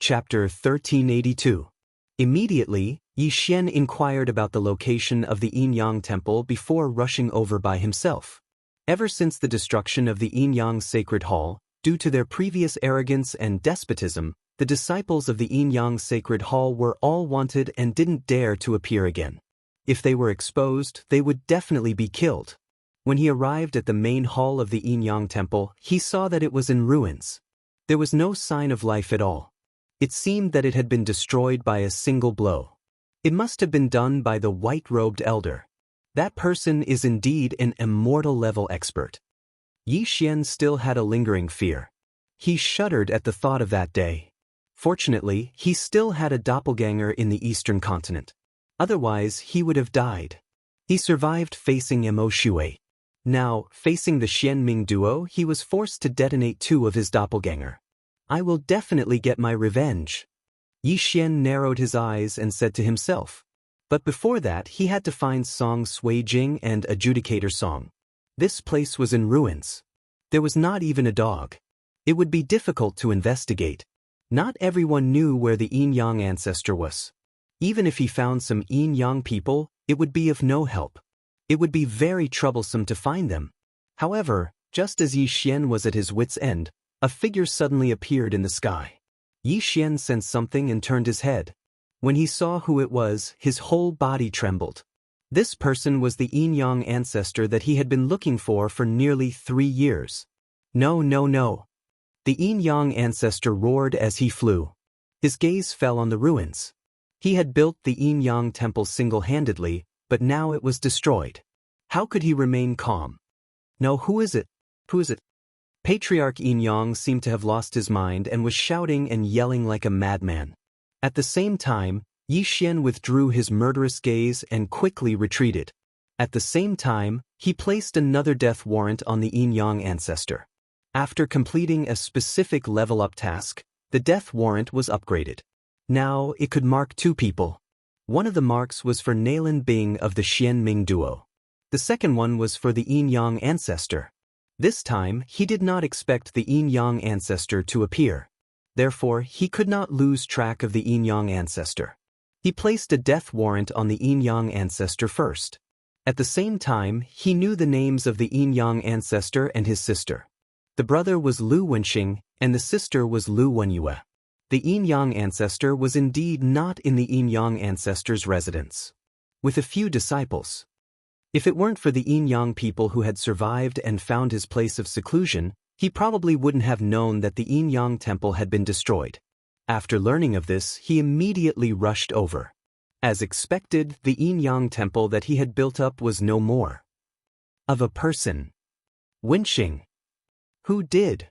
Chapter 1382. Immediately, Yi Xian inquired about the location of the Yin-Yang Temple before rushing over by himself. Ever since the destruction of the Yin-Yang Sacred Hall, due to their previous arrogance and despotism, the disciples of the Yin-Yang Sacred Hall were all wanted and didn't dare to appear again. If they were exposed, they would definitely be killed. When he arrived at the main hall of the Yin-Yang Temple, he saw that it was in ruins. There was no sign of life at all. It seemed that it had been destroyed by a single blow. It must have been done by the white-robed elder. That person is indeed an immortal-level expert. Yi Xian still had a lingering fear. He shuddered at the thought of that day. Fortunately, he still had a doppelganger in the eastern continent. Otherwise, he would have died. He survived facing Mo Shui. Now, facing the Xianming duo, he was forced to detonate two of his doppelganger. I will definitely get my revenge. Yi Xian narrowed his eyes and said to himself. But before that, he had to find Song Suijing and Adjudicator Song. This place was in ruins. There was not even a dog. It would be difficult to investigate. Not everyone knew where the Yin-Yang ancestor was. Even if he found some Yin-Yang people, it would be of no help. It would be very troublesome to find them. However, just as Yi Xian was at his wit's end, a figure suddenly appeared in the sky. Yi Xian sensed something and turned his head. When he saw who it was, his whole body trembled. This person was the Yin-Yang ancestor that he had been looking for nearly 3 years. No, no, no. The Yin-Yang ancestor roared as he flew. His gaze fell on the ruins. He had built the Yin-Yang temple single-handedly, but now it was destroyed. How could he remain calm? No, who is it? Who is it? Patriarch Yin-Yang seemed to have lost his mind and was shouting and yelling like a madman. At the same time, Yi Xian withdrew his murderous gaze and quickly retreated. At the same time, he placed another death warrant on the Yin-Yang ancestor. After completing a specific level-up task, the death warrant was upgraded. Now it could mark 2 people. One of the marks was for Nailan Bing of the Xianming duo. The second one was for the Yin-Yang ancestor. This time, he did not expect the Yin-Yang ancestor to appear. Therefore, he could not lose track of the Yin-Yang ancestor. He placed a death warrant on the Yin-Yang ancestor first. At the same time, he knew the names of the Yin-Yang ancestor and his sister. The brother was Lu Wenxing, and the sister was Lu Wenyue. The Yin-Yang ancestor was indeed not in the Yin-Yang ancestor's residence. With a few disciples. If it weren't for the Yin-Yang people who had survived and found his place of seclusion, he probably wouldn't have known that the Yin-Yang temple had been destroyed. After learning of this, he immediately rushed over. As expected, the Yin-Yang temple that he had built up was no more. Of a person. Wenxing. Who did?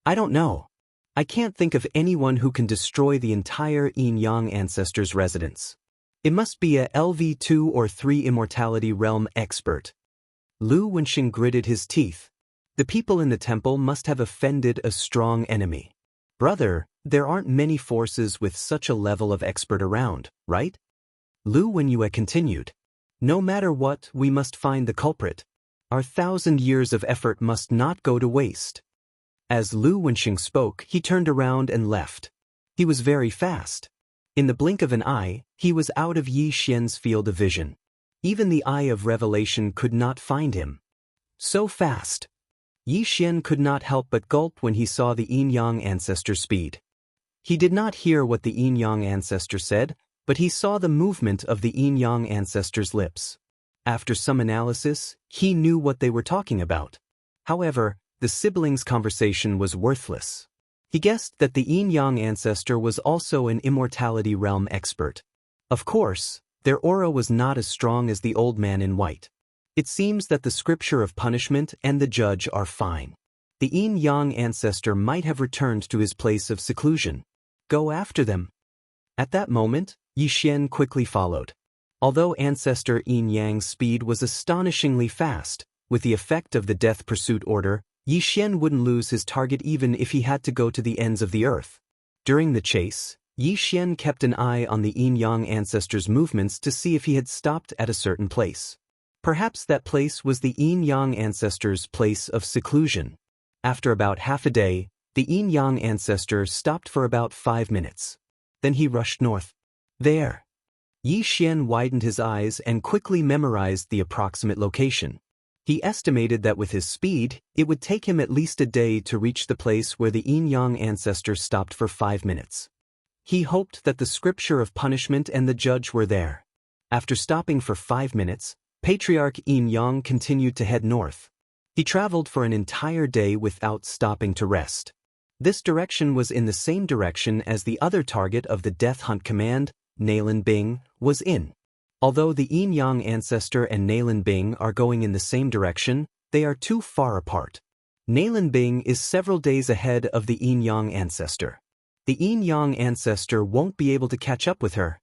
I don't know. I can't think of anyone who can destroy the entire Yin-Yang ancestor's residence. It must be a LV2 or 3 immortality realm expert. Lu Wenxing gritted his teeth. The people in the temple must have offended a strong enemy. Brother, there aren't many forces with such a level of expert around, right? Lu Wenyue continued. No matter what, we must find the culprit. Our 1,000 years of effort must not go to waste. As Lu Wenxing spoke, he turned around and left. He was very fast. In the blink of an eye, he was out of Yi Xian's field of vision. Even the Eye of Revelation could not find him. So fast. Yi Xian could not help but gulp when he saw the Yin-Yang ancestor's speed. He did not hear what the Yin-Yang ancestor said, but he saw the movement of the Yin-Yang ancestor's lips. After some analysis, he knew what they were talking about. However, the siblings' conversation was worthless. He guessed that the Yin-Yang ancestor was also an immortality realm expert. Of course, their aura was not as strong as the old man in white. It seems that the scripture of punishment and the judge are fine. The Yin-Yang ancestor might have returned to his place of seclusion. Go after them. At that moment, Yi Xian quickly followed. Although ancestor Yin-Yang's speed was astonishingly fast, with the effect of the death pursuit order, Yi Xian wouldn't lose his target even if he had to go to the ends of the earth. During the chase, Yi Xian kept an eye on the Yin-Yang ancestor's movements to see if he had stopped at a certain place. Perhaps that place was the Yin-Yang ancestor's place of seclusion. After about half a day, The yin-yang ancestor stopped for about 5 minutes. Then he rushed north. There. Yi Xian widened his eyes and quickly memorized the approximate location. He estimated that with his speed, it would take him at least a day to reach the place where the yin-yang ancestor stopped for 5 minutes. He hoped that the scripture of punishment and the judge were there. After stopping for 5 minutes, Patriarch Yin-yang continued to head north. He traveled for an entire day without stopping to rest. This direction was in the same direction as the other target of the death hunt command, Nalin Bing, was in. Although the yin-yang ancestor and Nalin Bing are going in the same direction, they are too far apart. Nalin Bing is several days ahead of the yin-yang ancestor. The yin-yang ancestor won't be able to catch up with her.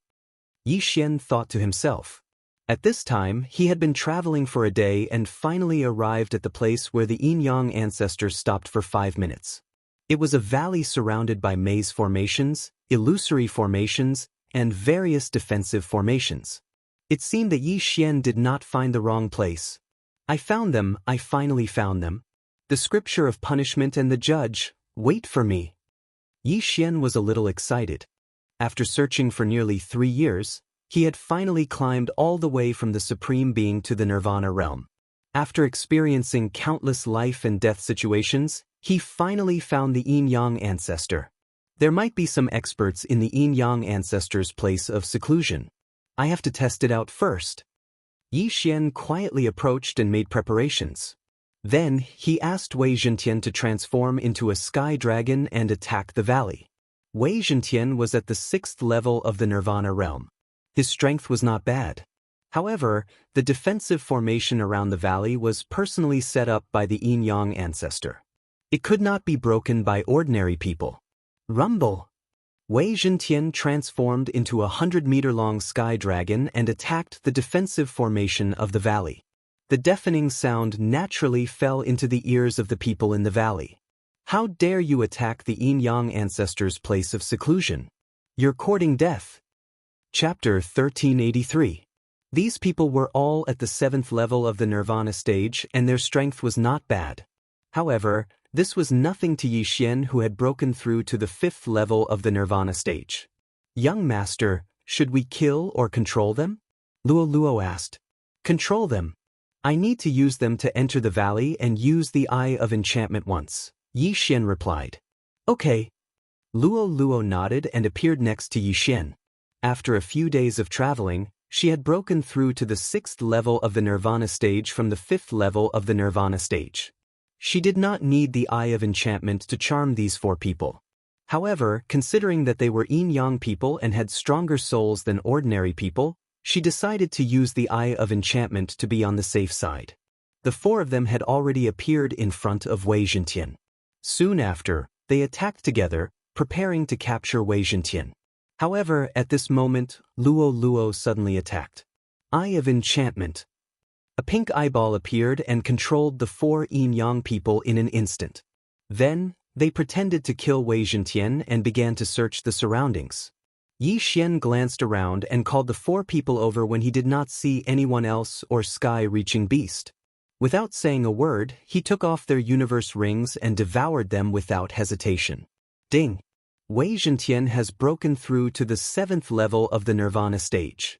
Yi Xian thought to himself. At this time, he had been traveling for a day and finally arrived at the place where the yin-yang ancestor stopped for 5 minutes. It was a valley surrounded by maze formations, illusory formations, and various defensive formations. It seemed that Yi Xian did not find the wrong place. I found them, I finally found them. The scripture of punishment and the judge, wait for me. Yi Xian was a little excited. After searching for nearly 3 years, he had finally climbed all the way from the Supreme Being to the Nirvana realm. After experiencing countless life and death situations, he finally found the yin-yang ancestor. There might be some experts in the yin-yang ancestor's place of seclusion. I have to test it out first. Yi Xian quietly approached and made preparations. Then, he asked Wei Zhentian to transform into a sky dragon and attack the valley. Wei Zhentian was at the 6th level of the Nirvana realm. His strength was not bad. However, the defensive formation around the valley was personally set up by the yin-yang ancestor. It could not be broken by ordinary people. Rumble! Wei Zhentian transformed into a 100-meter-long sky dragon and attacked the defensive formation of the valley. The deafening sound naturally fell into the ears of the people in the valley. How dare you attack the yin-yang ancestor's place of seclusion? You're courting death. Chapter 1383. These people were all at the 7th level of the Nirvana stage and their strength was not bad. However, this was nothing to Yi Xian who had broken through to the 5th level of the Nirvana stage. Young master, should we kill or control them? Luo Luo asked. Control them. I need to use them to enter the valley and use the Eye of Enchantment once, Yi Xian replied. Okay. Luo Luo nodded and appeared next to Yi Xian. After a few days of traveling, she had broken through to the 6th level of the Nirvana stage from the 5th level of the Nirvana stage. She did not need the Eye of Enchantment to charm these 4 people. However, considering that they were yin-yang people and had stronger souls than ordinary people, she decided to use the Eye of Enchantment to be on the safe side. The 4 of them had already appeared in front of Wei Zhentian. Soon after, they attacked together, preparing to capture Wei Zhentian. However, at this moment, Luo Luo suddenly attacked. Eye of Enchantment. A pink eyeball appeared and controlled the 4 yin-yang people in an instant. Then, they pretended to kill Wei Zhentian and began to search the surroundings. Yi Xian glanced around and called the 4 people over when he did not see anyone else or sky-reaching beast. Without saying a word, he took off their universe rings and devoured them without hesitation. Ding! Wei Zhentian has broken through to the 7th level of the Nirvana stage.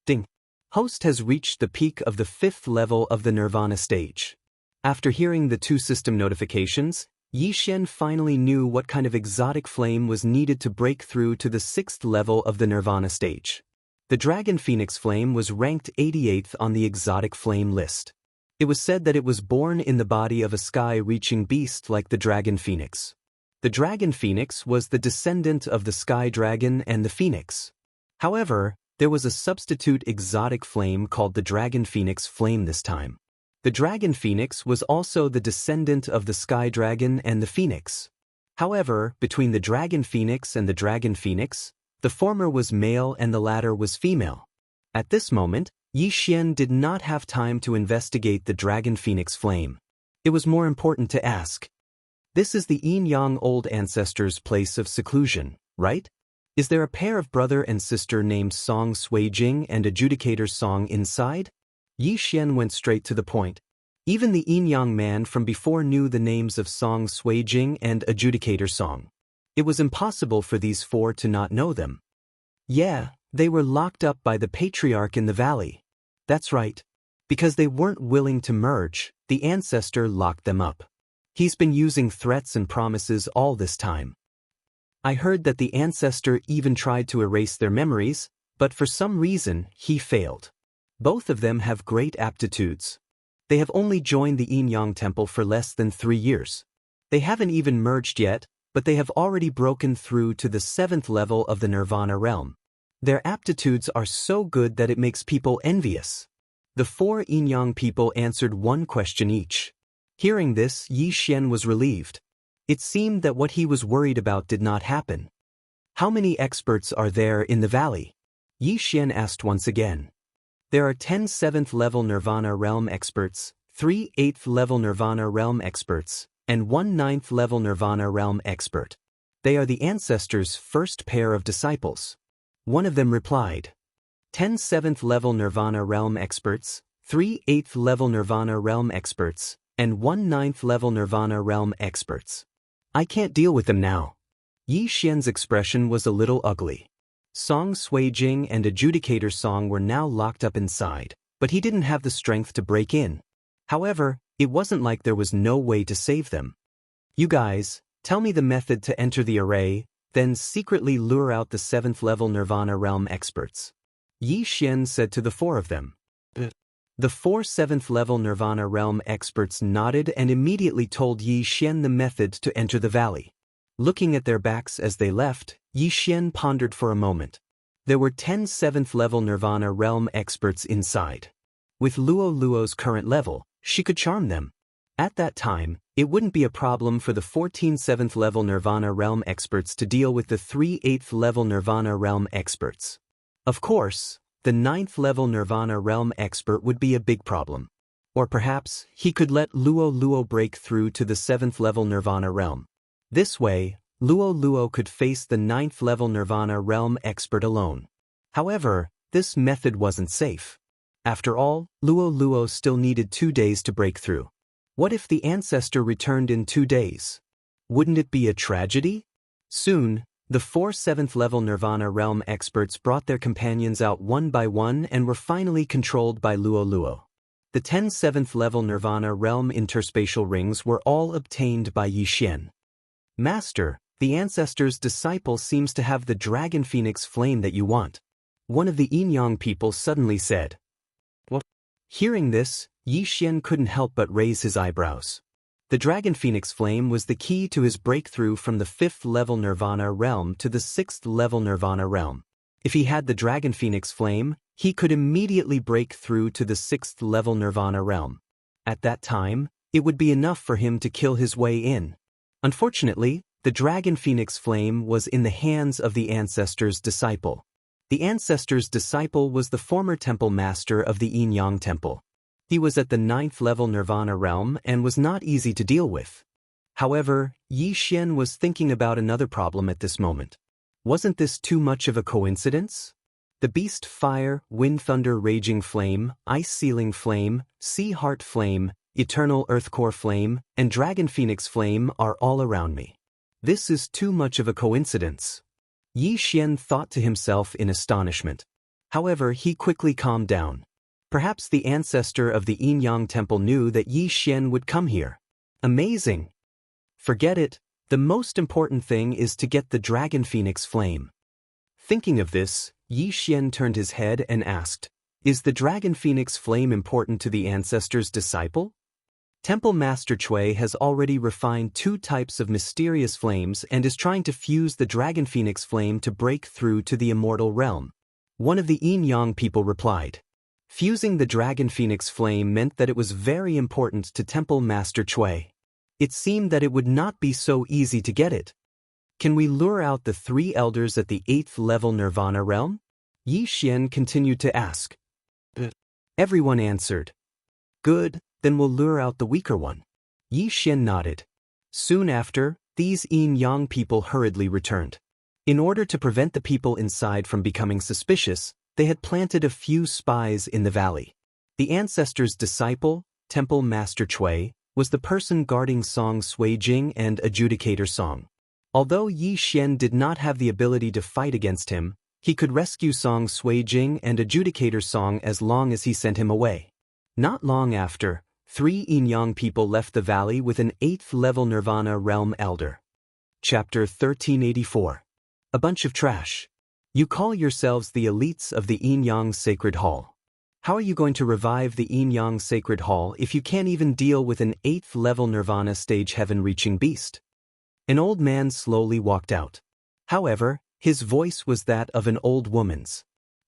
Ding! Host has reached the peak of the 5th level of the Nirvana stage. After hearing the 2 system notifications, Yi Xian finally knew what kind of exotic flame was needed to break through to the 6th level of the Nirvana stage. The Dragon Phoenix flame was ranked 88th on the exotic flame list. It was said that it was born in the body of a sky-reaching beast like the Dragon Phoenix. The Dragon Phoenix was the descendant of the Sky Dragon and the Phoenix. However, there was a substitute exotic flame called the Dragon Phoenix flame this time. The Dragon Phoenix was also the descendant of the Sky Dragon and the Phoenix. However, between the Dragon Phoenix and the Dragon Phoenix, the former was male and the latter was female. At this moment, Yi Xian did not have time to investigate the Dragon Phoenix flame. It was more important to ask. This is the yin-yang old ancestor's place of seclusion, right? Is there a pair of brother and sister named Song Sui Jing and Adjudicator Song inside? Yi Xian went straight to the point. Even the Yin-Yang man from before knew the names of Song Sui-Jing and Adjudicator Song. It was impossible for these four to not know them. Yeah, they were locked up by the patriarch in the valley. That's right. Because they weren't willing to merge, the ancestor locked them up. He's been using threats and promises all this time. I heard that the ancestor even tried to erase their memories, but for some reason, he failed. Both of them have great aptitudes. They have only joined the Yin-Yang temple for less than 3 years. They haven't even merged yet, but they have already broken through to the 7th level of the Nirvana realm. Their aptitudes are so good that it makes people envious. The 4 Yin-Yang people answered one question each. Hearing this, Yi Xian was relieved. It seemed that what he was worried about did not happen. How many experts are there in the valley? Yi Xian asked once again. There are 10 7th level Nirvana realm experts, 3 8th level Nirvana realm experts, and 1 9th level Nirvana realm expert. They are the ancestors' first pair of disciples. One of them replied. 10 7th level Nirvana realm experts, 3 8th level Nirvana realm experts, and 1 9th level Nirvana realm experts. I can't deal with them now. Yi Xian's expression was a little ugly. Song Sui-Jing and Adjudicator Song were now locked up inside, but he didn't have the strength to break in. However, it wasn't like there was no way to save them. You guys, tell me the method to enter the array, then secretly lure out the 7th level Nirvana realm experts. Yi Xian said to the 4 of them. The 4 7th level Nirvana realm experts nodded and immediately told Yi Xian the method to enter the valley. Looking at their backs as they left, Yi Xian pondered for a moment. There were 10 7th level Nirvana realm experts inside. With Luo Luo's current level, she could charm them. At that time, it wouldn't be a problem for the 14 7th level Nirvana realm experts to deal with the 3 8th level Nirvana realm experts. Of course, the 9th level Nirvana realm expert would be a big problem. Or perhaps, he could let Luo Luo break through to the 7th level Nirvana realm. This way, Luo Luo could face the 9th level Nirvana realm expert alone. However, this method wasn't safe. After all, Luo Luo still needed 2 days to break through. What if the ancestor returned in 2 days? Wouldn't it be a tragedy? Soon, the 4 7th level Nirvana realm experts brought their companions out one by one and were finally controlled by Luo Luo. The 10 7th level Nirvana realm interspatial rings were all obtained by Yi Xian. Master, the ancestor's disciple seems to have the dragon phoenix flame that you want. One of the Yin-Yang people suddenly said. What? Hearing this, Yi Xian couldn't help but raise his eyebrows. The dragon phoenix flame was the key to his breakthrough from the 5th level Nirvana realm to the 6th level Nirvana realm. If he had the dragon phoenix flame, he could immediately break through to the 6th level Nirvana realm. At that time, it would be enough for him to kill his way in. Unfortunately, the dragon phoenix flame was in the hands of the ancestor's disciple. The ancestor's disciple was the former temple master of the Yin-Yang temple. He was at the 9th level Nirvana realm and was not easy to deal with. However, Yi Xian was thinking about another problem at this moment. Wasn't this too much of a coincidence? The beast fire, wind thunder raging flame, ice ceiling flame, sea heart flame, eternal earth core flame, and dragon phoenix flame are all around me. This is too much of a coincidence. Yi Xian thought to himself in astonishment. However, he quickly calmed down. Perhaps the ancestor of the Yin-Yang temple knew that Yi Xian would come here. Amazing! Forget it, the most important thing is to get the dragon phoenix flame. Thinking of this, Yi Xian turned his head and asked, is the dragon phoenix flame important to the ancestor's disciple? Temple Master Cui has already refined 2 types of mysterious flames and is trying to fuse the dragon phoenix flame to break through to the immortal realm. One of the Yin-Yang people replied. Fusing the dragon phoenix flame meant that it was very important to Temple Master Cui. It seemed that it would not be so easy to get it. Can we lure out the 3 elders at the 8th level Nirvana realm? Yi Xian continued to ask. Everyone answered. Good, then we'll lure out the weaker one. Yi Xian nodded. Soon after, these Yin-Yang people hurriedly returned. In order to prevent the people inside from becoming suspicious, they had planted a few spies in the valley. The ancestor's disciple, Temple Master Chui, was the person guarding Song Sui-jing and Adjudicator Song. Although Yi Xian did not have the ability to fight against him, he could rescue Song Sui-jing and Adjudicator Song as long as he sent him away. Not long after, 3 Yin-yang people left the valley with an 8th-level Nirvana Realm Elder. Chapter 1384. A bunch of trash. You call yourselves the elites of the Yin-yang Sacred Hall. How are you going to revive the Yin-yang Sacred Hall if you can't even deal with an 8th-level Nirvana stage heaven-reaching beast? An old man slowly walked out. However, his voice was that of an old woman's.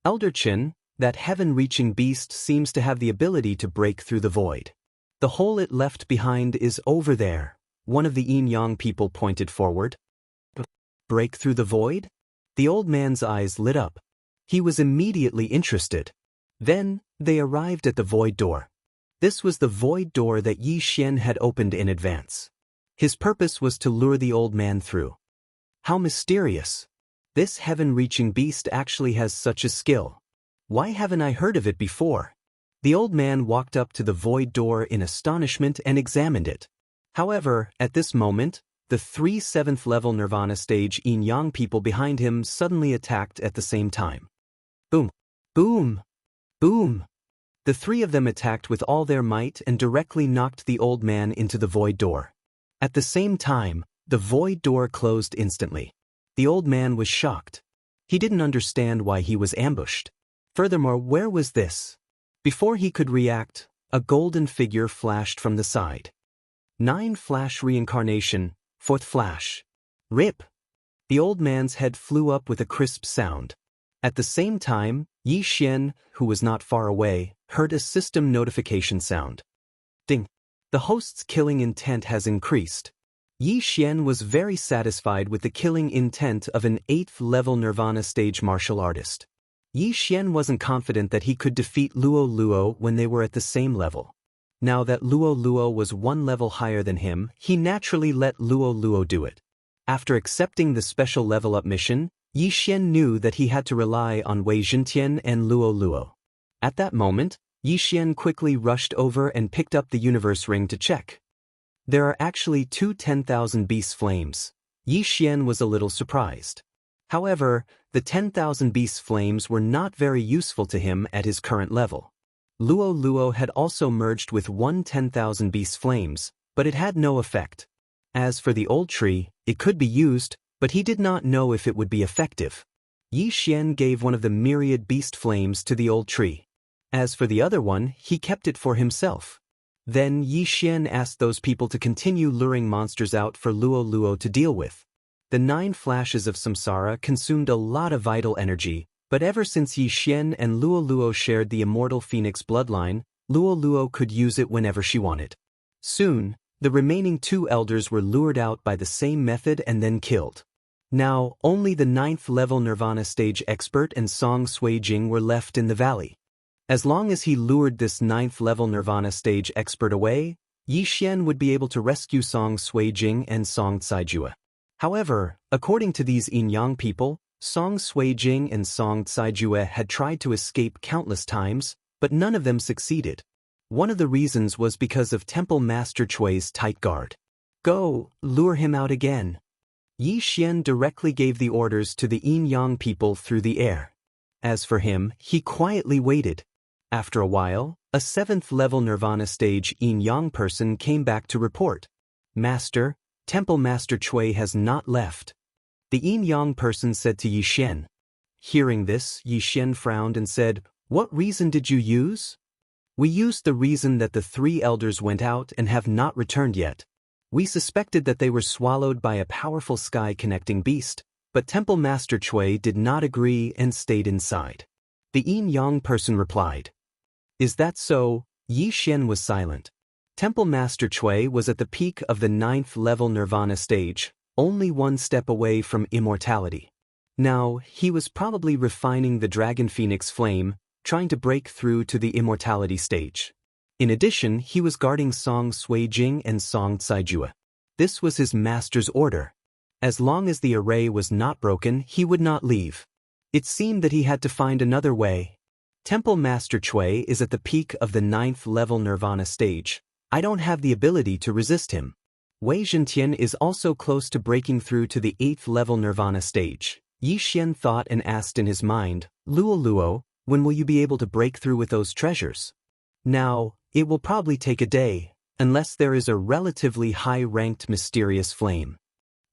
Elder Qin, that heaven-reaching beast seems to have the ability to break through the void. The hole it left behind is over there, one of the Yin-yang people pointed forward. Break through the void? The old man's eyes lit up. He was immediately interested. Then, they arrived at the void door. This was the void door that Yi Xian had opened in advance. His purpose was to lure the old man through. How mysterious. This heaven-reaching beast actually has such a skill. Why haven't I heard of it before? The old man walked up to the void door in astonishment and examined it. However, at this moment, the 3 7th-level Nirvana stage Yin-yang people behind him suddenly attacked at the same time. Boom! Boom! Boom! The 3 of them attacked with all their might and directly knocked the old man into the void door. At the same time, the void door closed instantly. The old man was shocked. He didn't understand why he was ambushed. Furthermore, where was this? Before he could react, a golden figure flashed from the side. 9 flash reincarnation, 4th flash. Rip! The old man's head flew up with a crisp sound. At the same time, Yi Xian, who was not far away, heard a system notification sound. Ding! The host's killing intent has increased. Yi Xian was very satisfied with the killing intent of an 8th-level Nirvana stage martial artist. Yi Xian wasn't confident that he could defeat Luo Luo when they were at the same level. Now that Luo Luo was 1 level higher than him, he naturally let Luo Luo do it. After accepting the special level-up mission, Yi Xian knew that he had to rely on Wei Zhentian and Luo Luo. At that moment, Yi Xian quickly rushed over and picked up the universe ring to check. There are actually 2 10,000 beast flames. Yi Xian was a little surprised. However, the 10,000 beast flames were not very useful to him at his current level. Luo Luo had also merged with 10,000 beast flames, but it had no effect. As for the old tree, it could be used, but he did not know if it would be effective. Yi Xian gave one of the myriad beast flames to the old tree. As for the other one, he kept it for himself. Then Yi Xian asked those people to continue luring monsters out for Luo Luo to deal with. The 9 flashes of samsara consumed a lot of vital energy, but ever since Yi Xian and Luo Luo shared the immortal phoenix bloodline, Luo Luo could use it whenever she wanted. Soon, the remaining 2 elders were lured out by the same method and then killed. Now, only the 9th-level Nirvana stage expert and Song Sui-jing were left in the valley. As long as he lured this 9th-level Nirvana stage expert away, Yi Xian would be able to rescue Song Sui-jing and Song Caijue. However, according to these Yin-yang people, Song Sui-jing and Song Caijue had tried to escape countless times, but none of them succeeded. One of the reasons was because of Temple Master Chui's tight guard. Go, lure him out again. Yi Xian directly gave the orders to the Yin-yang people through the air. As for him, he quietly waited. After a while, a 7th-level Nirvana stage Yin-yang person came back to report. Master, Temple Master Chui has not left. The Yin-yang person said to Yi Xian. Hearing this, Yi Xian frowned and said, What reason did you use? We used the reason that the 3 elders went out and have not returned yet. We suspected that they were swallowed by a powerful sky-connecting beast, but Temple Master Chui did not agree and stayed inside. The Yin-yang person replied. Is that so? Yi Xian was silent. Temple Master Chui was at the peak of the 9th-level Nirvana stage, only 1 step away from immortality. Now, he was probably refining the Dragon Phoenix flame, trying to break through to the immortality stage. In addition, he was guarding Song Sui-jing and Song Caijue. This was his master's order. As long as the array was not broken, he would not leave. It seemed that he had to find another way. Temple Master Chui is at the peak of the 9th level Nirvana stage. I don't have the ability to resist him. Wei Zhentian is also close to breaking through to the 8th level Nirvana stage. Yi Xian thought and asked in his mind, Luo Luo, when will you be able to break through with those treasures? Now, it will probably take a day, unless there is a relatively high-ranked mysterious flame.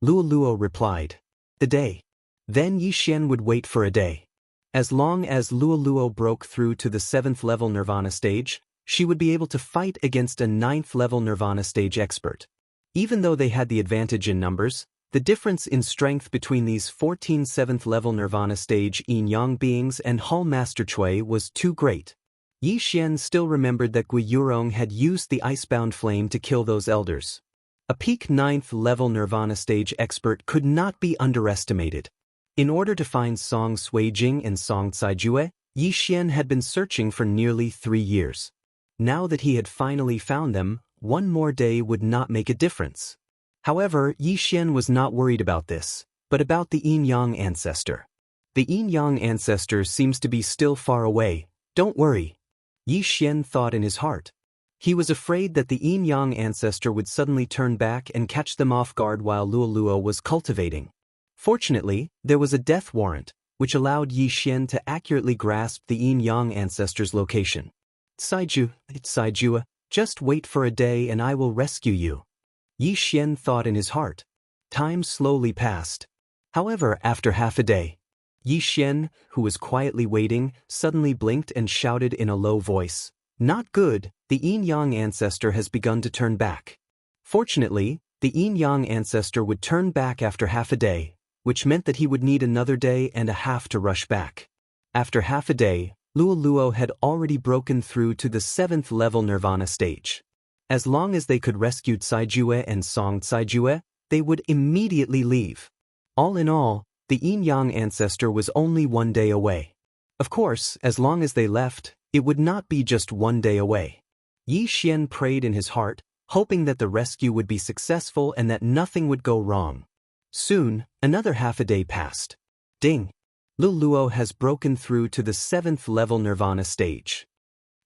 Luo Luo replied. The day. Then Yi Xian would wait for a day. As long as Luo Luo broke through to the 7th level Nirvana stage, she would be able to fight against a 9th level Nirvana stage expert. Even though they had the advantage in numbers, the difference in strength between these 14 7th level Nirvana stage yin-yang beings and Hall Master Chui was too great. Yi Xian still remembered that Gui Yurong had used the icebound flame to kill those elders. A peak 9th level Nirvana stage expert could not be underestimated. In order to find Song Suijing and Song Caijue, Yi Xian had been searching for nearly 3 years. Now that he had finally found them, one more day would not make a difference. However, Yi Xian was not worried about this, but about the yin-yang ancestor. The yin-yang ancestor seems to be still far away. Don't worry. Yi Xian thought in his heart. He was afraid that the yin-yang ancestor would suddenly turn back and catch them off guard while Luo Luo was cultivating. Fortunately, there was a death warrant, which allowed Yi Xian to accurately grasp the yin-yang ancestor's location. Caijue, just wait for a day and I will rescue you. Yi Xian thought in his heart. Time slowly passed. However, after half a day, Yi Xian, who was quietly waiting, suddenly blinked and shouted in a low voice, Not good, the yin-yang ancestor has begun to turn back. Fortunately, the yin-yang ancestor would turn back after half a day, which meant that he would need another day and a half to rush back. After half a day, Luo Luo had already broken through to the 7th level Nirvana stage. As long as they could rescue Caijue and Song Caijue, they would immediately leave. All in all, the yin-yang ancestor was only 1 day away. Of course, as long as they left, it would not be just 1 day away. Yi Xian prayed in his heart, hoping that the rescue would be successful and that nothing would go wrong. Soon, another half a day passed. Ding! Luo Luo has broken through to the 7th level Nirvana stage.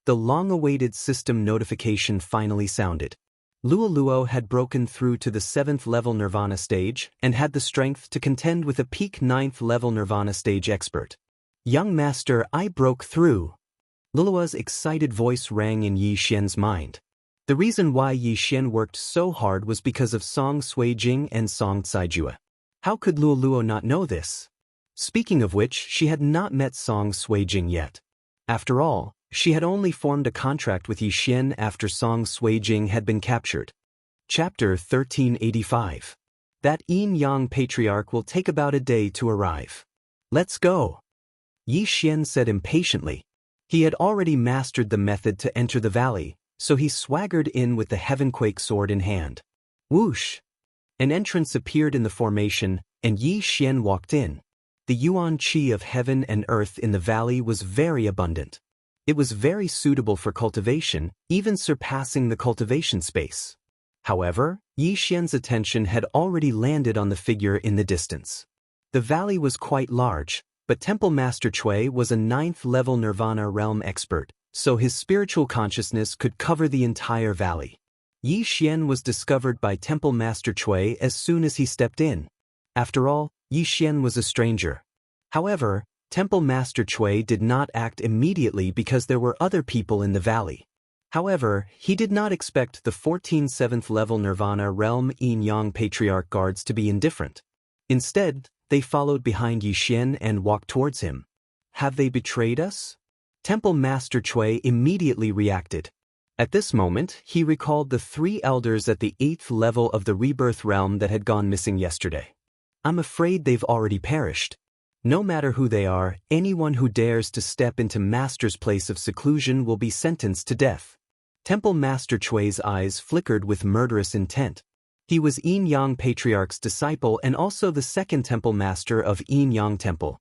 The long-awaited system notification finally sounded. Luo Luo had broken through to the 7th level Nirvana stage and had the strength to contend with a peak 9th level Nirvana stage expert. Young Master, I broke through. Luo Luo's excited voice rang in Yi Xian's mind. The reason why Yi Xian worked so hard was because of Song Suijing and Song Caijue. How could Luo Luo not know this? Speaking of which, she had not met Song Suijing yet. After all, she had only formed a contract with Yi Xian after Song Suijing had been captured. Chapter 1385. That yin-yang patriarch will take about a day to arrive. Let's go. Yi Xian said impatiently. He had already mastered the method to enter the valley, so he swaggered in with the Heavenquake sword in hand. Whoosh! An entrance appeared in the formation, and Yi Xian walked in. The yuan qi of heaven and earth in the valley was very abundant. It was very suitable for cultivation, even surpassing the cultivation space. However, Yi Xian's attention had already landed on the figure in the distance. The valley was quite large, but Temple Master Chui was a 9th level Nirvana realm expert, so his spiritual consciousness could cover the entire valley. Yi Xian was discovered by Temple Master Chui as soon as he stepped in. After all, Yi Xian was a stranger. However, Temple Master Chui did not act immediately because there were other people in the valley. However, he did not expect the 14 7th level Nirvana realm yin-yang patriarch guards to be indifferent. Instead, they followed behind Yi Xian and walked towards him. Have they betrayed us? Temple Master Chui immediately reacted. At this moment, he recalled the 3 elders at the 8th level of the rebirth realm that had gone missing yesterday. I'm afraid they've already perished. No matter who they are, anyone who dares to step into Master's place of seclusion will be sentenced to death. Temple Master Chui's eyes flickered with murderous intent. He was Yin-Yang Patriarch's disciple and also the second Temple Master of Yin-Yang Temple.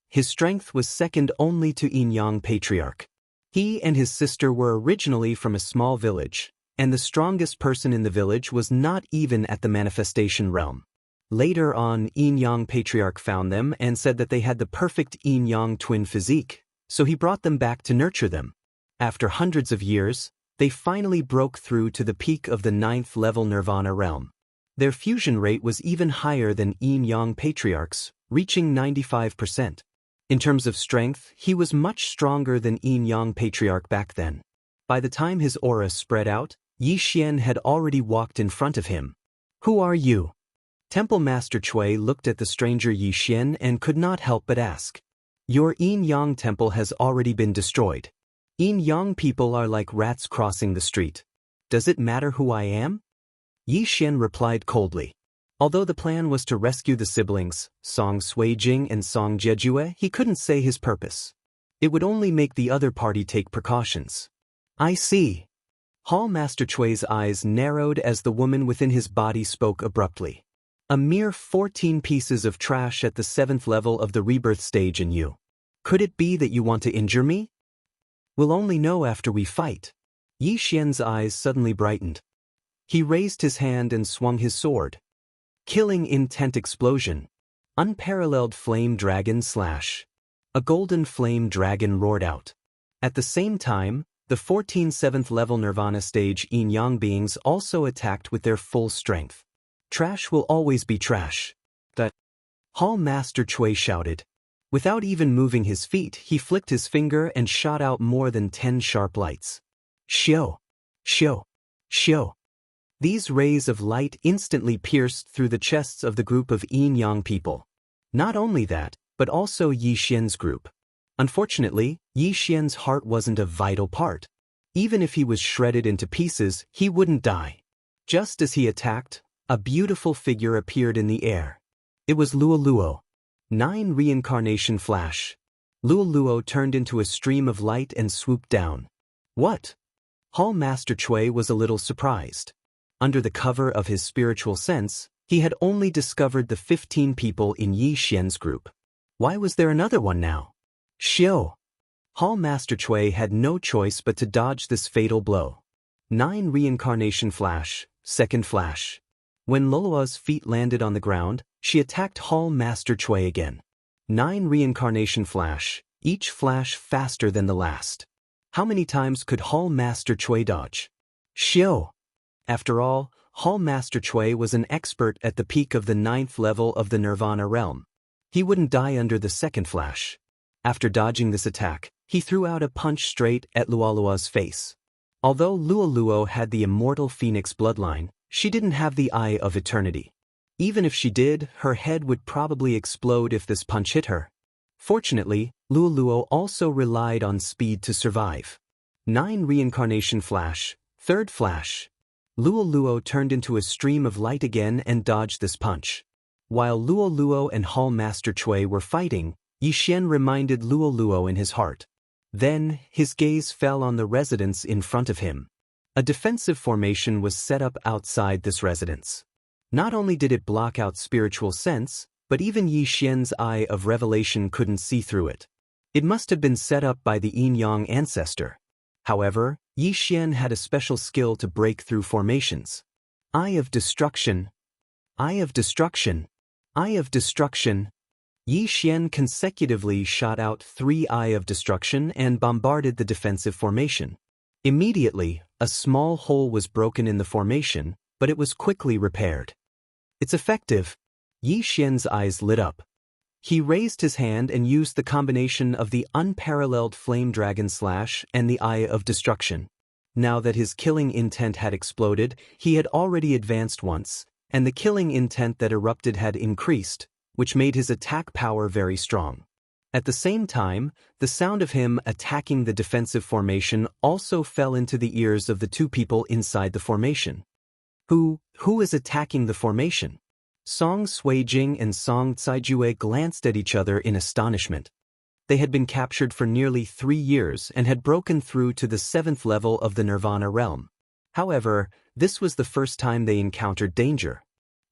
His strength was second only to Yin-Yang Patriarch. He and his sister were originally from a small village, and the strongest person in the village was not even at the manifestation realm. Later on, Yin-Yang Patriarch found them and said that they had the perfect Yin-Yang twin physique, so he brought them back to nurture them. After hundreds of years, they finally broke through to the peak of the 9th level Nirvana realm. Their fusion rate was even higher than Yin-Yang patriarchs, reaching 95%. In terms of strength, he was much stronger than Yin-Yang patriarch back then. By the time his aura spread out, Yi Xian had already walked in front of him. "Who are you?" Temple Master Cui looked at the stranger Yi Xian and could not help but ask. "Your Yin-Yang temple has already been destroyed. Yin-Yang people are like rats crossing the street. Does it matter who I am?" Yi Xian replied coldly. Although the plan was to rescue the siblings, Song Suijing and Song Jiejue, he couldn't say his purpose. It would only make the other party take precautions. "I see." Hall Master Chui's eyes narrowed as the woman within his body spoke abruptly. "A mere 14 pieces of trash at the 7th level of the rebirth stage in you. Could it be that you want to injure me?" "We'll only know after we fight." Yi Xian's eyes suddenly brightened. He raised his hand and swung his sword. Killing intent explosion. Unparalleled flame dragon slash. A golden flame dragon roared out. At the same time, the 14 7th level Nirvana stage Yin-Yang beings also attacked with their full strength. "Trash will always be trash." "That!" Hall Master Cui shouted. Without even moving his feet, he flicked his finger and shot out more than 10 sharp lights. Xiao! Xiao! Xiao! These rays of light instantly pierced through the chests of the group of Yin-Yang people. Not only that, but also Yi Xian's group. Unfortunately, Yi Xian's heart wasn't a vital part. Even if he was shredded into pieces, he wouldn't die. Just as he attacked, a beautiful figure appeared in the air. It was Luo Luo. 9 reincarnation flash. Luo Luo turned into a stream of light and swooped down. "What?" Hall Master Cui was a little surprised. Under the cover of his spiritual sense, he had only discovered the 15 people in Yi Xian's group. Why was there another one now? Xiao! Hall Master Cui had no choice but to dodge this fatal blow. 9 reincarnation flash, second flash. When Lolua's feet landed on the ground, she attacked Hall Master Cui again. 9 reincarnation flash, each flash faster than the last. How many times could Hall Master Cui dodge? Xiao! After all, Hall Master Cui was an expert at the peak of the 9th level of the Nirvana realm. He wouldn't die under the second flash. After dodging this attack, he threw out a punch straight at Luolua's face. Although Luo Luo had the immortal phoenix bloodline, she didn't have the Eye of Eternity. Even if she did, her head would probably explode if this punch hit her. Fortunately, Luo Luo also relied on speed to survive. 9 reincarnation flash, third flash. Luo Luo turned into a stream of light again and dodged this punch. While Luo Luo and Hall Master Cui were fighting, Yi Xian reminded Luo Luo in his heart. Then, his gaze fell on the residence in front of him. A defensive formation was set up outside this residence. Not only did it block out spiritual sense, but even Yi Xian's Eye of Revelation couldn't see through it. It must have been set up by the Yin-Yang ancestor. However, Yi Xian had a special skill to break through formations. Eye of Destruction. Eye of Destruction. Eye of Destruction. Yi Xian consecutively shot out 3 Eye of Destruction and bombarded the defensive formation. Immediately, a small hole was broken in the formation, but it was quickly repaired. "It's effective." Yi Xian's eyes lit up. He raised his hand and used the combination of the unparalleled Flame Dragon Slash and the Eye of Destruction. Now that his killing intent had exploded, he had already advanced once, and the killing intent that erupted had increased, which made his attack power very strong. At the same time, the sound of him attacking the defensive formation also fell into the ears of the 2 people inside the formation. Who is attacking the formation? Song Suijing and Song Caijue glanced at each other in astonishment. They had been captured for nearly 3 years and had broken through to the 7th level of the Nirvana realm. However, this was the first time they encountered danger.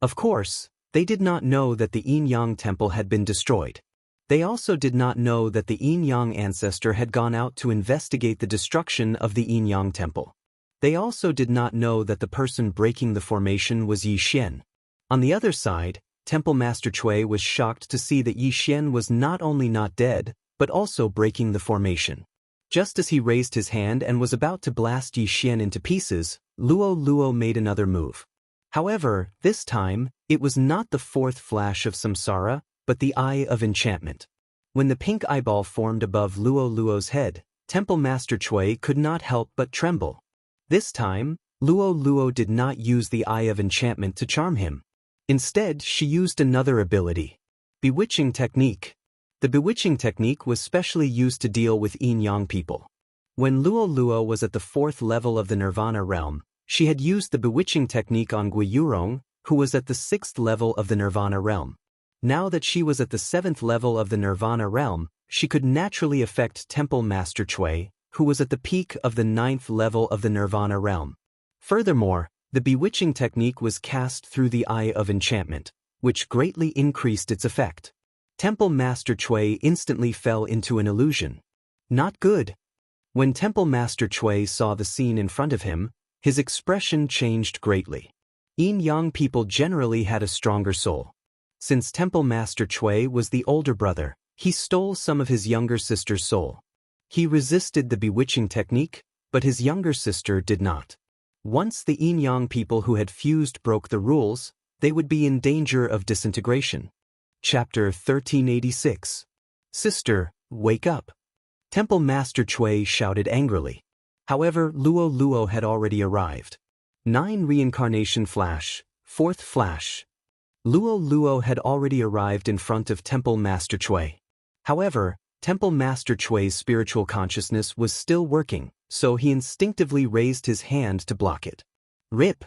Of course, they did not know that the Yin-Yang temple had been destroyed. They also did not know that the Yin-Yang ancestor had gone out to investigate the destruction of the Yin-Yang temple. They also did not know that the person breaking the formation was Yi Xian. On the other side, Temple Master Cui was shocked to see that Yi Xian was not only not dead, but also breaking the formation. Just as he raised his hand and was about to blast Yi Xian into pieces, Luo Luo made another move. However, this time, it was not the fourth flash of samsara, but the Eye of Enchantment. When the pink eyeball formed above Luo Luo's head, Temple Master Chui could not help but tremble. This time, Luo Luo did not use the Eye of Enchantment to charm him. Instead, she used another ability. Bewitching Technique. The bewitching technique was specially used to deal with yin-yang people. When Luo Luo was at the fourth level of the Nirvana realm, she had used the bewitching technique on Gui Yurong, who was at the sixth level of the Nirvana realm. Now that she was at the seventh level of the Nirvana realm, she could naturally affect Temple Master Chui, who was at the peak of the ninth level of the Nirvana realm. Furthermore, the bewitching technique was cast through the Eye of Enchantment, which greatly increased its effect. Temple Master Chui instantly fell into an illusion. Not good. When Temple Master Chui saw the scene in front of him, his expression changed greatly. Yin-yang people generally had a stronger soul. Since Temple Master Chui was the older brother, he stole some of his younger sister's soul. He resisted the bewitching technique, but his younger sister did not. Once the yin-yang people who had fused broke the rules, they would be in danger of disintegration. Chapter 1386. Sister, wake up. Temple Master Chui shouted angrily. However, Luo Luo had already arrived. 9 Reincarnation Flash, 4th Flash. Luo Luo had already arrived in front of Temple Master Chui. However, Temple Master Chui's spiritual consciousness was still working, so he instinctively raised his hand to block it. Rip!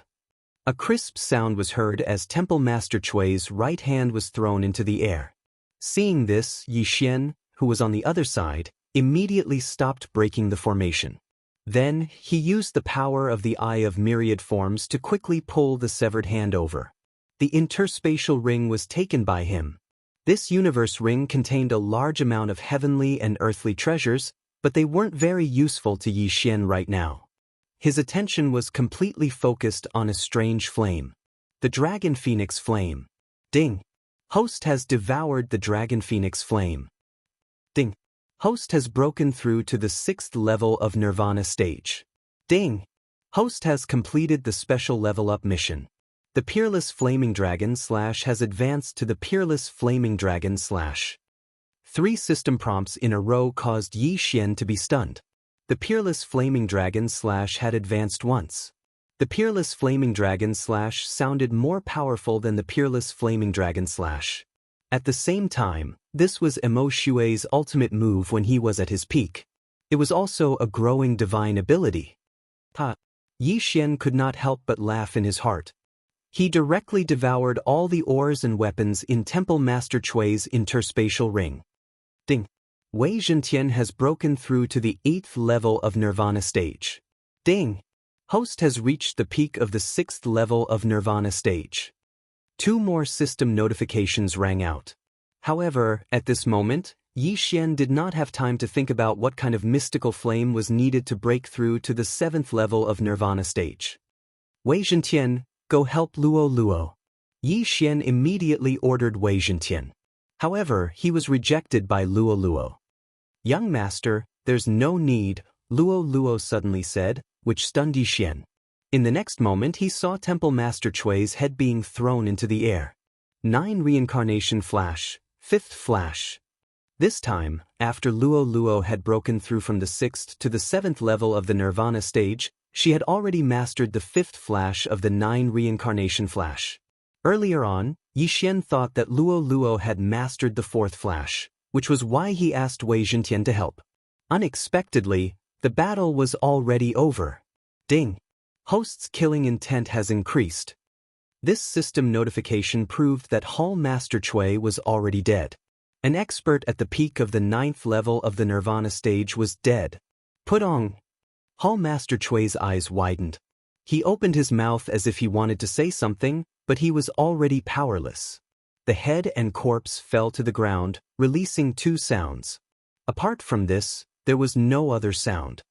A crisp sound was heard as Temple Master Chui's right hand was thrown into the air. Seeing this, Yi Xian, who was on the other side, immediately stopped breaking the formation. Then, he used the power of the Eye of Myriad Forms to quickly pull the severed hand over. The interspatial ring was taken by him. This universe ring contained a large amount of heavenly and earthly treasures, but they weren't very useful to Yi Xian right now. His attention was completely focused on a strange flame. The Dragon Phoenix Flame. Ding! Host has devoured the Dragon Phoenix Flame. Ding! Host has broken through to the 6th level of Nirvana stage. Ding! Host has completed the special level up mission. The Peerless Flaming Dragon / has advanced to the Peerless Flaming Dragon / 3 system prompts in a row caused Yi Xian to be stunned. The Peerless Flaming Dragon / had advanced once. The Peerless Flaming Dragon / sounded more powerful than the Peerless Flaming Dragon / At the same time, this was Emo Shui's ultimate move when he was at his peak. It was also a growing divine ability. Yi Xian could not help but laugh in his heart. He directly devoured all the ores and weapons in Temple Master Chui's interspatial ring. Ding! Wei Zhentian has broken through to the 8th level of Nirvana stage. Ding! Host has reached the peak of the 6th level of Nirvana stage. 2 more system notifications rang out. However, at this moment, Yi Xian did not have time to think about what kind of mystical flame was needed to break through to the 7th level of Nirvana stage. Wei Zhentian, go help Luo Luo. Yi Xian immediately ordered Wei Zhentian. However, he was rejected by Luo Luo. Young master, there's no need, Luo Luo suddenly said, which stunned Yi Xian. In the next moment he saw Temple Master Chui's head being thrown into the air. 9 Reincarnation Flash, 5th Flash. This time, after Luo Luo had broken through from the 6th to the 7th level of the Nirvana stage, she had already mastered the 5th Flash of the 9 Reincarnation Flash. Earlier on, Yi Xian thought that Luo Luo had mastered the 4th Flash, which was why he asked Wei Zhentian to help. Unexpectedly, the battle was already over. Ding! Host's killing intent has increased. This system notification proved that Hall Master Chui was already dead. An expert at the peak of the 9th level of the Nirvana stage was dead. Pudong! Hall Master Chui's eyes widened. He opened his mouth as if he wanted to say something, but he was already powerless. The head and corpse fell to the ground, releasing 2 sounds. Apart from this, there was no other sound.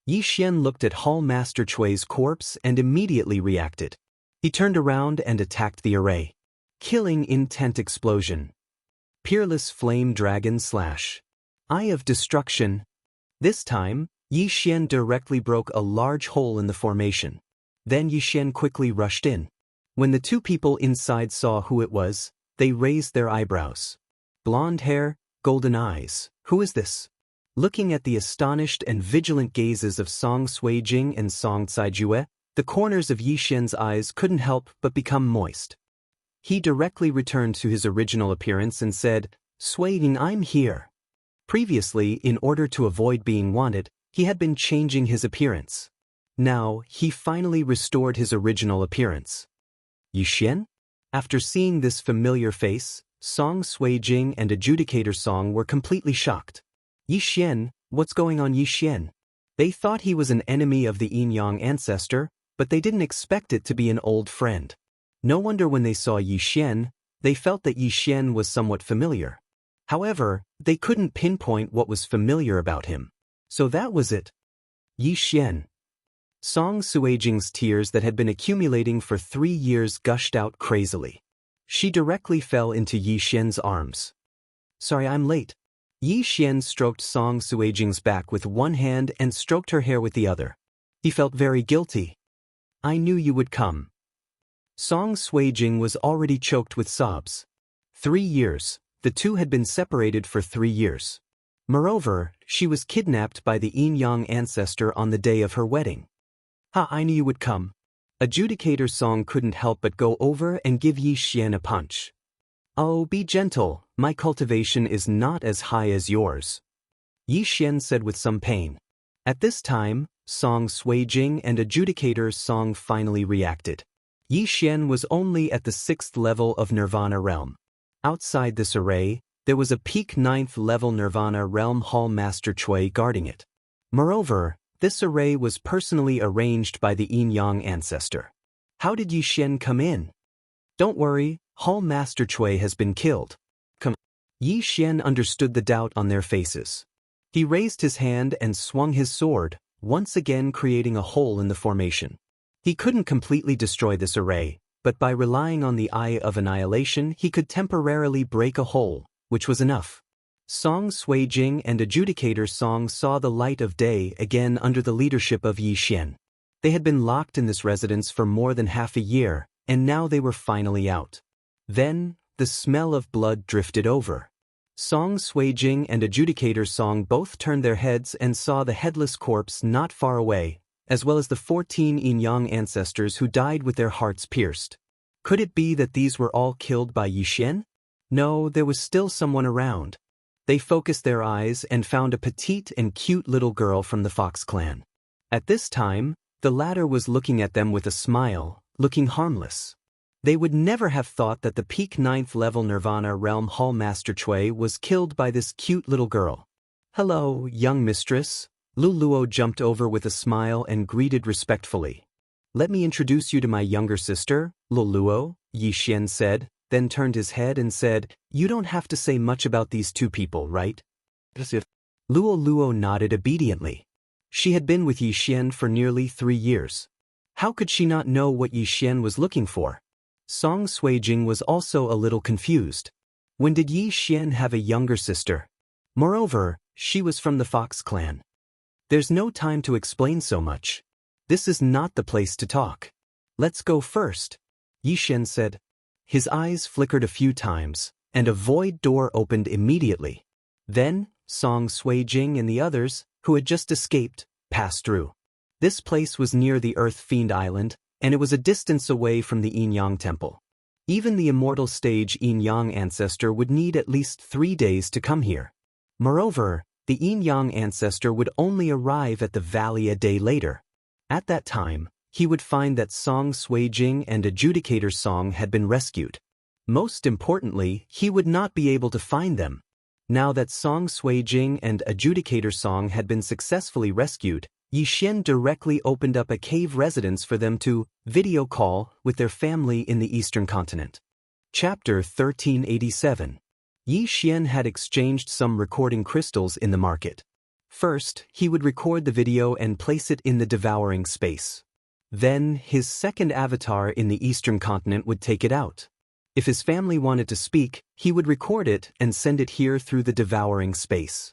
Yi Xian looked at Hall Master Chui's corpse and immediately reacted. He turned around and attacked the array. Killing intent explosion. Peerless Flame Dragon / Eye of Destruction. This time, Yi Xian directly broke a large hole in the formation. Then Yi Xian quickly rushed in. When the two people inside saw who it was, they raised their eyebrows. Blonde hair, golden eyes. Who is this? Looking at the astonished and vigilant gazes of Song Suijing and Song Caijue, the corners of Yi Xian's eyes couldn't help but become moist. He directly returned to his original appearance and said, "Suijing, I'm here." Previously, in order to avoid being wanted, he had been changing his appearance. Now, he finally restored his original appearance. Yi Xian? After seeing this familiar face, Song Suijing and Adjudicator Song were completely shocked. Yi Xian, what's going on, Yi Xian? They thought he was an enemy of the Yin-Yang ancestor, but they didn't expect it to be an old friend. No wonder when they saw Yi Xian, they felt that Yi Xian was somewhat familiar. However, they couldn't pinpoint what was familiar about him. So that was it. Yi Xian. Song Suijing's tears that had been accumulating for 3 years gushed out crazily. She directly fell into Yi Xian's arms. "Sorry, I'm late." Yi Xian stroked Song Suijing's back with one hand and stroked her hair with the other. He felt very guilty. "I knew you would come." Song Suijing was already choked with sobs. 3 years. The two had been separated for 3 years. Moreover, she was kidnapped by the Yin-Yang ancestor on the day of her wedding. I knew you would come." Adjudicator Song couldn't help but go over and give Yi Xian a punch. "Oh, be gentle, my cultivation is not as high as yours," Yi Xian said with some pain. At this time, Song Suijing and Adjudicator Song finally reacted. Yi Xian was only at the 6th level of Nirvana realm. Outside this array, there was a peak 9th level Nirvana realm Hall Master Chui guarding it. Moreover, this array was personally arranged by the Yin-Yang ancestor. How did Yi Xian come in? "Don't worry, Hall Master Chui has been killed." Come. Yi Xian understood the doubt on their faces. He raised his hand and swung his sword, once again creating a hole in the formation. He couldn't completely destroy this array, but by relying on the Eye of Annihilation he could temporarily break a hole, which was enough. Song Suijing and Adjudicator Song saw the light of day again under the leadership of Yi Xian. They had been locked in this residence for more than half a year, and now they were finally out. Then, the smell of blood drifted over. Song Suijing and Adjudicator Song both turned their heads and saw the headless corpse not far away, as well as the 14 Yin-Yang ancestors who died with their hearts pierced. Could it be that these were all killed by Yi Xian? No, there was still someone around. They focused their eyes and found a petite and cute little girl from the Fox clan. At this time, the latter was looking at them with a smile, looking harmless. They would never have thought that the peak 9th level Nirvana realm Hall Master Chui was killed by this cute little girl. "Hello, young mistress." Lu Luo jumped over with a smile and greeted respectfully. "Let me introduce you to my younger sister, Lu Luo," Yi Xian said, then turned his head and said, "You don't have to say much about these two people, right?" Luo Luo nodded obediently. She had been with Yi Xian for nearly 3 years. How could she not know what Yi Xian was looking for? Song Suijing was also a little confused. When did Yi Xian have a younger sister? Moreover, she was from the Fox clan. There's no time to explain so much. This is not the place to talk. Let's go first, Yi Xian said. His eyes flickered a few times, and a void door opened immediately. Then, Song Suijing and the others, who had just escaped, passed through. This place was near the Earth Fiend Island, and it was a distance away from the Yin-Yang Temple. Even the immortal stage Yin-Yang ancestor would need at least 3 days to come here. Moreover, the Yin-Yang ancestor would only arrive at the valley a day later. At that time, he would find that Song Suijing and Adjudicator Song had been rescued. Most importantly, he would not be able to find them. Now that Song Suijing and Adjudicator Song had been successfully rescued, Yi Xian directly opened up a cave residence for them to video call with their family in the Eastern Continent. Chapter 1387. Yi Xian had exchanged some recording crystals in the market. First, he would record the video and place it in the devouring space. Then, his second avatar in the Eastern Continent would take it out. If his family wanted to speak, he would record it and send it here through the devouring space.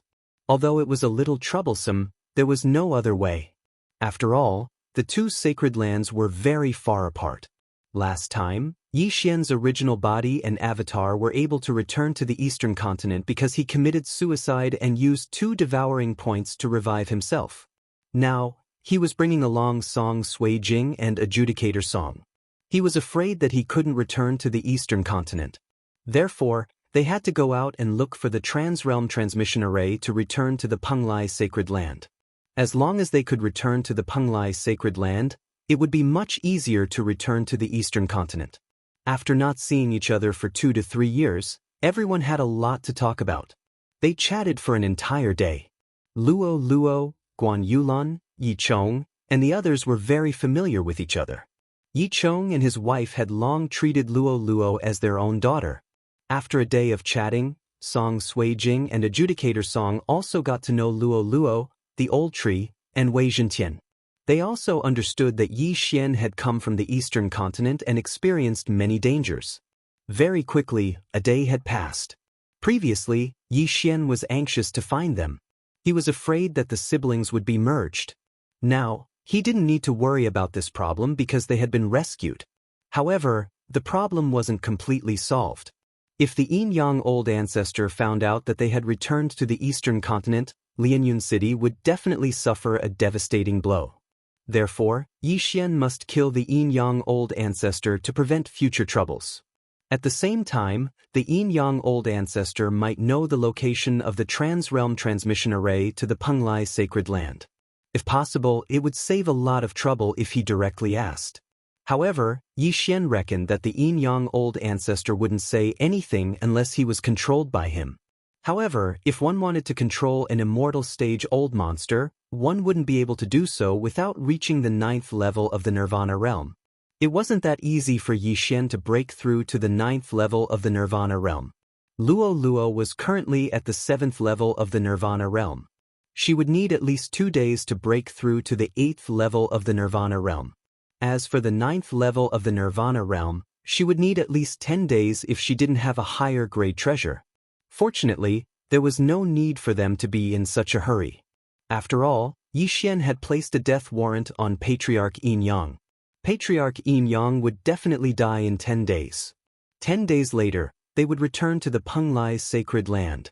Although it was a little troublesome, there was no other way. After all, the two sacred lands were very far apart. Last time, Yi Xian's original body and avatar were able to return to the eastern continent because he committed suicide and used 2 devouring points to revive himself. Now, he was bringing along Song Suijing and Adjudicator Song. He was afraid that he couldn't return to the eastern continent. Therefore, they had to go out and look for the Transrealm Transmission Array to return to the Penglai Sacred Land. As long as they could return to the Penglai Sacred Land, it would be much easier to return to the eastern continent. After not seeing each other for 2 to 3 years, everyone had a lot to talk about. They chatted for an entire day. Luo, Guan Yulan, Yi Chong, and the others were very familiar with each other. Yi Chong and his wife had long treated Luo as their own daughter. After a day of chatting, Song Suijing and Adjudicator Song also got to know Luo, the Old Tree, and Wei Zhentian. They also understood that Yi Xian had come from the eastern continent and experienced many dangers. Very quickly, a day had passed. Previously, Yi Xian was anxious to find them. He was afraid that the siblings would be merged. Now, he didn't need to worry about this problem because they had been rescued. However, the problem wasn't completely solved. If the Yin-Yang Old Ancestor found out that they had returned to the eastern continent, Lianyun City would definitely suffer a devastating blow. Therefore, Yi Xian must kill the Yin-Yang Old Ancestor to prevent future troubles. At the same time, the Yin-Yang Old Ancestor might know the location of the Transrealm Transmission Array to the Penglai Sacred Land. If possible, it would save a lot of trouble if he directly asked. However, Yi Xian reckoned that the Yin-Yang Old Ancestor wouldn't say anything unless he was controlled by him. However, if one wanted to control an immortal stage old monster, one wouldn't be able to do so without reaching the 9th level of the Nirvana realm. It wasn't that easy for Yi Xian to break through to the 9th level of the Nirvana realm. Luo was currently at the 7th level of the Nirvana realm. She would need at least 2 days to break through to the 8th level of the Nirvana realm. As for the 9th level of the Nirvana realm, she would need at least 10 days if she didn't have a higher grade treasure. Fortunately, there was no need for them to be in such a hurry. After all, Yi Xian had placed a death warrant on Patriarch Yin-Yang. Patriarch Yin-Yang would definitely die in 10 days. 10 days later, they would return to the Penglai Sacred Land.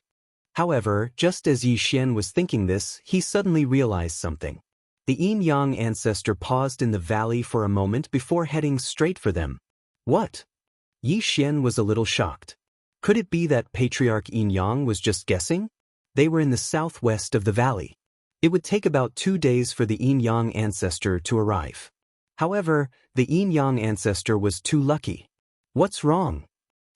However, just as Yi Xian was thinking this, he suddenly realized something. The Yin-Yang Ancestor paused in the valley for a moment before heading straight for them. What? Yi Xian was a little shocked. Could it be that Patriarch Yin-Yang was just guessing? They were in the southwest of the valley. It would take about 2 days for the Yin-Yang Ancestor to arrive. However, the Yin-Yang Ancestor was too lucky. What's wrong?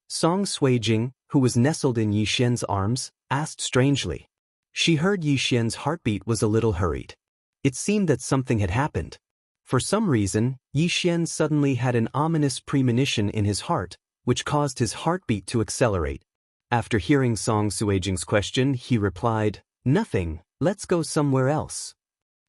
Song Suijing, who was nestled in Yi Xian's arms, asked strangely. She heard Yi Xian's heartbeat was a little hurried. It seemed that something had happened. For some reason, Yi Xian suddenly had an ominous premonition in his heart, which caused his heartbeat to accelerate. After hearing Song Suijing's question, he replied, "Nothing, let's go somewhere else."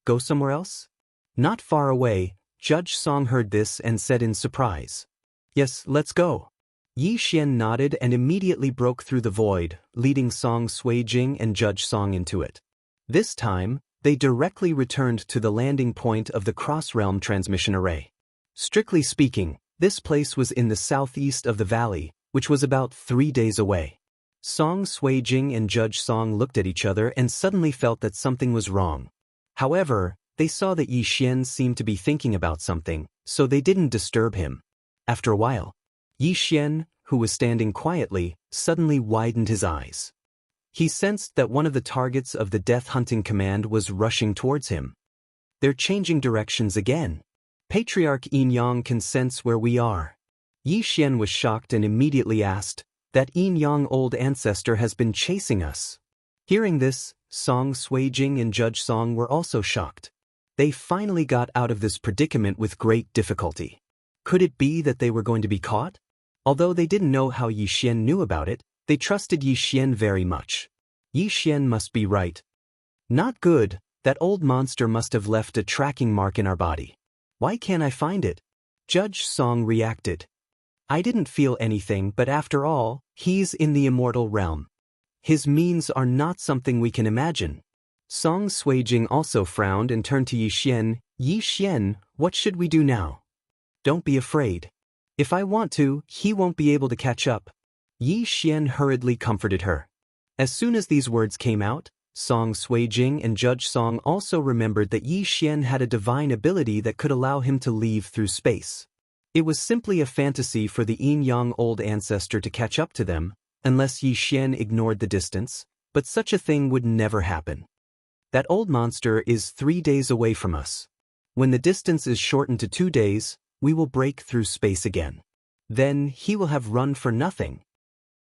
Go somewhere else? Not far away, Judge Song heard this and said in surprise, "Yes, let's go." Yi Xian nodded and immediately broke through the void, leading Song Suijing and Judge Song into it. This time, they directly returned to the landing point of the Cross-Realm Transmission Array. Strictly speaking, this place was in the southeast of the valley, which was about 3 days away. Song Suijing and Judge Song looked at each other and suddenly felt that something was wrong. However, they saw that Yi Xian seemed to be thinking about something, so they didn't disturb him. After a while, Yi Xian, who was standing quietly, suddenly widened his eyes. He sensed that one of the targets of the Death Hunting Command was rushing towards him. They're changing directions again. Patriarch Yin-Yang can sense where we are. Yi Xian was shocked and immediately asked, "That Yin-Yang Old Ancestor has been chasing us." Hearing this, Song Suijing and Judge Song were also shocked. They finally got out of this predicament with great difficulty. Could it be that they were going to be caught? Although they didn't know how Yi Xian knew about it, they trusted Yi Xian very much. Yi Xian must be right. Not good, that old monster must have left a tracking mark in our body. Why can't I find it? Judge Song reacted. I didn't feel anything, but after all, he's in the immortal realm. His means are not something we can imagine. Song Suijing also frowned and turned to Yi Xian. Yi Xian, what should we do now? Don't be afraid. If I want to, he won't be able to catch up. Yi Xian hurriedly comforted her. As soon as these words came out, Song Suijing and Judge Song also remembered that Yi Xian had a divine ability that could allow him to leave through space. It was simply a fantasy for the Yin-Yang old ancestor to catch up to them, unless Yi Xian ignored the distance, but such a thing would never happen. That old monster is 3 days away from us. When the distance is shortened to 2 days, we will break through space again. Then he will have run for nothing.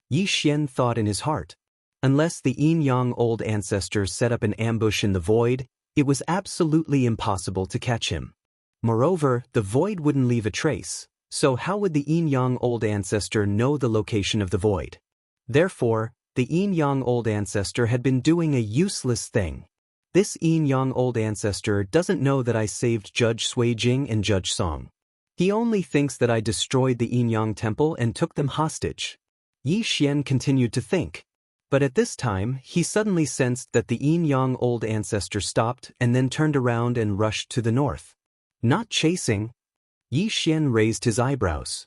Yi Xian thought in his heart. Unless the Yin-Yang old ancestor set up an ambush in the void, it was absolutely impossible to catch him. Moreover, the void wouldn't leave a trace, so how would the Yin-Yang old ancestor know the location of the void? Therefore, the Yin-Yang old ancestor had been doing a useless thing. This Yin-Yang old ancestor doesn't know that I saved Judge Suijing and Judge Song. He only thinks that I destroyed the Yin-Yang temple and took them hostage. Yi Xian continued to think. But at this time, he suddenly sensed that the Yin-Yang old ancestor stopped and then turned around and rushed to the north. Not chasing. Yi Xian raised his eyebrows.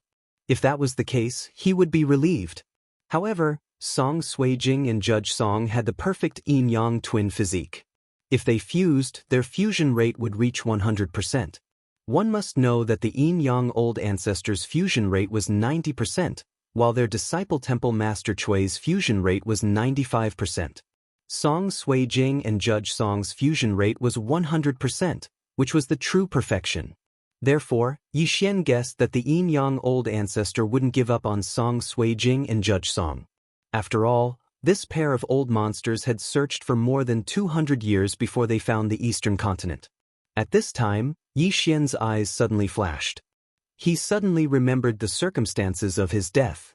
If that was the case, he would be relieved. However, Song Suijing and Judge Song had the perfect Yin-Yang twin physique. If they fused, their fusion rate would reach 100%. One must know that the Yin-Yang old ancestor's fusion rate was 90%, while their disciple Temple Master Chui's fusion rate was 95%. Song Suijing and Judge Song's fusion rate was 100%, which was the true perfection. Therefore, Yi Xian guessed that the Yin-Yang old ancestor wouldn't give up on Song Suijing and Judge Song. After all, this pair of old monsters had searched for more than 200 years before they found the eastern continent. At this time, Yi Xian's eyes suddenly flashed. He suddenly remembered the circumstances of his death.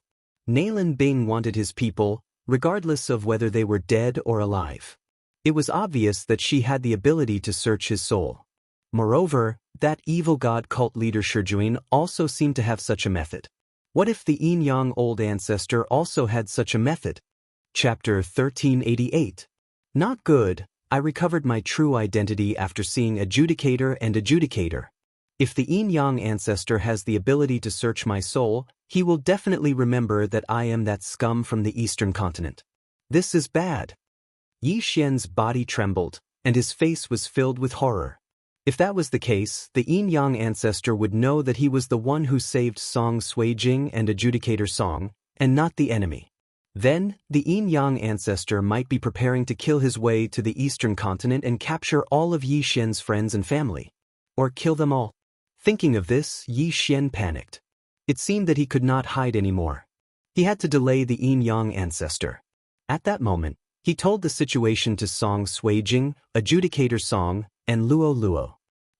Nailin Bing wanted his people, regardless of whether they were dead or alive. It was obvious that she had the ability to search his soul. Moreover, that evil god cult leader Shijuin also seemed to have such a method. What if the Yin-Yang old ancestor also had such a method? Chapter 1388. Not good. I recovered my true identity after seeing Adjudicator and Adjudicator. If the Yin-Yang ancestor has the ability to search my soul, he will definitely remember that I am that scum from the eastern continent. This is bad. Yi Xian's body trembled, and his face was filled with horror. If that was the case, the Yin-Yang ancestor would know that he was the one who saved Song Suijing and Adjudicator Song, and not the enemy. Then, the Yin-Yang ancestor might be preparing to kill his way to the eastern continent and capture all of Yi Xian's friends and family. Or kill them all. Thinking of this, Yi Xian panicked. It seemed that he could not hide anymore. He had to delay the Yin-Yang ancestor. At that moment, he told the situation to Song Suijing, Adjudicator Song, and Luo Luo.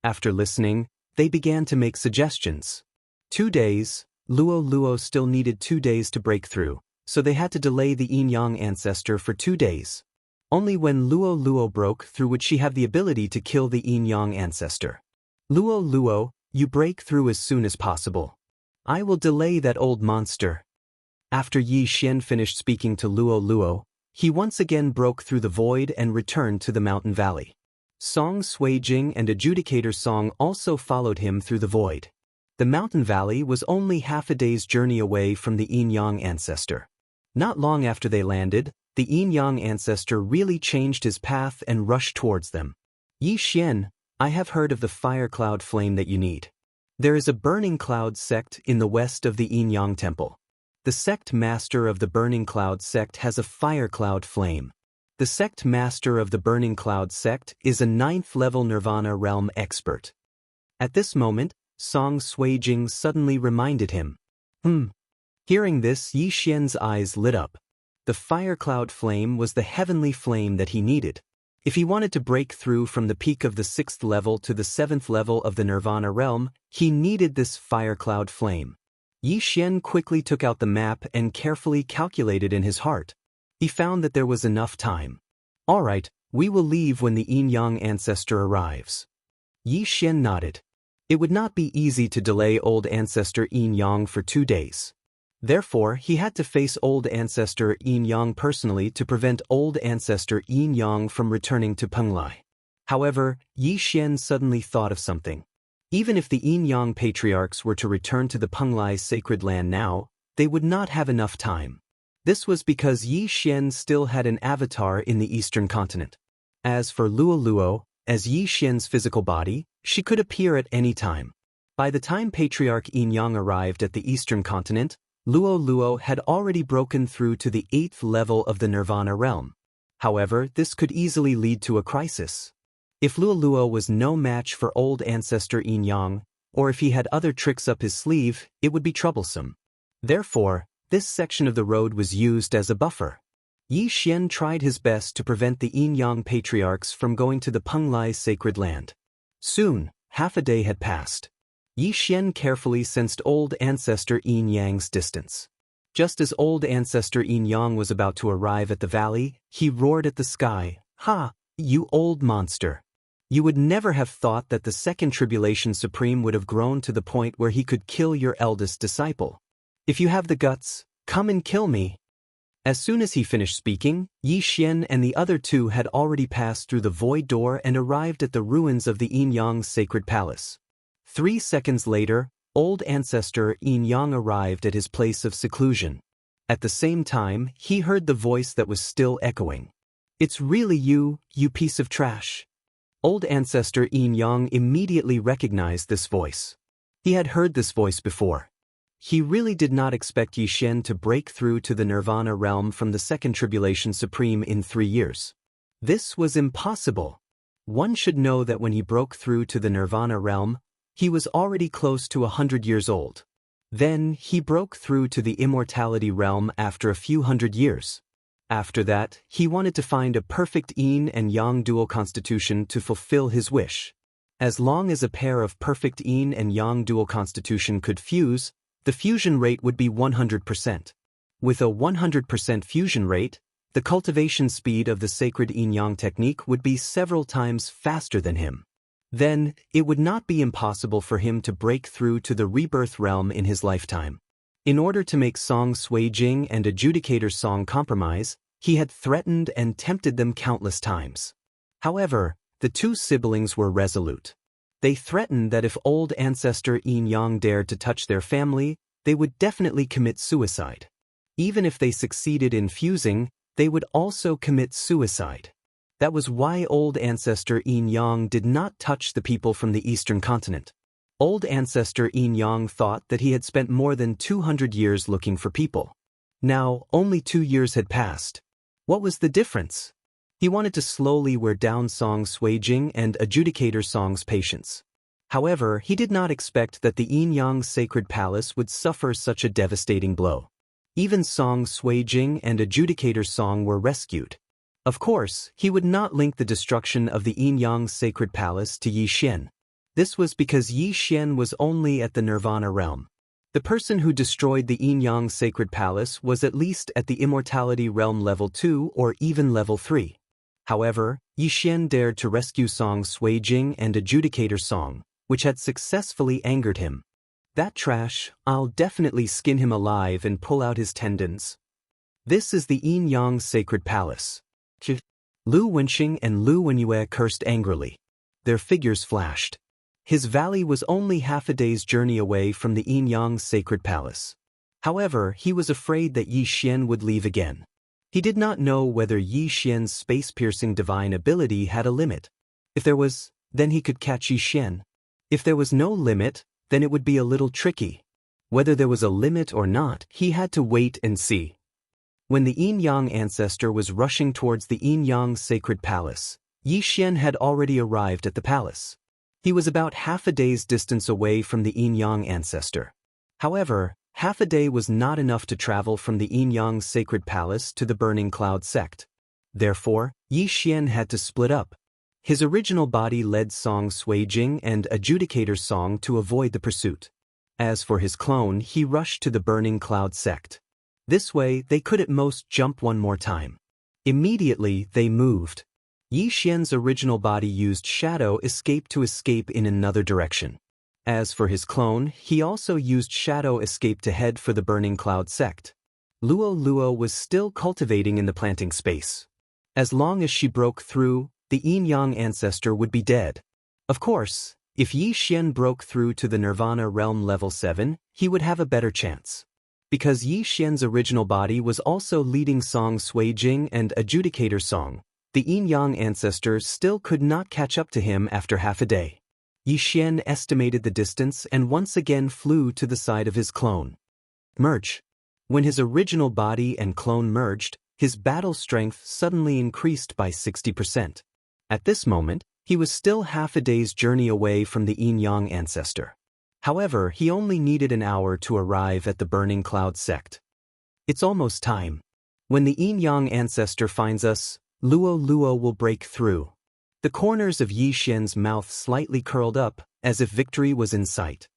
After listening, they began to make suggestions. 2 days, Luo Luo still needed 2 days to break through, so they had to delay the Yin-Yang ancestor for 2 days. Only when Luo Luo broke through would she have the ability to kill the Yin-Yang ancestor. Luo Luo, you break through as soon as possible. I will delay that old monster. After Yi Xian finished speaking to Luo Luo, he once again broke through the void and returned to the mountain valley. Song Suijing and Adjudicator Song also followed him through the void. The mountain valley was only half a day's journey away from the Yin-Yang ancestor. Not long after they landed, the Yin-Yang ancestor really changed his path and rushed towards them. Yi Xian, I have heard of the fire cloud flame that you need. There is a burning cloud sect in the west of the Yin-Yang temple. The sect master of the burning cloud sect has a fire cloud flame. The sect master of the burning cloud sect is a 9th level Nirvana realm expert. At this moment, Song Suijing suddenly reminded him. Hearing this, Yi Xian's eyes lit up. The fire cloud flame was the heavenly flame that he needed. If he wanted to break through from the peak of the 6th level to the 7th level of the Nirvana realm, he needed this fire cloud flame. Yi Xian quickly took out the map and carefully calculated in his heart. He found that there was enough time. All right, we will leave when the Yin-Yang ancestor arrives. Yi Xian nodded. It would not be easy to delay old ancestor Yin-Yang for 2 days. Therefore, he had to face old ancestor Yin Yang personally to prevent old ancestor Yin Yang from returning to Penglai. However, Yi Xian suddenly thought of something. Even if the Yin Yang patriarchs were to return to the Penglai sacred land now, they would not have enough time. This was because Yi Xian still had an avatar in the eastern continent. As for Luo Luo, as Yi Xian's physical body, she could appear at any time. By the time Patriarch Yin Yang arrived at the eastern continent, Luo Luo had already broken through to the 8th level of the Nirvana realm. However, this could easily lead to a crisis. If Luo Luo was no match for old ancestor Yin Yang, or if he had other tricks up his sleeve, it would be troublesome. Therefore, this section of the road was used as a buffer. Yi Xian tried his best to prevent the Yin Yang patriarchs from going to the Penglai sacred land. Soon, half a day had passed. Yi Xian carefully sensed old ancestor Yin Yang's distance. Just as old ancestor Yin Yang was about to arrive at the valley, he roared at the sky, "Ha, you old monster! You would never have thought that the second Tribulation Supreme would have grown to the point where he could kill your eldest disciple. If you have the guts, come and kill me." As soon as he finished speaking, Yi Xian and the other two had already passed through the void door and arrived at the ruins of the Yin Yang sacred palace. 3 seconds later, old ancestor Yin Yang arrived at his place of seclusion. At the same time, he heard the voice that was still echoing. "It's really you, you piece of trash." Old ancestor Yin Yang immediately recognized this voice. He had heard this voice before. He really did not expect Yi Xian to break through to the Nirvana realm from the Second Tribulation Supreme in 3 years. This was impossible. One should know that when he broke through to the Nirvana realm, he was already close to 100 years old. Then, he broke through to the immortality realm after a few hundred years. After that, he wanted to find a perfect Yin and Yang dual constitution to fulfill his wish. As long as a pair of perfect Yin and Yang dual constitution could fuse, the fusion rate would be 100%. With a 100% fusion rate, the cultivation speed of the sacred Yin-Yang technique would be several times faster than him. Then, it would not be impossible for him to break through to the rebirth realm in his lifetime. In order to make Song Sui-jing and Adjudicator Song compromise, he had threatened and tempted them countless times. However, the two siblings were resolute. They threatened that if old ancestor Yin-Yang dared to touch their family, they would definitely commit suicide. Even if they succeeded in fusing, they would also commit suicide. That was why old ancestor Yin-Yang did not touch the people from the eastern continent. Old ancestor Yin-Yang thought that he had spent more than 200 years looking for people. Now, only 2 years had passed. What was the difference? He wanted to slowly wear down Song Sui-jing and Adjudicator Song's patience. However, he did not expect that the Yin-Yang sacred palace would suffer such a devastating blow. Even Song Sui-jing and Adjudicator Song were rescued. Of course, he would not link the destruction of the Yin-Yang sacred palace to Yi Xian. This was because Yi Xian was only at the Nirvana realm. The person who destroyed the Yin-Yang sacred palace was at least at the Immortality realm level 2 or even level 3. However, Yi Xian dared to rescue Song Sui-jing and Adjudicator Song, which had successfully angered him. "That trash, I'll definitely skin him alive and pull out his tendons." This is the Yin-Yang sacred palace. Lu Wenxing and Lu Wenyue cursed angrily. Their figures flashed. His valley was only half a day's journey away from the Yin-Yang sacred palace. However, he was afraid that Yi Xian would leave again. He did not know whether Yi Xian's space-piercing divine ability had a limit. If there was, then he could catch Yi Xian. If there was no limit, then it would be a little tricky. Whether there was a limit or not, he had to wait and see. When the Yin-Yang ancestor was rushing towards the Yin-Yang sacred palace, Yi Xian had already arrived at the palace. He was about half a day's distance away from the Yin-Yang ancestor. However, half a day was not enough to travel from the Yin-Yang sacred palace to the Burning Cloud sect. Therefore, Yi Xian had to split up. His original body led Song Sui-jing and Adjudicator Song to avoid the pursuit. As for his clone, he rushed to the Burning Cloud sect. This way, they could at most jump one more time. Immediately, they moved. Yi Xian's original body used shadow escape to escape in another direction. As for his clone, he also used shadow escape to head for the Burning Cloud sect. Luo Luo was still cultivating in the planting space. As long as she broke through, the Yin-Yang ancestor would be dead. Of course, if Yi Xian broke through to the Nirvana realm level 7, he would have a better chance. Because Yi Xian's original body was also leading Song Sui Jing and Adjudicator Song, the Yin-Yang ancestor still could not catch up to him after half a day. Yi Xian estimated the distance and once again flew to the side of his clone. Merge. When his original body and clone merged, his battle strength suddenly increased by 60%. At this moment, he was still half a day's journey away from the Yin-Yang ancestor. However, he only needed an hour to arrive at the Burning Cloud sect. It's almost time. When the Yin-Yang ancestor finds us, Luo Luo will break through. The corners of Yi Xian's mouth slightly curled up, as if victory was in sight.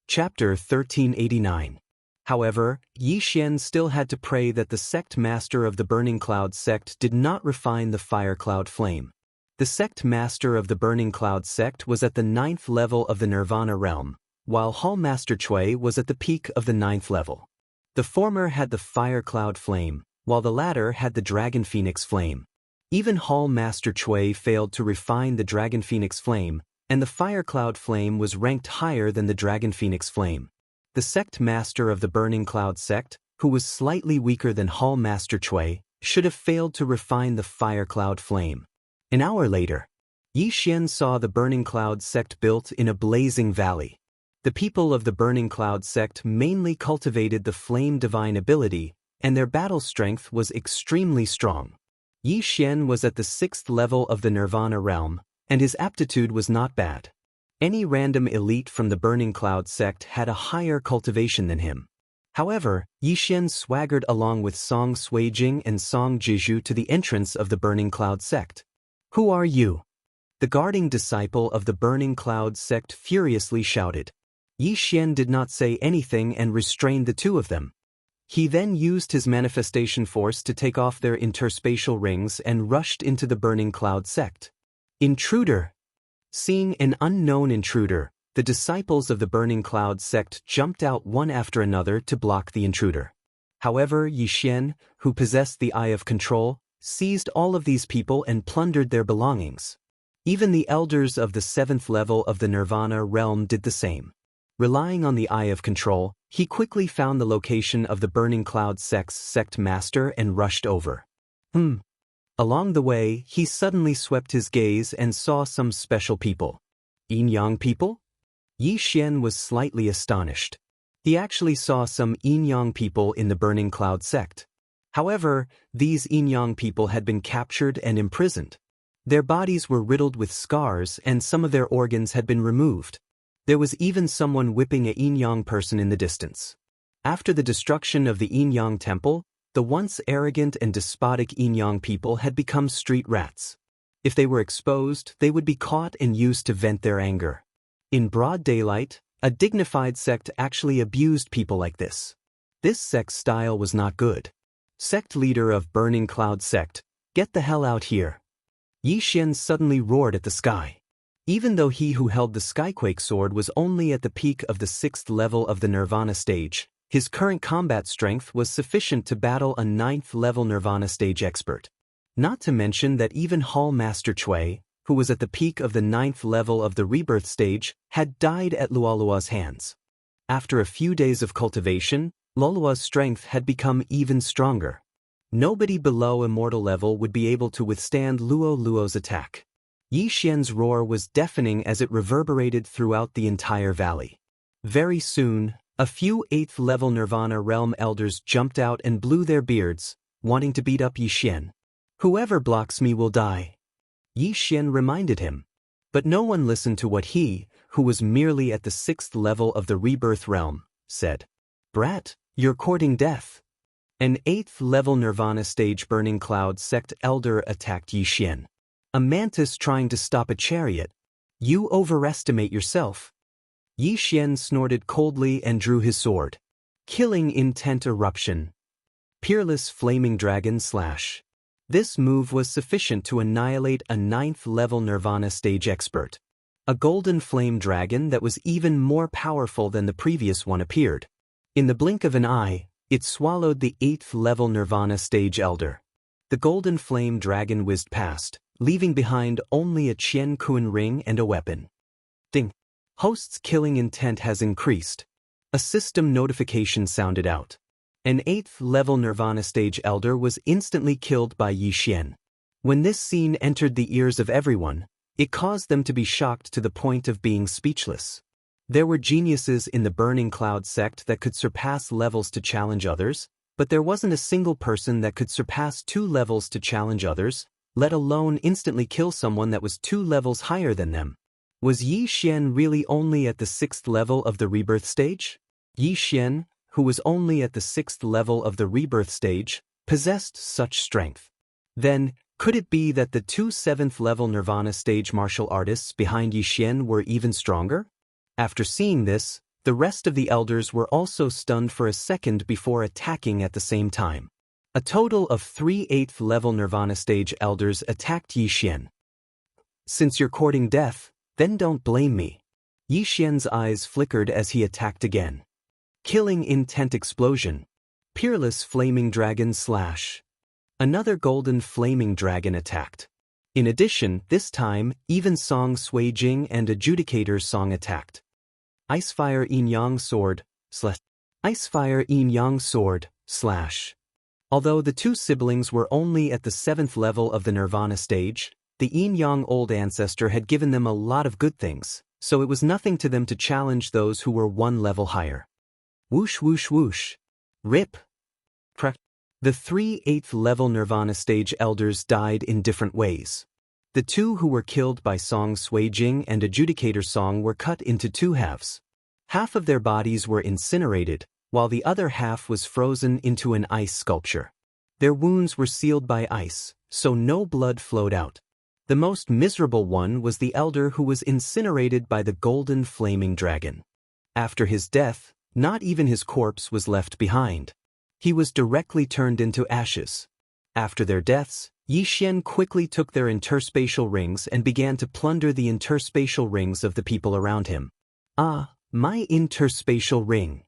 Chapter 1389. However, Yi Xian still had to pray that the sect master of the Burning Cloud sect did not refine the fire cloud flame. The sect master of the Burning Cloud sect was at the 9th level of the Nirvana realm, while Hall Master Chui was at the peak of the 9th level. The former had the fire cloud flame, while the latter had the dragon phoenix flame. Even Hall Master Chui failed to refine the dragon phoenix flame, and the fire cloud flame was ranked higher than the dragon phoenix flame. The sect master of the Burning Cloud sect, who was slightly weaker than Hall Master Chui, should have failed to refine the fire cloud flame. An hour later, Yi Xian saw the Burning Cloud sect built in a blazing valley. The people of the Burning Cloud sect mainly cultivated the flame divine ability, and their battle strength was extremely strong. Yi Xian was at the 6th level of the Nirvana realm, and his aptitude was not bad. Any random elite from the Burning Cloud sect had a higher cultivation than him. However, Yi Xian swaggered along with Song Sui Jing and Song Jizhu to the entrance of the Burning Cloud sect. "Who are you?" The guarding disciple of the Burning Cloud sect furiously shouted. Yi Xian did not say anything and restrained the two of them. He then used his manifestation force to take off their interspatial rings and rushed into the Burning Cloud sect. Intruder! Seeing an unknown intruder, the disciples of the Burning Cloud sect jumped out one after another to block the intruder. However, Yi Xian, who possessed the Eye of Control, seized all of these people and plundered their belongings. Even the elders of the 7th level of the Nirvana realm did the same. Relying on the Eye of Control, he quickly found the location of the Burning Cloud sect's sect master and rushed over. Along the way, he suddenly swept his gaze and saw some special people. Yin-Yang people? Yi Xian was slightly astonished. He actually saw some Yin-Yang people in the Burning Cloud sect. However, these Yin-Yang people had been captured and imprisoned. Their bodies were riddled with scars and some of their organs had been removed. There was even someone whipping a Yin-Yang person in the distance. After the destruction of the Yin-Yang temple, the once arrogant and despotic Yin-Yang people had become street rats. If they were exposed, they would be caught and used to vent their anger. In broad daylight, a dignified sect actually abused people like this. This sect's style was not good. Sect leader of Burning Cloud sect, get the hell out here. Yi Xian suddenly roared at the sky. Even though he who held the Skyquake sword was only at the peak of the 6th level of the Nirvana stage, his current combat strength was sufficient to battle a 9th level Nirvana stage expert. Not to mention that even Hall Master Chui, who was at the peak of the 9th level of the Rebirth stage, had died at Luolua's hands. After a few days of cultivation, Luolua's strength had become even stronger. Nobody below immortal level would be able to withstand Luo Luo's attack. Yi Xian's roar was deafening as it reverberated throughout the entire valley. Very soon, a few 8th level Nirvana realm elders jumped out and blew their beards, wanting to beat up Yi Xian. Whoever blocks me will die. Yi Xian reminded him. But no one listened to what he, who was merely at the 6th level of the Rebirth realm, said. Brat, you're courting death. An 8th level Nirvana stage Burning Cloud sect elder attacked Yi Xian. A mantis trying to stop a chariot. You overestimate yourself. Yi Xian snorted coldly and drew his sword. Killing intent eruption. Peerless flaming dragon slash. This move was sufficient to annihilate a 9th level Nirvana stage expert. A golden flame dragon that was even more powerful than the previous one appeared. In the blink of an eye, it swallowed the 8th level Nirvana stage elder. The golden flame dragon whizzed past, leaving behind only a Qian Kun ring and a weapon. Ding! Host's killing intent has increased. A system notification sounded out. An 8th level Nirvana stage elder was instantly killed by Yi Xian. When this scene entered the ears of everyone, it caused them to be shocked to the point of being speechless. There were geniuses in the Burning Cloud sect that could surpass levels to challenge others, but there wasn't a single person that could surpass 2 levels to challenge others, let alone instantly kill someone that was 2 levels higher than them. Was Yi Xian really only at the 6th level of the rebirth stage? Yi Xian, who was only at the 6th level of the rebirth stage, possessed such strength. Then, could it be that the 2 7th level Nirvana stage martial artists behind Yi Xian were even stronger? After seeing this, the rest of the elders were also stunned for a second before attacking at the same time. A total of 3 8th level Nirvana stage elders attacked Yi Xian. Since you're courting death, then don't blame me. Yi Xian's eyes flickered as he attacked again. Killing intent explosion. Peerless flaming dragon slash. Another golden flaming dragon attacked. In addition, this time, even Song Sui Jing and Adjudicator's Song attacked. Icefire Yin Yang Sword, slash. Icefire Yin Yang Sword, slash. Although the two siblings were only at the 7th level of the Nirvana stage, the Yin Yang Old Ancestor had given them a lot of good things, so it was nothing to them to challenge those who were 1 level higher. Whoosh whoosh whoosh. Rip. The 3 8th level Nirvana stage elders died in different ways. The 2 who were killed by Song Sui Jing and Adjudicator Song were cut into 2 halves. Half of their bodies were incinerated, while the other half was frozen into an ice sculpture. Their wounds were sealed by ice, so no blood flowed out. The most miserable one was the elder who was incinerated by the golden flaming dragon. After his death, not even his corpse was left behind. He was directly turned into ashes. After their deaths, Yi Xian quickly took their interspatial rings and began to plunder the interspatial rings of the people around him. Ah, my interspatial ring.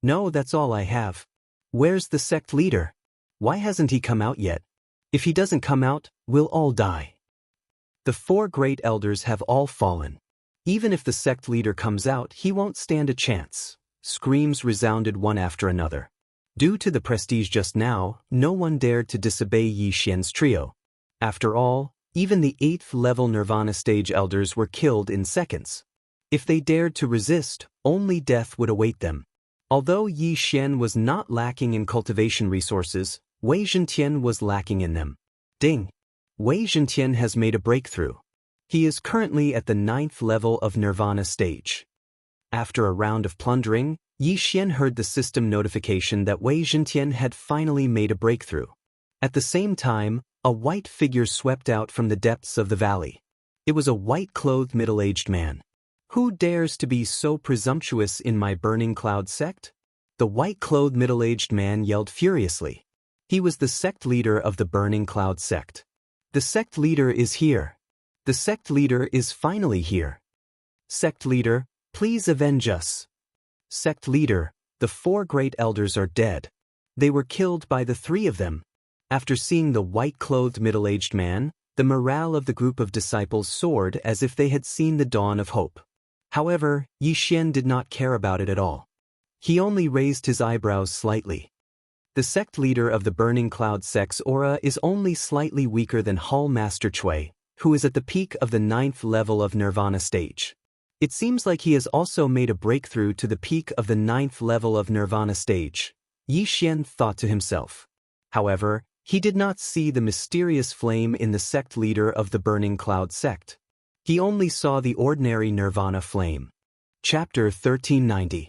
No, that's all I have. Where's the sect leader? Why hasn't he come out yet? If he doesn't come out, we'll all die. The 4 great elders have all fallen. Even if the sect leader comes out, he won't stand a chance. Screams resounded one after another. Due to the prestige just now, no one dared to disobey Yi Xian's trio. After all, even the 8th level Nirvana stage elders were killed in seconds. If they dared to resist, only death would await them. Although Yi Xian was not lacking in cultivation resources, Wei Zhentian was lacking in them. Ding! Wei Zhentian has made a breakthrough. He is currently at the 9th level of Nirvana stage. After a round of plundering, Yi Xian heard the system notification that Wei Zhentian had finally made a breakthrough. At the same time, a white figure swept out from the depths of the valley. It was a white-clothed middle-aged man. Who dares to be so presumptuous in my Burning Cloud sect? The white-clothed middle-aged man yelled furiously. He was the sect leader of the Burning Cloud sect. The sect leader is here. The sect leader is finally here. Sect leader, please avenge us. Sect leader, the 4 great elders are dead. They were killed by the 3 of them. After seeing the white-clothed middle-aged man, the morale of the group of disciples soared as if they had seen the dawn of hope. However, Yi Xian did not care about it at all. He only raised his eyebrows slightly. The sect leader of the Burning Cloud sect's aura is only slightly weaker than Hall Master Cui, who is at the peak of the 9th level of Nirvana stage. It seems like he has also made a breakthrough to the peak of the 9th level of Nirvana stage, Yi Xian thought to himself. However, he did not see the mysterious flame in the sect leader of the Burning Cloud sect. He only saw the ordinary Nirvana flame. Chapter 1390.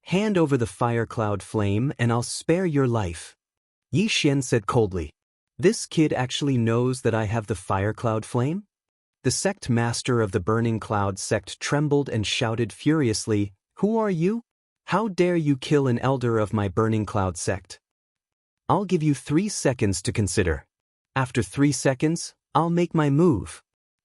Hand over the fire cloud flame and I'll spare your life. Yi Xian said coldly. This kid actually knows that I have the fire cloud flame? The sect master of the Burning Cloud sect trembled and shouted furiously, Who are you? How dare you kill an elder of my Burning Cloud sect? I'll give you 3 seconds to consider. After 3 seconds, I'll make my move.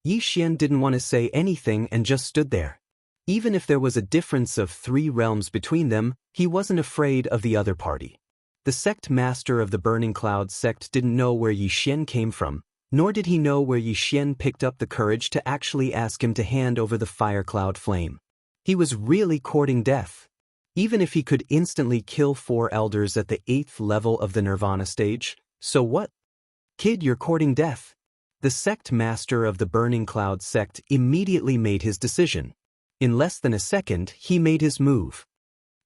Yi Xian didn't want to say anything and just stood there. Even if there was a difference of 3 realms between them, he wasn't afraid of the other party. The sect master of the Burning Cloud sect didn't know where Yi Xian came from, nor did he know where Yi Xian picked up the courage to actually ask him to hand over the fire cloud flame. He was really courting death. Even if he could instantly kill 4 elders at the 8th level of the Nirvana stage, so what? Kid, you're courting death. The sect master of the Burning Cloud sect immediately made his decision. In less than a second, he made his move.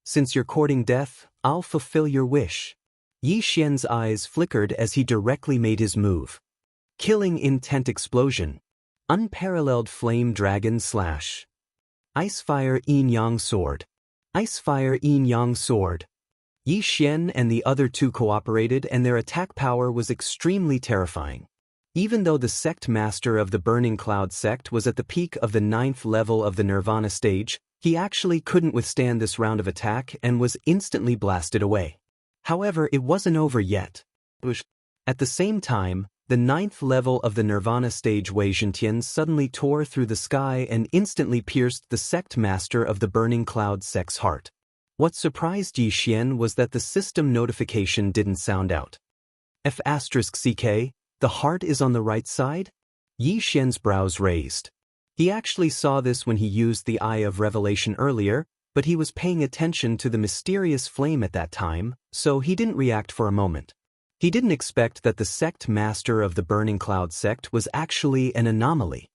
Since you're courting death, I'll fulfill your wish. Yi Xian's eyes flickered as he directly made his move. Killing intent explosion. Unparalleled flame dragon slash. Icefire yin-yang sword. Icefire yin-yang sword. Yi Xian and the other 2 cooperated, and their attack power was extremely terrifying. Even though the sect master of the Burning Cloud sect was at the peak of the 9th level of the Nirvana stage, he actually couldn't withstand this round of attack and was instantly blasted away. However, it wasn't over yet. At the same time, the 9th level of the Nirvana stage Wei Zhentian suddenly tore through the sky and instantly pierced the sect master of the Burning Cloud sect's heart. What surprised Yi Xian was that the system notification didn't sound out. F***CK, the heart is on the right side? Yi Xian's brows raised. He actually saw this when he used the Eye of Revelation earlier, but he was paying attention to the mysterious flame at that time, so he didn't react for a moment. He didn't expect that the sect master of the Burning Cloud sect was actually an anomaly.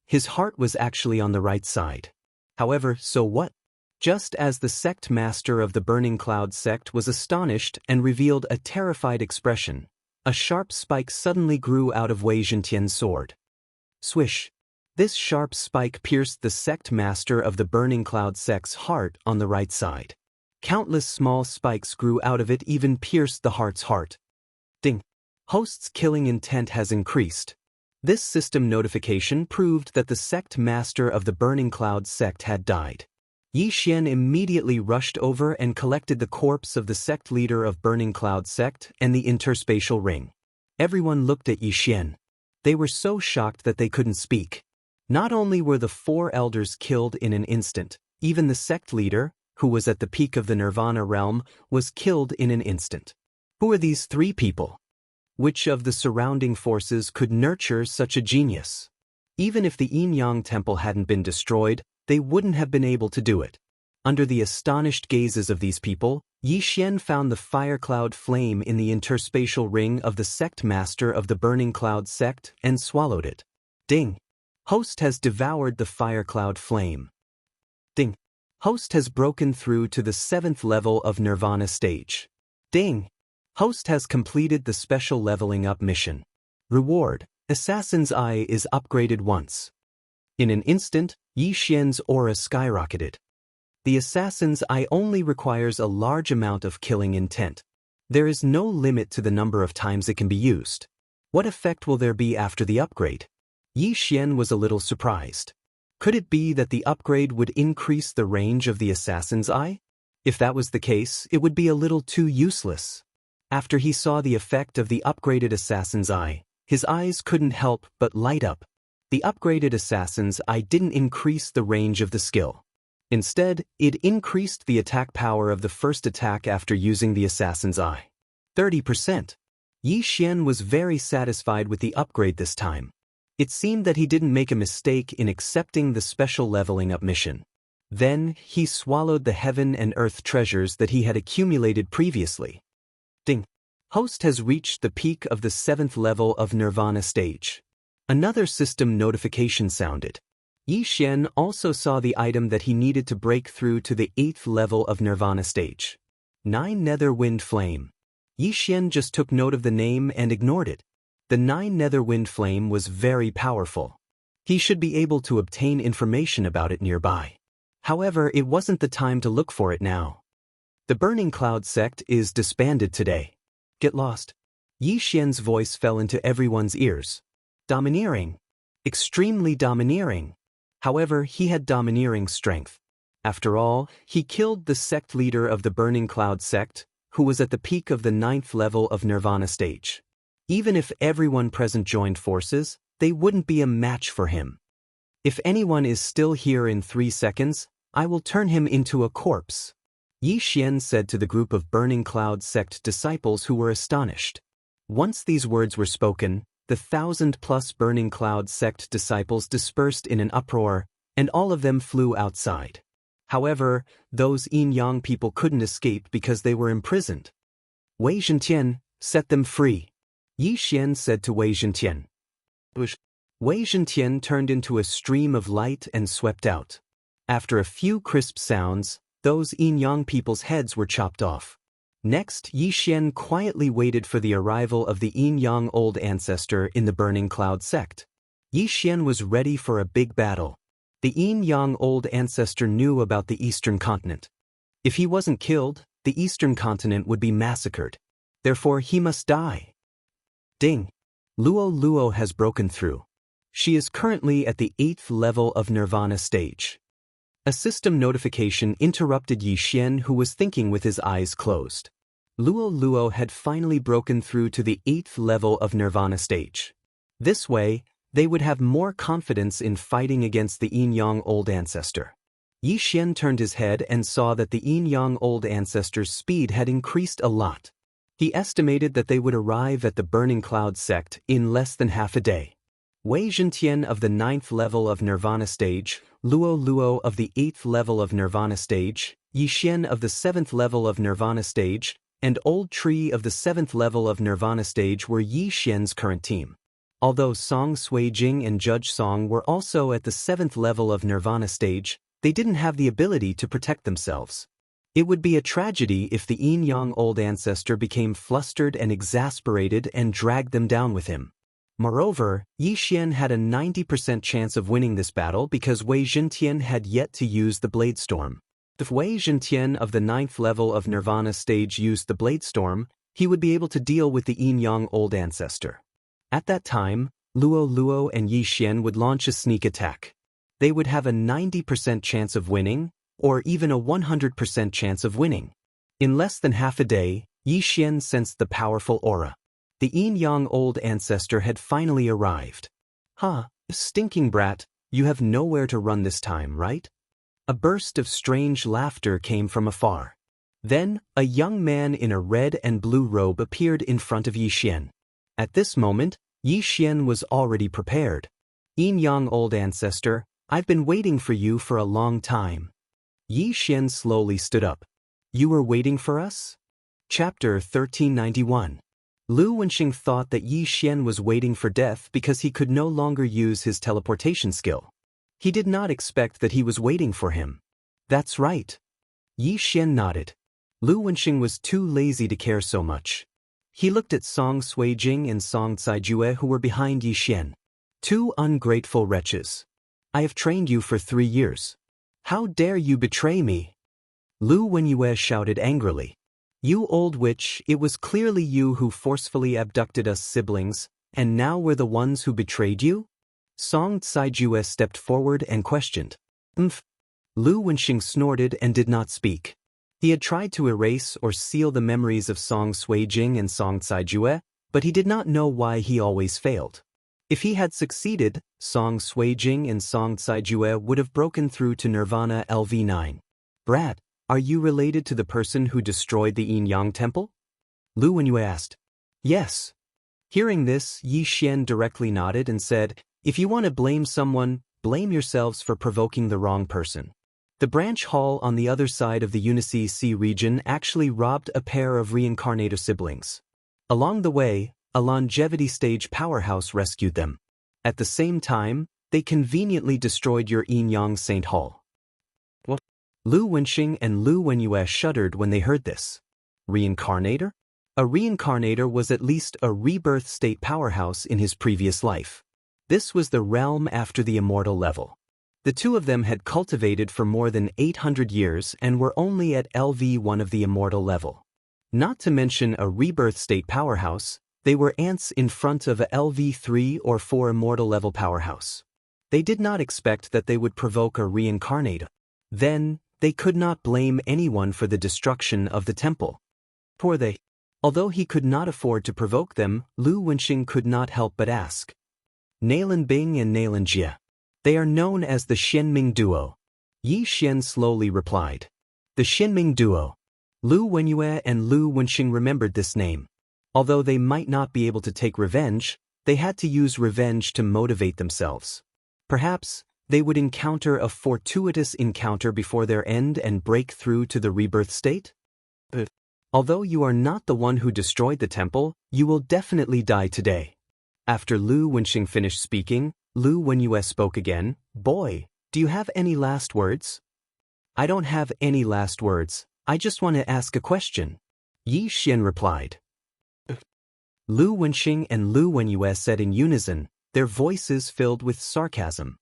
His heart was actually on the right side. However, so what? Just as the sect master of the Burning Cloud sect was astonished and revealed a terrified expression, a sharp spike suddenly grew out of Wei Zhentian's sword. Swish. This sharp spike pierced the sect master of the Burning Cloud sect's heart on the right side. Countless small spikes grew out of it, even pierced the heart's heart. Ding. Host's killing intent has increased. This system notification proved that the sect master of the Burning Cloud sect had died. Yi Xian immediately rushed over and collected the corpse of the sect leader of Burning Cloud sect and the interspatial ring. Everyone looked at Yi Xian. They were so shocked that they couldn't speak. Not only were the 4 elders killed in an instant, even the sect leader, who was at the peak of the Nirvana realm, was killed in an instant. Who are these 3 people? Which of the surrounding forces could nurture such a genius? Even if the Yin-Yang temple hadn't been destroyed, they wouldn't have been able to do it. Under the astonished gazes of these people, Yi Xian found the fire cloud flame in the interspatial ring of the sect master of the Burning Cloud sect and swallowed it. Ding. Host has devoured the fire cloud flame. Ding. Host has broken through to the 7th level of Nirvana stage. Ding. Host has completed the special leveling up mission. Reward. Assassin's Eye is upgraded once. In an instant, Yi Xian's aura skyrocketed. The Assassin's Eye only requires a large amount of killing intent. There is no limit to the number of times it can be used. What effect will there be after the upgrade? Yi Xian was a little surprised. Could it be that the upgrade would increase the range of the Assassin's Eye? If that was the case, it would be a little too useless. After he saw the effect of the upgraded Assassin's Eye, his eyes couldn't help but light up. The upgraded Assassin's Eye didn't increase the range of the skill. Instead, it increased the attack power of the first attack after using the Assassin's Eye. 30%. Yi Xian was very satisfied with the upgrade this time. It seemed that he didn't make a mistake in accepting the special leveling up mission. Then, he swallowed the heaven and earth treasures that he had accumulated previously. Ding. Host has reached the peak of the 7th level of Nirvana stage. Another system notification sounded. Yi Xian also saw the item that he needed to break through to the 8th level of Nirvana stage. 9 Nether Wind Flame. Yi Xian just took note of the name and ignored it. The 9 Nether Wind Flame was very powerful. He should be able to obtain information about it nearby. However, it wasn't the time to look for it now. The Burning Cloud sect is disbanded today. Get lost. Yi Xian's voice fell into everyone's ears. Domineering. Extremely domineering. However, he had domineering strength. After all, he killed the sect leader of the Burning Cloud sect, who was at the peak of the 9th level of Nirvana stage. Even if everyone present joined forces, they wouldn't be a match for him. If anyone is still here in 3 seconds, I will turn him into a corpse. Yi Xian said to the group of Burning Cloud sect disciples who were astonished. Once these words were spoken, the 1,000+ Burning Cloud sect disciples dispersed in an uproar, and all of them flew outside. However, those Yin-Yang people couldn't escape because they were imprisoned. Wei Zhentian, set them free. Yi Xian said to Wei Zhentian. Wei Zhentian turned into a stream of light and swept out. After a few crisp sounds, those Yin-Yang people's heads were chopped off. Next, Yi Xian quietly waited for the arrival of the Yin-Yang Old Ancestor in the Burning Cloud sect. Yi Xian was ready for a big battle. The Yin-Yang Old Ancestor knew about the Eastern Continent. If he wasn't killed, the Eastern Continent would be massacred. Therefore, he must die. Ding! Luo Luo has broken through. She is currently at the 8th level of Nirvana stage. A system notification interrupted Yi Xian, who was thinking with his eyes closed. Luo Luo had finally broken through to the 8th level of Nirvana stage. This way, they would have more confidence in fighting against the Yin-Yang Old Ancestor. Yi Xian turned his head and saw that the Yin-Yang Old Ancestor's speed had increased a lot. He estimated that they would arrive at the Burning Cloud sect in less than half a day. Wei Zhentian of the 9th level of Nirvana stage, Luo Luo of the 8th level of Nirvana stage, Yi Xian of the 7th level of Nirvana stage, and Old Tree of the 7th level of Nirvana stage were Yi Xian's current team. Although Song Suijing and Judge Song were also at the 7th level of Nirvana stage, they didn't have the ability to protect themselves. It would be a tragedy if the Yin-Yang Old Ancestor became flustered and exasperated and dragged them down with him. Moreover, Yi Xian had a 90% chance of winning this battle because Wei Zhentian had yet to use the Blade Storm. If Wei Zhentian of the 9th level of Nirvana stage used the Blade Storm, he would be able to deal with the Yin-Yang Old Ancestor. At that time, Luo Luo and Yi Xian would launch a sneak attack. They would have a 90% chance of winning, or even a 100% chance of winning. In less than half a day, Yi Xian sensed the powerful aura. The Yin-Yang Old Ancestor had finally arrived. "Ha, stinking brat, you have nowhere to run this time, right?" A burst of strange laughter came from afar. Then, a young man in a red and blue robe appeared in front of Yi Xian. At this moment, Yi Xian was already prepared. "Yin-Yang Old Ancestor, I've been waiting for you for a long time." Yi Xian slowly stood up. "You were waiting for us?" Chapter 1391. Lu Wenxing thought that Yi Xian was waiting for death because he could no longer use his teleportation skill. He did not expect that he was waiting for him. "That's right." Yi Xian nodded. Lu Wenxing was too lazy to care so much. He looked at Song Suijing and Song Caijue who were behind Yi Xian. "Two ungrateful wretches. I have trained you for 3 years. How dare you betray me?" Lu Wenyue shouted angrily. "You old witch, it was clearly you who forcefully abducted us siblings, and now we're the ones who betrayed you?" Song Caijue stepped forward and questioned. Lu Wenxing snorted and did not speak. He had tried to erase or seal the memories of Song Suijing and Song Caijue, but he did not know why he always failed. If he had succeeded, Song Suijing and Song Caijue would have broken through to Nirvana LV9. "Brat, are you related to the person who destroyed the Yin-Yang temple?" Lu Wenyue asked. "Yes." Hearing this, Yi Xian directly nodded and said, "If you want to blame someone, blame yourselves for provoking the wrong person." The branch hall on the other side of the Unicy Sea region actually robbed a pair of reincarnator siblings. Along the way, a longevity stage powerhouse rescued them. At the same time, they conveniently destroyed your Yin-Yang Saint Hall. What? Lu Wenxing and Lu Wenyue shuddered when they heard this. Reincarnator? A reincarnator was at least a rebirth state powerhouse in his previous life. This was the realm after the immortal level. The two of them had cultivated for more than 800 years and were only at LV1 of the immortal level. Not to mention a rebirth state powerhouse, they were ants in front of a LV3 or 4 immortal level powerhouse. They did not expect that they would provoke a reincarnator. Then, they could not blame anyone for the destruction of the temple. Poor they. Although he could not afford to provoke them, Lu Wenxing could not help but ask. "Nailan Bing and Nailan Jie. They are known as the Xianming duo. Yi Xian slowly replied. The Xianming duo. Lu Wenyue and Lu Wenxing remembered this name. Although they might not be able to take revenge, they had to use revenge to motivate themselves. Perhaps they would encounter a fortuitous encounter before their end and break through to the rebirth state? Although you are not the one who destroyed the temple, you will definitely die today. After Lu Wenxing finished speaking, Lu Wenyue spoke again. Boy, do you have any last words? I don't have any last words, I just want to ask a question. Yi Xian replied. Lu Wenxing and Lu Wenyue said in unison, their voices filled with sarcasm.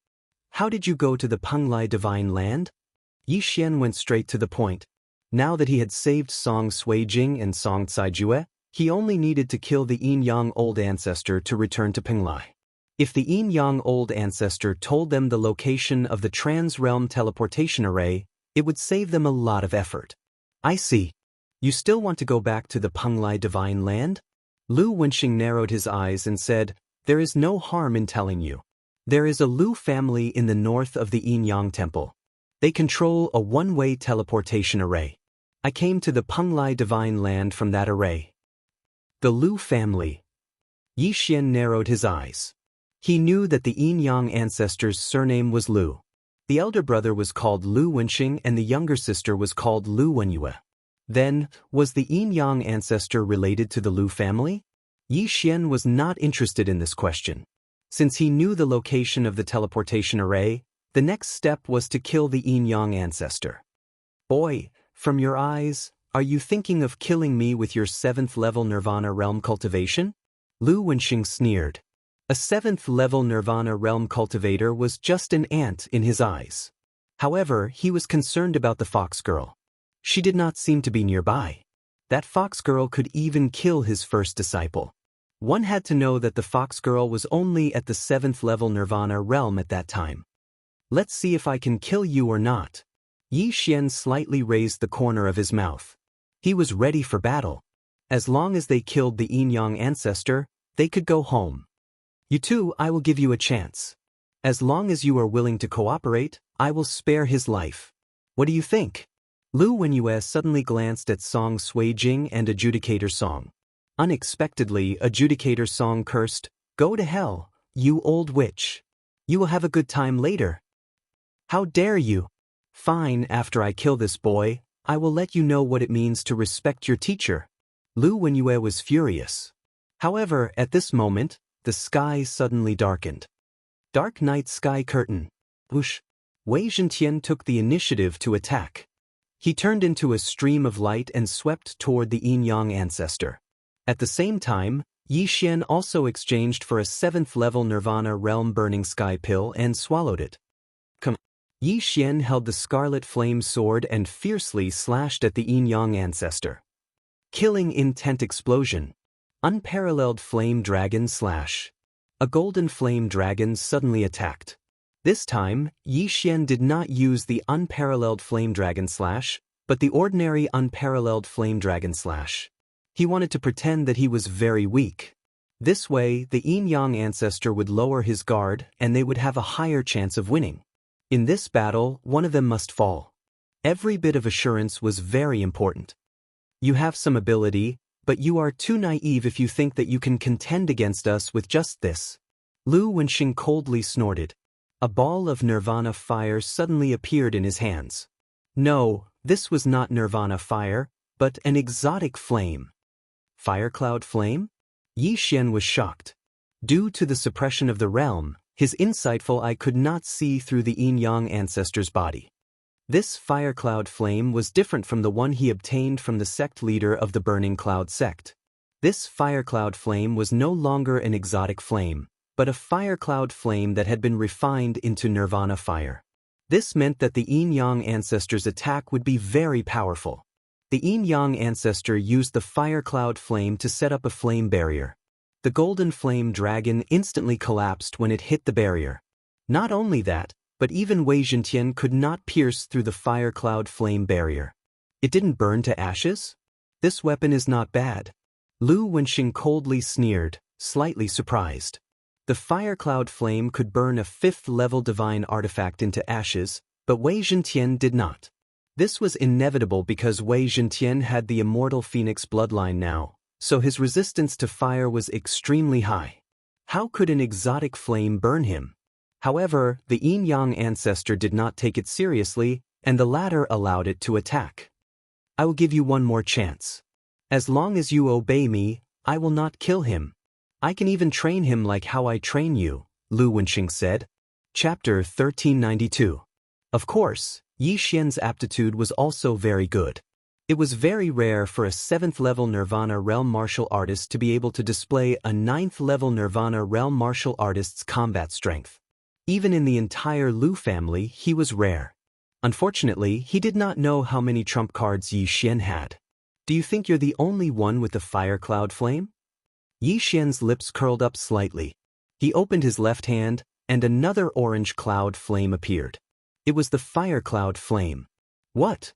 How did you go to the Penglai divine land? Yi Xian went straight to the point. Now that he had saved Song Suijing and Song Caijue, he only needed to kill the Yin Yang old ancestor to return to Penglai. If the Yin Yang old ancestor told them the location of the trans-realm teleportation array, it would save them a lot of effort. I see. You still want to go back to the Penglai divine land? Lu Wenxing narrowed his eyes and said, there is no harm in telling you. There is a Lu family in the north of the Yin Yang temple. They control a one-way teleportation array. I came to the Penglai divine land from that array. The Lu family. Yi Xian narrowed his eyes. He knew that the Yin Yang ancestor's surname was Lu. The elder brother was called Lu Wenxing and the younger sister was called Lu Wenyue. Then, was the Yin Yang ancestor related to the Lu family? Yi Xian was not interested in this question. Since he knew the location of the teleportation array, the next step was to kill the Yin Yang ancestor. Boy, from your eyes, are you thinking of killing me with your 7th level Nirvana realm cultivation? Lu Wenxing sneered. A 7th level Nirvana realm cultivator was just an ant in his eyes. However, he was concerned about the fox girl. She did not seem to be nearby. That fox girl could even kill his first disciple. One had to know that the fox girl was only at the 7th level Nirvana realm at that time. Let's see if I can kill you or not. Yi Xian slightly raised the corner of his mouth. He was ready for battle. As long as they killed the Yin Yang ancestor, they could go home. You two, I will give you a chance. As long as you are willing to cooperate, I will spare his life. What do you think? Lu Wenyue suddenly glanced at Song Suijing and Adjudicator Song. Unexpectedly, Adjudicator Song cursed, "Go to hell, you old witch. You will have a good time later." How dare you? Fine, after I kill this boy, I will let you know what it means to respect your teacher. Lu Wenyue was furious. However, at this moment, the sky suddenly darkened. Dark night sky curtain. Whoosh. Wei Zhentian took the initiative to attack. He turned into a stream of light and swept toward the Yin Yang ancestor. At the same time, Yi Xian also exchanged for a 7th level Nirvana realm burning sky pill and swallowed it. Yi Xian held the scarlet flame sword and fiercely slashed at the Yin Yang ancestor. Killing intent explosion. Unparalleled flame dragon slash. A golden flame dragon suddenly attacked. This time, Yi Xian did not use the unparalleled flame dragon slash, but the ordinary unparalleled flame dragon slash. He wanted to pretend that he was very weak. This way, the Yin Yang ancestor would lower his guard and they would have a higher chance of winning. In this battle, one of them must fall. Every bit of assurance was very important. You have some ability, but you are too naive if you think that you can contend against us with just this. Lu Wenxing coldly snorted. A ball of Nirvana fire suddenly appeared in his hands. No, this was not Nirvana fire, but an exotic flame. Fire cloud flame? Yi Xian was shocked. Due to the suppression of the realm, his insightful eye could not see through the Yin Yang ancestor's body. This fire cloud flame was different from the one he obtained from the sect leader of the Burning Cloud sect. This fire cloud flame was no longer an exotic flame, but a fire cloud flame that had been refined into Nirvana fire. This meant that the Yin Yang ancestor's attack would be very powerful. The Yin Yang ancestor used the fire cloud flame to set up a flame barrier. The golden flame dragon instantly collapsed when it hit the barrier. Not only that, but even Wei Zhentian could not pierce through the fire cloud flame barrier. It didn't burn to ashes? This weapon is not bad. Lu Wenxing coldly sneered, slightly surprised. The fire cloud flame could burn a 5th-level divine artifact into ashes, but Wei Zhentian did not. This was inevitable because Wei Zhentian had the immortal phoenix bloodline now, so his resistance to fire was extremely high. How could an exotic flame burn him? However, the yin-yang ancestor did not take it seriously, and the latter allowed it to attack. I will give you one more chance. As long as you obey me, I will not kill him. I can even train him like how I train you, Lu Wenxing said. Chapter 1392. Of course, Yi Xian's aptitude was also very good. It was very rare for a 7th-level Nirvana realm martial artist to be able to display a 9th-level Nirvana realm martial artist's combat strength. Even in the entire Lu family, he was rare. Unfortunately, he did not know how many trump cards Yi Xian had. Do you think you're the only one with the fire cloud flame? Yi Xian's lips curled up slightly. He opened his left hand, and another orange cloud flame appeared. It was the fire cloud flame. What?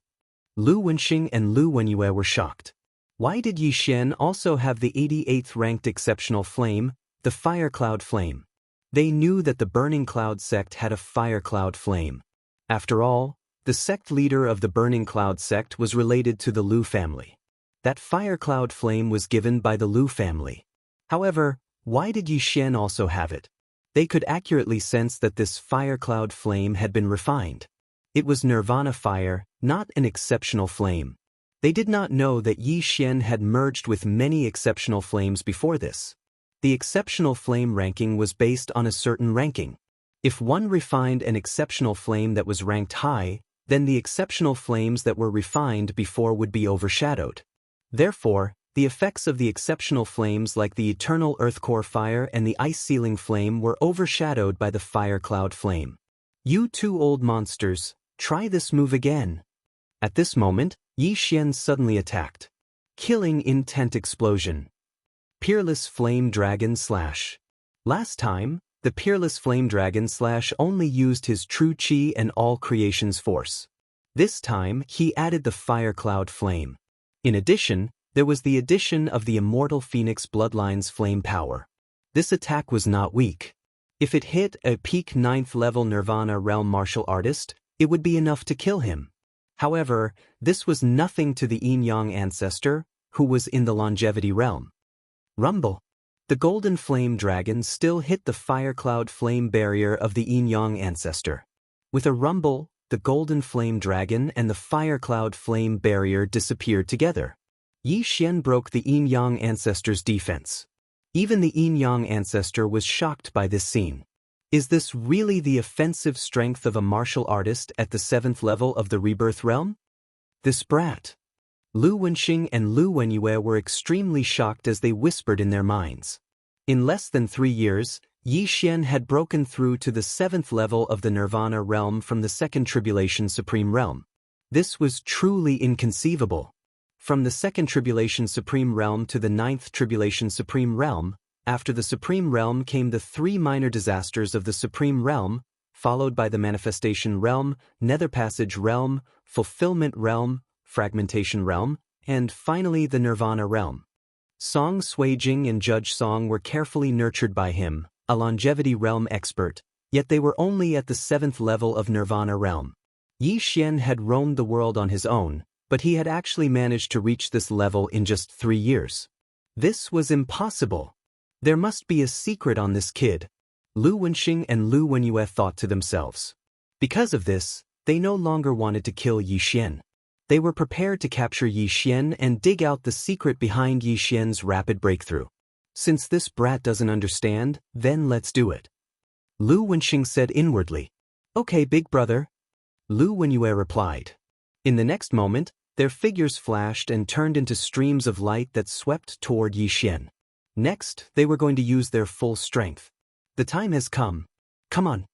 Lu Wenxing and Lu Wenyue were shocked. Why did Yi Xian also have the 88th ranked exceptional flame, the fire cloud flame? They knew that the Burning Cloud sect had a fire cloud flame. After all, the sect leader of the Burning Cloud sect was related to the Lu family. That fire cloud flame was given by the Lu family. However, why did Yi Xian also have it? They could accurately sense that this fire cloud flame had been refined. It was Nirvana fire, not an exceptional flame. They did not know that Yi Xian had merged with many exceptional flames before this. The exceptional flame ranking was based on a certain ranking. If one refined an exceptional flame that was ranked high, then the exceptional flames that were refined before would be overshadowed. Therefore, the effects of the exceptional flames like the eternal earth core fire and the ice ceiling flame were overshadowed by the fire cloud flame. You two old monsters, try this move again. At this moment, Yi Xian suddenly attacked. Killing intent explosion. Peerless Flame Dragon Slash. Last time, the Peerless Flame Dragon Slash only used his true chi and all creation's force. This time, he added the Fire Cloud Flame. In addition, there was the addition of the Immortal Phoenix Bloodline's flame power. This attack was not weak. If it hit a peak 9th-level Nirvana realm martial artist, it would be enough to kill him. However, this was nothing to the yin-yang ancestor, who was in the longevity realm. Rumble. The golden flame dragon still hit the fire cloud flame barrier of the yin-yang ancestor. With a rumble, the golden flame dragon and the fire cloud flame barrier disappeared together. Yi Xian broke the yin-yang ancestor's defense. Even the yin-yang ancestor was shocked by this scene. Is this really the offensive strength of a martial artist at the 7th level of the rebirth realm? This brat. Lu Wenxing and Lu Wenyue were extremely shocked as they whispered in their minds. In less than 3 years, Yi Xian had broken through to the 7th level of the Nirvana realm from the 2nd Tribulation Supreme Realm. This was truly inconceivable. From the 2nd Tribulation Supreme Realm to the 9th Tribulation Supreme Realm, after the Supreme Realm came the 3 minor disasters of the Supreme Realm, followed by the Manifestation Realm, Nether Passage Realm, Fulfillment Realm, Fragmentation Realm, and finally the Nirvana Realm. Song Suijing and Judge Song were carefully nurtured by him, a longevity realm expert, yet they were only at the 7th level of Nirvana Realm. Yi Xian had roamed the world on his own, but he had actually managed to reach this level in just 3 years. This was impossible. There must be a secret on this kid. Lu Wenxing and Lu Wenyue thought to themselves. Because of this, they no longer wanted to kill Yi Xian. They were prepared to capture Yi Xian and dig out the secret behind Yi Xian's rapid breakthrough. Since this brat doesn't understand, then let's do it. Lu Wenxing said inwardly. Okay, big brother. Lu Wenyue replied. In the next moment, their figures flashed and turned into streams of light that swept toward Yi Xian. Next, they were going to use their full strength. The time has come. Come on.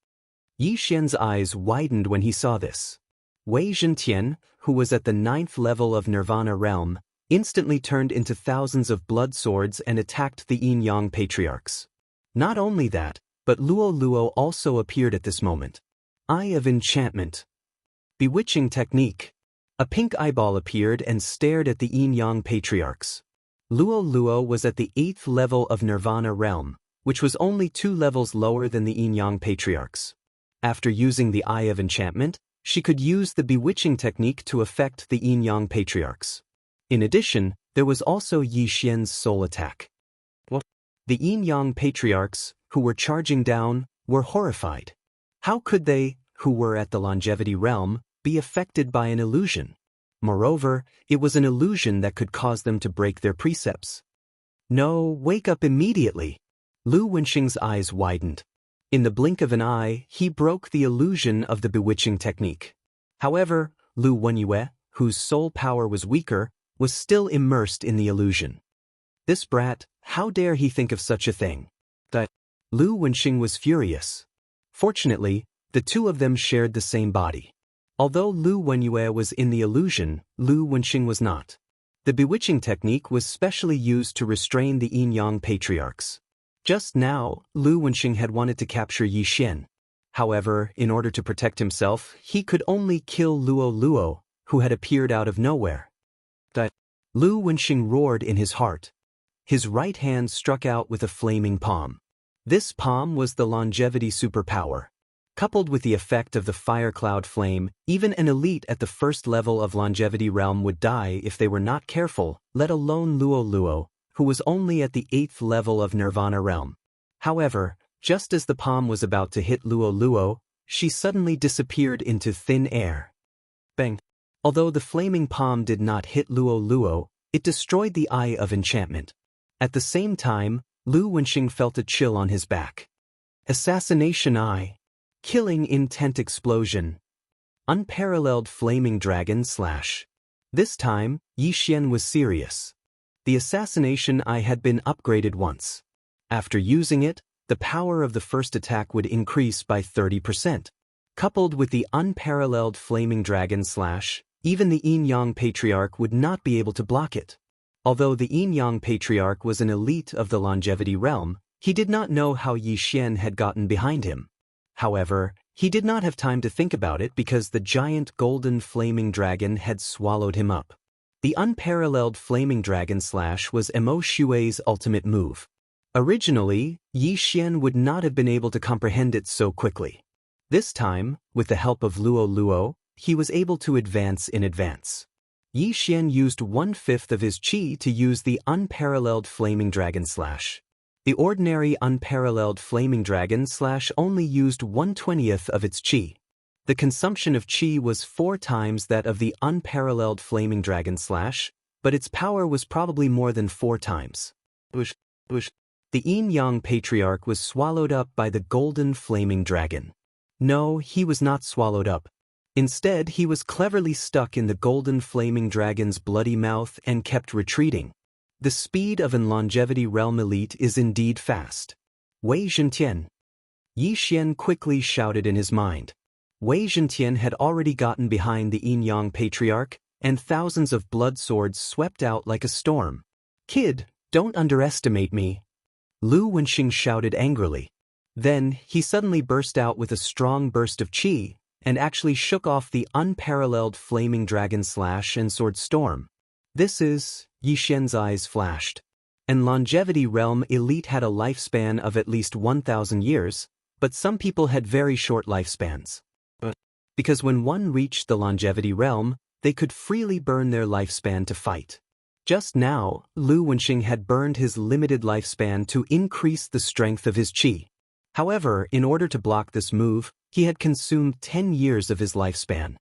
Yi Xian's eyes widened when he saw this. Wei Zhentian, who was at the 9th level of Nirvana Realm, instantly turned into thousands of blood swords and attacked the yin-yang patriarchs. Not only that, but Luo Luo also appeared at this moment. Eye of Enchantment. Bewitching Technique. A pink eyeball appeared and stared at the yin-yang patriarchs. Luo Luo was at the 8th level of Nirvana Realm, which was only 2 levels lower than the Yin-Yang patriarchs. After using the Eye of Enchantment, she could use the bewitching technique to affect the Yin-Yang patriarchs. In addition, there was also Yi Xian's soul attack. What? The Yin-Yang patriarchs, who were charging down, were horrified. How could they, who were at the longevity realm, be affected by an illusion? Moreover, it was an illusion that could cause them to break their precepts. No, wake up immediately! Lu Wenxing's eyes widened. In the blink of an eye, he broke the illusion of the bewitching technique. However, Lu Wenyue, whose soul power was weaker, was still immersed in the illusion. This brat, how dare he think of such a thing? Lu Wenxing was furious. Fortunately, the two of them shared the same body. Although Lu Wenyue was in the illusion, Lu Wenxing was not. The bewitching technique was specially used to restrain the Yin-Yang patriarchs. Just now, Lu Wenxing had wanted to capture Yi Xian. However, in order to protect himself, he could only kill Luo Luo, who had appeared out of nowhere. Lu Wenxing roared in his heart. His right hand struck out with a flaming palm. This palm was the longevity superpower. Coupled with the effect of the fire cloud flame, even an elite at the first level of longevity realm would die if they were not careful, let alone Luo Luo, who was only at the 8th level of nirvana realm. However, just as the palm was about to hit Luo Luo, she suddenly disappeared into thin air. Bang! Although the flaming palm did not hit Luo Luo, it destroyed the Eye of Enchantment. At the same time, Lu Wenxing felt a chill on his back. Assassination Eye. Killing intent explosion. Unparalleled flaming dragon slash. This time, Yi Xian was serious. The assassination Eye had been upgraded once. After using it, the power of the first attack would increase by 30%. Coupled with the unparalleled flaming dragon slash, even the Yin-Yang patriarch would not be able to block it. Although the Yin-Yang patriarch was an elite of the longevity realm, he did not know how Yi Xian had gotten behind him. However, he did not have time to think about it because the giant golden flaming dragon had swallowed him up. The unparalleled flaming dragon slash was Mo Xue's ultimate move. Originally, Yi Xian would not have been able to comprehend it so quickly. This time, with the help of Luo Luo, he was able to advance in advance. Yi Xian used 1/5 of his qi to use the unparalleled flaming dragon slash. The ordinary unparalleled flaming dragon slash only used 1/20th of its qi. The consumption of qi was 4 times that of the unparalleled flaming dragon slash, but its power was probably more than 4 times. The Yin-Yang patriarch was swallowed up by the golden flaming dragon. No, he was not swallowed up. Instead, he was cleverly stuck in the golden flaming dragon's bloody mouth and kept retreating. The speed of an longevity realm elite is indeed fast. Wei Zhentian. Yi Xian quickly shouted in his mind. Wei Zhentian had already gotten behind the Yin-Yang patriarch, and thousands of blood swords swept out like a storm. Kid, don't underestimate me. Lu Wenxing shouted angrily. Then, he suddenly burst out with a strong burst of qi, and actually shook off the unparalleled flaming dragon slash and sword storm. This is, Yi Xian's eyes flashed. An longevity realm elite had a lifespan of at least 1,000 years, but some people had very short lifespans. Because when one reached the longevity realm, they could freely burn their lifespan to fight. Just now, Lu Wenxing had burned his limited lifespan to increase the strength of his qi. However, in order to block this move, he had consumed 10 years of his lifespan.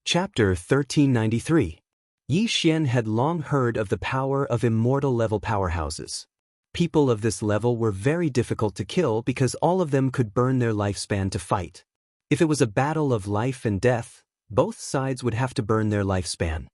Chapter 1393. Yi Xian had long heard of the power of immortal-level powerhouses. People of this level were very difficult to kill because all of them could burn their lifespan to fight. If it was a battle of life and death, both sides would have to burn their lifespan.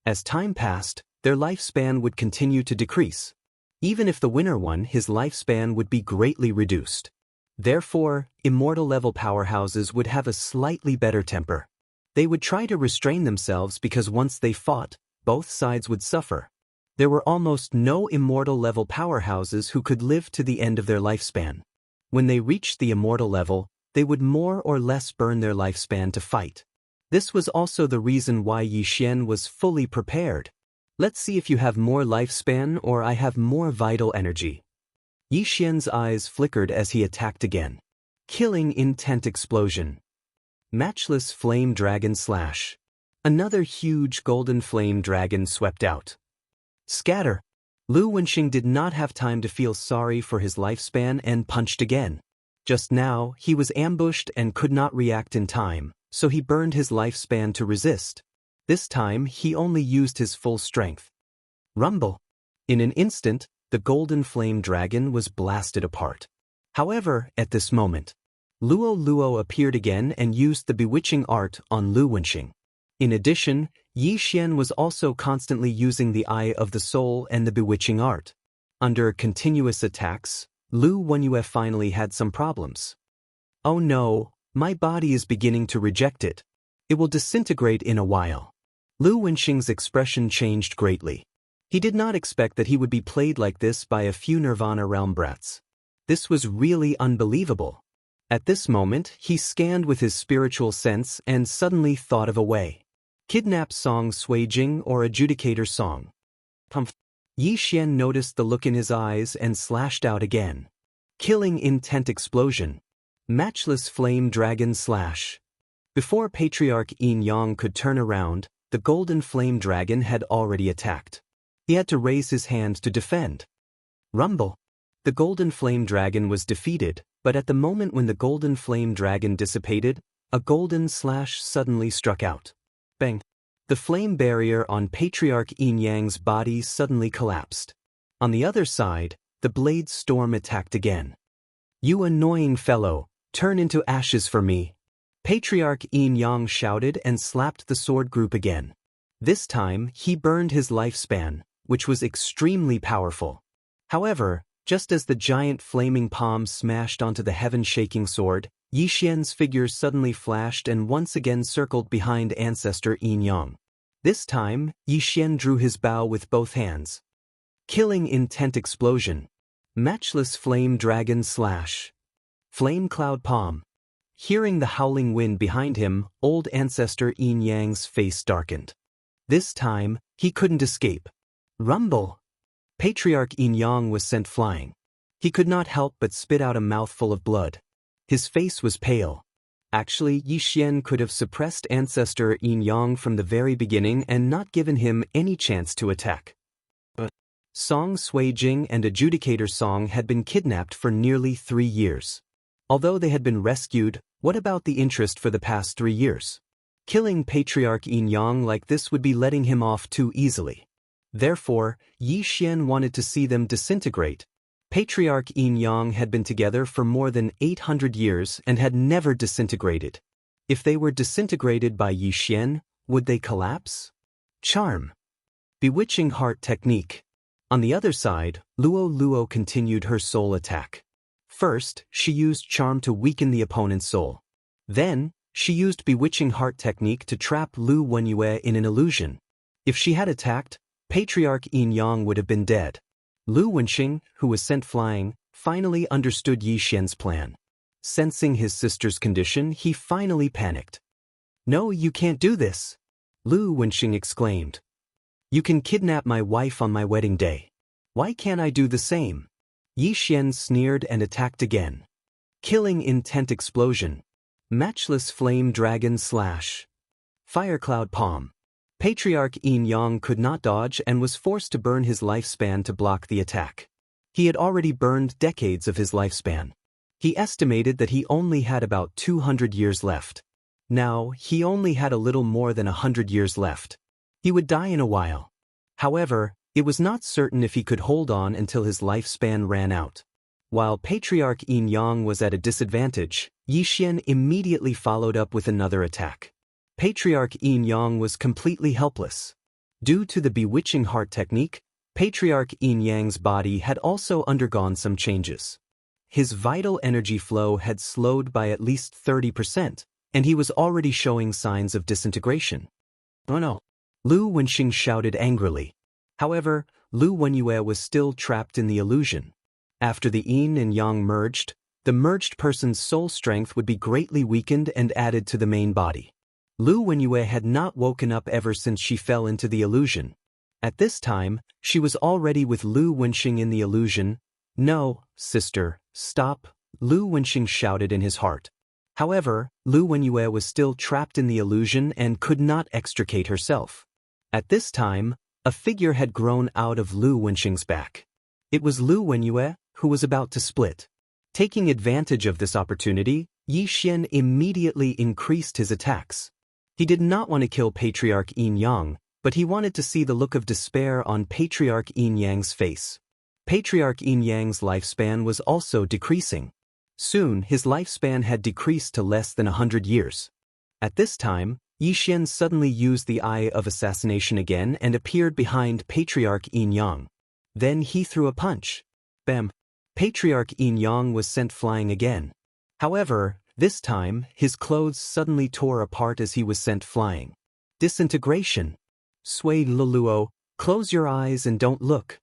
As time passed, their lifespan would continue to decrease. Even if the winner won, his lifespan would be greatly reduced. Therefore, immortal-level powerhouses would have a slightly better temper. They would try to restrain themselves because once they fought, both sides would suffer. There were almost no immortal-level powerhouses who could live to the end of their lifespan. When they reached the immortal level, they would more or less burn their lifespan to fight. This was also the reason why Yi Xian was fully prepared. Let's see if you have more lifespan or I have more vital energy. Yi Xian's eyes flickered as he attacked again. Killing intent explosion. Matchless flame dragon slash. Another huge golden flame dragon swept out. Scatter. Lu Wenxing did not have time to feel sorry for his lifespan and punched again. Just now, he was ambushed and could not react in time, so he burned his lifespan to resist. This time, he only used his full strength. Rumble. In an instant, the golden flame dragon was blasted apart. However, at this moment, Luo appeared again and used the bewitching art on Lu Wenxing. In addition, Yi Xian was also constantly using the Eye of the Soul and the bewitching art. Under continuous attacks, Lu Wenyue finally had some problems. Oh no, my body is beginning to reject it. It will disintegrate in a while. Lu Wenxing's expression changed greatly. He did not expect that he would be played like this by a few Nirvana realm brats. This was really unbelievable. At this moment, he scanned with his spiritual sense and suddenly thought of a way. Kidnap song Suijing or adjudicator song. Yi Xian noticed the look in his eyes and slashed out again. Killing intent explosion. Matchless flame dragon slash. Before Patriarch Yin Yang could turn around, the golden flame dragon had already attacked. He had to raise his hand to defend. Rumble. The golden flame dragon was defeated, but at the moment when the golden flame dragon dissipated, a golden slash suddenly struck out. Bang! The flame barrier on Patriarch Yin Yang's body suddenly collapsed. On the other side, the blade storm attacked again. You annoying fellow, turn into ashes for me. Patriarch Yin Yang shouted and slapped the sword group again. This time, he burned his lifespan, which was extremely powerful. However, just as the giant flaming palm smashed onto the heaven-shaking sword, Yi Xian's figure suddenly flashed and once again circled behind ancestor Yin Yang. This time, Yi Xian drew his bow with both hands. Killing intent explosion. Matchless flame dragon slash. Flame cloud palm. Hearing the howling wind behind him, old ancestor Yin Yang's face darkened. This time, he couldn't escape. Rumble. Patriarch Yin Yang was sent flying. He could not help but spit out a mouthful of blood. His face was pale. Actually, Yi Xian could have suppressed ancestor Yin Yang from the very beginning and not given him any chance to attack. But Song Suijing and adjudicator Song had been kidnapped for nearly 3 years. Although they had been rescued, what about the interest for the past 3 years? Killing Patriarch Yin Yang like this would be letting him off too easily. Therefore, Yi Xian wanted to see them disintegrate. Patriarch Yin Yang had been together for more than 800 years and had never disintegrated. If they were disintegrated by Yi Xian, would they collapse? Charm. Bewitching heart technique. On the other side, Luo continued her soul attack. First, she used charm to weaken the opponent's soul. Then, she used bewitching heart technique to trap Lu Wenyue in an illusion. If she had attacked, Patriarch Yin Yang would have been dead. Lu Wenxing, who was sent flying, finally understood Yi Xian's plan. Sensing his sister's condition, he finally panicked. No, you can't do this, Lu Wenxing exclaimed. You can kidnap my wife on my wedding day. Why can't I do the same? Yi Xian sneered and attacked again. Killing intent explosion. Matchless flame dragon slash. Fire cloud palm. Patriarch Yin Yang could not dodge and was forced to burn his lifespan to block the attack. He had already burned decades of his lifespan. He estimated that he only had about 200 years left. Now, he only had a little more than 100 years left. He would die in a while. However, it was not certain if he could hold on until his lifespan ran out. While Patriarch Yin Yang was at a disadvantage, Yi Xian immediately followed up with another attack. Patriarch Yin Yang was completely helpless. Due to the bewitching heart technique, Patriarch Yin Yang's body had also undergone some changes. His vital energy flow had slowed by at least 30%, and he was already showing signs of disintegration. Oh no! Lu Wenxing shouted angrily. However, Lu Wenyue was still trapped in the illusion. After the Yin and Yang merged, the merged person's soul strength would be greatly weakened and added to the main body. Lu Wenyue had not woken up ever since she fell into the illusion. At this time, she was already with Lu Wenxing in the illusion, No, sister, stop, Lu Wenxing shouted in his heart. However, Lu Wenyue was still trapped in the illusion and could not extricate herself. At this time, a figure had grown out of Lu Wenxing's back. It was Lu Wenyue, who was about to split. Taking advantage of this opportunity, Yi Xian immediately increased his attacks. He did not want to kill Patriarch Yin Yang, but he wanted to see the look of despair on Patriarch Yin Yang's face. Patriarch Yin Yang's lifespan was also decreasing. Soon, his lifespan had decreased to less than 100 years. At this time, Yi Xian suddenly used the Eye of Assassination again and appeared behind Patriarch Yin Yang. Then he threw a punch. Bam! Patriarch Yin Yang was sent flying again. However, this time, his clothes suddenly tore apart as he was sent flying. Disintegration. Sui Luluo, close your eyes and don't look.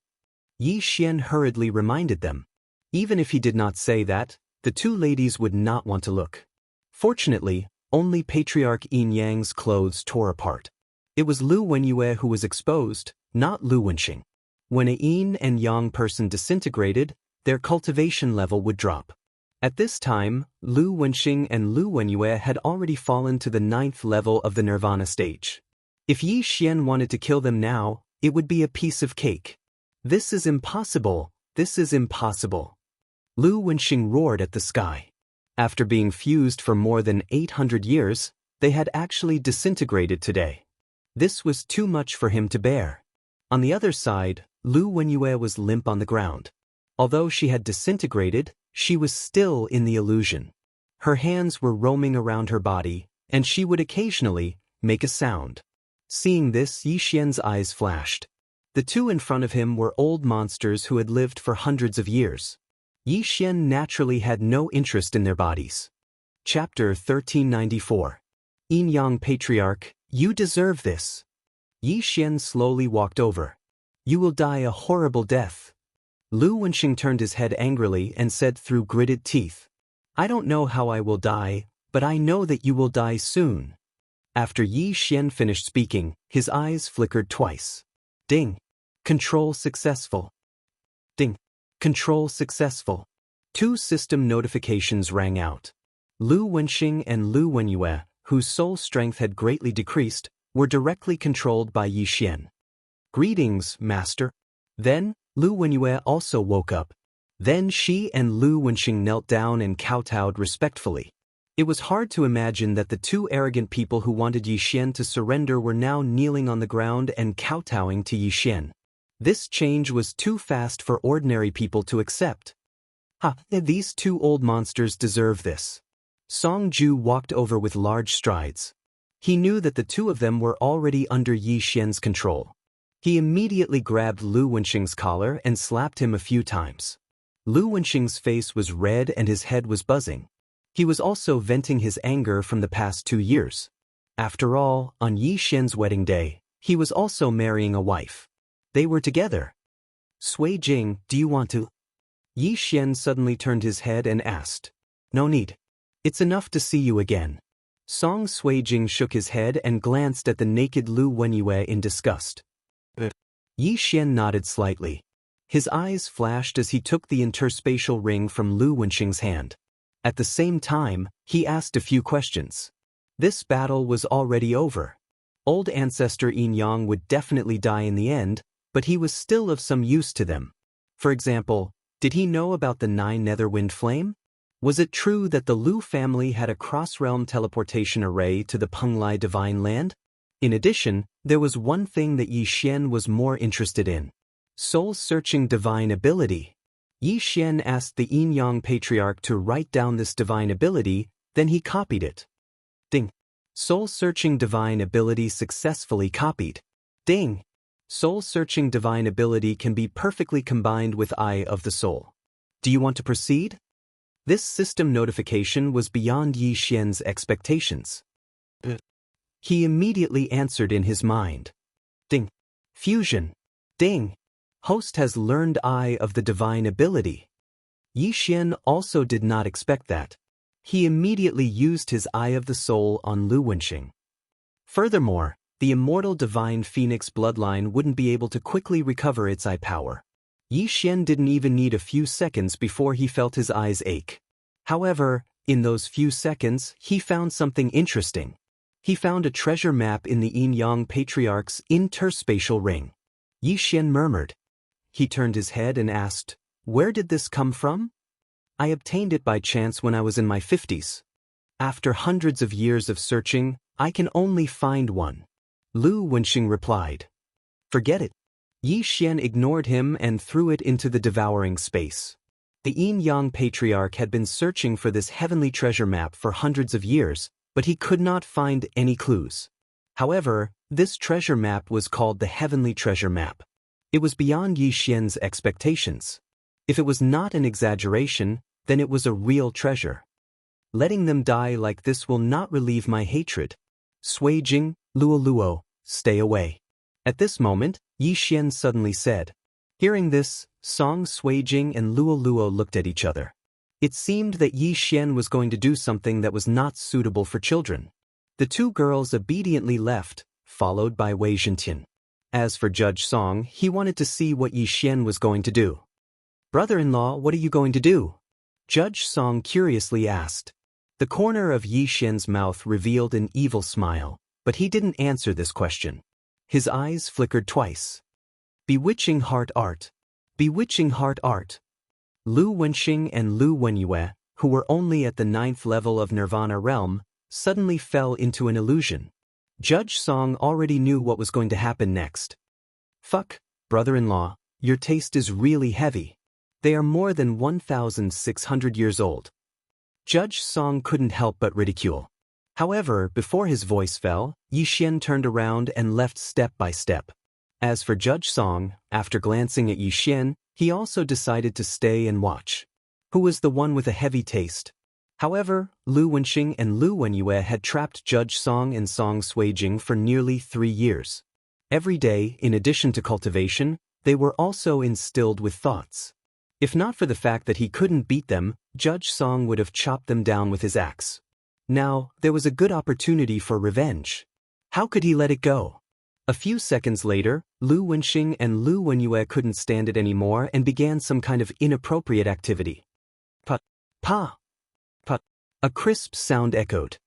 Yi Xian hurriedly reminded them. Even if he did not say that, the two ladies would not want to look. Fortunately, only Patriarch Yin Yang's clothes tore apart. It was Lu Wenyue who was exposed, not Lu Wenxing. When a yin and yang person disintegrated, their cultivation level would drop. At this time, Lu Wenxing and Lu Wenyue had already fallen to the 9th level of the nirvana stage. If Yi Xian wanted to kill them now, it would be a piece of cake. This is impossible, this is impossible. Lu Wenxing roared at the sky. After being fused for more than 800 years, they had actually disintegrated today. This was too much for him to bear. On the other side, Lu Wenyue was limp on the ground. Although she had disintegrated, she was still in the illusion. Her hands were roaming around her body, and she would occasionally make a sound. Seeing this, Yi Xian's eyes flashed. The two in front of him were old monsters who had lived for hundreds of years. Yi Xian naturally had no interest in their bodies. Chapter 1394. Yin Yang Patriarch, you deserve this. Yi Xian slowly walked over. You will die a horrible death. Lu Wenxing turned his head angrily and said through gritted teeth, I don't know how I will die, but I know that you will die soon. After Yi Xian finished speaking, his eyes flickered twice. Ding. Control successful. Ding. Control successful. 2 system notifications rang out. Lu Wenxing and Lu Wenyue, whose soul strength had greatly decreased, were directly controlled by Yi Xian. Greetings, Master. Then, Lu Wenyue also woke up. Then she and Lu Wenxing knelt down and kowtowed respectfully. It was hard to imagine that the two arrogant people who wanted Yi Xian to surrender were now kneeling on the ground and kowtowing to Yi Xian. This change was too fast for ordinary people to accept. These two old monsters deserve this. Song Ju walked over with large strides. He knew that the two of them were already under Yi Xian's control. He immediately grabbed Lu Wenxing's collar and slapped him a few times. Lu Wenxing's face was red and his head was buzzing. He was also venting his anger from the past 2 years. After all, on Yi Xian's wedding day, he was also marrying a wife. They were together. Sui Jing, do you want to? Yi Xian suddenly turned his head and asked. No need. It's enough to see you again. Song Sui Jing shook his head and glanced at the naked Lu Wenyue in disgust. Yi Xian nodded slightly. His eyes flashed as he took the interspatial ring from Lu Wenxing's hand. At the same time, he asked a few questions. This battle was already over. Old ancestor Yin Yang would definitely die in the end, but he was still of some use to them. For example, did he know about the 9 Netherwind Flame? Was it true that the Lu family had a cross-realm teleportation array to the Penglai Divine Land? In addition, there was one thing that Yi Xian was more interested in. Soul-searching divine ability. Yi Xian asked the Yin Yang Patriarch to write down this divine ability, then he copied it. Ding. Soul-searching divine ability successfully copied. Ding. Soul-searching divine ability can be perfectly combined with Eye of the Soul. Do you want to proceed? This system notification was beyond Yi Xian's expectations. He immediately answered in his mind. Ding. Fusion. Ding. Host has learned Eye of the Divine Ability. Yi Xian also did not expect that. He immediately used his Eye of the Soul on Lu Wenxing. Furthermore, the immortal divine phoenix bloodline wouldn't be able to quickly recover its eye power. Yi Xian didn't even need a few seconds before he felt his eyes ache. However, in those few seconds, he found something interesting. He found a treasure map in the Yin-Yang Patriarch's interspatial ring. Yi Xian murmured. He turned his head and asked, "Where did this come from?" "I obtained it by chance when I was in my 50s. After hundreds of years of searching, I can only find one," Lu Wenxing replied. "Forget it." Yi Xian ignored him and threw it into the devouring space. The Yin-Yang Patriarch had been searching for this heavenly treasure map for hundreds of years, but he could not find any clues. However, this treasure map was called the Heavenly Treasure Map. It was beyond Yi Xian's expectations. If it was not an exaggeration, then it was a real treasure. "Letting them die like this will not relieve my hatred. Sui Jing, Luo Luo, stay away." At this moment, Yi Xian suddenly said. Hearing this, Song Suijing and Luo Luo looked at each other. It seemed that Yi Xian was going to do something that was not suitable for children. The two girls obediently left, followed by Wei Zhentian. As for Judge Song, he wanted to see what Yi Xian was going to do. "Brother-in-law, what are you going to do?" Judge Song curiously asked. The corner of Yi Xian's mouth revealed an evil smile, but he didn't answer this question. His eyes flickered twice. Bewitching heart art. Bewitching heart art. Lu Wenxing and Lu Wenyue, who were only at the 9th level of Nirvana realm, suddenly fell into an illusion. Judge Song already knew what was going to happen next. "Fuck, brother-in-law, your taste is really heavy. They are more than 1,600 years old." Judge Song couldn't help but ridicule. However, before his voice fell, Yi Xian turned around and left step by step. As for Judge Song, after glancing at Yi Xian, he also decided to stay and watch. Who was the one with a heavy taste? However, Lu Wenxing and Lu Wenyue had trapped Judge Song and Song Suijing for nearly 3 years. Every day, in addition to cultivation, they were also instilled with thoughts. If not for the fact that he couldn't beat them, Judge Song would have chopped them down with his axe. Now, there was a good opportunity for revenge. How could he let it go? A few seconds later, Lu Wenxing and Lu Wenyue couldn't stand it anymore and began some kind of inappropriate activity. Put, pa, put. A crisp sound echoed.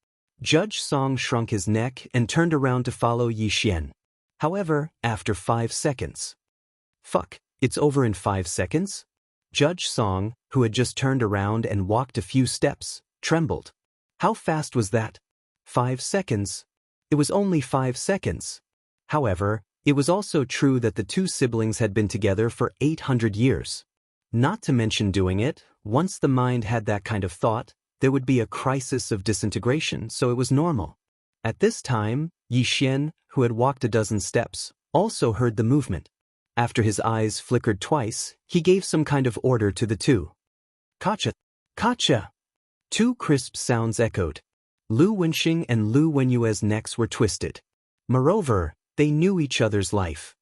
Judge Song shrunk his neck and turned around to follow Yi Xian. However, after 5 seconds. Fuck, it's over in 5 seconds? Judge Song, who had just turned around and walked a few steps, trembled. How fast was that? 5 seconds? It was only 5 seconds. However, it was also true that the two siblings had been together for 800 years. Not to mention doing it, once the mind had that kind of thought, there would be a crisis of disintegration, so it was normal. At this time, Yi Xian, who had walked a dozen steps, also heard the movement. After his eyes flickered twice, he gave some kind of order to the two. "Kacha! Kacha!" 2 crisp sounds echoed. Lu Wenxing and Lu Wenyue's necks were twisted. Moreover, they knew each other's life.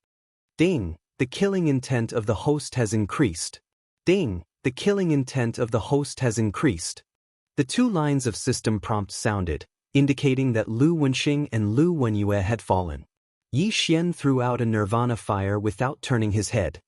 Ding, the killing intent of the host has increased. Ding, the killing intent of the host has increased. The 2 lines of system prompt sounded, indicating that Lu Wenxing and Lu Wenyue had fallen. Yi Xian threw out a nirvana fire without turning his head.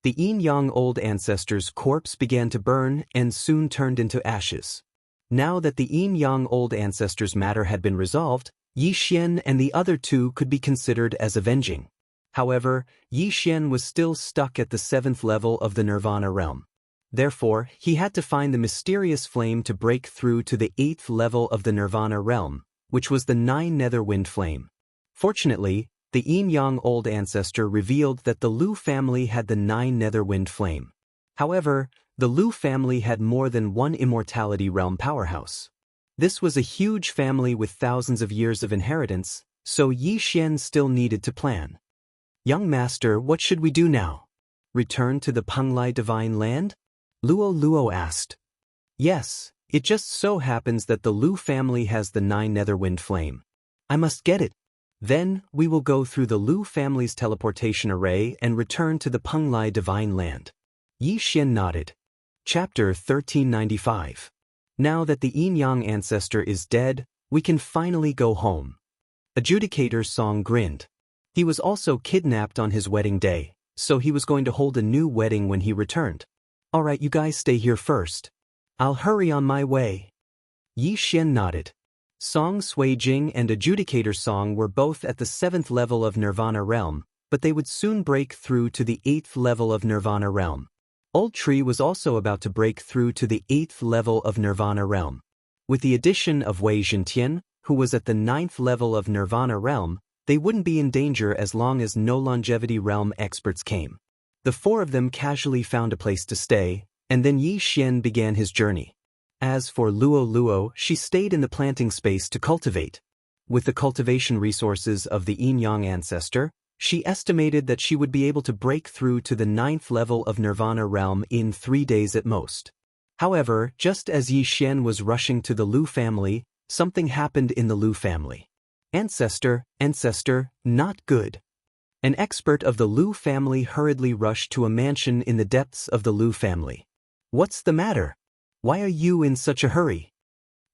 The Yin-Yang old ancestor's corpse began to burn and soon turned into ashes. Now that the Yin-Yang old ancestor's matter had been resolved, Yi Xian and the other 2 could be considered as avenging. However, Yi Xian was still stuck at the 7th level of the Nirvana realm. Therefore, he had to find the mysterious flame to break through to the 8th level of the Nirvana realm, which was the 9 Netherwind flame. Fortunately, the Yin-Yang old ancestor revealed that the Lu family had the 9 Netherwind flame. However, the Lu family had more than one immortality realm powerhouse. This was a huge family with thousands of years of inheritance, so Yi Xian still needed to plan. "Young master, what should we do now? Return to the Penglai divine land?" Luo Luo asked. "Yes, it just so happens that the Lu family has the 9 Netherwind flame. I must get it. Then, we will go through the Lu family's teleportation array and return to the Penglai divine land." Yi Xian nodded. Chapter 1395. Now that the Yin-Yang ancestor is dead, we can finally go home. Adjudicator Song grinned. He was also kidnapped on his wedding day, so he was going to hold a new wedding when he returned. Alright, you guys stay here first. I'll hurry on my way. Yi Xian nodded. Song Sui Jing and Adjudicator Song were both at the 7th level of Nirvana realm, but they would soon break through to the 8th level of Nirvana realm. Old Tree was also about to break through to the 8th level of Nirvana realm. With the addition of Wei Zhentian, who was at the 9th level of Nirvana realm, they wouldn't be in danger as long as no longevity realm experts came. The four of them casually found a place to stay, and then Yi Xian began his journey. As for Luo Luo, she stayed in the planting space to cultivate. With the cultivation resources of the Yin-Yang ancestor, she estimated that she would be able to break through to the 9th level of Nirvana realm in 3 days at most. However, just as Yi Xian was rushing to the Lu family, something happened in the Lu family. Ancestor, not good. An expert of the Lu family hurriedly rushed to a mansion in the depths of the Lu family. What's the matter? Why are you in such a hurry?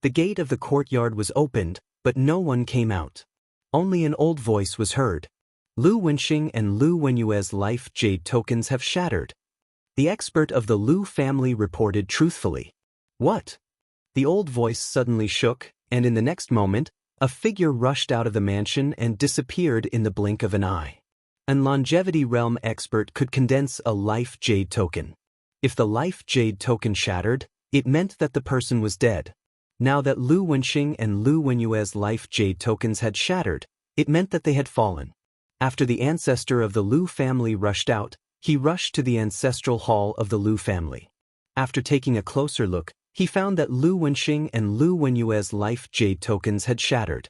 The gate of the courtyard was opened, but no one came out. Only an old voice was heard. Lu Wenxing and Lu Wenyue's life jade tokens have shattered. The expert of the Lu family reported truthfully. What? The old voice suddenly shook, and in the next moment, a figure rushed out of the mansion and disappeared in the blink of an eye. An longevity realm expert could condense a life jade token. If the life jade token shattered, it meant that the person was dead. Now that Lu Wenxing and Lu Wenyue's life jade tokens had shattered, it meant that they had fallen. After the ancestor of the Lu family rushed out, he rushed to the ancestral hall of the Lu family. After taking a closer look, he found that Lu Wenxing and Lu Wenyue's life jade tokens had shattered.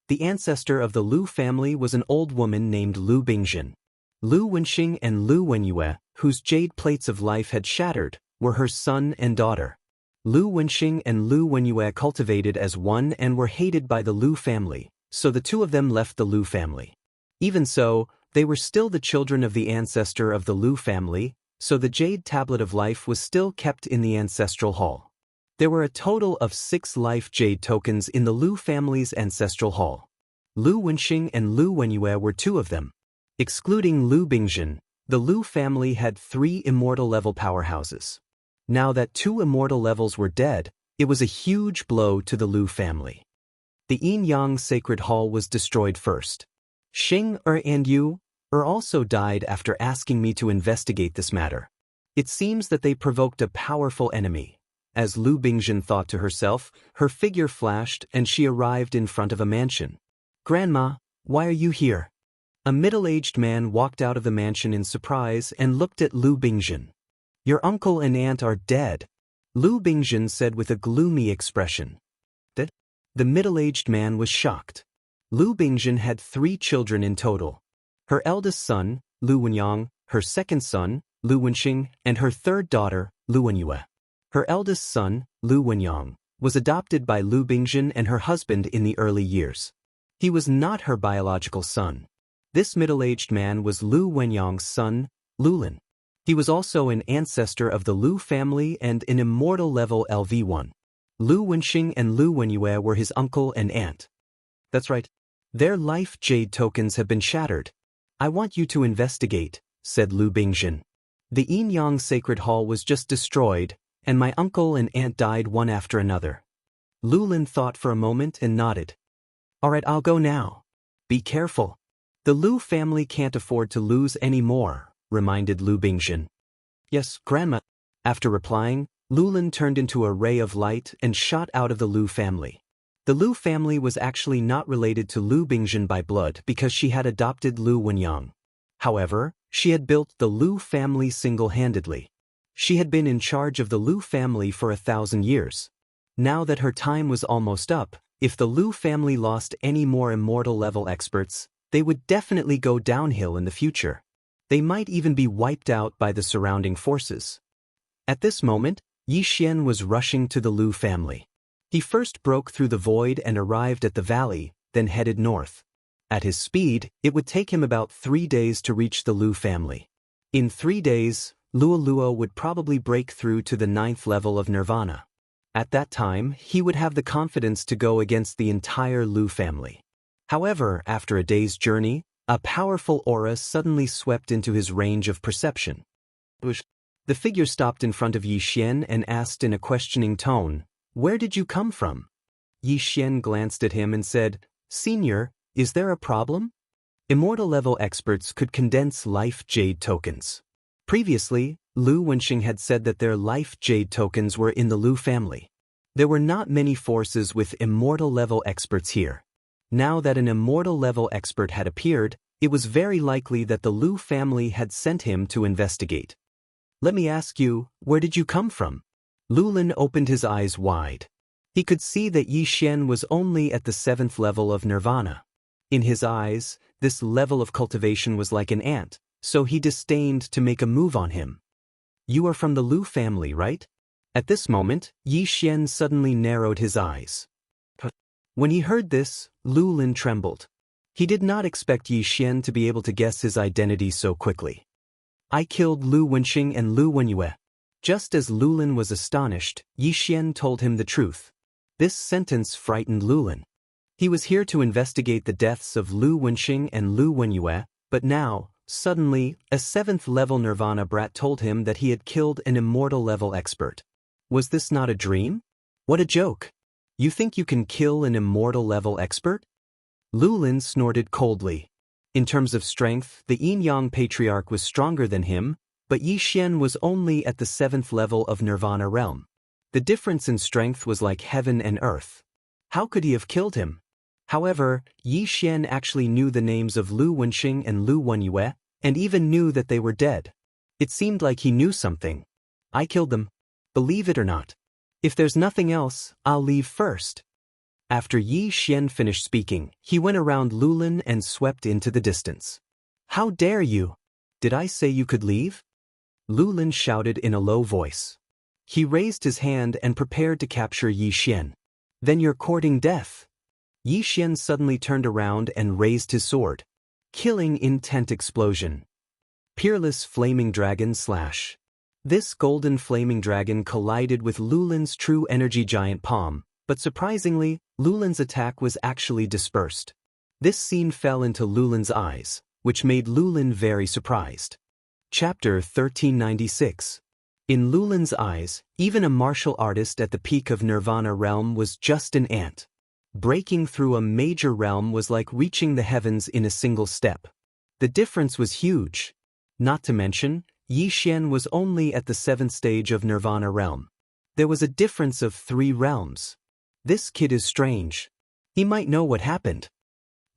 The ancestor of the Lu family was an old woman named Lu Bingjin. Lu Wenxing and Lu Wenyue, whose jade plates of life had shattered, were her son and daughter. Lu Wenxing and Lu Wenyue cultivated as one and were hated by the Lu family, so the two of them left the Lu family. Even so, they were still the children of the ancestor of the Lu family, so the jade tablet of life was still kept in the ancestral hall. There were a total of 6 life jade tokens in the Lu family's ancestral hall. Lu Wenxing and Lu Wenyue were 2 of them. Excluding Lu Bingjin, the Lu family had 3 immortal level powerhouses. Now that 2 immortal levels were dead, it was a huge blow to the Lu family. The Yin-Yang Sacred Hall was destroyed first. Xing and Yu also died after asking me to investigate this matter. It seems that they provoked a powerful enemy. As Lu Bingjin thought to herself, her figure flashed and she arrived in front of a mansion. Grandma, why are you here? A middle-aged man walked out of the mansion in surprise and looked at Lu Bingjin. Your uncle and aunt are dead, Lu Bingjin said with a gloomy expression. The middle-aged man was shocked. Lu Bingjin had 3 children in total. Her eldest son, Lu Wenyang, her second son, Lu Wenxing, and her third daughter, Lu Wenyue. Her eldest son, Lu Wenyang, was adopted by Lu Bingjin and her husband in the early years. He was not her biological son. This middle-aged man was Lu Wenyang's son, Lulin. He was also an ancestor of the Lu family and an immortal level LV1. Lu Wenxing and Lu Wenyue were his uncle and aunt. That's right. Their life jade tokens have been shattered. I want you to investigate, said Lu Bingjin. The Yin-Yang Sacred Hall was just destroyed, and my uncle and aunt died one after another. Lulin thought for a moment and nodded. Alright, I'll go now. Be careful. The Lu family can't afford to lose any more, reminded Lu Bingjin. Yes, Grandma. After replying, Lulin turned into a ray of light and shot out of the Lu family. The Lu family was actually not related to Lu Bingjin by blood because she had adopted Lu Wenyang. However, she had built the Lu family single-handedly. She had been in charge of the Lu family for 1,000 years. Now that her time was almost up, if the Lu family lost any more immortal level experts, they would definitely go downhill in the future. They might even be wiped out by the surrounding forces. At this moment, Yi Xian was rushing to the Lu family. He first broke through the void and arrived at the valley, then headed north. At his speed, it would take him about 3 days to reach the Lu family. In 3 days, Luo Luo would probably break through to the 9th level of Nirvana. At that time, he would have the confidence to go against the entire Lu family. However, after a day's journey, A powerful aura suddenly swept into his range of perception. The figure stopped in front of Yi Xian and asked in a questioning tone, "Where did you come from?" Yi Xian glanced at him and said, "Senior, is there a problem?" Immortal-level experts could condense life jade tokens. Previously, Lu Wenxing had said that their life jade tokens were in the Lu family. There were not many forces with immortal-level experts here. Now that an immortal-level expert had appeared, it was very likely that the Lu family had sent him to investigate. "Let me ask you, where did you come from?" Lulin opened his eyes wide. He could see that Yi Xian was only at the 7th level of nirvana. In his eyes, this level of cultivation was like an ant, so he disdained to make a move on him. "You are from the Lu family, right?" At this moment, Yi Xian suddenly narrowed his eyes. When he heard this, Lulin trembled. He did not expect Yi Xian to be able to guess his identity so quickly. "I killed Lu Wenxing and Lu Wenyue." Just as Lulin was astonished, Yi Xian told him the truth. This sentence frightened Lulin. He was here to investigate the deaths of Lu Wenxing and Lu Wenyue, but now, suddenly, a 7th-level Nirvana brat told him that he had killed an immortal-level expert. Was this not a dream? What a joke! You think you can kill an immortal-level expert? Lulin snorted coldly. In terms of strength, the Yin-Yang Patriarch was stronger than him, but Yi Xian was only at the 7th level of Nirvana realm. The difference in strength was like heaven and earth. How could he have killed him? However, Yi Xian actually knew the names of Lu Wenxing and Lu Wenyue, and even knew that they were dead. It seemed like he knew something. "I killed them. Believe it or not. If there's nothing else, I'll leave first." After Yi Xian finished speaking, he went around Lulin and swept into the distance. "How dare you? Did I say you could leave?" Lulin shouted in a low voice. He raised his hand and prepared to capture Yi Xian. "Then you're courting death." Yi Xian suddenly turned around and raised his sword. Killing intent explosion. Peerless flaming dragon slash. This golden flaming dragon collided with Lulin's true energy giant palm, but surprisingly, Lulin's attack was actually dispersed. This scene fell into Lulin's eyes, which made Lulin very surprised. Chapter 1396. In Lulin's eyes, even a martial artist at the peak of Nirvana realm was just an ant. Breaking through a major realm was like reaching the heavens in a single step. The difference was huge. Not to mention, Yi Xian was only at the 7th stage of Nirvana realm. There was a difference of 3 realms. This kid is strange. He might know what happened.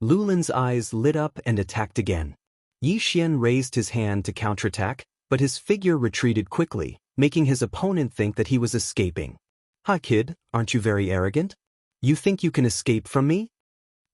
Lulin's eyes lit up and attacked again. Yi Xian raised his hand to counterattack, but his figure retreated quickly, making his opponent think that he was escaping. "Ha kid, aren't you very arrogant? You think you can escape from me?"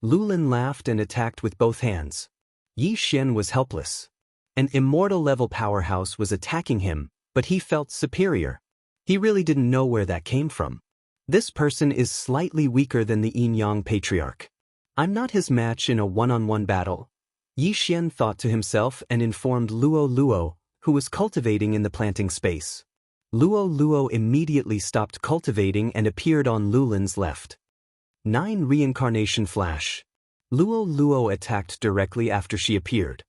Lulin laughed and attacked with both hands. Yi Xian was helpless. An immortal-level powerhouse was attacking him, but he felt superior. He really didn't know where that came from. This person is slightly weaker than the Yin-Yang Patriarch. I'm not his match in a one-on-one battle. Yi Xian thought to himself and informed Luo Luo, who was cultivating in the planting space. Luo Luo immediately stopped cultivating and appeared on Lulin's left. 9 Reincarnation Flash. Luo Luo attacked directly after she appeared.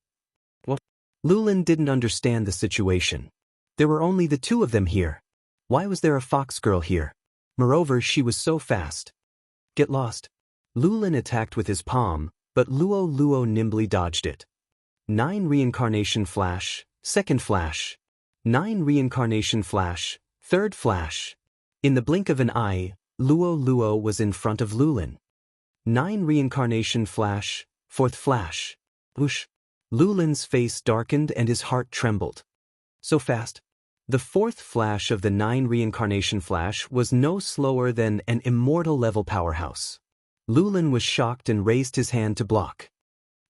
What? Lulin didn't understand the situation. There were only the 2 of them here. Why was there a fox girl here? Moreover, she was so fast. Get lost. Lulin attacked with his palm, but Luo Luo nimbly dodged it. 9 Reincarnation Flash, 2nd Flash. 9 Reincarnation Flash, 3rd Flash. In the blink of an eye, Luo Luo was in front of Lulin. 9 Reincarnation Flash, 4th Flash. Whoosh. Lulin's face darkened and his heart trembled. So fast. The 4th flash of the 9 Reincarnation Flash was no slower than an immortal-level powerhouse. Lulin was shocked and raised his hand to block.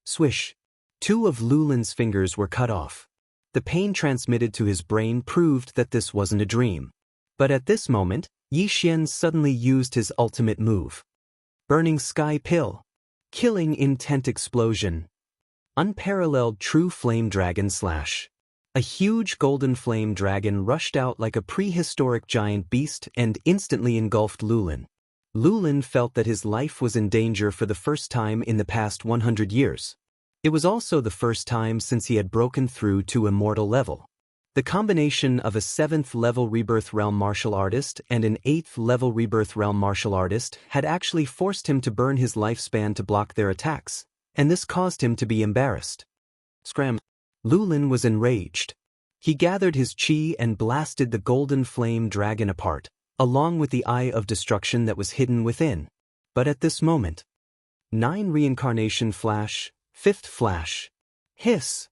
Swish. 2 of Lulin's fingers were cut off. The pain transmitted to his brain proved that this wasn't a dream. But at this moment, Yi Xian suddenly used his ultimate move. Burning Sky Pill. Killing Intent Explosion. Unparalleled True Flame Dragon Slash. A huge golden flame dragon rushed out like a prehistoric giant beast and instantly engulfed Lulin. Lulin felt that his life was in danger for the first time in the past 100 years. It was also the first time since he had broken through to immortal level. The combination of a 7th level Rebirth Realm martial artist and an 8th level Rebirth Realm martial artist had actually forced him to burn his lifespan to block their attacks, and this caused him to be embarrassed. Scram! Lulin was enraged. He gathered his chi and blasted the golden flame dragon apart, along with the eye of destruction that was hidden within. But at this moment, 9 reincarnation flash, 5th flash. Hiss!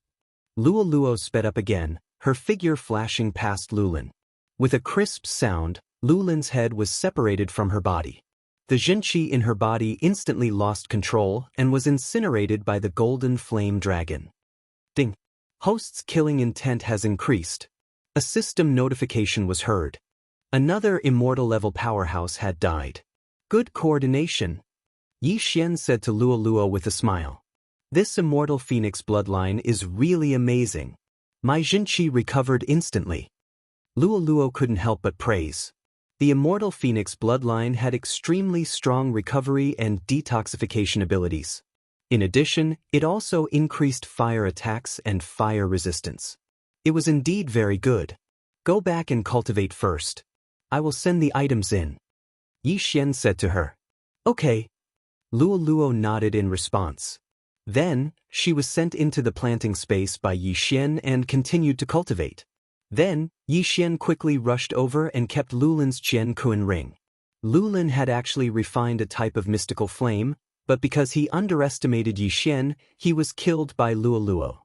Luo sped up again, her figure flashing past Lulin. With a crisp sound, Lulin's head was separated from her body. The Jinqi in her body instantly lost control and was incinerated by the golden flame dragon. Ding! Host's killing intent has increased. A system notification was heard. Another immortal level powerhouse had died. Good coordination, Yi Xian said to Luo with a smile. This immortal phoenix bloodline is really amazing. My Jinqi recovered instantly. Luo couldn't help but praise. The immortal phoenix bloodline had extremely strong recovery and detoxification abilities. In addition, it also increased fire attacks and fire resistance. It was indeed very good. Go back and cultivate first. I will send the items in. Yi Xian said to her. Okay. Luo nodded in response. Then, she was sent into the planting space by Yi Xian and continued to cultivate. Then, Yi Xian quickly rushed over and kept Lulin's Qian Kun ring. Lulin had actually refined a type of mystical flame, but because he underestimated Yi Xian, he was killed by Luo.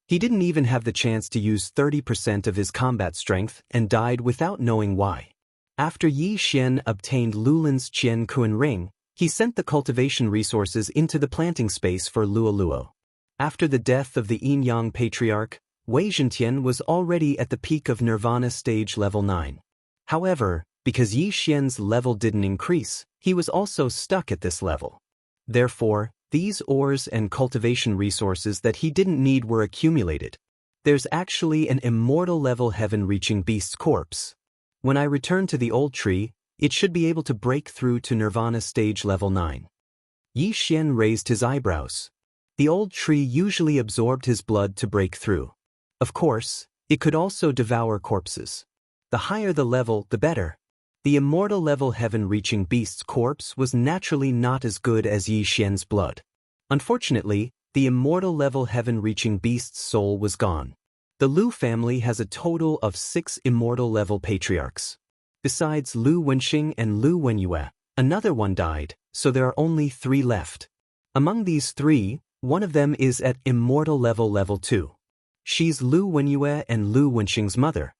He didn't even have the chance to use 30% of his combat strength and died without knowing why. After Yi Xian obtained Lulin's Qian Kun ring, he sent the cultivation resources into the planting space for Luo. After the death of the Yin-Yang Patriarch, Wei Zhentian was already at the peak of Nirvana stage level 9. However, because Yi Xian's level didn't increase, he was also stuck at this level. Therefore, these ores and cultivation resources that he didn't need were accumulated. There's actually an immortal level heaven-reaching beast's corpse. When I return to the old tree, it should be able to break through to Nirvana stage level 9. Yi Xian raised his eyebrows. The old tree usually absorbed his blood to break through. Of course, it could also devour corpses. The higher the level, the better. The immortal level heaven-reaching beast's corpse was naturally not as good as Yi Xian's blood. Unfortunately, the immortal level heaven-reaching beast's soul was gone. The Lu family has a total of 6 immortal level patriarchs. Besides Lu Wenxing and Lu Wenyue, another one died, so there are only 3 left. Among these 3, one of them is at immortal level 2. She's Lu Wenyue and Lu Wenxing's mother.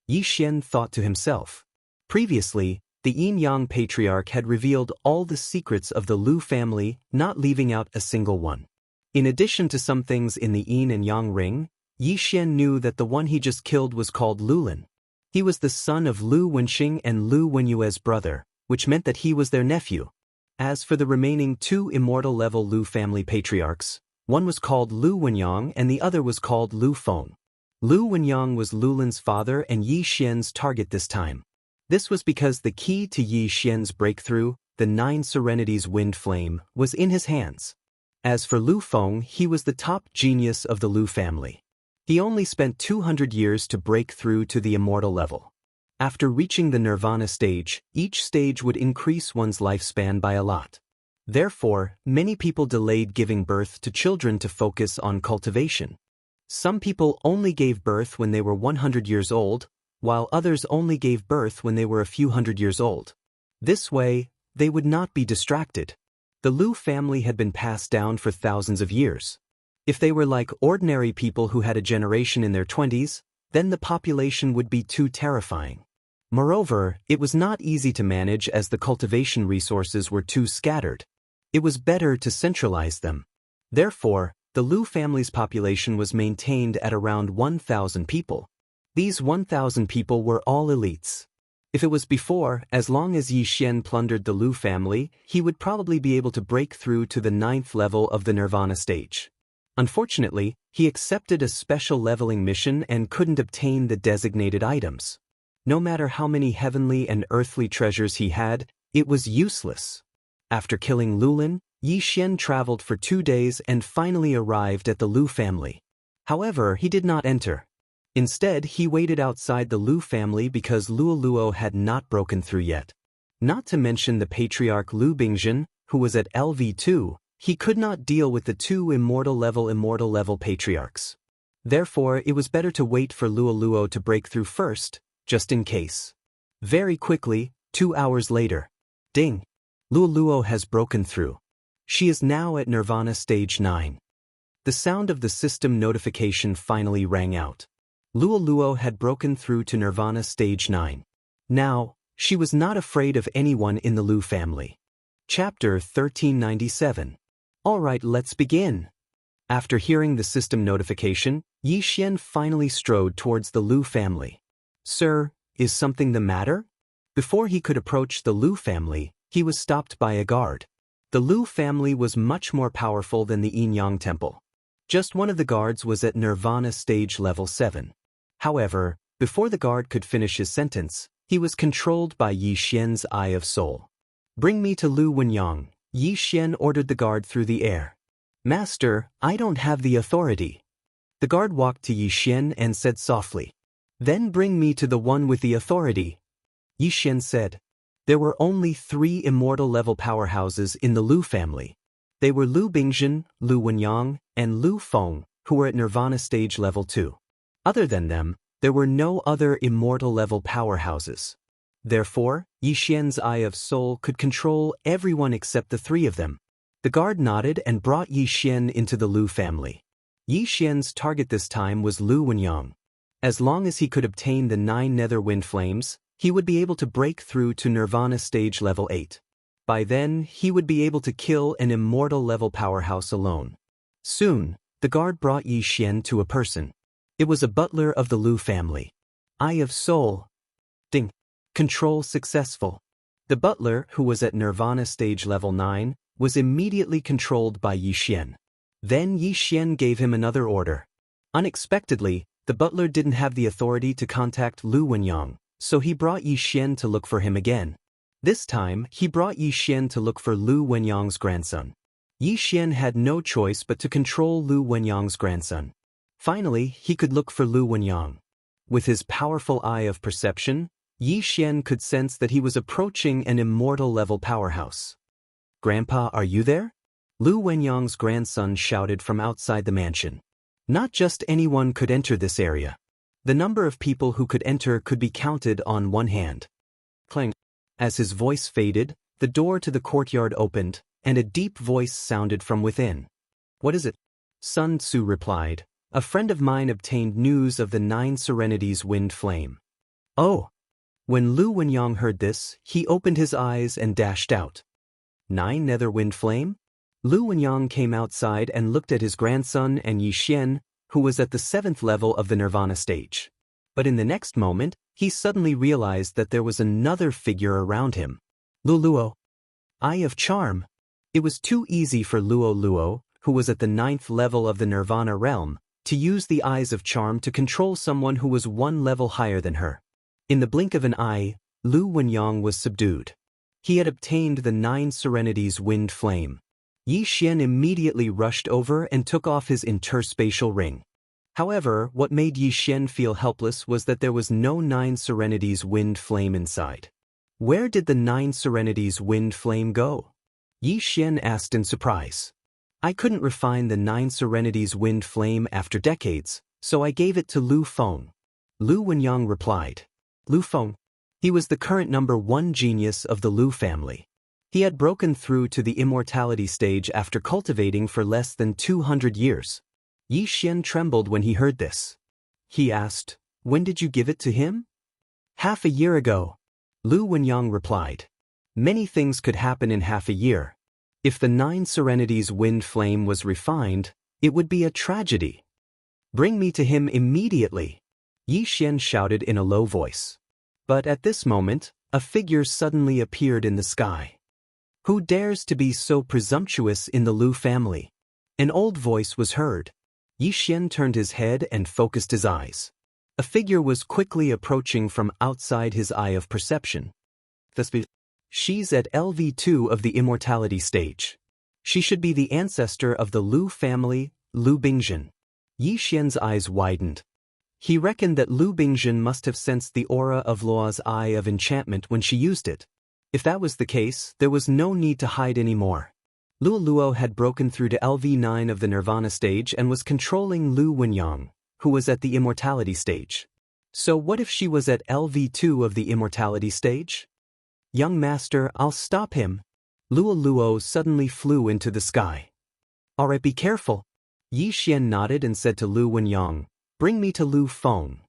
Yi Xian thought to himself. Previously, the Yin-Yang Patriarch had revealed all the secrets of the Lu family, not leaving out a single one. In addition to some things in the Yin and Yang ring, Yi Xian knew that the one he just killed was called Lulin. He was the son of Lu Wenxing and Lu Wenyue's brother, which meant that he was their nephew. As for the remaining 2 immortal level Lu family patriarchs, one was called Lu Wenyang and the other was called Lu Feng. Lu Wenyang was Lulin's father and Yi Xian's target this time. This was because the key to Yi Xian's breakthrough, the 9 Serenities wind flame, was in his hands. As for Lu Feng, he was the top genius of the Lu family. He only spent 200 years to break through to the immortal level. After reaching the Nirvana stage, each stage would increase one's lifespan by a lot. Therefore, many people delayed giving birth to children to focus on cultivation. Some people only gave birth when they were 100 years old, while others only gave birth when they were a few hundred years old. This way, they would not be distracted. The Lu family had been passed down for thousands of years. If they were like ordinary people who had a generation in their 20s, then the population would be too terrifying. Moreover, it was not easy to manage as the cultivation resources were too scattered. It was better to centralize them. Therefore, the Lu family's population was maintained at around 1,000 people. These 1,000 people were all elites. If it was before, as long as Yi Xian plundered the Lu family, he would probably be able to break through to the 9th level of the Nirvana stage. Unfortunately, he accepted a special leveling mission and couldn't obtain the designated items. No matter how many heavenly and earthly treasures he had, it was useless. After killing Lulin, Yi Xian traveled for 2 days and finally arrived at the Lu family. However, he did not enter. Instead, he waited outside the Lu family because Luoluo had not broken through yet. Not to mention the patriarch Lu Bingzhen, who was at LV2, he could not deal with the two immortal level patriarchs. Therefore, it was better to wait for Luoluo to break through first, just in case. Very quickly, 2 hours later. Ding! Luoluo has broken through. She is now at Nirvana Stage 9. The sound of the system notification finally rang out. Luoluo had broken through to Nirvana Stage 9. Now, she was not afraid of anyone in the Lu family. Chapter 1397. Alright, let's begin. After hearing the system notification, Yi Xian finally strode towards the Lu family. Sir, is something the matter? Before he could approach the Lu family, he was stopped by a guard. The Lu family was much more powerful than the Yin-Yang Temple. Just one of the guards was at Nirvana Stage Level 7. However, before the guard could finish his sentence, he was controlled by Yi Xian's Eye of Soul. Bring me to Lu Wenyang, Yi Xian ordered the guard through the air. Master, I don't have the authority. The guard walked to Yi Xian and said softly. Then bring me to the one with the authority. Yi Xian said. There were only 3 immortal level powerhouses in the Lu family. They were Lu Bingzhen, Lu Wenyang, and Lu Feng, who were at Nirvana Stage Level 2. Other than them, there were no other immortal level powerhouses. Therefore, Yi Xian's Eye of Soul could control everyone except the 3 of them. The guard nodded and brought Yi Xian into the Lu family. Yi Xian's target this time was Lu Wenyang. As long as he could obtain the 9 nether wind flames, he would be able to break through to Nirvana Stage Level 8. By then, he would be able to kill an immortal level powerhouse alone. Soon, the guard brought Yi Xian to a person. It was a butler of the Lu family. Eye of Soul. Ding. Control successful. The butler, who was at Nirvana Stage Level 9, was immediately controlled by Yi Xian. Then Yi Xian gave him another order. Unexpectedly, the butler didn't have the authority to contact Lu Wenyang, so he brought Yi Xian to look for him again. This time, he brought Yi Xian to look for Lu Wenyang's grandson. Yi Xian had no choice but to control Lu Wenyang's grandson. Finally, he could look for Lu Wenyang. With his powerful eye of perception, Yi Xian could sense that he was approaching an immortal level powerhouse. Grandpa, are you there? Lu Wenyang's grandson shouted from outside the mansion. Not just anyone could enter this area. The number of people who could enter could be counted on one hand. Clang. As his voice faded, the door to the courtyard opened, and a deep voice sounded from within. What is it? Sun Tzu replied. A friend of mine obtained news of the 9 Serenities wind flame. Oh! When Lu Wenyang heard this, he opened his eyes and dashed out. 9 nether wind flame? Lu Wenyang came outside and looked at his grandson and Yi Xian, who was at the 7th level of the Nirvana stage. But in the next moment, he suddenly realized that there was another figure around him. Luoluo. Eye of Charm. It was too easy for Luoluo, who was at the 9th level of the Nirvana realm, to use the Eyes of Charm to control someone who was 1 level higher than her. In the blink of an eye, Lu Wenyang was subdued. He had obtained the 9 Serenities wind flame. Yi Xian immediately rushed over and took off his interspatial ring. However, what made Yi Xian feel helpless was that there was no 9 Serenities wind flame inside. Where did the 9 Serenities wind flame go? Yi Xian asked in surprise. I couldn't refine the 9 Serenities wind flame after decades, so I gave it to Lu Feng. Lu Wenyang replied. Lu Feng. He was the current number 1 genius of the Lu family. He had broken through to the immortality stage after cultivating for less than 200 years. Yi Xian trembled when he heard this. He asked, when did you give it to him? Half a year ago. Lu Wenyang replied. Many things could happen in half a year. If the 9 Serenities wind flame was refined, it would be a tragedy. Bring me to him immediately. Yi Xian shouted in a low voice. But at this moment, a figure suddenly appeared in the sky. Who dares to be so presumptuous in the Lu family? An old voice was heard. Yi Xian turned his head and focused his eyes. A figure was quickly approaching from outside his eye of perception. She's at LV2 of the immortality stage. She should be the ancestor of the Lu family, Lu Bingjin. Yi Xian's eyes widened. He reckoned that Lu Bingjin must have sensed the aura of Luo's eye of enchantment when she used it. If that was the case, there was no need to hide anymore. Luo had broken through to LV9 of the Nirvana stage and was controlling Lu Wenyang, who was at the immortality stage. So what if she was at LV2 of the immortality stage? Young master, I'll stop him. Luo suddenly flew into the sky. Alright, be careful. Yi Xian nodded and said to Lu Wenyang, bring me to Lu Feng.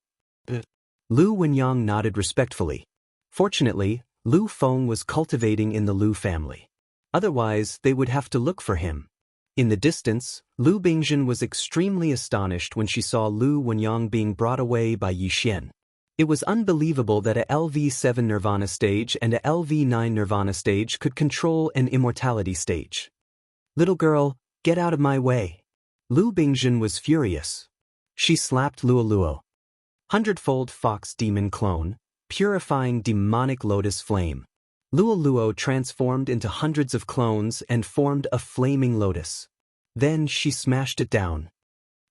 Lu Wenyang nodded respectfully. Fortunately, Lu Feng was cultivating in the Lu family. Otherwise, they would have to look for him. In the distance, Lu Bingjin was extremely astonished when she saw Lu Wenyang being brought away by Yi Xian. It was unbelievable that a LV7 Nirvana stage and a LV9 Nirvana stage could control an immortality stage. Little girl, get out of my way. Lu Bingjin was furious. She slapped Luo. Hundredfold Fox Demon Clone, purifying demonic lotus flame. Luo transformed into hundreds of clones and formed a flaming lotus. Then she smashed it down.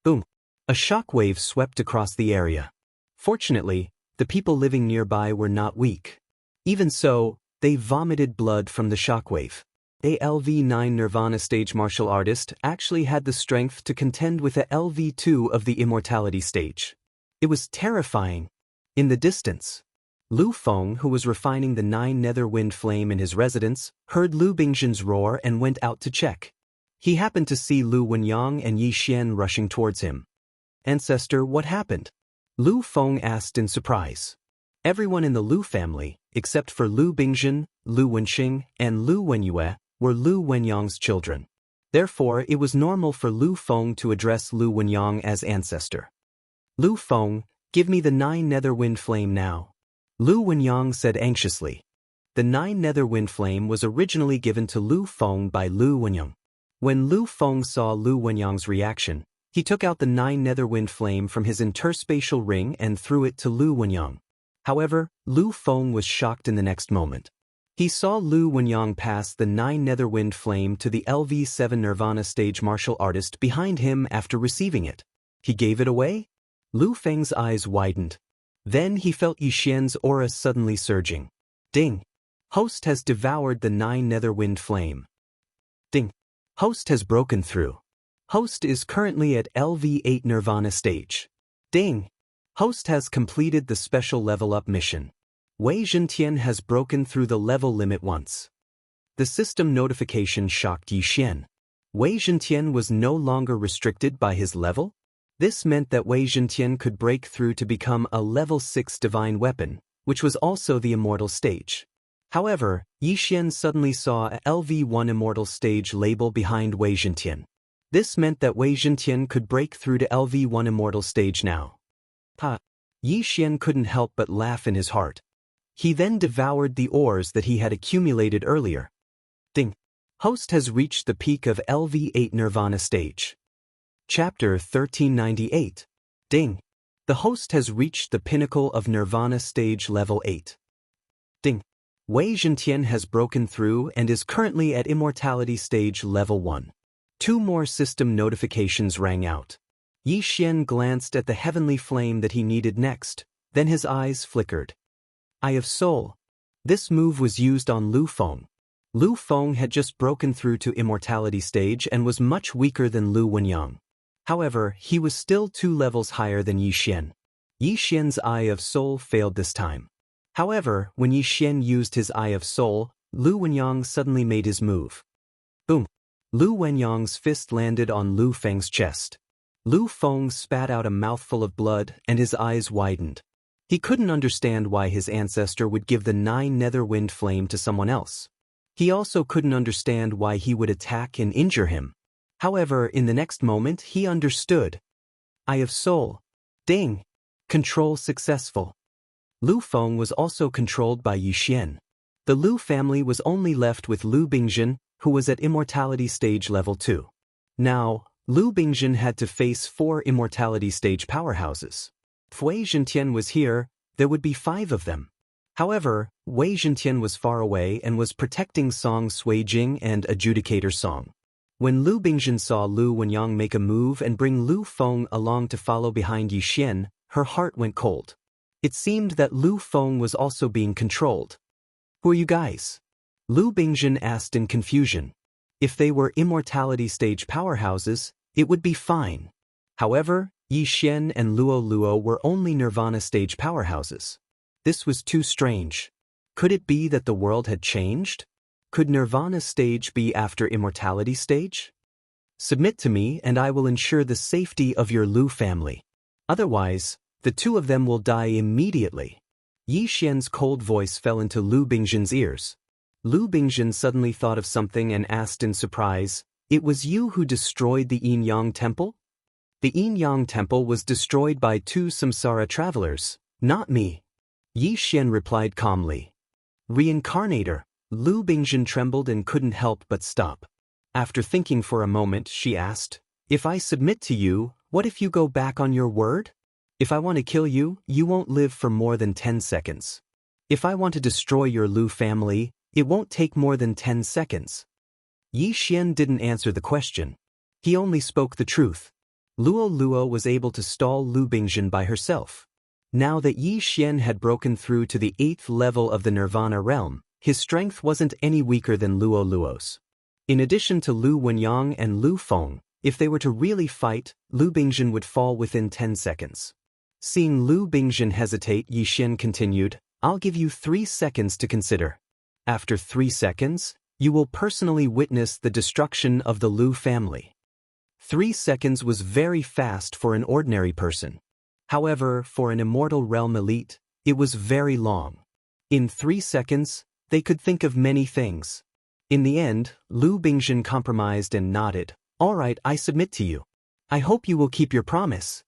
Boom! A shockwave swept across the area. Fortunately, the people living nearby were not weak. Even so, they vomited blood from the shockwave. A LV9 Nirvana stage martial artist actually had the strength to contend with a LV2 of the immortality stage. It was terrifying. In the distance, Lu Feng, who was refining the 9 nether wind flame in his residence, heard Lu Bingjin's roar and went out to check. He happened to see Lu Wenyang and Yi Xian rushing towards him. Ancestor, what happened? Lu Feng asked in surprise. Everyone in the Lu family, except for Lu Bingjin, Lu Wenxing, and Lu Wenyue, were Lu Wenyang's children. Therefore, it was normal for Lu Feng to address Lu Wenyang as ancestor. Lu Feng, give me the 9 nether wind flame now. Lu Wenyang said anxiously. The 9 nether wind flame was originally given to Lu Feng by Lu Wenyang. When Lu Feng saw Lu Wenyang's reaction, he took out the 9 nether wind flame from his interspatial ring and threw it to Lu Wenyang. However, Lu Feng was shocked in the next moment. He saw Lu Wenyang pass the 9 nether wind flame to the LV7 Nirvana stage martial artist behind him after receiving it. He gave it away? Lu Feng's eyes widened. Then he felt Yi Xian's aura suddenly surging. Ding! Host has devoured the 9 nether wind flame. Ding! Host has broken through. Host is currently at LV8 Nirvana stage. Ding! Host has completed the special level up mission. Wei Zhentian has broken through the level limit once. The system notification shocked Yi Xian. Wei Zhentian was no longer restricted by his level? This meant that Wei Zhentian could break through to become a level 6 divine weapon, which was also the immortal stage. However, Yi Xian suddenly saw a LV1 immortal stage label behind Wei Zhentian. This meant that Wei Zhentian could break through to LV1 immortal stage now. Ha! Yi Xian couldn't help but laugh in his heart. He then devoured the ores that he had accumulated earlier. Ding! Host has reached the peak of LV8 Nirvana stage. Chapter 1398. Ding! The host has reached the pinnacle of Nirvana stage level 8. Ding! Wei Zhentian has broken through and is currently at immortality stage level 1. 2 more system notifications rang out. Yi Xian glanced at the heavenly flame that he needed next, then his eyes flickered. Eye of Soul. This move was used on Lu Feng. Lu Feng had just broken through to immortality stage and was much weaker than Lu Wenyang. However, he was still 2 levels higher than Yi Xian. Yi Xian's Eye of Soul failed this time. However, when Yi Xian used his Eye of Soul, Lu Wenyang suddenly made his move. Boom! Lu Wenyang's fist landed on Lu Feng's chest. Lu Feng spat out a mouthful of blood and his eyes widened. He couldn't understand why his ancestor would give the 9 nether wind flame to someone else. He also couldn't understand why he would attack and injure him. However, in the next moment he understood. Eye of Soul. Ding! Control successful. Lu Feng was also controlled by Yi Xian. The Lu family was only left with Lu Bingjin, who was at immortality stage level 2. Now, Lu Bingjin had to face 4 immortality stage powerhouses. If Wei Zhentian was here, there would be 5 of them. However, Wei Zhentian was far away and was protecting Song Suijing and Adjudicator Song. When Lu Bingjin saw Lu Wenyang make a move and bring Lu Feng along to follow behind Yi Xian, her heart went cold. It seemed that Lu Feng was also being controlled. "Who are you guys?" Lu Bingjin asked in confusion. If they were immortality stage powerhouses, it would be fine. However, Yi Xian and Luo Luo were only Nirvana stage powerhouses. This was too strange. Could it be that the world had changed? Could Nirvana stage be after immortality stage? "Submit to me and I will ensure the safety of your Lu family. Otherwise, the two of them will die immediately." Yi Xian's cold voice fell into Lu Bingjin's ears. Lu Bingjin suddenly thought of something and asked in surprise, "It was you who destroyed the Yin Yang Temple?" "The Yin Yang Temple was destroyed by two samsara travelers, not me," Yi Xian replied calmly. "Reincarnator." Lu Bingjin trembled and couldn't help but stop. After thinking for a moment, she asked, "If I submit to you, what if you go back on your word? If I want to kill you, you won't live for more than 10 seconds. If I want to destroy your Lu family, it won't take more than 10 seconds. Yi Xian didn't answer the question. He only spoke the truth. Luo Luo was able to stall Lu Bingjin by herself. Now that Yi Xian had broken through to the 8th level of the Nirvana realm, his strength wasn't any weaker than Luo Luo's. In addition to Lu Wenyang and Lu Feng, if they were to really fight, Lu Bingjin would fall within 10 seconds. Seeing Lu Bingjin hesitate, Yi Xian continued, "I'll give you 3 seconds to consider. After 3 seconds, you will personally witness the destruction of the Lu family." 3 seconds was very fast for an ordinary person. However, for an immortal realm elite, it was very long. In 3 seconds, they could think of many things. In the end, Lu Bingjin compromised and nodded. "All right, I submit to you. I hope you will keep your promise."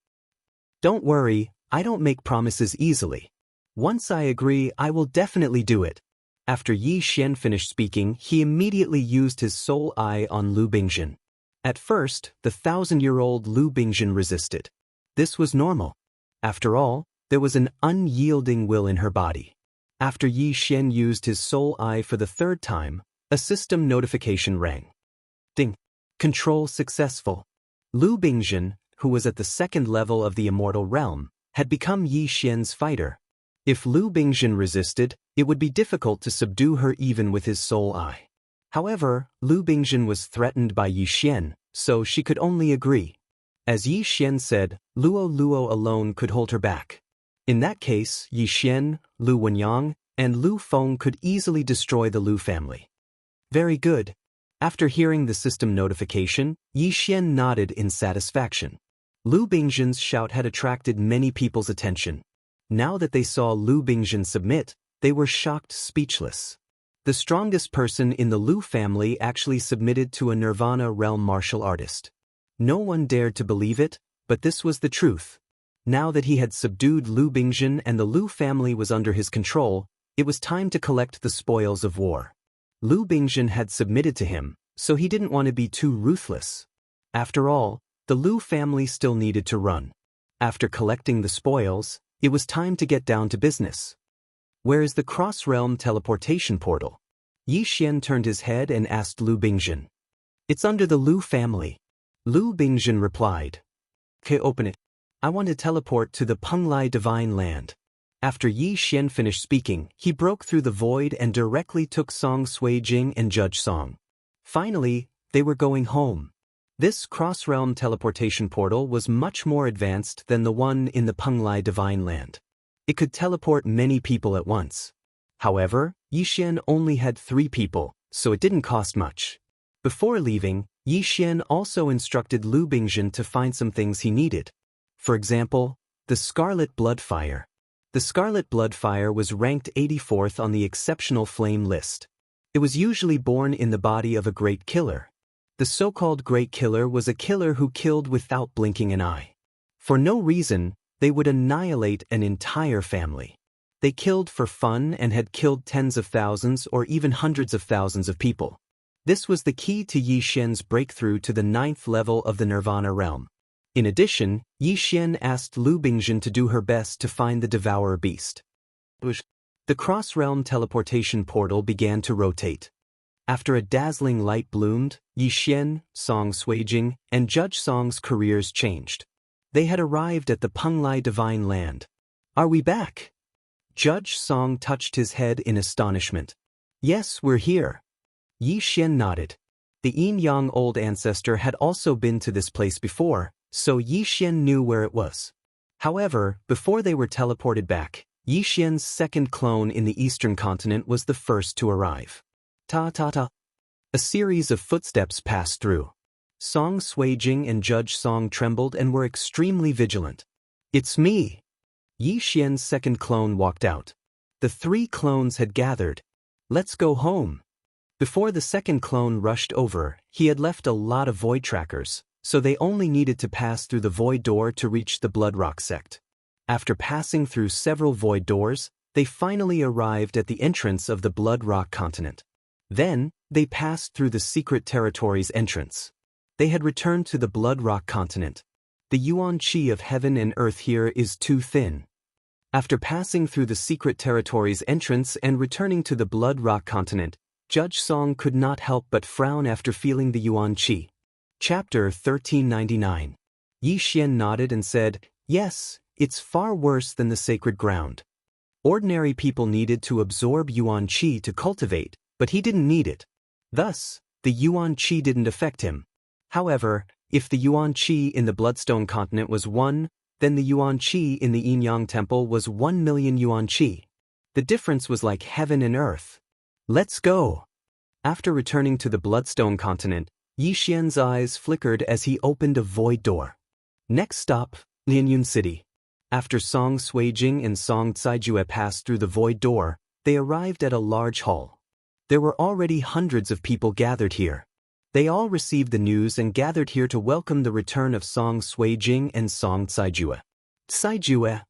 "Don't worry, I don't make promises easily. Once I agree, I will definitely do it." After Yi Xian finished speaking, he immediately used his soul eye on Lu Bingjin. At first, the 1,000-year-old Lu Bingjin resisted. This was normal. After all, there was an unyielding will in her body. After Yi Xian used his soul eye for the 3rd time, a system notification rang. Ding. Control successful. Lu Bingjin, who was at the 2nd level of the immortal realm, had become Yi Xian's fighter. If Lu Bingjin resisted, it would be difficult to subdue her even with his soul eye. However, Lu Bingjin was threatened by Yi Xian, so she could only agree. As Yi Xian said, Luo Luo alone could hold her back. In that case, Yi Xian, Lu Wenyang, and Lu Feng could easily destroy the Lu family. Very good. After hearing the system notification, Yi Xian nodded in satisfaction. Lu Bingjin's shout had attracted many people's attention. Now that they saw Lu Bingjin submit, they were shocked speechless. The strongest person in the Lu family actually submitted to a Nirvana realm martial artist. No one dared to believe it, but this was the truth. Now that he had subdued Lu Bingjin and the Lu family was under his control, it was time to collect the spoils of war. Lu Bingjin had submitted to him, so he didn't want to be too ruthless. After all, the Lu family still needed to run. After collecting the spoils, it was time to get down to business. "Where is the cross-realm teleportation portal?" Yi Xian turned his head and asked Lu Bingjin. "It's under the Lu family." Lu Bingjin replied. "Okay, open it. I want to teleport to the Penglai Divine Land." After Yi Xian finished speaking, he broke through the void and directly took Song Suijing and Judge Song. Finally, they were going home. This cross-realm teleportation portal was much more advanced than the one in the Penglai Divine Land. It could teleport many people at once. However, Yi Xian only had 3 people, so it didn't cost much. Before leaving, Yi Xian also instructed Lu Bingjin to find some things he needed. For example, the Scarlet Blood Fire. The Scarlet Blood Fire was ranked 84th on the Exceptional Flame list. It was usually born in the body of a great killer. The so-called Great Killer was a killer who killed without blinking an eye. For no reason, they would annihilate an entire family. They killed for fun and had killed tens of thousands or even hundreds of thousands of people. This was the key to Yi Xian's breakthrough to the 9th level of the Nirvana realm. In addition, Yi Xian asked Lu Bingjin to do her best to find the Devourer Beast. The cross-realm teleportation portal began to rotate. After a dazzling light bloomed, Yi Xian, Song Suijing, and Judge Song's careers changed. They had arrived at the Penglai Divine Land. Are we back? Judge Song touched his head in astonishment. Yes, we're here. Yi Xian nodded. The Yin Yang old ancestor had also been to this place before, so Yi Xian knew where it was. However, before they were teleported back, Yi Xian's second clone in the eastern continent was the first to arrive. Ta-ta-ta. A series of footsteps passed through. Song Suijing and Judge Song trembled and were extremely vigilant. It's me. Yi Xian's second clone walked out. The three clones had gathered. Let's go home. Before the second clone rushed over, he had left a lot of void trackers, so they only needed to pass through the void door to reach the Blood Rock sect. After passing through several void doors, they finally arrived at the entrance of the Blood Rock continent. Then, they passed through the secret territory's entrance. They had returned to the Blood Rock continent. The yuan qi of heaven and earth here is too thin. After passing through the secret territory's entrance and returning to the Blood Rock continent, Judge Song could not help but frown after feeling the yuan qi. Chapter 1399. Yi Xian nodded and said, yes, it's far worse than the sacred ground. Ordinary people needed to absorb yuan qi to cultivate, but he didn't need it. Thus, the yuan qi didn't affect him. However, if the yuan qi in the Bloodstone continent was 1, then the yuan qi in the Yin Yang temple was 1 million yuan qi. The difference was like heaven and earth. Let's go. After returning to the Bloodstone continent, Yi Xian's eyes flickered as he opened a void door. Next stop, Lianyun City. After Song Suijing and Song Caijue passed through the void door, they arrived at a large hall. There were already hundreds of people gathered here. They all received the news and gathered here to welcome the return of Song Suijing and Song Caijue. Caijue.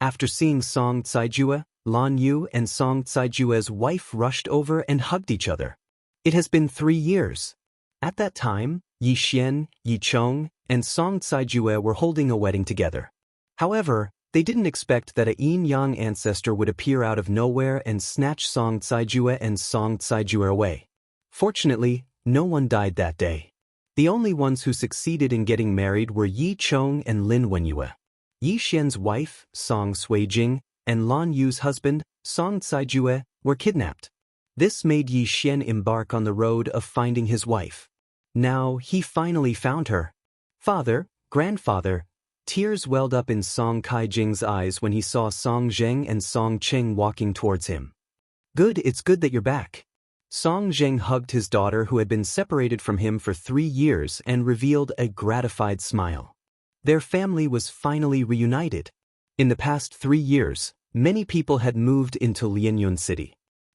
After seeing Song Caijue, Lan Yu and Song Caijue's wife rushed over and hugged each other. It has been 3 years. At that time, Yi Xian, Yi Chong, and Song Caijue were holding a wedding together. However, they didn't expect that a yin-yang ancestor would appear out of nowhere and snatch Song Caijue and Song Caijue away. Fortunately, no one died that day. The only ones who succeeded in getting married were Yi Chong and Lin Wenyue. Yi Xian's wife, Song Suijing, and Lan Yu's husband, Song Caijue, were kidnapped. This made Yi Xian embark on the road of finding his wife. Now he finally found her. Father, grandfather. Tears welled up in Song Caijing's eyes when he saw Song Zheng and Song Cheng walking towards him. It's good that you're back. Song Zheng hugged his daughter who had been separated from him for 3 years and revealed a gratified smile. Their family was finally reunited. In the past 3 years, many people had moved into Lianyun City.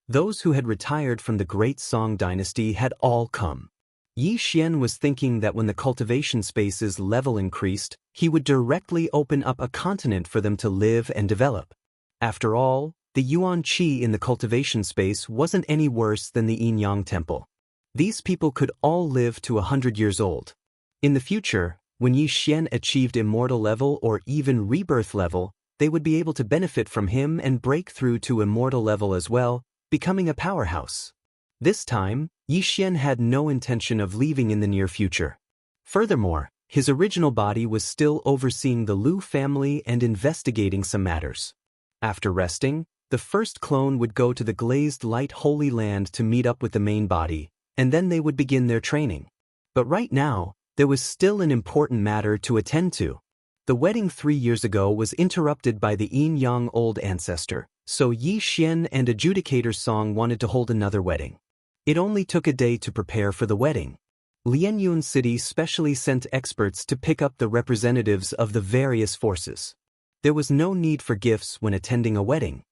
Those who had retired from the Great Song Dynasty had all come. Yi Xian was thinking that when the cultivation space's level increased, he would directly open up a continent for them to live and develop. After all, the yuan qi in the cultivation space wasn't any worse than the Yin Yang temple. These people could all live to 100 years old. In the future, when Yi Xian achieved immortal level or even rebirth level, they would be able to benefit from him and break through to immortal level as well, becoming a powerhouse. This time, Yi Xian had no intention of leaving in the near future. Furthermore, his original body was still overseeing the Lu family and investigating some matters. After resting, the first clone would go to the Glazed Light Holy Land to meet up with the main body, and then they would begin their training. But right now, there was still an important matter to attend to. The wedding 3 years ago was interrupted by the Yin Yang old ancestor, so Yi Xian and Adjudicator Song wanted to hold another wedding. It only took a day to prepare for the wedding. Lianyun City specially sent experts to pick up the representatives of the various forces. There was no need for gifts when attending a wedding.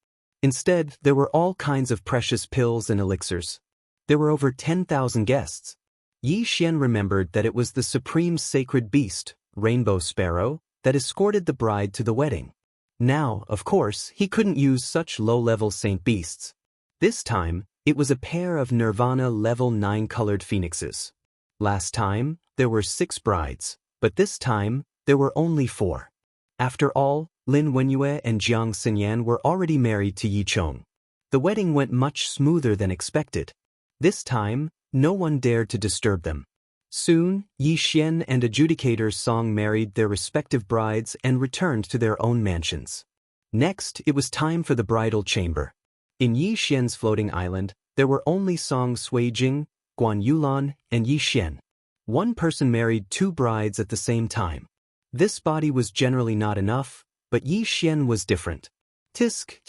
Instead, there were all kinds of precious pills and elixirs. There were over 10,000 guests. Yi Xian remembered that it was the supreme sacred beast, Rainbow Sparrow, that escorted the bride to the wedding. Now, of course, he couldn't use such low-level saint beasts. This time, it was a pair of Nirvana level 9 colored phoenixes. Last time, there were 6 brides, but this time, there were only 4. After all, Lin Wenyue and Jiang Xinyan were already married to Yi Chong. The wedding went much smoother than expected. This time, no one dared to disturb them. Soon, Yi Xian and adjudicator Song married their respective brides and returned to their own mansions. Next, it was time for the bridal chamber. In Yi Xian's floating island, there were only Song Suijing, Guan Yulan, and Yi Xian. One person married two brides at the same time. This body was generally not enough, but Yi Xian was different. Tisk,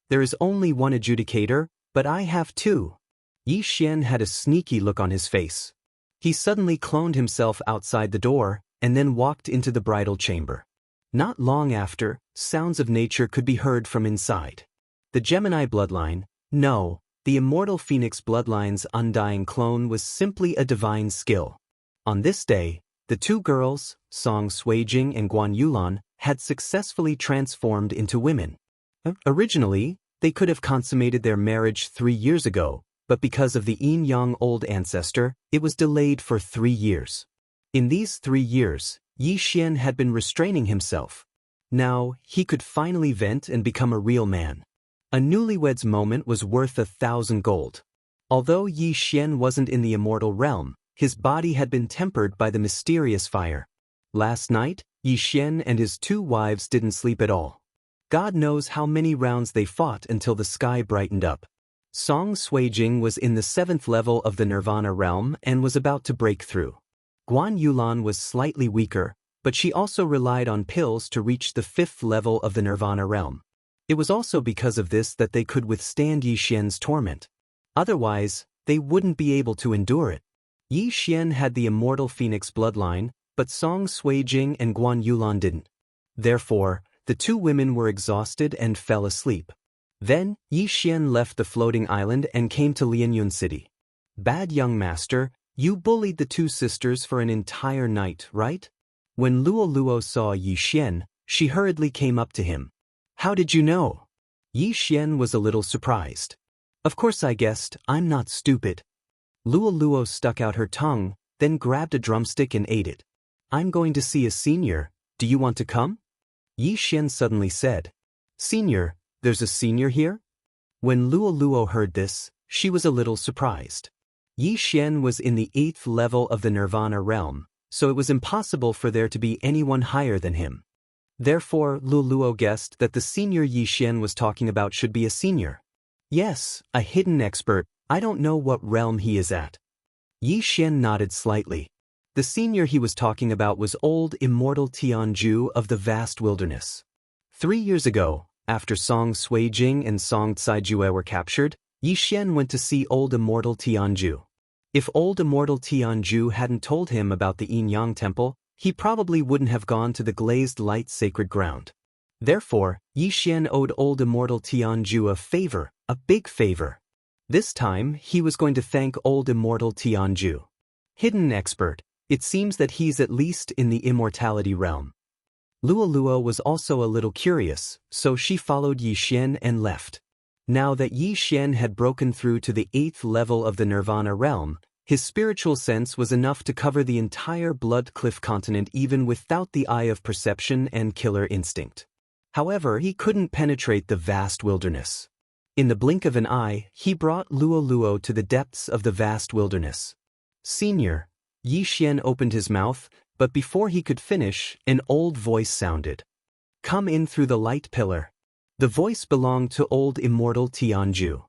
there is only one adjudicator, but I have two. Yi Xian had a sneaky look on his face. He suddenly cloned himself outside the door, and then walked into the bridal chamber. Not long after, sounds of nature could be heard from inside. The Gemini bloodline, no, the immortal Phoenix bloodline's undying clone was simply a divine skill. On this day, the two girls, Song Suijing and Guan Yulan, had successfully transformed into women. Originally, they could have consummated their marriage 3 years ago, but because of the yin-yang old ancestor, it was delayed for 3 years. In these 3 years, Yi Xian had been restraining himself. Now, he could finally vent and become a real man. A newlywed's moment was worth 1,000 gold. Although Yi Xian wasn't in the immortal realm, his body had been tempered by the mysterious fire. Last night, Yi Xian and his two wives didn't sleep at all. God knows how many rounds they fought until the sky brightened up. Song Suijing was in the 7th level of the Nirvana realm and was about to break through. Guan Yulan was slightly weaker, but she also relied on pills to reach the 5th level of the Nirvana realm. It was also because of this that they could withstand Yi Xian's torment. Otherwise, they wouldn't be able to endure it. Yi Xian had the immortal Phoenix bloodline, but Song Suijing and Guan Yulan didn't. Therefore, the two women were exhausted and fell asleep. Then, Yi Xian left the floating island and came to Lianyun City. Bad young master, you bullied the two sisters for an entire night, right? When Luo Luo saw Yi Xian, she hurriedly came up to him. How did you know? Yi Xian was a little surprised. Of course I guessed, I'm not stupid. Luo Luo stuck out her tongue, then grabbed a drumstick and ate it. I'm going to see a senior, do you want to come? Yi Xian suddenly said. Senior, there's a senior here? When Luo Luo heard this, she was a little surprised. Yi Xian was in the 8th level of the Nirvana realm, so it was impossible for there to be anyone higher than him. Therefore, Luo Luo guessed that the senior Yi Xian was talking about should be a senior. Yes, a hidden expert, I don't know what realm he is at. Yi Xian nodded slightly. The senior he was talking about was old immortal Tianju of the vast wilderness. 3 years ago, after Song Suijing and Song Caijue were captured, Yi Xian went to see old immortal Tianju. If old immortal Tianju hadn't told him about the yin-yang temple, he probably wouldn't have gone to the glazed light sacred ground. Therefore, Yi Xian owed old immortal Tianju a favor, a big favor. This time, he was going to thank old immortal Tianju. Hidden expert, it seems that he's at least in the immortality realm. Luo Luo was also a little curious, so she followed Yi Xian and left. Now that Yi Xian had broken through to the 8th level of the Nirvana realm, his spiritual sense was enough to cover the entire Blood Cliff continent even without the eye of perception and killer instinct. However, he couldn't penetrate the vast wilderness. In the blink of an eye, he brought Luo Luo to the depths of the vast wilderness. Senior, Yi Xian opened his mouth, but before he could finish, an old voice sounded. Come in through the light pillar. The voice belonged to old immortal Tianju.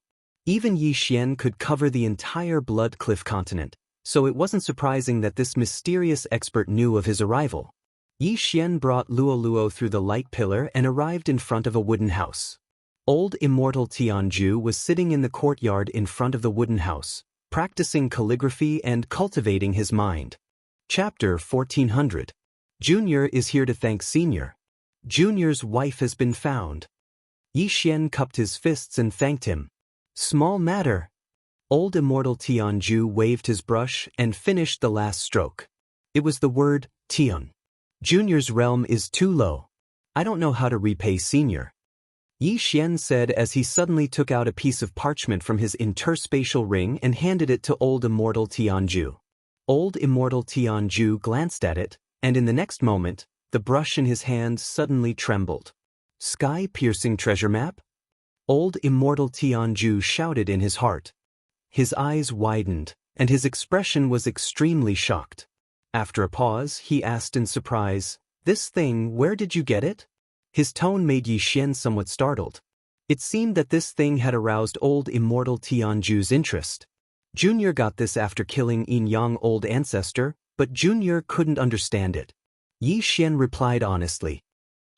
Even Yi Xian could cover the entire Blood Cliff continent, so it wasn't surprising that this mysterious expert knew of his arrival. Yi Xian brought Luo Luo through the light pillar and arrived in front of a wooden house. Old immortal Tianju was sitting in the courtyard in front of the wooden house, practicing calligraphy and cultivating his mind. Chapter 1400. Junior is here to thank Senior. Junior's wife has been found. Yi Xian cupped his fists and thanked him. Small matter. Old immortal Tianju waved his brush and finished the last stroke. It was the word, Tian. Junior's realm is too low. I don't know how to repay Senior. Yi Xian said as he suddenly took out a piece of parchment from his interspatial ring and handed it to old immortal Tianju. Old immortal Tianju glanced at it, and in the next moment, the brush in his hand suddenly trembled. Sky-piercing treasure map? Old immortal Tianju shouted in his heart. his eyes widened, and his expression was extremely shocked. After a pause, he asked in surprise, "This thing, where did you get it?" His tone made Yi Xian somewhat startled. It seemed that this thing had aroused old immortal Tianju's interest. Junior got this after killing Yin Yang old ancestor, but Junior couldn't understand it. Yi Xian replied honestly.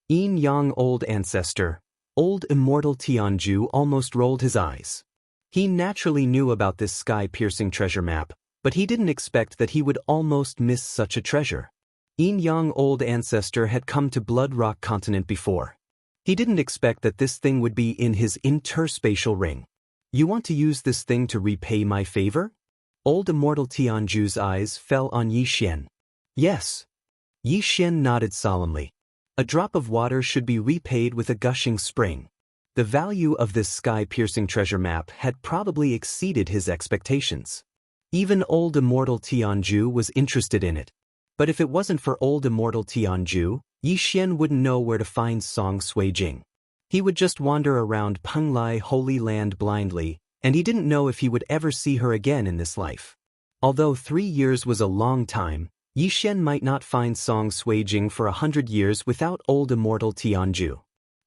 Yin Yang old ancestor, old immortal Tianju almost rolled his eyes. He naturally knew about this sky-piercing treasure map, but he didn't expect that he would almost miss such a treasure. Yin Yang old ancestor had come to Blood Rock continent before. He didn't expect that this thing would be in his interspatial ring. You want to use this thing to repay my favor? Old immortal Tianju's eyes fell on Yi Xian. Yes. Yi Xian nodded solemnly. A drop of water should be repaid with a gushing spring. The value of this sky-piercing treasure map had probably exceeded his expectations. Even old immortal Tianju was interested in it. But if it wasn't for old immortal Tianju, Yi Xian wouldn't know where to find Song Suijing. He would just wander around Penglai Holy Land blindly, and he didn't know if he would ever see her again in this life. Although 3 years was a long time, Yi Xian might not find Song Suijing for 100 years without old immortal Tianju.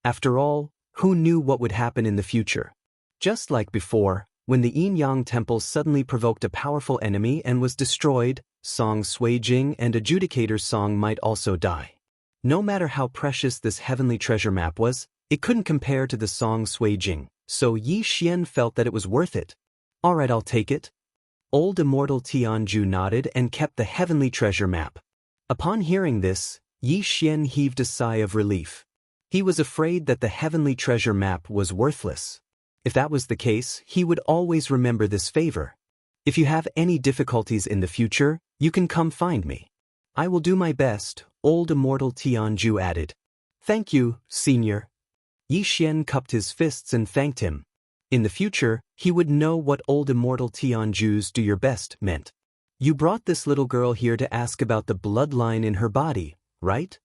After all, who knew what would happen in the future? Just like before, when the Yin Yang Temple suddenly provoked a powerful enemy and was destroyed, Song Suijing and Adjudicator Song might also die. No matter how precious this heavenly treasure map was, it couldn't compare to the Song Suijing, so Yi Xian felt that it was worth it. Alright, I'll take it. Old immortal Tianju nodded and kept the heavenly treasure map. Upon hearing this, Yi Xian heaved a sigh of relief. He was afraid that the heavenly treasure map was worthless. If that was the case, he would always remember this favor. If you have any difficulties in the future, you can come find me. I will do my best, old immortal Tianju added. Thank you, senior. Yi Xian cupped his fists and thanked him. In the future, he would know what old immortal Tianju's "do your best" meant. You brought this little girl here to ask about the bloodline in her body, right?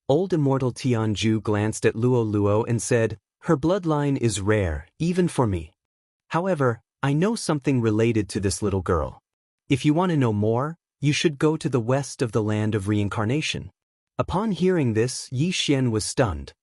Old immortal Tianju glanced at Luo Luo and said, "Her bloodline is rare, even for me. However, I know something related to this little girl. If you want to know more, you should go to the west of the land of reincarnation." Upon hearing this, Yi Xian was stunned.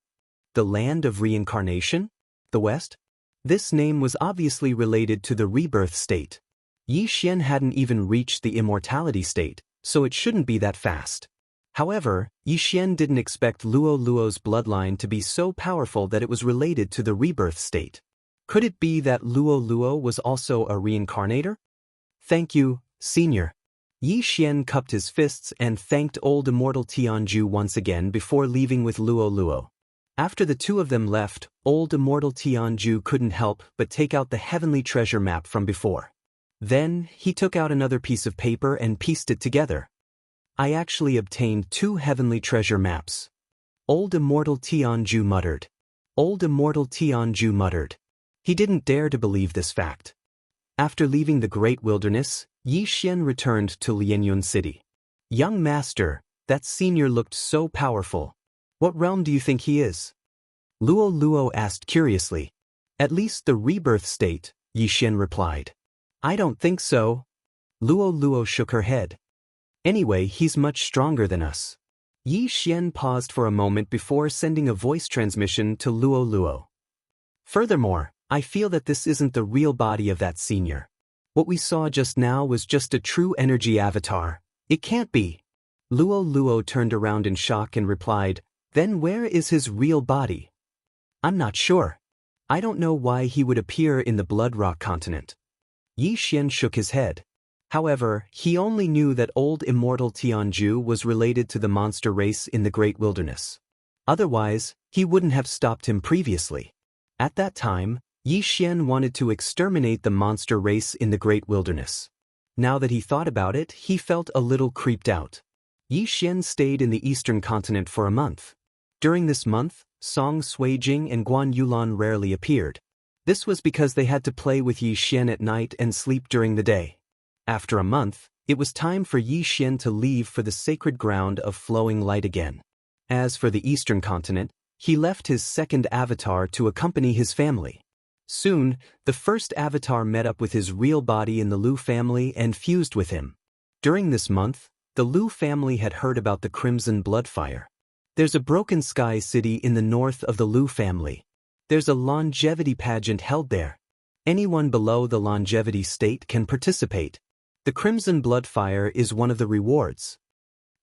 The land of reincarnation? The west? This name was obviously related to the rebirth state. Yi Xian hadn't even reached the immortality state, so it shouldn't be that fast. However, Yi Xian didn't expect Luo Luo's bloodline to be so powerful that it was related to the rebirth state. Could it be that Luo Luo was also a reincarnator? Thank you, senior. Yi Xian cupped his fists and thanked old immortal Tianju once again before leaving with Luo Luo. After the two of them left, old immortal Tianju couldn't help but take out the heavenly treasure map from before. Then, he took out another piece of paper and pieced it together. I actually obtained 2 heavenly treasure maps. Old immortal Tianju muttered. Old immortal Tianju muttered. He didn't dare to believe this fact. After leaving the great wilderness, Yi Xian returned to Lianyun City. Young master, that senior looked so powerful. What realm do you think he is? Luo Luo asked curiously. At least the rebirth state, Yi Xian replied. I don't think so. Luo Luo shook her head. Anyway, he's much stronger than us. Yi Xian paused for a moment before sending a voice transmission to Luo Luo. Furthermore, I feel that this isn't the real body of that senior. What we saw just now was just a true energy avatar. It can't be. Luo Luo turned around in shock and replied, Then where is his real body? I'm not sure. I don't know why he would appear in the Blood Rock continent. Yi Xian shook his head. However, he only knew that old immortal Tianju was related to the monster race in the Great Wilderness. Otherwise, he wouldn't have stopped him previously. At that time, Yi Xian wanted to exterminate the monster race in the Great Wilderness. Now that he thought about it, he felt a little creeped out. Yi Xian stayed in the Eastern continent for a month. During this month, Song Suijing and Guan Yulan rarely appeared. This was because they had to play with Yi Xian at night and sleep during the day. After a month, it was time for Yi Xian to leave for the sacred ground of flowing light again. As for the Eastern continent, he left his second avatar to accompany his family. Soon, the first avatar met up with his real body in the Lu family and fused with him. During this month, the Lu family had heard about the Crimson Bloodfire. There's a broken sky city in the north of the Lu family. There's a longevity pageant held there. Anyone below the longevity state can participate. The Crimson Bloodfire is one of the rewards.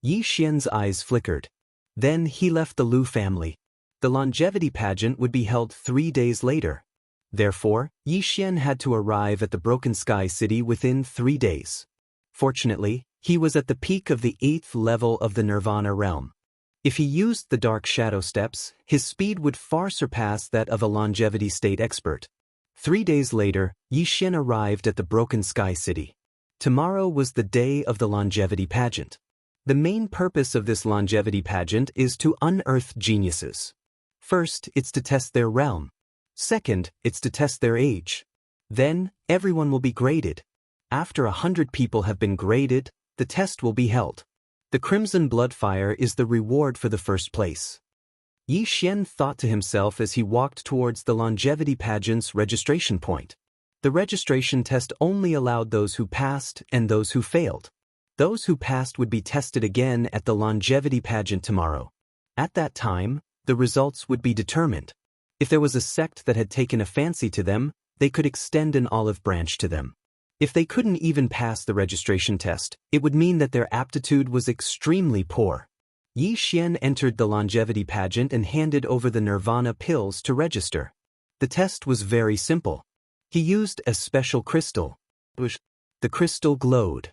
Yi Xian's eyes flickered. Then he left the Lu family. The longevity pageant would be held 3 days later. Therefore, Yi Xian had to arrive at the Broken Sky City within 3 days. Fortunately, he was at the peak of the 8th level of the Nirvana realm. If he used the Dark Shadow Steps, his speed would far surpass that of a longevity state expert. 3 days later, Yi Xian arrived at the Broken Sky City. Tomorrow was the day of the longevity pageant. The main purpose of this longevity pageant is to unearth geniuses. First, it's to test their realm. Second, it's to test their age. Then, everyone will be graded. After 100 people have been graded, the test will be held. The Crimson Bloodfire is the reward for the first place. Yi Xian thought to himself as he walked towards the longevity pageant's registration point. The registration test only allowed those who passed and those who failed. Those who passed would be tested again at the longevity pageant tomorrow. At that time, the results would be determined. If there was a sect that had taken a fancy to them, they could extend an olive branch to them. If they couldn't even pass the registration test, it would mean that their aptitude was extremely poor. Yi Xian entered the longevity pageant and handed over the Nirvana pills to register. The test was very simple. He used a special crystal. The crystal glowed.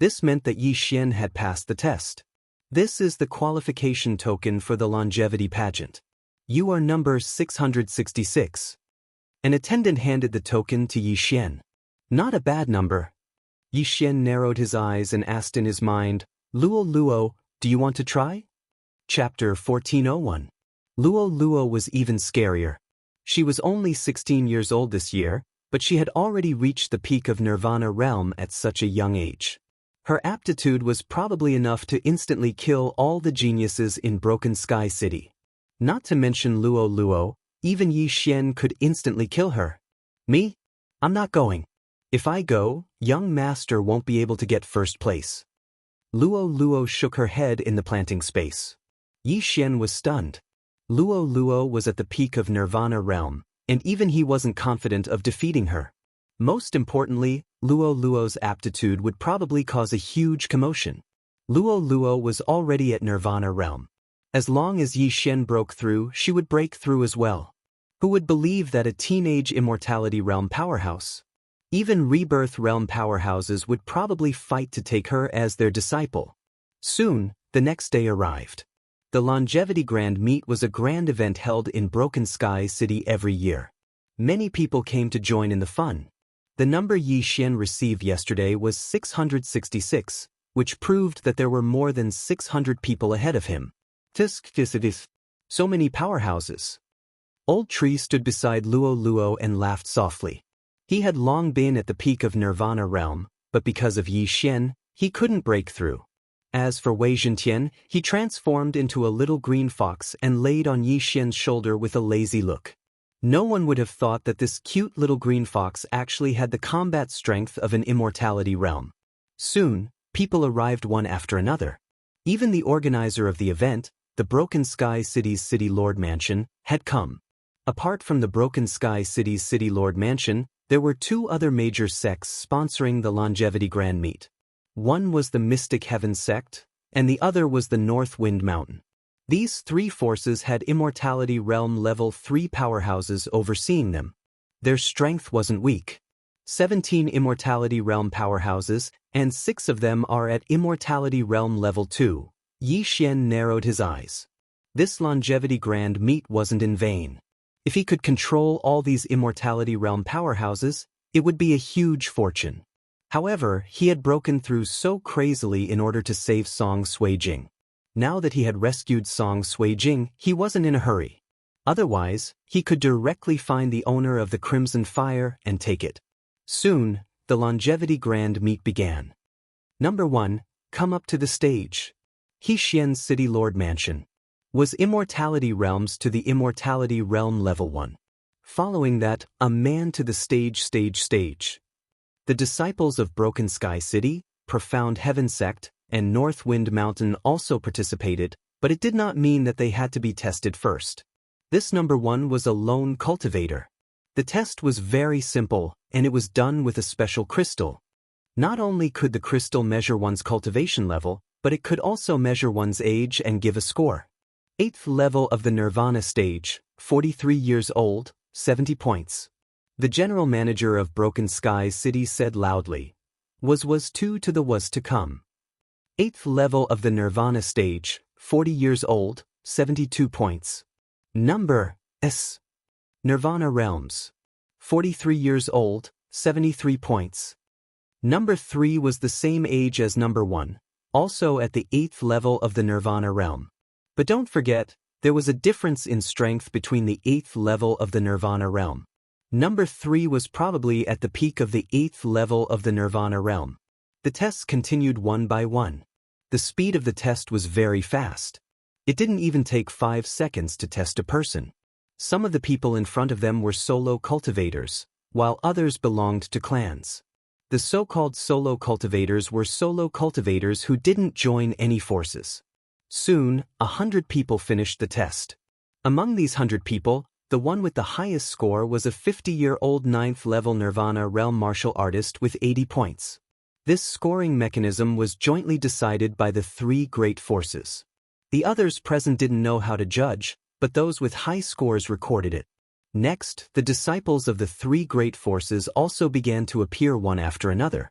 This meant that Yi Xian had passed the test. This is the qualification token for the longevity pageant. You are number 666. An attendant handed the token to Yi Xian. Not a bad number. Yi Xian narrowed his eyes and asked in his mind, Luo, do you want to try? Chapter 1401. Luo was even scarier. She was only 16 years old this year, but she had already reached the peak of Nirvana realm at such a young age. Her aptitude was probably enough to instantly kill all the geniuses in Broken Sky City. Not to mention Luo, even Yi Xian could instantly kill her. Me? I'm not going. If I go, young master won't be able to get first place. Luo shook her head in the planting space. Yi Xian was stunned. Luo was at the peak of Nirvana realm, and even he wasn't confident of defeating her. Most importantly, Luo's aptitude would probably cause a huge commotion. Luo was already at Nirvana realm. As long as Yi Xian broke through, she would break through as well. Who would believe that a teenage immortality realm powerhouse? Even rebirth realm powerhouses would probably fight to take her as their disciple. Soon, the next day arrived. The Longevity Grand Meet was a grand event held in Broken Sky City every year. Many people came to join in the fun. The number Yi Xian received yesterday was 666, which proved that there were more than 600 people ahead of him. So many powerhouses. Old Tree stood beside Luo and laughed softly. He had long been at the peak of Nirvana realm, but because of Yi Xian, he couldn't break through. As for Wei Zhentian, he transformed into a little green fox and laid on Yi Xian's shoulder with a lazy look. No one would have thought that this cute little green fox actually had the combat strength of an immortality realm. Soon, people arrived one after another. Even the organizer of the event, the Broken Sky City's City Lord Mansion, had come. Apart from the Broken Sky City's City Lord Mansion, there were 2 other major sects sponsoring the Longevity Grand Meet. One was the Mystic Heaven sect, and the other was the North Wind Mountain. These 3 forces had Immortality Realm Level 3 powerhouses overseeing them. Their strength wasn't weak. 17 Immortality Realm powerhouses, and 6 of them are at Immortality Realm Level 2. Yi Xian narrowed his eyes. This Longevity Grand Meet wasn't in vain. If he could control all these Immortality Realm powerhouses, it would be a huge fortune. However, he had broken through so crazily in order to save Song Suijing. Now that he had rescued Song Suijing, he wasn't in a hurry. Otherwise, he could directly find the owner of the Crimson Fire and take it. Soon, the Longevity Grand Meet began. Number 1, come up to the stage. Yi Xian's City Lord Mansion. Was Immortality Realms to the Immortality Realm Level 1. Following that, a man to the stage. The disciples of Broken Sky City, Profound Heaven Sect, and North Wind Mountain also participated, but it did not mean that they had to be tested first. This number 1 was a lone cultivator. The test was very simple, and it was done with a special crystal. Not only could the crystal measure one's cultivation level, but it could also measure one's age and give a score. 8th level of the Nirvana stage, 43 years old, 70 points. The general manager of Broken Sky City said loudly, was 2 to the was to come. 8th level of the Nirvana stage, 40 years old, 72 points. Number S. Nirvana Realms. 43 years old, 73 points. Number 3 was the same age as number 1, also at the 8th level of the Nirvana realm. But don't forget, there was a difference in strength between the 8th level of the Nirvana realm. Number 3 was probably at the peak of the 8th level of the Nirvana realm. The tests continued one by one. The speed of the test was very fast. It didn't even take 5 seconds to test a person. Some of the people in front of them were solo cultivators, while others belonged to clans. The so-called solo cultivators were solo cultivators who didn't join any forces. Soon, 100 people finished the test. Among these 100 people, the one with the highest score was a 50-year-old 9th-level Nirvana realm martial artist with 80 points. This scoring mechanism was jointly decided by the 3 great forces. The others present didn't know how to judge, but those with high scores recorded it. Next, the disciples of the 3 great forces also began to appear one after another.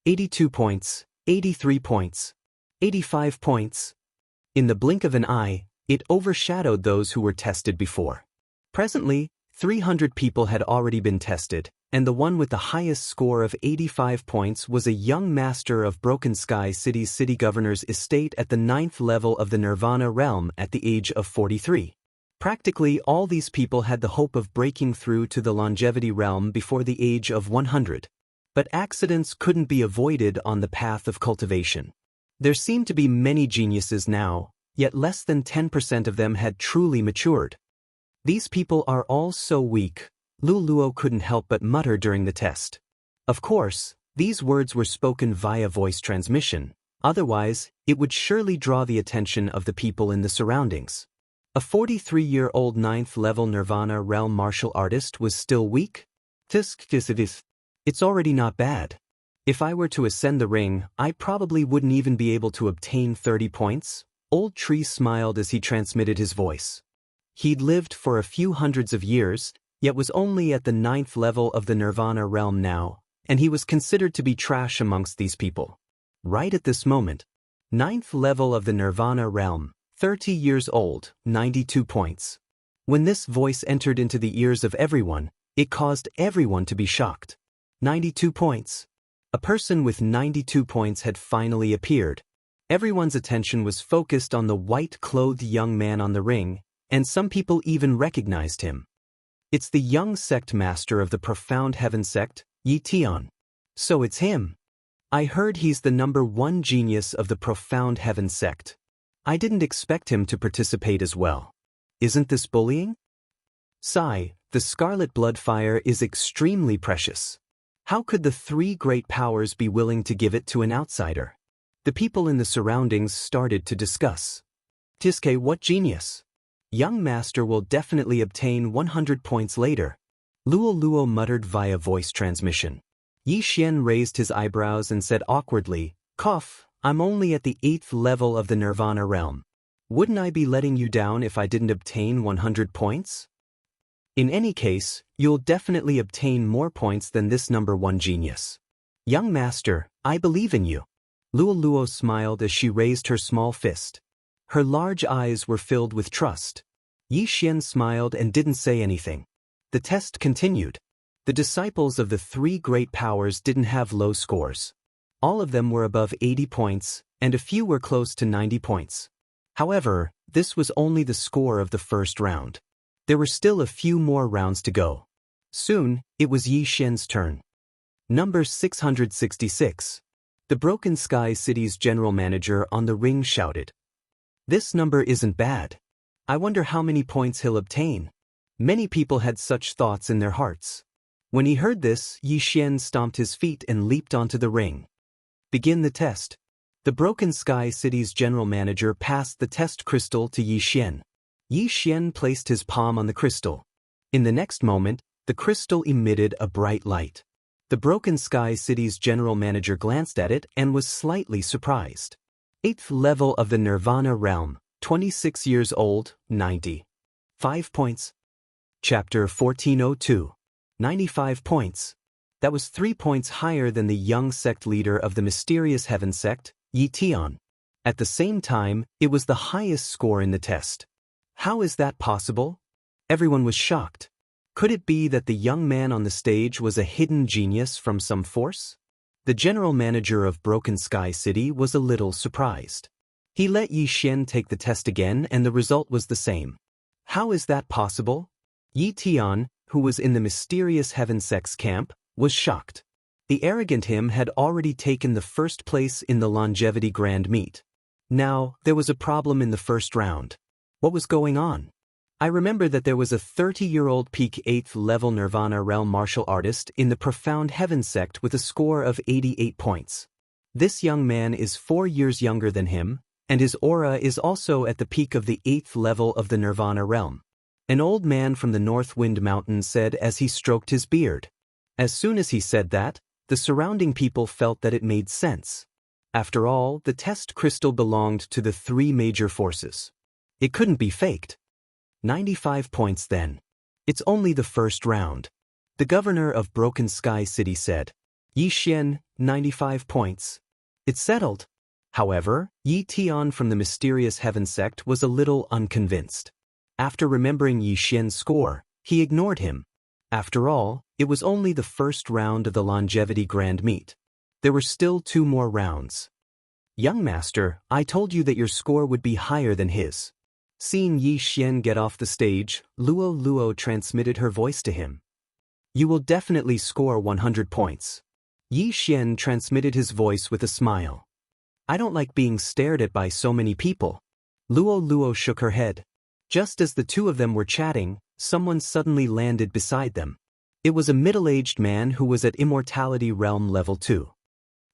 82 points, 83 points, 85 points. In the blink of an eye, it overshadowed those who were tested before. Presently, 300 people had already been tested, and the one with the highest score of 85 points was a young master of Broken Sky City's city governor's estate at the 9th level of the Nirvana realm at the age of 43. Practically all these people had the hope of breaking through to the longevity realm before the age of 100. But accidents couldn't be avoided on the path of cultivation. There seemed to be many geniuses now, yet less than 10% of them had truly matured. These people are all so weak, Luo couldn't help but mutter during the test. Of course, these words were spoken via voice transmission, otherwise, it would surely draw the attention of the people in the surroundings. A 43-year-old 9th-level Nirvana realm martial artist was still weak? It's already not bad. If I were to ascend the ring, I probably wouldn't even be able to obtain 30 points. Old Tree smiled as he transmitted his voice. He'd lived for a few hundreds of years, yet was only at the 9th level of the Nirvana realm now, and he was considered to be trash amongst these people. Right at this moment, 9th level of the Nirvana realm, 30 years old, 92 points. When this voice entered into the ears of everyone, it caused everyone to be shocked. 92 points. A person with 92 points had finally appeared. Everyone's attention was focused on the white-clothed young man on the ring, and some people even recognized him. It's the young sect master of the Profound Heaven Sect, Yi Tian. So it's him. I heard he's the number 1 genius of the Profound Heaven Sect. I didn't expect him to participate as well. Isn't this bullying? Sigh, the scarlet blood fire is extremely precious. How could the 3 great powers be willing to give it to an outsider? The people in the surroundings started to discuss. Tiske, what genius? Young master will definitely obtain 100 points later. Luo muttered via voice transmission. Yi Xian raised his eyebrows and said awkwardly, "Cough, I'm only at the 8th level of the Nirvana realm. Wouldn't I be letting you down if I didn't obtain 100 points? In any case, you'll definitely obtain more points than this number 1 genius. Young master, I believe in you." Luo smiled as she raised her small fist. Her large eyes were filled with trust. Yi Xian smiled and didn't say anything. The test continued. The disciples of the 3 great powers didn't have low scores. All of them were above 80 points, and a few were close to 90 points. However, this was only the score of the first round. There were still a few more rounds to go. Soon, it was Yi Xian's turn. Number 666. The Broken Sky City's general manager on the ring shouted. This number isn't bad. I wonder how many points he'll obtain. Many people had such thoughts in their hearts. When he heard this, Yi Xian stomped his feet and leaped onto the ring. Begin the test. The Broken Sky City's general manager passed the test crystal to Yi Xian. Yi Xian placed his palm on the crystal. In the next moment, the crystal emitted a bright light. The Broken Sky City's general manager glanced at it and was slightly surprised. 8th level of the Nirvana realm, 26 years old, 90. 5 points. Chapter 1402. 95 points. That was 3 points higher than the young sect leader of the mysterious heaven sect, Yi Tian. At the same time, it was the highest score in the test. How is that possible? Everyone was shocked. Could it be that the young man on the stage was a hidden genius from some force? The general manager of Broken Sky City was a little surprised. He let Yi Xian take the test again and the result was the same. How is that possible? Yi Tian, who was in the mysterious heaven sect's camp, was shocked. The arrogant him had already taken the first place in the longevity grand meet. Now, there was a problem in the first round. What was going on? I remember that there was a 30-year-old peak 8th level Nirvana realm martial artist in the profound heaven sect with a score of 88 points. This young man is 4 years younger than him, and his aura is also at the peak of the 8th level of the Nirvana realm. An old man from the North Wind Mountain said as he stroked his beard. As soon as he said that, the surrounding people felt that it made sense. After all, the test crystal belonged to the 3 major forces. It couldn't be faked. 95 points then. It's only the first round. The governor of Broken Sky City said. Yi Xian, 95 points. It's settled. However, Yi Tian from the mysterious heaven sect was a little unconvinced. After remembering Yi Xian's score, he ignored him. After all, it was only the first round of the longevity grand meet. There were still 2 more rounds. Young master, I told you that your score would be higher than his. Seeing Yi Xian get off the stage, Luo Luo transmitted her voice to him. You will definitely score 100 points. Yi Xian transmitted his voice with a smile. I don't like being stared at by so many people. Luo Luo shook her head. Just as the 2 of them were chatting, someone suddenly landed beside them. It was a middle-aged man who was at Immortality Realm Level 2.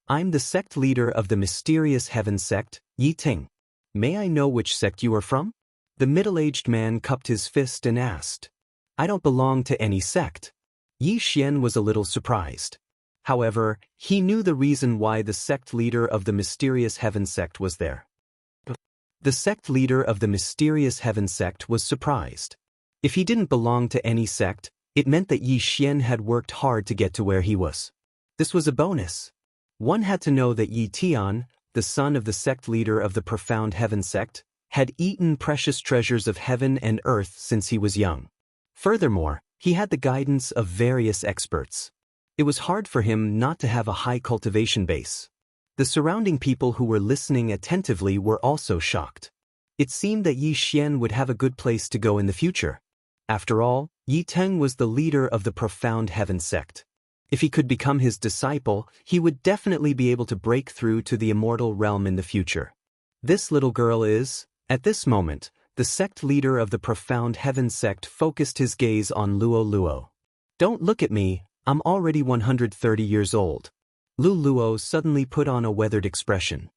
I'm the sect leader of the mysterious heaven sect, Yi Ting. May I know which sect you are from? The middle-aged man cupped his fist and asked. I don't belong to any sect. Yi Xian was a little surprised. However, he knew the reason why the sect leader of the mysterious heaven sect was there. The sect leader of the mysterious heaven sect was surprised. If he didn't belong to any sect, it meant that Yi Xian had worked hard to get to where he was. This was a bonus. One had to know that Yi Tian, the son of the sect leader of the profound heaven sect, had eaten precious treasures of heaven and earth since he was young. Furthermore, he had the guidance of various experts. It was hard for him not to have a high cultivation base. The surrounding people who were listening attentively were also shocked. It seemed that Yi Xian would have a good place to go in the future. After all, Yi Teng was the leader of the profound heaven sect. If he could become his disciple, he would definitely be able to break through to the immortal realm in the future. This little girl is, at this moment, the sect leader of the profound heaven sect focused his gaze on Luo Luo. Don't look at me, I'm already 130 years old. Lu Luo suddenly put on a weathered expression.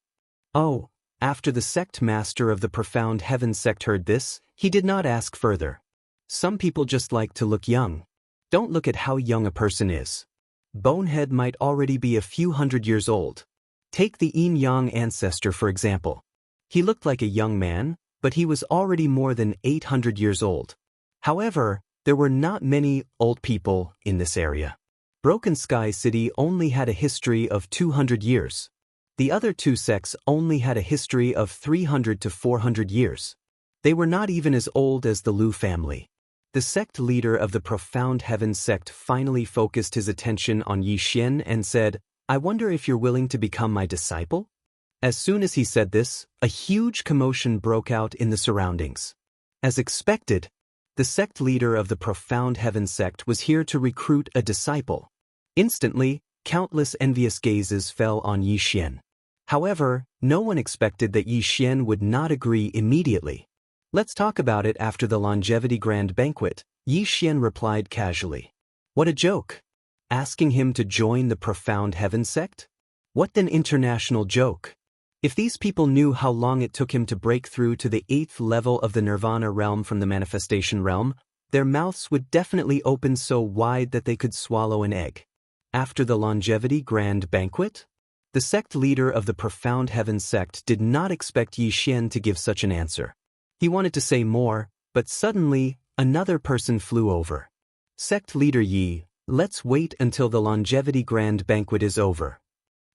Oh, after the sect master of the profound heaven sect heard this, he did not ask further. Some people just like to look young. Don't look at how young a person is. Bonehead might already be a few hundred years old. Take the Yin Yang ancestor for example. He looked like a young man, but he was already more than 800 years old. However, there were not many old people in this area. Broken Sky City only had a history of 200 years. The other 2 sects only had a history of 300 to 400 years. They were not even as old as the Lu family. The sect leader of the profound heaven sect finally focused his attention on Yi Xian and said, I wonder if you're willing to become my disciple? As soon as he said this, a huge commotion broke out in the surroundings. As expected, the sect leader of the profound heaven sect was here to recruit a disciple. Instantly, countless envious gazes fell on Yi Xian. However, no one expected that Yi Xian would not agree immediately. Let's talk about it after the longevity grand banquet, Yi Xian replied casually. What a joke! Asking him to join the profound heaven sect? What an international joke! If these people knew how long it took him to break through to the 8th level of the nirvana realm from the manifestation realm, their mouths would definitely open so wide that they could swallow an egg. After the longevity grand banquet? The sect leader of the profound heaven sect did not expect Yi Xian to give such an answer. He wanted to say more, but suddenly, another person flew over. Sect leader Yi, let's wait until the longevity grand banquet is over.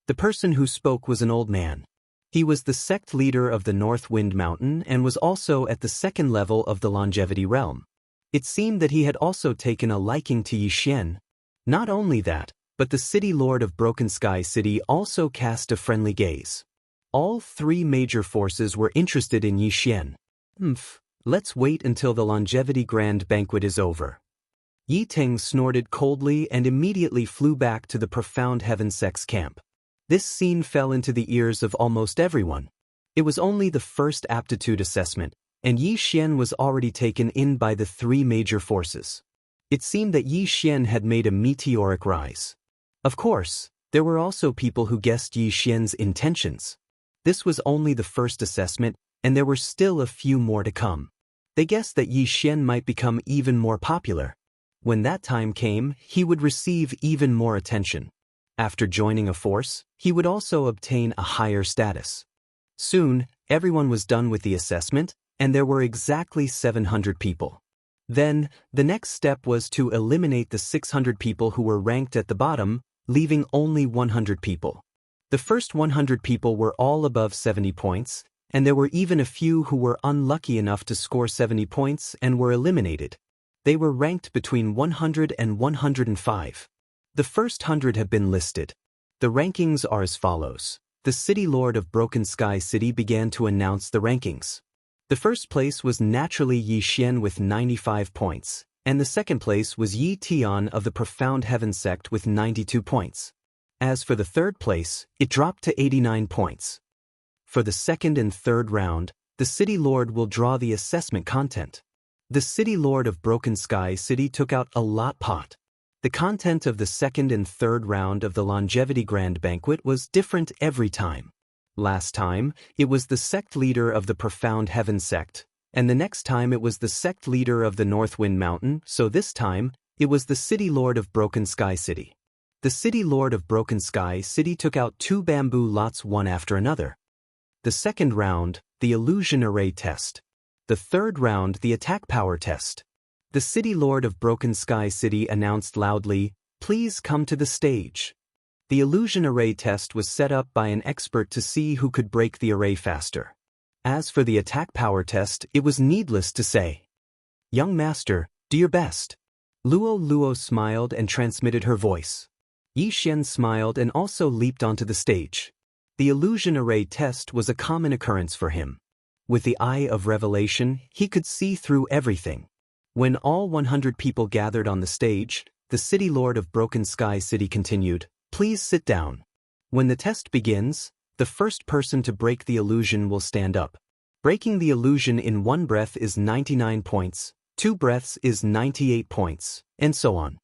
The person who spoke was an old man. He was the sect leader of the North Wind Mountain and was also at the 2nd level of the longevity realm. It seemed that he had also taken a liking to Yi Xian. Not only that, but the city lord of Broken Sky City also cast a friendly gaze. All 3 major forces were interested in Yi Xian. Let's wait until the longevity grand banquet is over. Yi Teng snorted coldly and immediately flew back to the profound heaven sect's camp. This scene fell into the ears of almost everyone. It was only the first aptitude assessment, and Yi Xian was already taken in by the 3 major forces. It seemed that Yi Xian had made a meteoric rise. Of course, there were also people who guessed Yi Xian's intentions. This was only the first assessment, and there were still a few more to come. They guessed that Yi Xian might become even more popular. When that time came, he would receive even more attention. After joining a force, he would also obtain a higher status. Soon, everyone was done with the assessment, and there were exactly 700 people. Then, the next step was to eliminate the 600 people who were ranked at the bottom, leaving only 100 people. The first 100 people were all above 70 points, and there were even a few who were unlucky enough to score 70 points and were eliminated. They were ranked between 100 and 105. The first 100 have been listed. The rankings are as follows. The city lord of Broken Sky City began to announce the rankings. The first place was naturally Yi Xian with 95 points, and the second place was Yi Tian of the Profound Heaven sect with 92 points. As for the third place, it dropped to 89 points. For the 2nd and 3rd round, the city lord will draw the assessment content. The city lord of Broken Sky City took out a lot pot. The content of the 2nd and 3rd round of the longevity grand banquet was different every time. Last time, it was the sect leader of the Profound Heaven sect, and the next time it was the sect leader of the North Wind Mountain, so this time, it was the city lord of Broken Sky City. The city lord of Broken Sky City took out 2 bamboo lots one after another. The 2nd round, the illusion array test. The 3rd round, the attack power test. The city lord of Broken Sky City announced loudly, "Please come to the stage." The illusion array test was set up by an expert to see who could break the array faster. As for the attack power test, it was needless to say. "Young master, do your best." Luo smiled and transmitted her voice. Yi Xian smiled and also leaped onto the stage. The illusion array test was a common occurrence for him. With the eye of revelation, he could see through everything. When all 100 people gathered on the stage, the city lord of Broken Sky City continued, "Please sit down. When the test begins, the first person to break the illusion will stand up. Breaking the illusion in 1 breath is 99 points, 2 breaths is 98 points, and so on."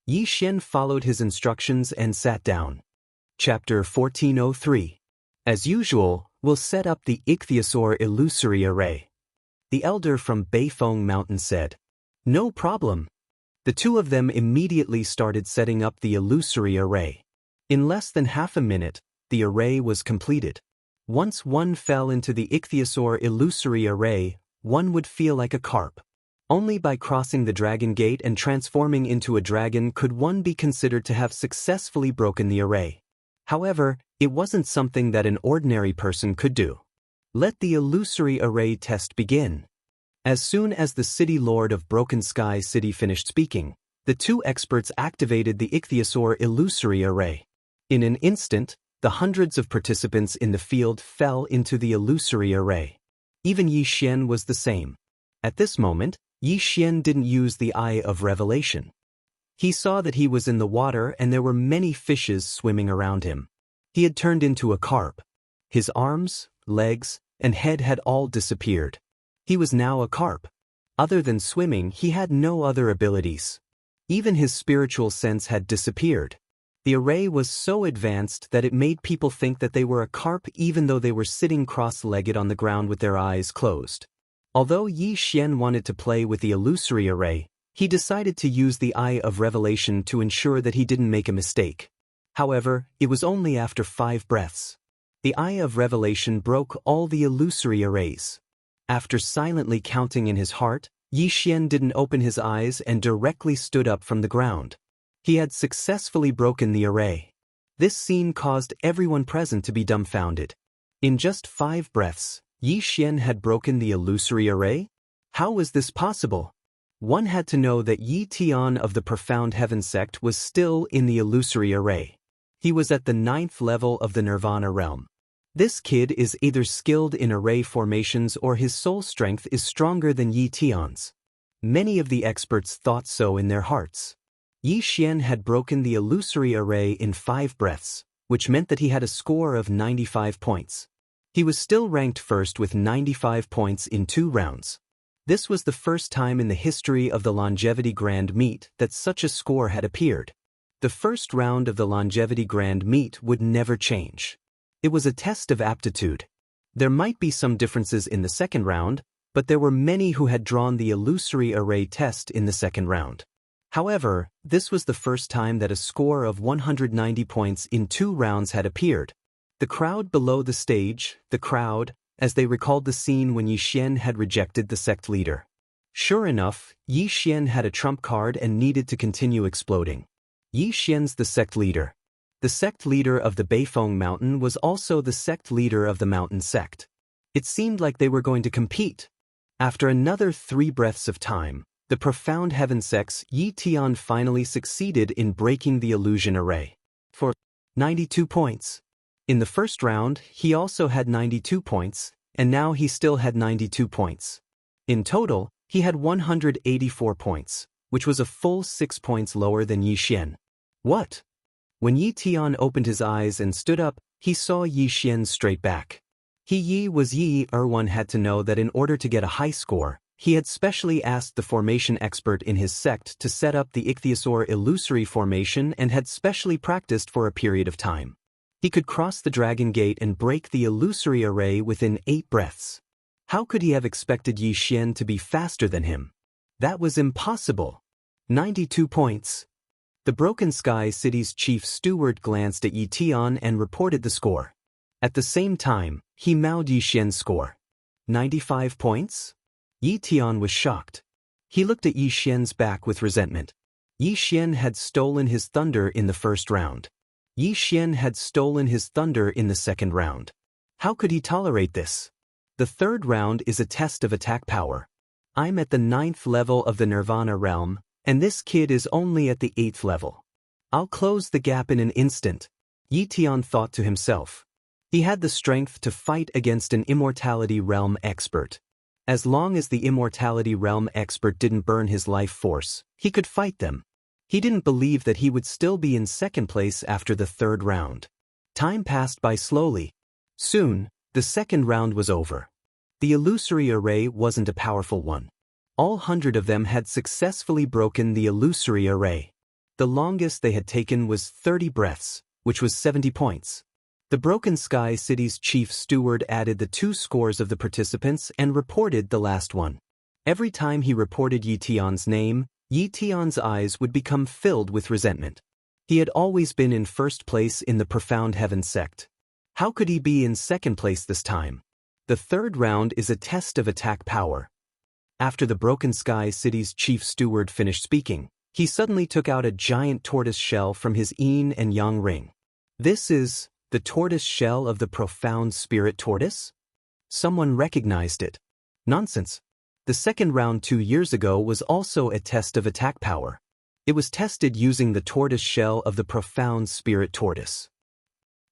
Yi Xian followed his instructions and sat down. Chapter 1403. As usual, we'll set up the ichthyosaur illusory array. The elder from Beifeng Mountain said. No problem. The 2 of them immediately started setting up the illusory array. In less than half a minute, the array was completed. Once one fell into the ichthyosaur illusory array, one would feel like a carp. Only by crossing the dragon gate and transforming into a dragon could one be considered to have successfully broken the array. However, it wasn't something that an ordinary person could do. Let the illusory array test begin. As soon as the city lord of Broken Sky City finished speaking, the 2 experts activated the ichthyosaur illusory array. In an instant, the hundreds of participants in the field fell into the illusory array. Even Yi Xian was the same. At this moment, Yi Xian didn't use the eye of revelation. He saw that he was in the water and there were many fishes swimming around him. He had turned into a carp. His arms, legs, and head had all disappeared. He was now a carp. Other than swimming, he had no other abilities. Even his spiritual sense had disappeared. The array was so advanced that it made people think that they were a carp even though they were sitting cross-legged on the ground with their eyes closed. Although Yi Xian wanted to play with the illusory array, he decided to use the Eye of Revelation to ensure that he didn't make a mistake. However, it was only after 5 breaths. The Eye of Revelation broke all the illusory arrays. After silently counting in his heart, Yi Xian didn't open his eyes and directly stood up from the ground. He had successfully broken the array. This scene caused everyone present to be dumbfounded. In just 5 breaths, Yi Xian had broken the illusory array? How was this possible? One had to know that Yi Tian of the Profound Heaven sect was still in the illusory array. He was at the 9th level of the Nirvana realm. This kid is either skilled in array formations or his soul strength is stronger than Yi Tian's. Many of the experts thought so in their hearts. Yi Xian had broken the illusory array in 5 breaths, which meant that he had a score of 95 points. He was still ranked first with 95 points in 2 rounds. This was the first time in the history of the Longevity Grand Meet that such a score had appeared. The first round of the Longevity Grand Meet would never change. It was a test of aptitude. There might be some differences in the second round, but there were many who had drawn the illusory array test in the second round. However, this was the first time that a score of 190 points in 2 rounds had appeared. The crowd below the stage, as they recalled the scene when Yi Xian had rejected the sect leader. Sure enough, Yi Xian had a trump card and needed to continue exploding. Yi Xian's the sect leader. The sect leader of the Beifeng Mountain was also the sect leader of the Mountain sect. It seemed like they were going to compete. After another 3 breaths of time, the Profound Heaven sect's Yi Tian finally succeeded in breaking the illusion array. For 92 points. In the first round, he also had 92 points, and now he still had 92 points. In total, he had 184 points, which was a full 6 points lower than Yi Xian. What? When Yi Tian opened his eyes and stood up, he saw Yi Xian straight back. He was Yi. One had to know that in order to get a high score, he had specially asked the formation expert in his sect to set up the Ichthyosaur illusory formation and had specially practiced for a period of time. He could cross the Dragon Gate and break the illusory array within 8 breaths. How could he have expected Yi Xian to be faster than him? That was impossible. 92 points. The Broken Sky City's chief steward glanced at Yi Tian and reported the score. At the same time, he mouthed Yi Xian's score. 95 points? Yi Tian was shocked. He looked at Yi Xian's back with resentment. Yi Xian had stolen his thunder in the first round. Yi Xian had stolen his thunder in the second round. How could he tolerate this? The third round is a test of attack power. I'm at the 9th level of the Nirvana realm, and this kid is only at the 8th level. I'll close the gap in an instant, Yi Tian thought to himself. He had the strength to fight against an Immortality Realm expert. As long as the Immortality Realm expert didn't burn his life force, he could fight them. He didn't believe that he would still be in second place after the third round. Time passed by slowly. Soon, the second round was over. The illusory array wasn't a powerful one. All 100 of them had successfully broken the illusory array. The longest they had taken was 30 breaths, which was 70 points. The Broken Sky City's chief steward added the 2 scores of the participants and reported the last one. Every time he reported Yi Tian's name, Yi Tian's eyes would become filled with resentment. He had always been in first place in the Profound Heaven sect. How could he be in second place this time? The third round is a test of attack power. After the Broken Sky City's chief steward finished speaking, he suddenly took out a giant tortoise shell from his yin and yang ring. This is the tortoise shell of the Profound Spirit Tortoise? Someone recognized it. Nonsense. The second round 2 years ago was also a test of attack power. It was tested using the tortoise shell of the Profound Spirit Tortoise.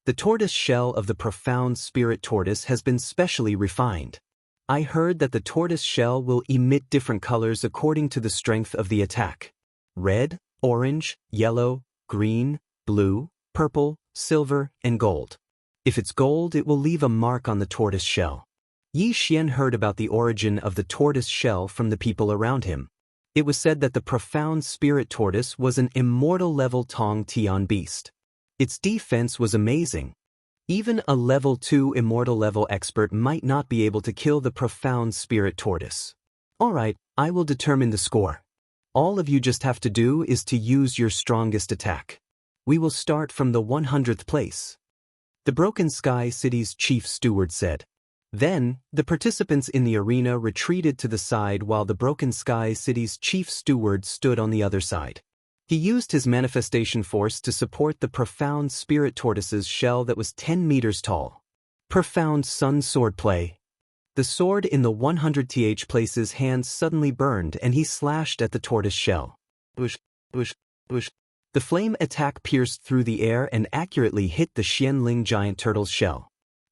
The tortoise shell of the Profound Spirit Tortoise has been specially refined. I heard that the tortoise shell will emit different colors according to the strength of the attack. Red, orange, yellow, green, blue, purple, silver, and gold. If it's gold, it will leave a mark on the tortoise shell. Yi Xian heard about the origin of the tortoise shell from the people around him. It was said that the profound spirit tortoise was an immortal-level Tong Tian beast. Its defense was amazing. Even a level 2 immortal-level expert might not be able to kill the profound spirit tortoise. Alright, I will determine the score. All of you just have to do is to use your strongest attack. We will start from the 100th place. The Broken Sky City's chief steward said. Then, the participants in the arena retreated to the side while the Broken Sky City's chief steward stood on the other side. He used his manifestation force to support the profound spirit tortoise's shell that was 10 meters tall. Profound Sun Sword Play. The sword in the 100th place's hand suddenly burned and he slashed at the tortoise shell. Whoosh, whoosh, whoosh. The flame attack pierced through the air and accurately hit the Xianling giant turtle's shell.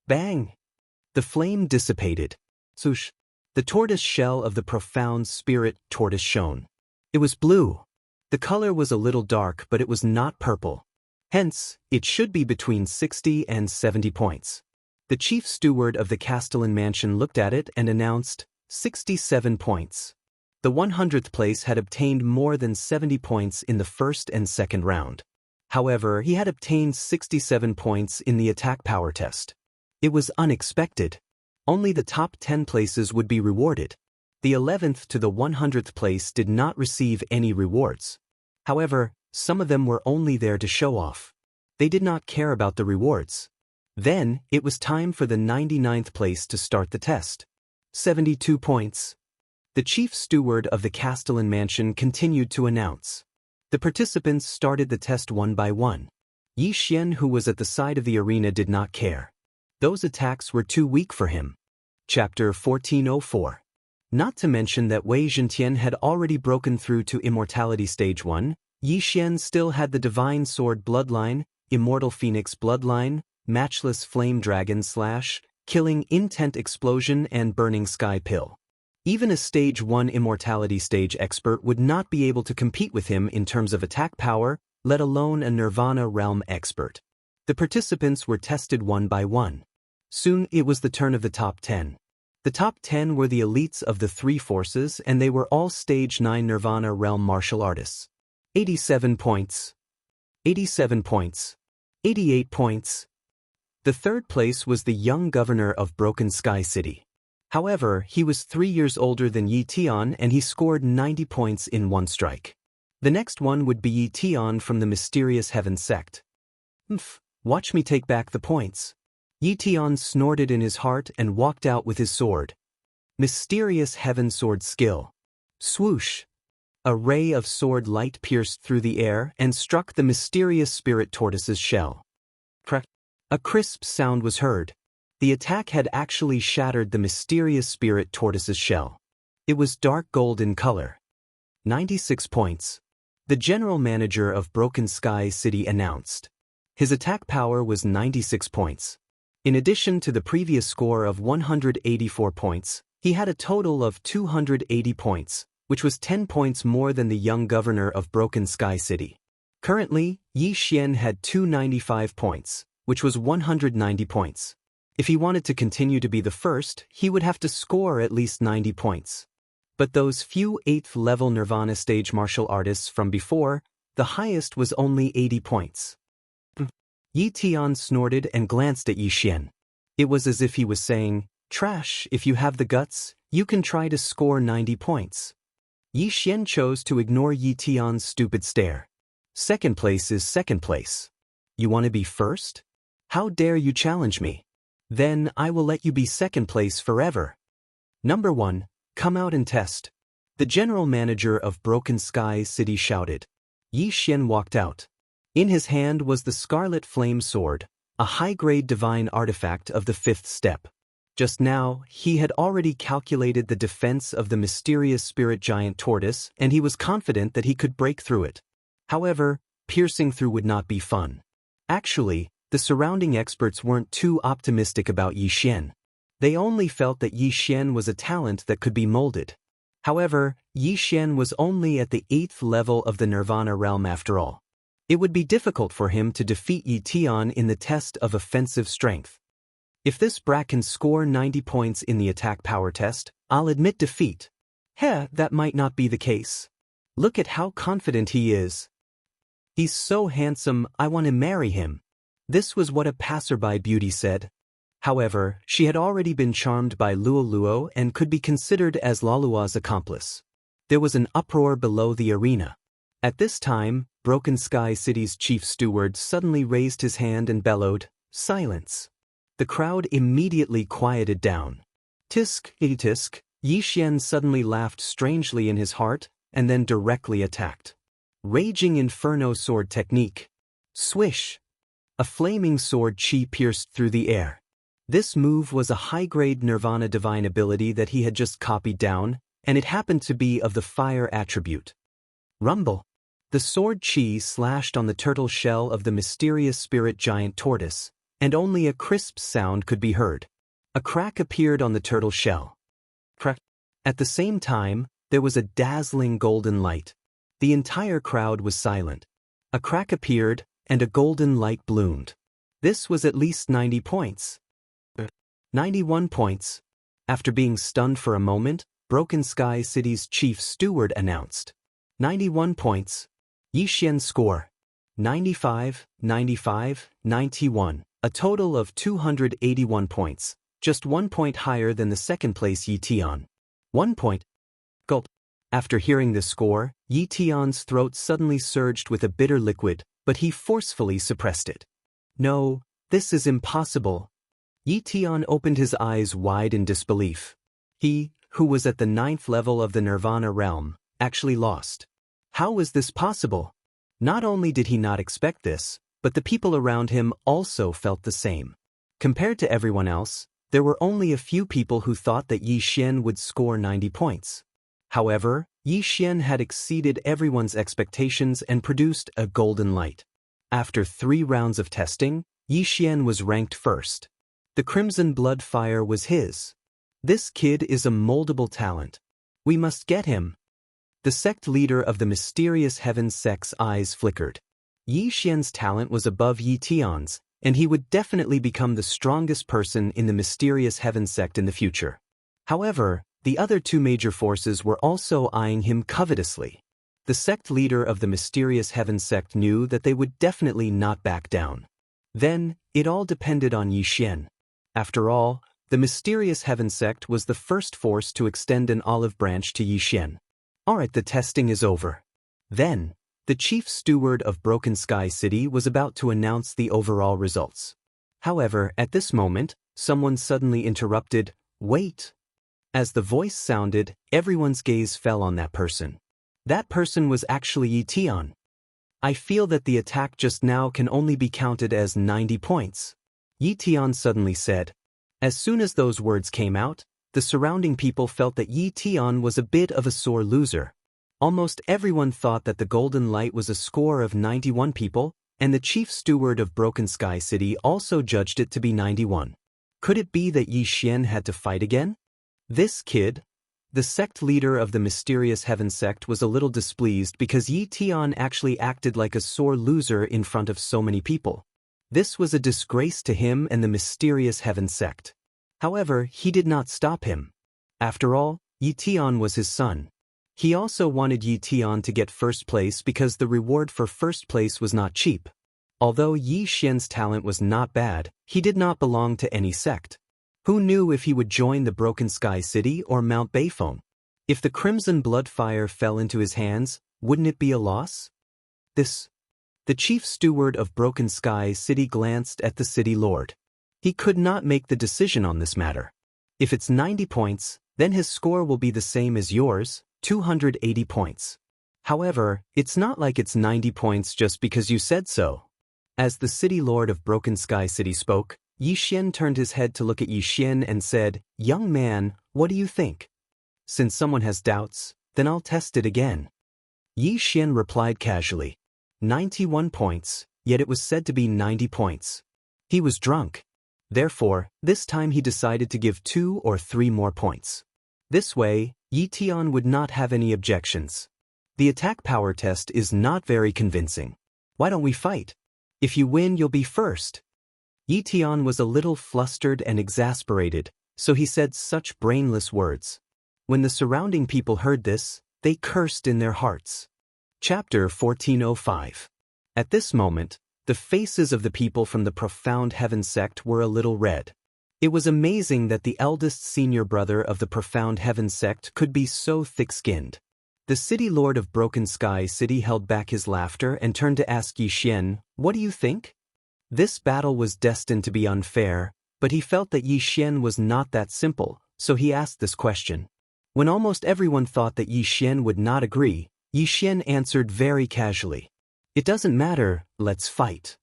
Bang! The flame dissipated. Swoosh! The tortoise shell of the profound spirit tortoise shone. It was blue. The color was a little dark, but it was not purple. Hence, it should be between 60 and 70 points. The chief steward of the Castellan mansion looked at it and announced, 67 points. The 100th place had obtained more than 70 points in the first and second round. However, he had obtained 67 points in the attack power test. It was unexpected. Only the top 10 places would be rewarded. The 11th to the 100th place did not receive any rewards. However, some of them were only there to show off. They did not care about the rewards. Then, it was time for the 99th place to start the test. 72 points. The chief steward of the Castellan mansion continued to announce. The participants started the test one by one. Yi Xian, who was at the side of the arena, did not care. Those attacks were too weak for him. Chapter 1404. Not to mention that Wei Zhentian had already broken through to Immortality Stage 1, Yi Xian still had the Divine Sword Bloodline, Immortal Phoenix Bloodline, Matchless Flame Dragon Slash, Killing Intent Explosion and Burning Sky Pill. Even a Stage 1 Immortality Stage expert would not be able to compete with him in terms of attack power, let alone a Nirvana Realm expert. The participants were tested one by one. Soon it was the turn of the top 10. The top 10 were the elites of the three forces and they were all Stage 9 Nirvana Realm martial artists. 87 points. 87 points. 88 points. The third place was the young governor of Broken Sky City. However, he was 3 years older than Yi Tian and he scored 90 points in one strike. The next one would be Yi Tian from the Mysterious Heaven sect. Watch me take back the points. Yi Tian snorted in his heart and walked out with his sword. Mysterious Heaven Sword Skill. Swoosh! A ray of sword light pierced through the air and struck the mysterious spirit tortoise's shell. Crack! A crisp sound was heard. The attack had actually shattered the mysterious spirit tortoise's shell. It was dark gold in color. 96 points. The general manager of Broken Sky City announced. His attack power was 96 points. In addition to the previous score of 184 points, he had a total of 280 points, which was 10 points more than the young governor of Broken Sky City. Currently, Yi Xian had 295 points, which was 190 points. If he wanted to continue to be the first, he would have to score at least 90 points. But those few 8th level Nirvana stage martial artists from before, the highest was only 80 points. Yi Tian snorted and glanced at Yi Xian. It was as if he was saying, "Trash, if you have the guts, you can try to score 90 points." Yi Xian chose to ignore Yi Tian's stupid stare. Second place is second place. You want to be first? How dare you challenge me? Then I will let you be second place forever. Number 1, come out and test. The general manager of Broken Sky City shouted. Yi Xian walked out. In his hand was the Scarlet Flame Sword, a high-grade divine artifact of the 5th step. Just now, he had already calculated the defense of the mysterious spirit giant tortoise and he was confident that he could break through it. However, piercing through would not be fun. Actually, the surrounding experts weren't too optimistic about Yi Xian. They only felt that Yi Xian was a talent that could be molded. However, Yi Xian was only at the 8th level of the Nirvana realm after all. It would be difficult for him to defeat Yi Tian in the test of offensive strength. If this brat can score 90 points in the attack power test, I'll admit defeat. That might not be the case. Look at how confident he is. He's so handsome, I want to marry him. This was what a passerby beauty said. However, she had already been charmed by Luo and could be considered as Lalua's accomplice. There was an uproar below the arena. At this time, Broken Sky City's chief steward suddenly raised his hand and bellowed, "Silence." The crowd immediately quieted down. Tisk, tisk, Yi Xian suddenly laughed strangely in his heart, and then directly attacked. Raging Inferno Sword Technique. Swish! A flaming sword chi pierced through the air. This move was a high-grade Nirvana divine ability that he had just copied down, and it happened to be of the fire attribute. Rumble! The sword chi slashed on the turtle shell of the mysterious spirit giant tortoise, and only a crisp sound could be heard. A crack appeared on the turtle shell. Crack! At the same time, there was a dazzling golden light. The entire crowd was silent. A crack appeared, and a golden light bloomed. This was at least 90 points. 91 points. After being stunned for a moment, Broken Sky City's chief steward announced. 91 points. Yi Xian score. 95, 95, 91. A total of 281 points, just 1 point higher than the second place Yi Tian. 1 point. Gulp. After hearing this score, Yi Tian's throat suddenly surged with a bitter liquid, but he forcefully suppressed it. No, this is impossible. Yi Tian opened his eyes wide in disbelief. He, who was at the 9th level of the Nirvana realm, actually lost. How was this possible? Not only did he not expect this, but the people around him also felt the same. Compared to everyone else, there were only a few people who thought that Yi Xian would score 90 points. However, Yi Xian had exceeded everyone's expectations and produced a golden light. After 3 rounds of testing, Yi Xian was ranked first. The Crimson Blood Fire was his. This kid is a moldable talent. We must get him. The sect leader of the mysterious Heaven sect's eyes flickered. Yi Xian's talent was above Yi Tian's, and he would definitely become the strongest person in the mysterious Heaven sect in the future. However, the other 2 major forces were also eyeing him covetously. The sect leader of the mysterious Heaven sect knew that they would definitely not back down. Then, it all depended on Yi Xian. After all, the mysterious Heaven sect was the first force to extend an olive branch to Yi Xian. Alright, the testing is over. Then, the chief steward of Broken Sky City was about to announce the overall results. However, at this moment, someone suddenly interrupted, "Wait." As the voice sounded, everyone's gaze fell on that person. That person was actually Yi Tian. I feel that the attack just now can only be counted as 90 points. Yi Tian suddenly said. As soon as those words came out, the surrounding people felt that Yi Tian was a bit of a sore loser. Almost everyone thought that the golden light was a score of 91 people, and the chief steward of Broken Sky City also judged it to be 91. Could it be that Yi Xian had to fight again? This kid, the sect leader of the mysterious Heaven sect, was a little displeased because Yi Tian actually acted like a sore loser in front of so many people. This was a disgrace to him and the mysterious Heaven sect. However, he did not stop him. After all, Yi Tian was his son. He also wanted Yi Tian to get first place because the reward for first place was not cheap. Although Yi Xian's talent was not bad, he did not belong to any sect. Who knew if he would join the Broken Sky City or Mount Beifeng? If the Crimson Blood Fire fell into his hands, wouldn't it be a loss? The chief steward of Broken Sky City glanced at the city lord. He could not make the decision on this matter. If it's 90 points, then his score will be the same as yours, 280 points. However, it's not like it's 90 points just because you said so. As the city lord of Broken Sky City spoke, Yi Xian turned his head to look at Yi Xian and said, "Young man, what do you think? Since someone has doubts, then I'll test it again." Yi Xian replied casually. 91 points, yet it was said to be 90 points. He was drunk. Therefore, this time he decided to give 2 or 3 more points. This way, Yi Tian would not have any objections. The attack power test is not very convincing. Why don't we fight? If you win, you'll be first. Yi Tian was a little flustered and exasperated, so he said such brainless words. When the surrounding people heard this, they cursed in their hearts. Chapter 1405. At this moment, the faces of the people from the Profound Heaven sect were a little red. It was amazing that the eldest senior brother of the Profound Heaven sect could be so thick-skinned. The city lord of Broken Sky City held back his laughter and turned to ask Yi Xian, "What do you think?" This battle was destined to be unfair, but he felt that Yi Xian was not that simple, so he asked this question. When almost everyone thought that Yi Xian would not agree, Yi Xian answered very casually. "It doesn't matter, let's fight."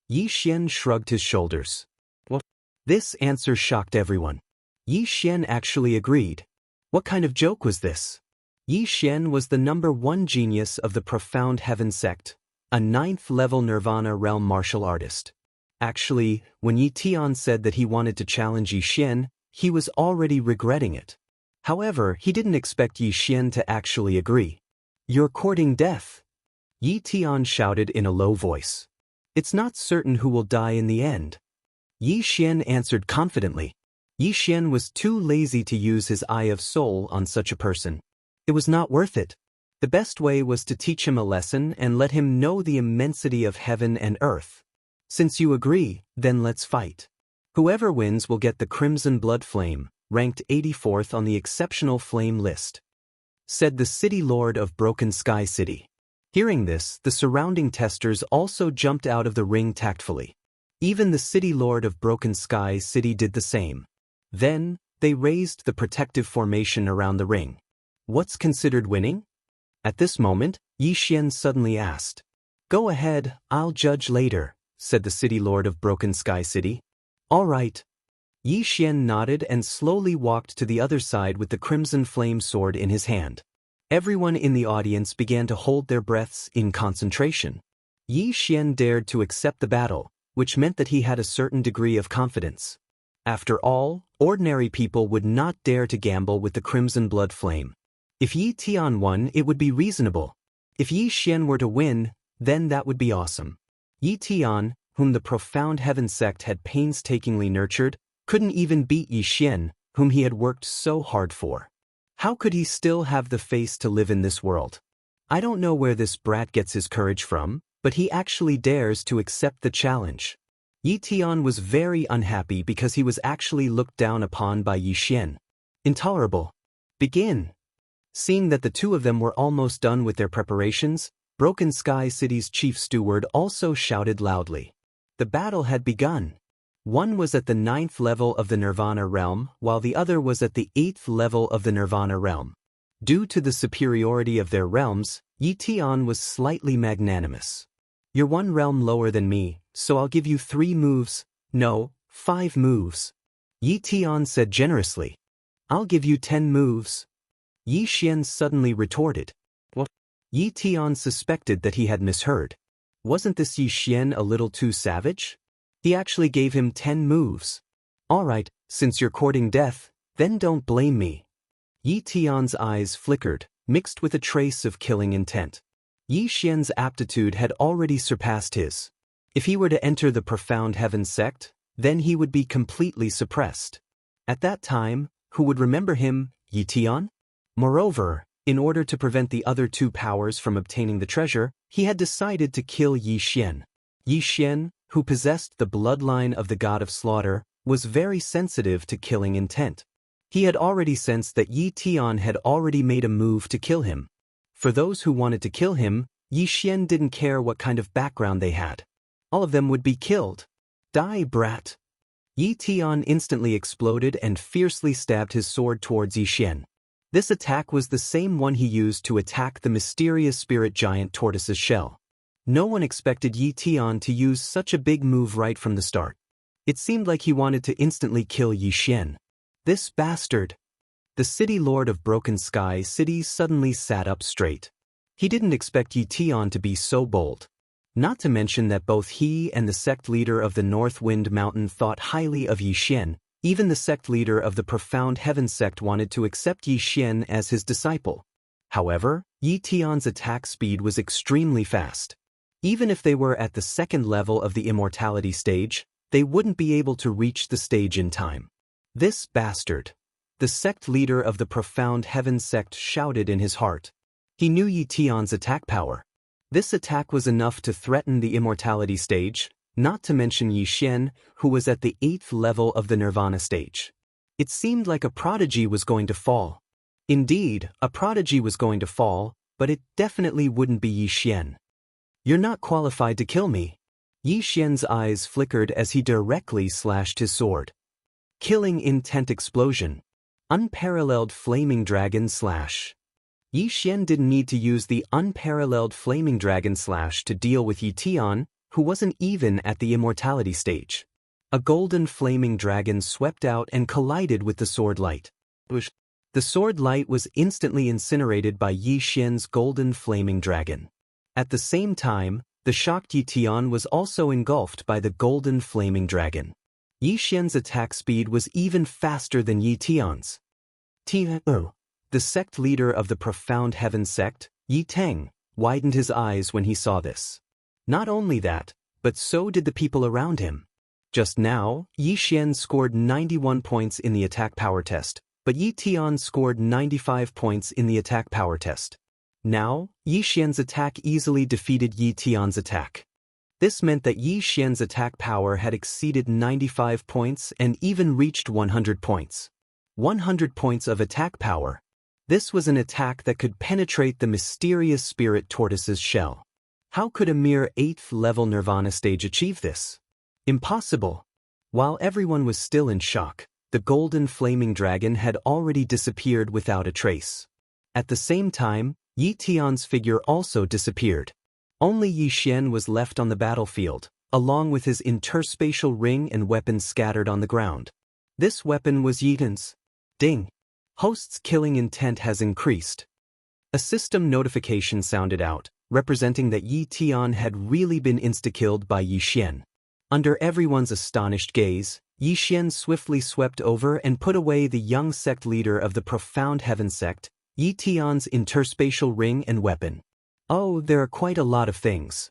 Yi Xian shrugged his shoulders. What? This answer shocked everyone. Yi Xian actually agreed. What kind of joke was this? Yi Xian was the #1 genius of the Profound Heaven sect, a 9th-level Nirvana realm martial artist. Actually, when Yi Tian said that he wanted to challenge Yi Xian, he was already regretting it. However, he didn't expect Yi Xian to actually agree. "You're courting death," Yi Tian shouted in a low voice. "It's not certain who will die in the end." Yi Xian answered confidently. Yi Xian was too lazy to use his Eye of Soul on such a person. It was not worth it. The best way was to teach him a lesson and let him know the immensity of heaven and earth. "Since you agree, then let's fight. Whoever wins will get the Crimson Blood Flame, ranked 84th on the Exceptional Flame list," said the city lord of Broken Sky City. Hearing this, the surrounding testers also jumped out of the ring tactfully. Even the city lord of Broken Sky City did the same. Then, they raised the protective formation around the ring. What's considered winning? At this moment, Yi Xian suddenly asked. "Go ahead, I'll judge later," said the city lord of Broken Sky City. "All right." Yi Xian nodded and slowly walked to the other side with the Crimson Flame sword in his hand. Everyone in the audience began to hold their breaths in concentration. Yi Xian dared to accept the battle, which meant that he had a certain degree of confidence. After all, ordinary people would not dare to gamble with the Crimson Blood Flame. If Yi Tian won, it would be reasonable. If Yi Xian were to win, then that would be awesome. Yi Tian, whom the Profound Heaven sect had painstakingly nurtured, couldn't even beat Yi Xian, whom he had worked so hard for. How could he still have the face to live in this world? I don't know where this brat gets his courage from, but he actually dares to accept the challenge. Yi Tian was very unhappy because he was actually looked down upon by Yi Xian. Intolerable. Begin. Seeing that the two of them were almost done with their preparations, Broken Sky City's chief steward also shouted loudly. The battle had begun. One was at the 9th level of the Nirvana realm, while the other was at the 8th level of the Nirvana realm. Due to the superiority of their realms, Yi Tian was slightly magnanimous. "You're one realm lower than me, so I'll give you 3 moves, no, 5 moves." Yi Tian said generously. "I'll give you 10 moves." Yi Xian suddenly retorted. What? Yi Tian suspected that he had misheard. Wasn't this Yi Xian a little too savage? He actually gave him 10 moves. "All right, since you're courting death, then don't blame me." Yi Tian's eyes flickered, mixed with a trace of killing intent. Yi Xian's aptitude had already surpassed his. If he were to enter the Profound Heaven sect, then he would be completely suppressed. At that time, who would remember him, Yi Tian? Moreover, in order to prevent the other 2 powers from obtaining the treasure, he had decided to kill Yi Xian. Yi Xian, who possessed the bloodline of the god of slaughter, was very sensitive to killing intent. He had already sensed that Yi Tian had already made a move to kill him. For those who wanted to kill him, Yi Xian didn't care what kind of background they had. All of them would be killed. "Die, brat!" Yi Tian instantly exploded and fiercely stabbed his sword towards Yi Xian. This attack was the same one he used to attack the mysterious spirit giant Tortoise's shell. No one expected Yi Tian to use such a big move right from the start. It seemed like he wanted to instantly kill Yi Xian. This bastard! The city lord of Broken Sky City suddenly sat up straight. He didn't expect Yi Tian to be so bold. Not to mention that both he and the sect leader of the North Wind Mountain thought highly of Yi Xian. Even the sect leader of the Profound Heaven sect wanted to accept Yi Xian as his disciple. However, Yi Tian's attack speed was extremely fast. Even if they were at the 2nd level of the immortality stage, They wouldn't be able to reach the stage in time. This bastard! The sect leader of the Profound Heaven sect shouted in his heart. He knew Yi Tian's attack power. This attack was enough to threaten the immortality stage, not to mention Yi Xian, who was at the 8th level of the nirvana stage. It seemed like a prodigy was going to fall. Indeed, a prodigy was going to fall, but it definitely wouldn't be Yi Xian. You're not qualified to kill me. Yi Xian's eyes flickered as he directly slashed his sword. Killing intent explosion. Unparalleled flaming dragon slash. Yi Xian didn't need to use the unparalleled flaming dragon slash to deal with Yi Tian, who wasn't even at the immortality stage. A golden flaming dragon swept out and collided with the sword light. The sword light was instantly incinerated by Yi Xian's golden flaming dragon. At the same time, the shocked Yi Tian was also engulfed by the golden flaming dragon. Yi Xian's attack speed was even faster than Yi Tian's. The sect leader of the Profound Heaven sect, Yi Teng, widened his eyes when he saw this. Not only that, but so did the people around him. Just now, Yi Xian scored 91 points in the attack power test, but Yi Tian scored 95 points in the attack power test. Now, Yi Xian's attack easily defeated Yi Tian's attack. This meant that Yi Xian's attack power had exceeded 95 points and even reached 100 points. 100 points of attack power. This was an attack that could penetrate the mysterious spirit tortoise's shell. How could a mere 8th level nirvana stage achieve this? Impossible. While everyone was still in shock, the golden flaming dragon had already disappeared without a trace. At the same time, Yi Tian's figure also disappeared. Only Yi Xian was left on the battlefield, along with his interspatial ring and weapons scattered on the ground. This weapon was Yi Tian's. Ding! Host's killing intent has increased. A system notification sounded out, representing that Yi Tian had really been insta-killed by Yi Xian. Under everyone's astonished gaze, Yi Xian swiftly swept over and put away the young sect leader of the Profound Heaven sect, Yi Tian's interspatial ring and weapon. Oh, there are quite a lot of things.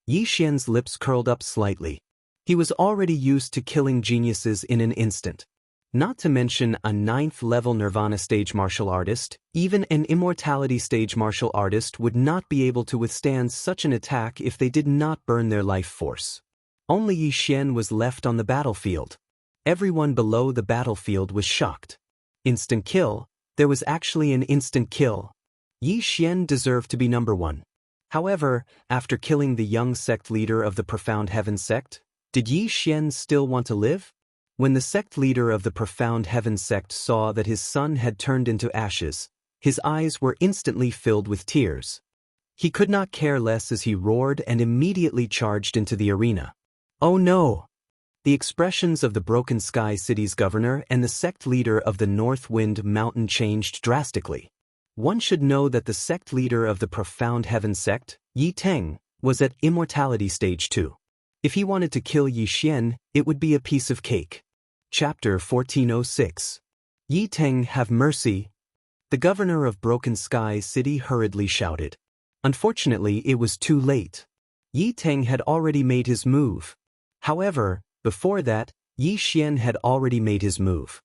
Yi Xian's lips curled up slightly. He was already used to killing geniuses in an instant. Not to mention a 9th level nirvana stage martial artist, even an immortality stage martial artist would not be able to withstand such an attack if they did not burn their life force. Only Yi Xian was left on the battlefield. Everyone below the battlefield was shocked. Instant kill. There was actually an instant kill. Yi Xian deserved to be number one. However, after killing the young sect leader of the Profound Heaven sect, did Yi Xian still want to live? When the sect leader of the Profound Heaven sect saw that his son had turned into ashes, his eyes were instantly filled with tears. He could not care less as he roared and immediately charged into the arena. Oh no! The expressions of the Broken Sky City's governor and the sect leader of the North Wind Mountain changed drastically. One should know that the sect leader of the Profound Heaven sect, Yi Teng, was at immortality stage 2. If he wanted to kill Yi Xian, it would be a piece of cake. Chapter 1406. Yi Teng, have mercy! The governor of Broken Sky City hurriedly shouted. Unfortunately, it was too late. Yi Teng had already made his move. However, before that, Yi Xian had already made his move.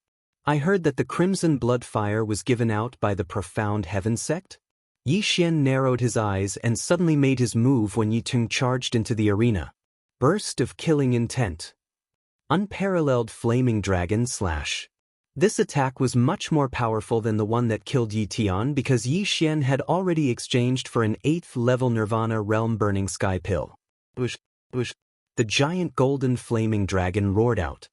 I heard that the Crimson Blood Fire was given out by the Profound Heaven sect? Yi Xian narrowed his eyes and suddenly made his move when Yi Teng charged into the arena. Burst of killing intent. Unparalleled flaming dragon slash. This attack was much more powerful than the one that killed Yi Tian because Yi Xian had already exchanged for an 8th level Nirvana realm burning sky pill. Whoosh, whoosh. The giant golden flaming dragon roared out.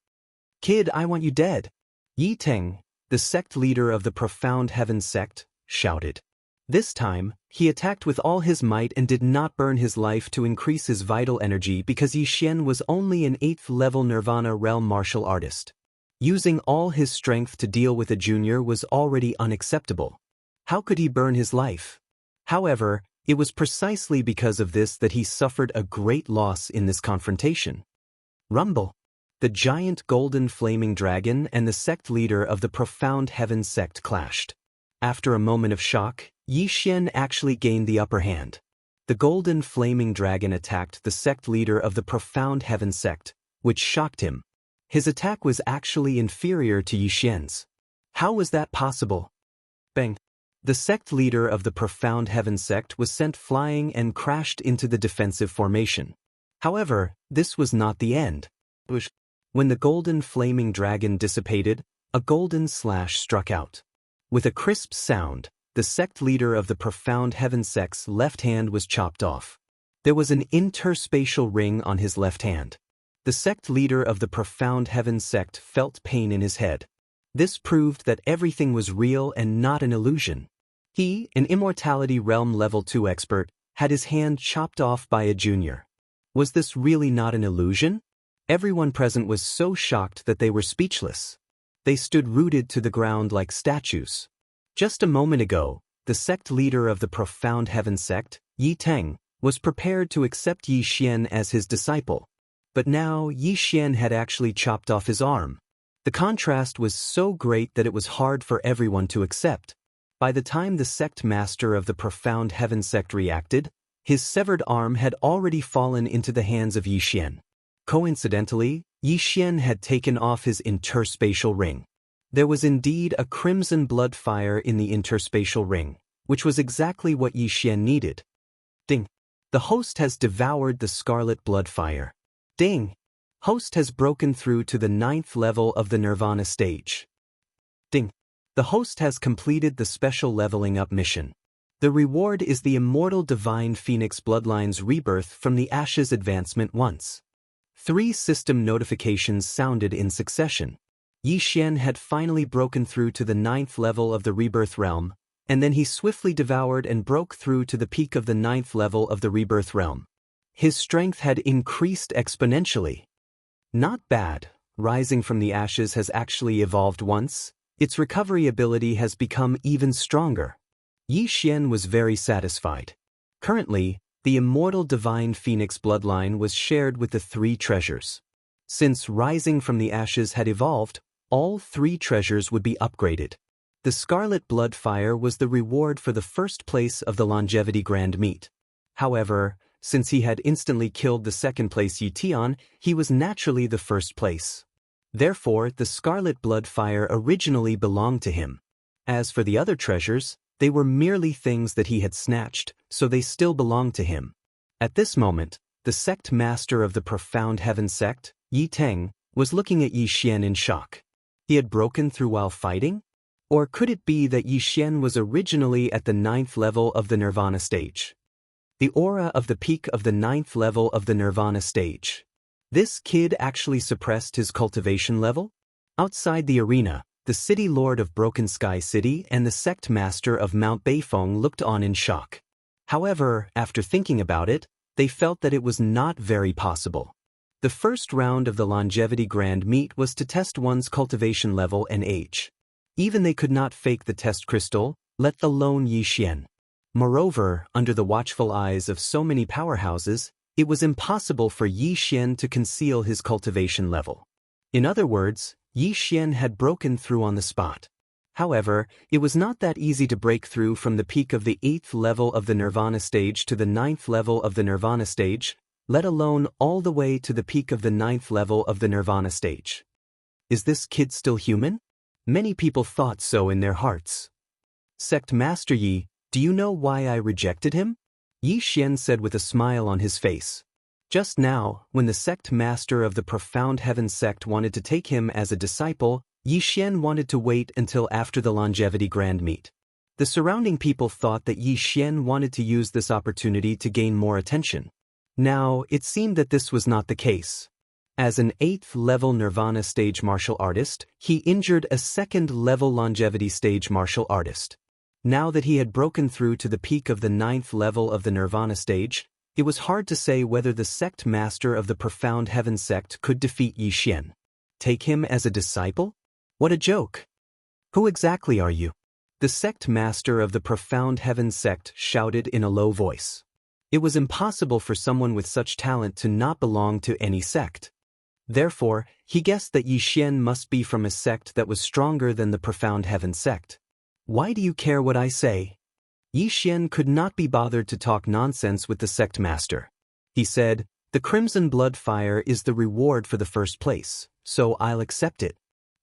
Kid, I want you dead. Yi Teng, the sect leader of the Profound Heaven sect, shouted. This time, he attacked with all his might and did not burn his life to increase his vital energy because Yi Xian was only an 8th level Nirvana realm martial artist. Using all his strength to deal with a junior was already unacceptable. How could he burn his life? However, it was precisely because of this that he suffered a great loss in this confrontation. Rumble. The giant golden flaming dragon and the sect leader of the Profound Heaven sect clashed. After a moment of shock, Yi Xian actually gained the upper hand. The golden flaming dragon attacked the sect leader of the Profound Heaven sect, which shocked him. His attack was actually inferior to Yi Xian's. How was that possible? Bang! The sect leader of the Profound Heaven sect was sent flying and crashed into the defensive formation. However, this was not the end. When the golden flaming dragon dissipated, a golden slash struck out. With a crisp sound, the sect leader of the Profound Heaven sect's left hand was chopped off. There was an interspatial ring on his left hand. The sect leader of the Profound Heaven sect felt pain in his head. This proved that everything was real and not an illusion. He, an Immortality Realm Level 2 expert, had his hand chopped off by a junior. Was this really not an illusion? Everyone present was so shocked that they were speechless. They stood rooted to the ground like statues. Just a moment ago, the sect leader of the Profound Heaven sect, Yi Teng, was prepared to accept Yi Xian as his disciple. But now Yi Xian had actually chopped off his arm. The contrast was so great that it was hard for everyone to accept. By the time the sect master of the Profound Heaven sect reacted, his severed arm had already fallen into the hands of Yi Xian. Coincidentally, Yi Xian had taken off his interspatial ring. There was indeed a crimson blood fire in the interspatial ring, which was exactly what Yi Xian needed. Ding! The host has devoured the scarlet blood fire. Ding! Host has broken through to the 9th level of the Nirvana stage. Ding! The host has completed the special leveling up mission. The reward is the immortal divine phoenix bloodline's rebirth from the ashes advancement once. 3 system notifications sounded in succession. Yi Xian had finally broken through to the 9th level of the rebirth realm, and then he swiftly devoured and broke through to the peak of the 9th level of the rebirth realm. His strength had increased exponentially. Not bad, rising from the ashes has actually evolved once. Its recovery ability has become even stronger. Yi Xian was very satisfied. Currently, the immortal divine phoenix bloodline was shared with the 3 treasures. Since rising from the ashes had evolved, all 3 treasures would be upgraded. The scarlet blood fire was the reward for the first place of the longevity grand meet. However, since he had instantly killed the second place Yi Tian, he was naturally the first place. Therefore, the scarlet blood fire originally belonged to him. As for the other treasures, they were merely things that he had snatched, so they still belonged to him. At this moment, the sect master of the Profound Heaven sect, Yi Teng, was looking at Yi Xian in shock. He had broken through while fighting? Or could it be that Yi Xian was originally at the 9th level of the Nirvana stage? The aura of the peak of the 9th level of the Nirvana stage. This kid actually suppressed his cultivation level? Outside the arena, the city lord of Broken Sky City and the sect master of Mount Beifeng looked on in shock. However, after thinking about it, they felt that it was not very possible. The first round of the longevity grand meet was to test one's cultivation level and age. Even they could not fake the test crystal, let alone Yi Xian. Moreover, under the watchful eyes of so many powerhouses, it was impossible for Yi Xian to conceal his cultivation level. In other words, Yi Xian had broken through on the spot. However, it was not that easy to break through from the peak of the 8th level of the Nirvana stage to the 9th level of the Nirvana stage, let alone all the way to the peak of the 9th level of the Nirvana stage. Is this kid still human? Many people thought so in their hearts. Sect Master Yi, do you know why I rejected him? Yi Xian said with a smile on his face. Just now, when the sect master of the Profound Heaven sect wanted to take him as a disciple, Yi Xian wanted to wait until after the longevity grand meet. The surrounding people thought that Yi Xian wanted to use this opportunity to gain more attention. Now, it seemed that this was not the case. As an 8th level Nirvana stage martial artist, he injured a 2nd level longevity stage martial artist. Now that he had broken through to the peak of the 9th level of the Nirvana stage, it was hard to say whether the sect master of the Profound Heaven sect could defeat Yi Xian. Take him as a disciple? What a joke! Who exactly are you? The sect master of the Profound Heaven sect shouted in a low voice. It was impossible for someone with such talent to not belong to any sect. Therefore, he guessed that Yi Xian must be from a sect that was stronger than the Profound Heaven sect. Why do you care what I say? Yi Xian could not be bothered to talk nonsense with the sect master. He said, The Crimson Blood Fire is the reward for the first place, so I'll accept it.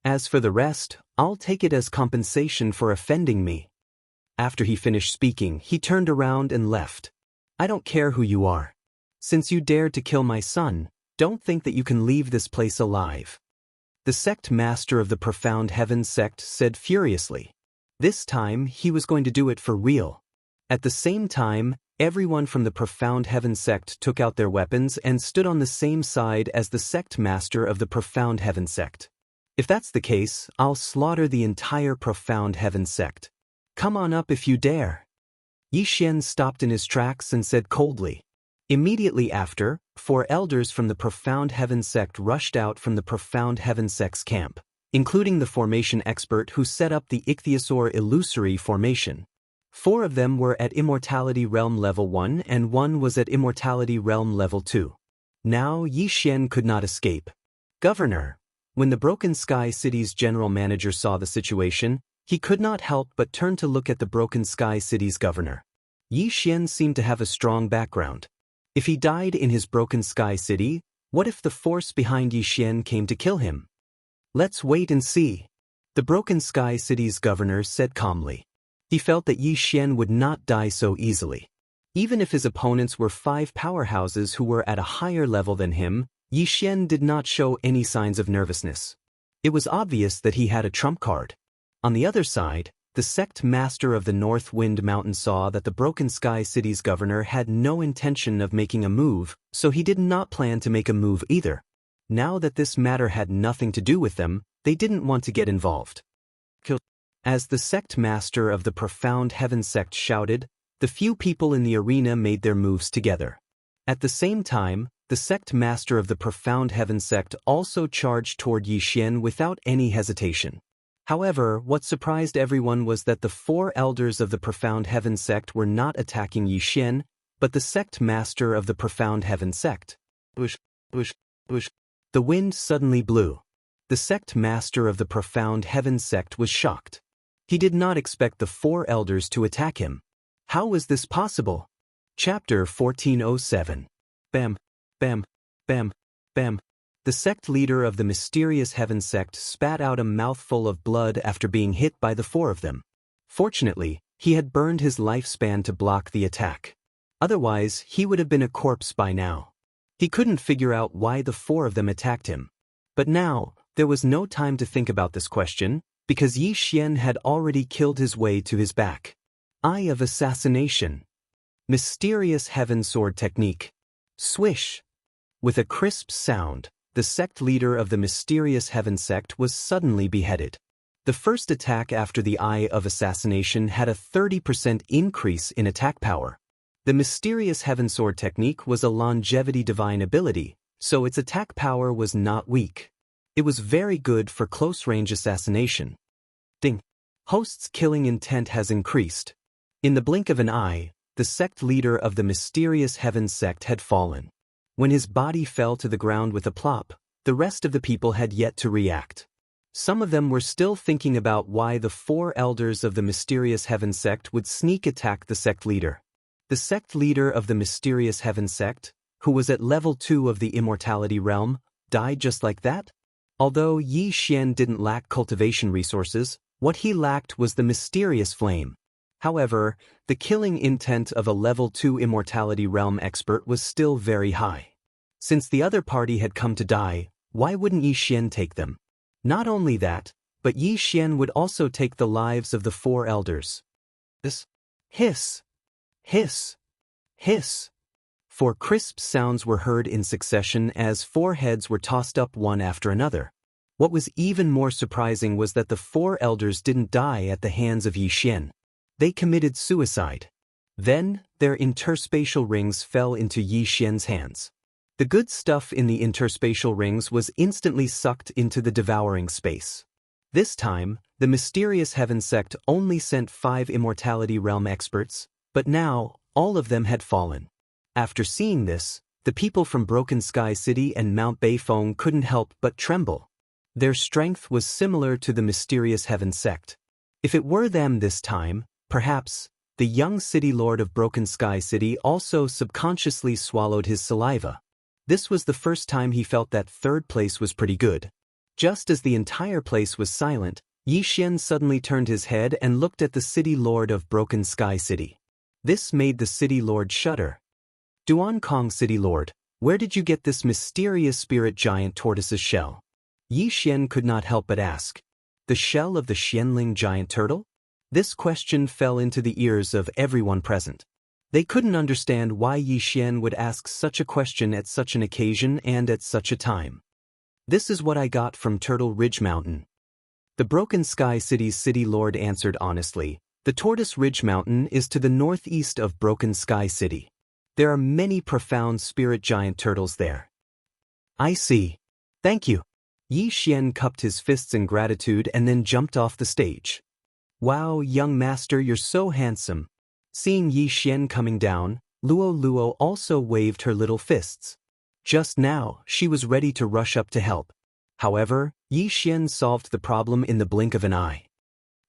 As for the rest, I'll take it as compensation for offending me." After he finished speaking, he turned around and left. "I don't care who you are. Since you dared to kill my son, don't think that you can leave this place alive." The sect master of the Profound Heaven sect said furiously. This time, he was going to do it for real. At the same time, everyone from the Profound Heaven sect took out their weapons and stood on the same side as the sect master of the Profound Heaven sect. "If that's the case, I'll slaughter the entire Profound Heaven sect. Come on up if you dare." Yi Xian stopped in his tracks and said coldly. Immediately after, 4 elders from the Profound Heaven sect rushed out from the Profound Heaven sect's camp, including the formation expert who set up the Ichthyosaur illusory formation. 4 of them were at Immortality Realm Level 1 and 1 was at Immortality Realm Level 2. Now Yi Xian could not escape. "Governor." When the Broken Sky City's general manager saw the situation, he could not help but turn to look at the Broken Sky City's governor. Yi Xian seemed to have a strong background. If he died in his Broken Sky City, what if the force behind Yi Xian came to kill him? "Let's wait and see," the Broken Sky City's governor said calmly. He felt that Yi Xian would not die so easily. Even if his opponents were 5 powerhouses who were at a higher level than him, Yi Xian did not show any signs of nervousness. It was obvious that he had a trump card. On the other side, the sect master of the North Wind Mountain saw that the Broken Sky City's governor had no intention of making a move, so he did not plan to make a move either. Now that this matter had nothing to do with them, they didn't want to get involved. As the sect master of the Profound Heaven sect shouted, the few people in the arena made their moves together. At the same time, the sect master of the Profound Heaven sect also charged toward Yi Xian without any hesitation. However, what surprised everyone was that the 4 elders of the Profound Heaven sect were not attacking Yi Xian, but the sect master of the Profound Heaven sect. The wind suddenly blew. The sect master of the Profound Heaven sect was shocked. He did not expect the 4 elders to attack him. How was this possible? Chapter 1407. Bam, bam, bam, bam. The sect leader of the Mysterious Heaven sect spat out a mouthful of blood after being hit by the 4 of them. Fortunately, he had burned his lifespan to block the attack. Otherwise, he would have been a corpse by now. He couldn't figure out why the 4 of them attacked him. But now, there was no time to think about this question, because Yi Xian had already killed his way to his back. Eye of Assassination. Mysterious Heaven Sword Technique. Swish. With a crisp sound, the sect leader of the Mysterious Heaven sect was suddenly beheaded. The first attack after the Eye of Assassination had a 30% increase in attack power. The Mysterious Heaven Sword technique was a longevity divine ability, so its attack power was not weak. It was very good for close-range assassination. Ding. Host's killing intent has increased. In the blink of an eye, the sect leader of the Mysterious Heaven sect had fallen. When his body fell to the ground with a plop, the rest of the people had yet to react. Some of them were still thinking about why the 4 elders of the Mysterious Heaven sect would sneak attack the sect leader. The sect leader of the Mysterious Heaven sect, who was at level 2 of the Immortality Realm, died just like that? Although Yi Xian didn't lack cultivation resources, what he lacked was the mysterious flame. However, the killing intent of a level 2 Immortality Realm expert was still very high. Since the other party had come to die, why wouldn't Yi Xian take them? Not only that, but Yi Xian would also take the lives of the 4 elders. Hiss, hiss, hiss, hiss. 4 crisp sounds were heard in succession as 4 heads were tossed up one after another. What was even more surprising was that the 4 elders didn't die at the hands of Yi Xian. They committed suicide. Then, their interspatial rings fell into Yi Xian's hands. The good stuff in the interspatial rings was instantly sucked into the devouring space. This time, the Mysterious Heaven sect only sent 5 Immortality Realm experts, but now, all of them had fallen. After seeing this, the people from Broken Sky City and Mount Beifeng couldn't help but tremble. Their strength was similar to the Mysterious Heaven sect. If it were them this time, perhaps, the young city lord of Broken Sky City also subconsciously swallowed his saliva. This was the first time he felt that third place was pretty good. Just as the entire place was silent, Yi Xian suddenly turned his head and looked at the city lord of Broken Sky City. This made the city lord shudder. Duan Kong City Lord, where did you get this mysterious spirit giant tortoise's shell? Yi Xian could not help but ask. The shell of the Xianling giant turtle? This question fell into the ears of everyone present. They couldn't understand why Yi Xian would ask such a question at such an occasion and at such a time. This is what I got from Turtle Ridge Mountain. The Broken Sky City's city lord answered honestly. The Tortoise Ridge Mountain is to the northeast of Broken Sky City. There are many profound spirit giant turtles there. I see. Thank you. Yi Xian cupped his fists in gratitude and then jumped off the stage. Wow, young master, you're so handsome. Seeing Yi Xian coming down, Luo Luo also waved her little fists. Just now, she was ready to rush up to help. However, Yi Xian solved the problem in the blink of an eye.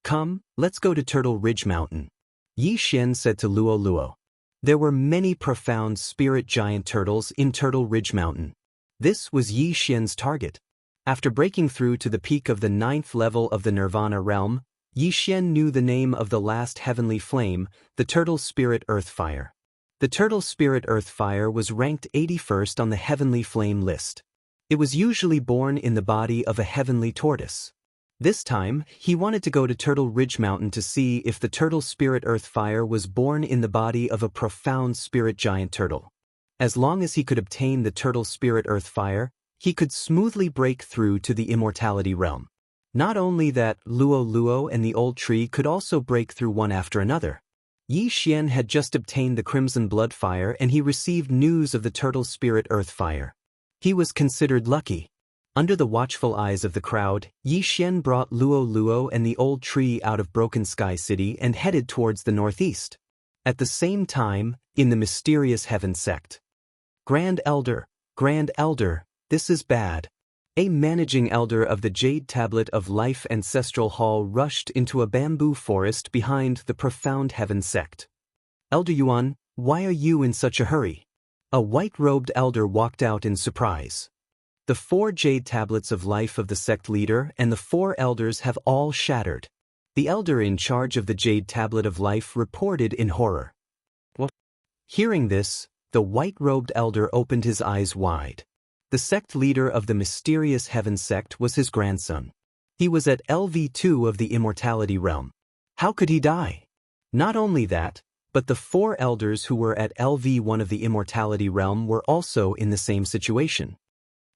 Come, let's go to Turtle Ridge Mountain. Yi Xian said to Luo Luo. There were many profound spirit giant turtles in Turtle Ridge Mountain. This was Yi Xian's target. After breaking through to the peak of the 9th level of the Nirvana realm, Yi Xian knew the name of the last heavenly flame, the Turtle Spirit Earth Fire. The Turtle Spirit Earth Fire was ranked 81st on the heavenly flame list. It was usually born in the body of a heavenly tortoise. This time, he wanted to go to Turtle Ridge Mountain to see if the Turtle Spirit Earth Fire was born in the body of a profound spirit giant turtle. As long as he could obtain the Turtle Spirit Earth Fire, he could smoothly break through to the immortality realm. Not only that, Luo Luo and the old tree could also break through one after another. Yi Xian had just obtained the Crimson Blood Fire and he received news of the Turtle Spirit Earth Fire. He was considered lucky. Under the watchful eyes of the crowd, Yi Xian brought Luo Luo and the old tree out of Broken Sky City and headed towards the northeast. At the same time, in the mysterious Heaven Sect. Grand Elder, this is bad. A managing elder of the Jade Tablet of Life Ancestral Hall rushed into a bamboo forest behind the profound Heaven Sect. Elder Yuan, why are you in such a hurry? A white-robed elder walked out in surprise. The 4 Jade Tablets of Life of the sect leader and the 4 elders have all shattered. The elder in charge of the Jade Tablet of Life reported in horror. What? Hearing this, the white-robed elder opened his eyes wide. The sect leader of the mysterious Heaven Sect was his grandson. He was at LV2 of the immortality realm. How could he die? Not only that, but the 4 elders who were at LV1 of the immortality realm were also in the same situation.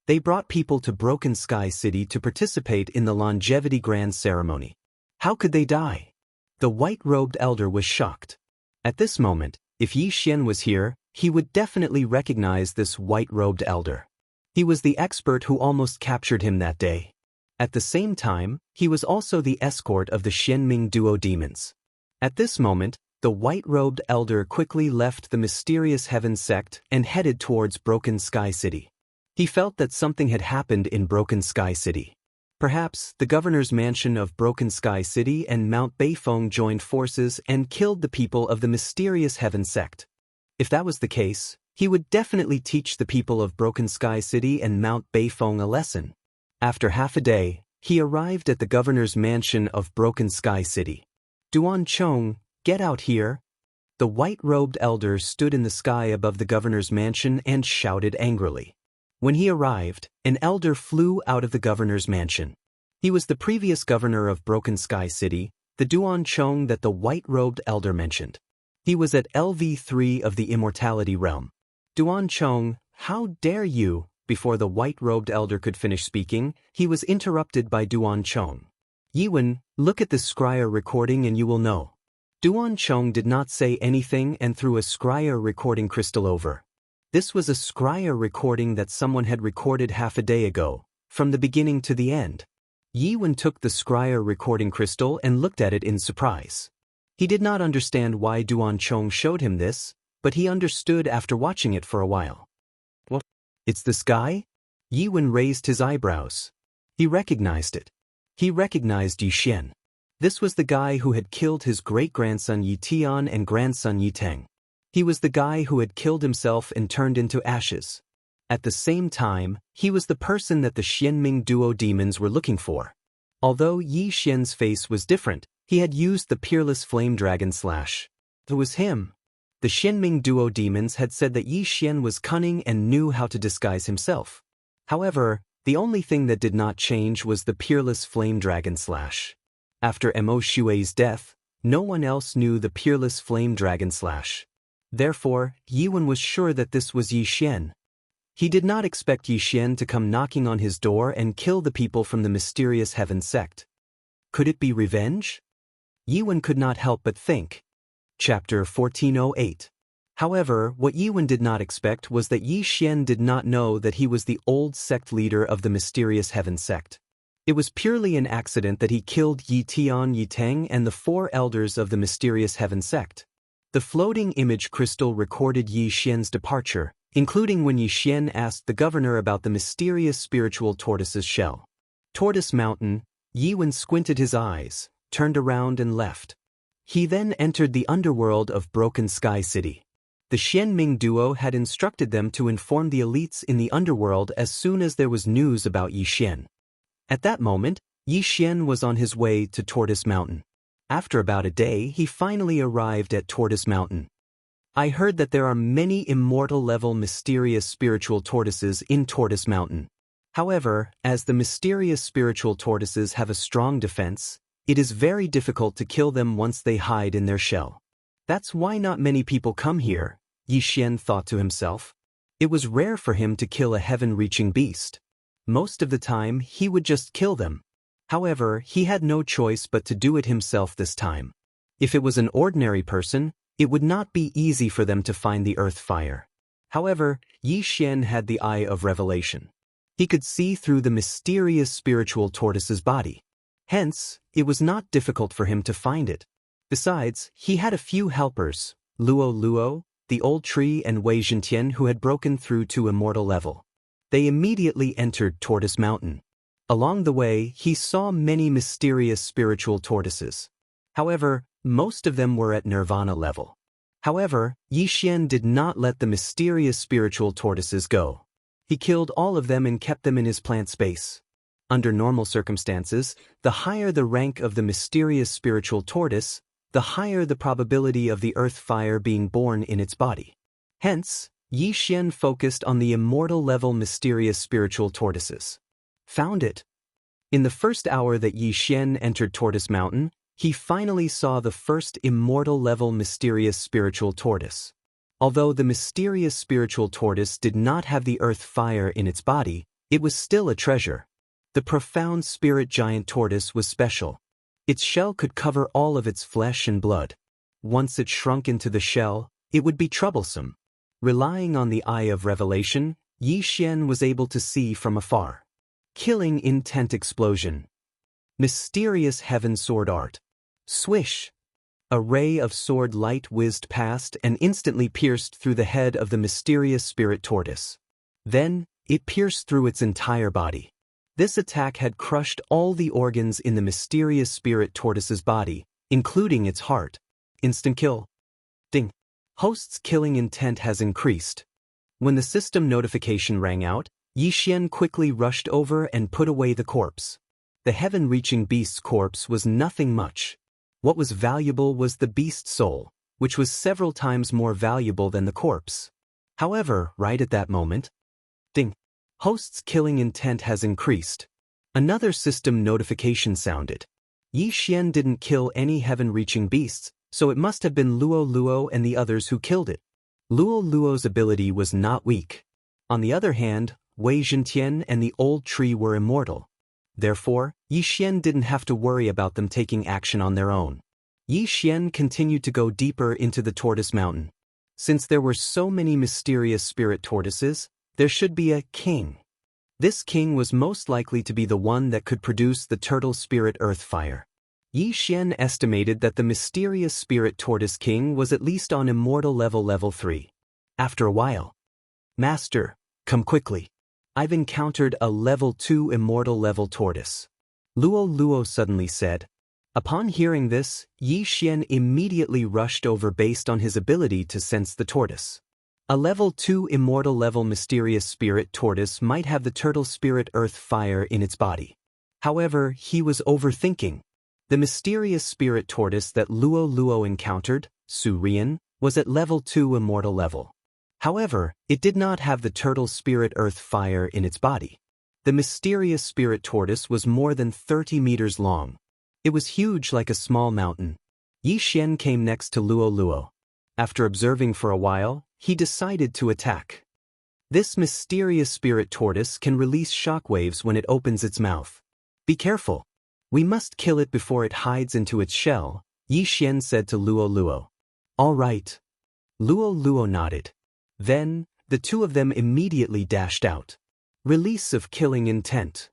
They brought people to Broken Sky City to participate in the longevity grand ceremony. How could they die? The white-robed elder was shocked. At this moment, if Yi Xian was here, he would definitely recognize this white-robed elder. He was the expert who almost captured him that day. At the same time, he was also the escort of the Xianming duo demons. At this moment, the white-robed elder quickly left the mysterious Heaven Sect and headed towards Broken Sky City. He felt that something had happened in Broken Sky City. Perhaps the governor's mansion of Broken Sky City and Mount Beifeng joined forces and killed the people of the mysterious Heaven Sect. If that was the case, he would definitely teach the people of Broken Sky City and Mount Beifeng a lesson. After half a day, he arrived at the governor's mansion of Broken Sky City. Duan Chong, get out here. The white-robed elder stood in the sky above the governor's mansion and shouted angrily. When he arrived, an elder flew out of the governor's mansion. He was the previous governor of Broken Sky City, the Duan Chong that the white-robed elder mentioned. He was at LV3 of the immortality realm. Duan Chong, how dare you? Before the white-robed elder could finish speaking, he was interrupted by Duan Chong. Yiwen, look at this scryer recording and you will know. Duan Chong did not say anything and threw a scryer recording crystal over. This was a scryer recording that someone had recorded half a day ago, from the beginning to the end. Yiwen took the scryer recording crystal and looked at it in surprise. He did not understand why Duan Chong showed him this, but he understood after watching it for a while. What? It's this guy? Yiwen raised his eyebrows. He recognized it. He recognized Yi Xian. This was the guy who had killed his great-grandson Yi Tian and grandson Yi Teng. He was the guy who had killed himself and turned into ashes. At the same time, he was the person that the Xianming duo demons were looking for. Although Yi Xian's face was different, he had used the peerless flame dragon slash. It was him. The Xianming duo demons had said that Yi Xian was cunning and knew how to disguise himself. However, the only thing that did not change was the peerless flame dragon slash. After Mo Xue's death, no one else knew the peerless flame dragon slash. Therefore, Yi Wen was sure that this was Yi Xian. He did not expect Yi Xian to come knocking on his door and kill the people from the mysterious heaven sect. Could it be revenge? Yi Wen could not help but think. Chapter 1408. However, what Yi Wen did not expect was that Yi Xian did not know that he was the old sect leader of the mysterious heaven sect. It was purely an accident that he killed Yi Tian, Yi Teng, and the 4 elders of the mysterious heaven sect. The floating image crystal recorded Yi Xian's departure, including when Yi Xian asked the governor about the mysterious spiritual tortoise's shell. Tortoise Mountain, Yi Wen squinted his eyes, turned around and left. He then entered the underworld of Broken Sky City. The Xianming duo had instructed them to inform the elites in the underworld as soon as there was news about Yi Xian. At that moment, Yi Xian was on his way to Tortoise Mountain. After about a day, he finally arrived at Tortoise Mountain. I heard that there are many immortal-level mysterious spiritual tortoises in Tortoise Mountain. However, as the mysterious spiritual tortoises have a strong defense, it is very difficult to kill them once they hide in their shell. That's why not many people come here, Yi Xian thought to himself. It was rare for him to kill a heaven-reaching beast. Most of the time, he would just kill them. However, he had no choice but to do it himself this time. If it was an ordinary person, it would not be easy for them to find the earth fire. However, Yi Xian had the eye of revelation. He could see through the mysterious spiritual tortoise's body. Hence, it was not difficult for him to find it. Besides, he had a few helpers, Luo, the old tree, and Wei Zhentian, who had broken through to immortal level. They immediately entered Tortoise Mountain. Along the way, he saw many mysterious spiritual tortoises. However, most of them were at nirvana level. However, Yi Xian did not let the mysterious spiritual tortoises go. He killed all of them and kept them in his plant space. Under normal circumstances, the higher the rank of the mysterious spiritual tortoise, the higher the probability of the earth fire being born in its body. Hence, Yi Xian focused on the immortal-level mysterious spiritual tortoises. Found it. In the first hour that Yi Xian entered Tortoise Mountain, he finally saw the first immortal-level mysterious spiritual tortoise. Although the mysterious spiritual tortoise did not have the earth fire in its body, it was still a treasure. The profound spirit giant tortoise was special. Its shell could cover all of its flesh and blood. Once it shrunk into the shell, it would be troublesome. Relying on the eye of revelation, Yi Xian was able to see from afar. Killing intent explosion. Mysterious heaven sword art. Swish! A ray of sword light whizzed past and instantly pierced through the head of the mysterious spirit tortoise. Then, it pierced through its entire body. This attack had crushed all the organs in the mysterious spirit tortoise's body, including its heart. Instant kill. Ding. Host's killing intent has increased. When the system notification rang out, Yi Xian quickly rushed over and put away the corpse. The heaven-reaching beast's corpse was nothing much. What was valuable was the beast's soul, which was several times more valuable than the corpse. However, right at that moment, ding. Host's killing intent has increased. Another system notification sounded. Yi Xian didn't kill any heaven-reaching beasts, so it must have been Luo and the others who killed it. Luo's ability was not weak. On the other hand, Wei Zhentian and the old tree were immortal. Therefore, Yi Xian didn't have to worry about them taking action on their own. Yi Xian continued to go deeper into the Tortoise Mountain. Since there were so many mysterious spirit tortoises, there should be a king. This king was most likely to be the one that could produce the turtle spirit earth fire. Yi Xian estimated that the mysterious spirit tortoise king was at least on immortal level 3. After a while, Master, come quickly. I've encountered a level 2 immortal level tortoise. Luo suddenly said. Upon hearing this, Yi Xian immediately rushed over based on his ability to sense the tortoise. A level 2 immortal level mysterious spirit tortoise might have the turtle spirit earth fire in its body. However, he was overthinking. The mysterious spirit tortoise that Luo Luo encountered, Su Rian, was at level 2 immortal level. However, it did not have the turtle spirit earth fire in its body. The mysterious spirit tortoise was more than 30 meters long. It was huge like a small mountain. Yi Xian came next to Luo Luo. After observing for a while, he decided to attack. This mysterious spirit tortoise can release shockwaves when it opens its mouth. Be careful. We must kill it before it hides into its shell, Yi Xian said to Luo Luo. All right. Luo Luo nodded. Then, the two of them immediately dashed out. Release of killing intent.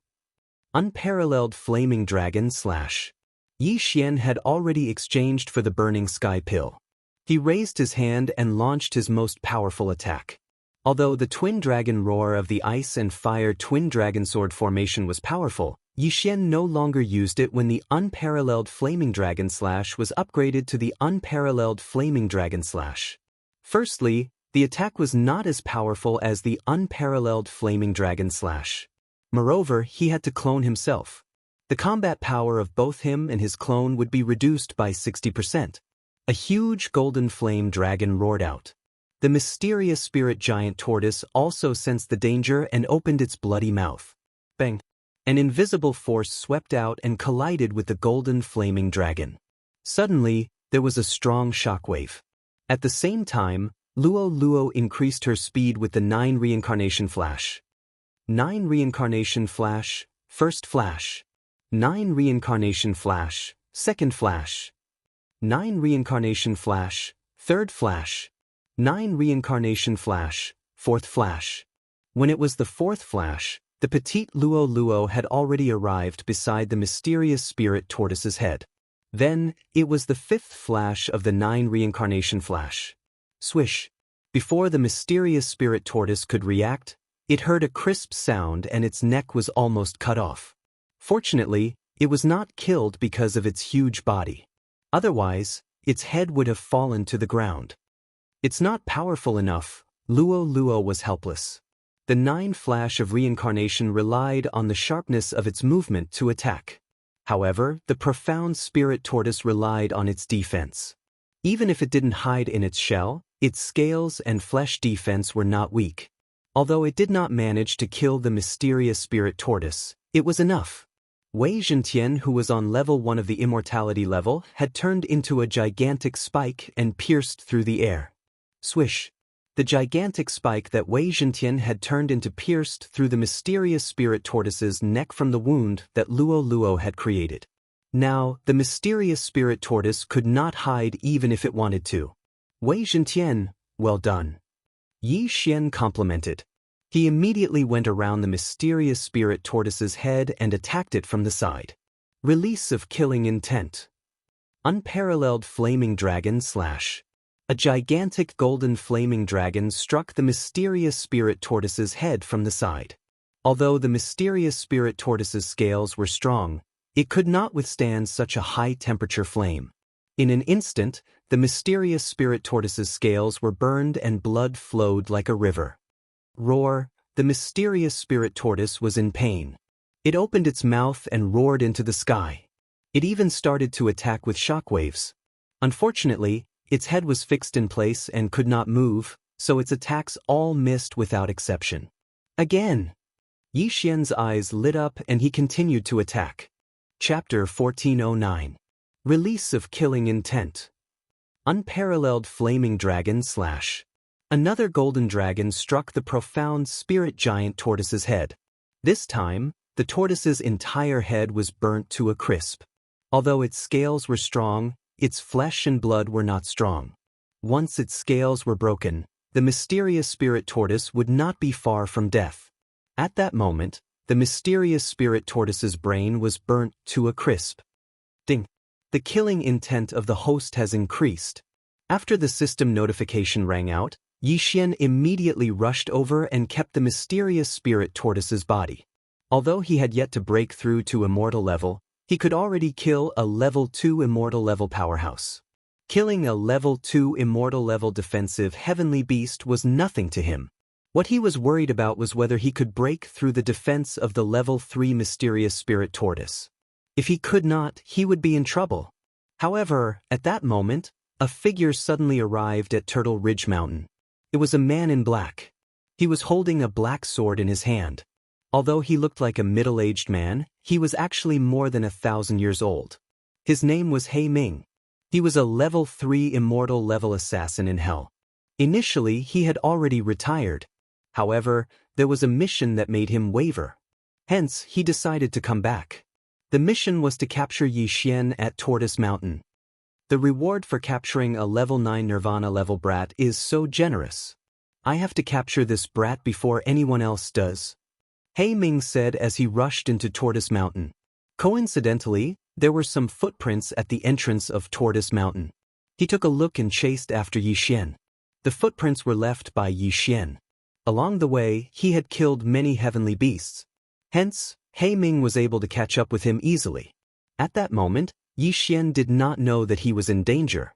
Unparalleled flaming dragon slash. Yi Xian had already exchanged for the burning sky pill. He raised his hand and launched his most powerful attack. Although the twin dragon roar of the ice and fire twin dragon sword formation was powerful, Yi Xian no longer used it when the unparalleled flaming dragon slash was upgraded to the unparalleled flaming dragon slash. Firstly, the attack was not as powerful as the unparalleled flaming dragon slash. Moreover, he had to clone himself. The combat power of both him and his clone would be reduced by 60%. A huge golden flame dragon roared out. The mysterious spirit giant tortoise also sensed the danger and opened its bloody mouth. Bang! An invisible force swept out and collided with the golden flaming dragon. Suddenly, there was a strong shockwave. At the same time, Luo Luo increased her speed with the 9 reincarnation flash. 9 reincarnation flash, first flash. 9 reincarnation flash, second flash. 9 reincarnation flash, third flash. 9 reincarnation flash, fourth flash. When it was the fourth flash, the petite Luo Luo had already arrived beside the mysterious spirit tortoise's head. Then, it was the fifth flash of the 9 reincarnation flash. Swish. Before the mysterious spirit tortoise could react, it heard a crisp sound and its neck was almost cut off. Fortunately, it was not killed because of its huge body. Otherwise, its head would have fallen to the ground. It's not powerful enough, Luo Luo was helpless. The 9 flash of reincarnation relied on the sharpness of its movement to attack. However, the profound spirit tortoise relied on its defense. Even if it didn't hide in its shell, its scales and flesh defense were not weak. Although it did not manage to kill the mysterious spirit tortoise, it was enough. Wei Zhentian, who was on level 1 of the immortality level, had turned into a gigantic spike and pierced through the air. Swish! The gigantic spike that Wei Zhentian had turned into pierced through the mysterious spirit tortoise's neck from the wound that Luo Luo had created. Now, the mysterious spirit tortoise could not hide even if it wanted to. Wei Zhentian, well done. Yi Xian complimented. He immediately went around the mysterious spirit tortoise's head and attacked it from the side. Release of killing intent. Unparalleled flaming dragon slash. A gigantic golden flaming dragon struck the mysterious spirit tortoise's head from the side. Although the mysterious spirit tortoise's scales were strong, it could not withstand such a high-temperature flame. In an instant, the mysterious spirit tortoise's scales were burned and blood flowed like a river. Roar! The mysterious spirit tortoise was in pain. It opened its mouth and roared into the sky. It even started to attack with shockwaves. Unfortunately, its head was fixed in place and could not move, so its attacks all missed without exception. Again! Yi Xian's eyes lit up and he continued to attack. Chapter 1409. Release of killing intent. Unparalleled flaming dragon slash. Another golden dragon struck the profound spirit giant tortoise's head. This time, the tortoise's entire head was burnt to a crisp. Although its scales were strong, its flesh and blood were not strong. Once its scales were broken, the mysterious spirit tortoise would not be far from death. At that moment, the mysterious spirit tortoise's brain was burnt to a crisp. Ding! The killing intent of the host has increased. After the system notification rang out, Yi Xian immediately rushed over and kept the mysterious spirit tortoise's body. Although he had yet to break through to immortal level, he could already kill a level 2 immortal level powerhouse. Killing a level 2 immortal level defensive heavenly beast was nothing to him. What he was worried about was whether he could break through the defense of the level 3 mysterious spirit tortoise. If he could not, he would be in trouble. However, at that moment, a figure suddenly arrived at Turtle Ridge Mountain. It was a man in black. He was holding a black sword in his hand. Although he looked like a middle-aged man, he was actually more than 1,000 years old. His name was He Ming. He was a level 3 immortal level assassin in hell. Initially, he had already retired. However, there was a mission that made him waver. Hence, he decided to come back. The mission was to capture Yi Xian at Tortoise Mountain. The reward for capturing a level 9 Nirvana level brat is so generous. I have to capture this brat before anyone else does. He Ming said as he rushed into Tortoise Mountain. Coincidentally, there were some footprints at the entrance of Tortoise Mountain. He took a look and chased after Yi Xian. The footprints were left by Yi Xian. Along the way, he had killed many heavenly beasts. Hence, He Ming was able to catch up with him easily. At that moment, Yi Xian did not know that he was in danger.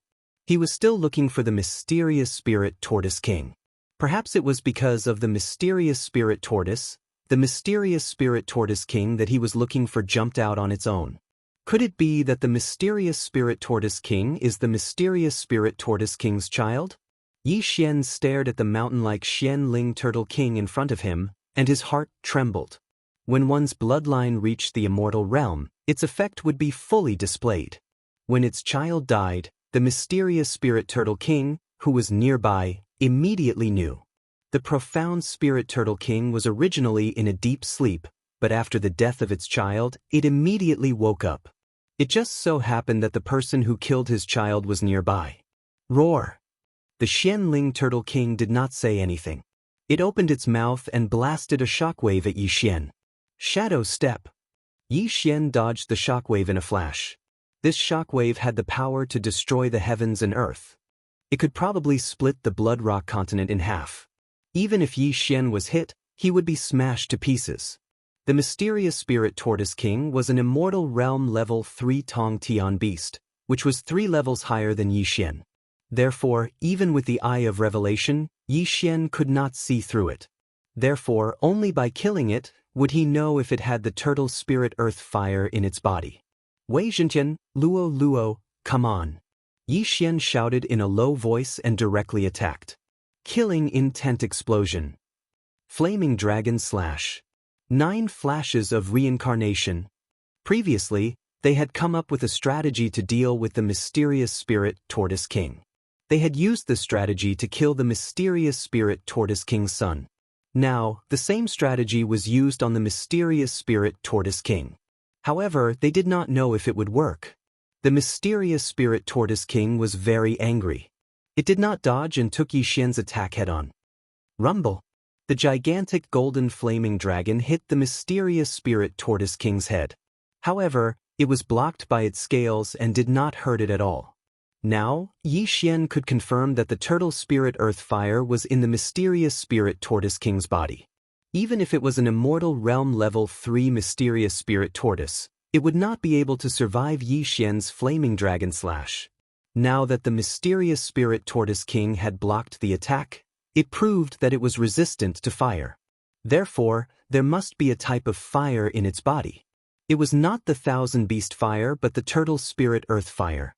He was still looking for the mysterious spirit tortoise king. Perhaps it was because of the mysterious spirit tortoise, the mysterious spirit tortoise king that he was looking for jumped out on its own. Could it be that the mysterious spirit tortoise king is the mysterious spirit tortoise king's child? Yi Xian stared at the mountain-like Xian Ling turtle king in front of him, and his heart trembled. When one's bloodline reached the immortal realm, its effect would be fully displayed. When its child died, the mysterious spirit turtle king, who was nearby, immediately knew. The profound spirit turtle king was originally in a deep sleep, but after the death of its child, it immediately woke up. It just so happened that the person who killed his child was nearby. Roar! The Xian Ling turtle king did not say anything. It opened its mouth and blasted a shockwave at Yi Xian. Shadow step. Yi Xian dodged the shockwave in a flash. This shockwave had the power to destroy the heavens and earth. It could probably split the Blood Rock continent in half. Even if Yi Xian was hit, he would be smashed to pieces. The mysterious spirit tortoise king was an immortal realm level 3 Tong Tian beast, which was 3 levels higher than Yi Xian. Therefore, even with the Eye of Revelation, Yi Xian could not see through it. Therefore, only by killing it would he know if it had the turtle spirit earth fire in its body. Wei Zhentian, Luo Luo, come on. Yi Xian shouted in a low voice and directly attacked. Killing intent explosion. Flaming dragon slash. 9 flashes of reincarnation. Previously, they had come up with a strategy to deal with the mysterious spirit tortoise king. They had used the strategy to kill the mysterious spirit tortoise king's son. Now, the same strategy was used on the mysterious spirit tortoise king. However, they did not know if it would work. The mysterious spirit tortoise king was very angry. It did not dodge and took Yi Xian's attack head-on. Rumble. The gigantic golden flaming dragon hit the mysterious spirit tortoise king's head. However, it was blocked by its scales and did not hurt it at all. Now, Yi Xian could confirm that the turtle spirit earth fire was in the mysterious spirit tortoise king's body. Even if it was an immortal realm level 3 mysterious spirit tortoise, it would not be able to survive Yi Xian's flaming dragon slash. Now that the mysterious spirit tortoise king had blocked the attack, it proved that it was resistant to fire. Therefore, there must be a type of fire in its body. It was not the thousand beast fire but the turtle spirit earth fire.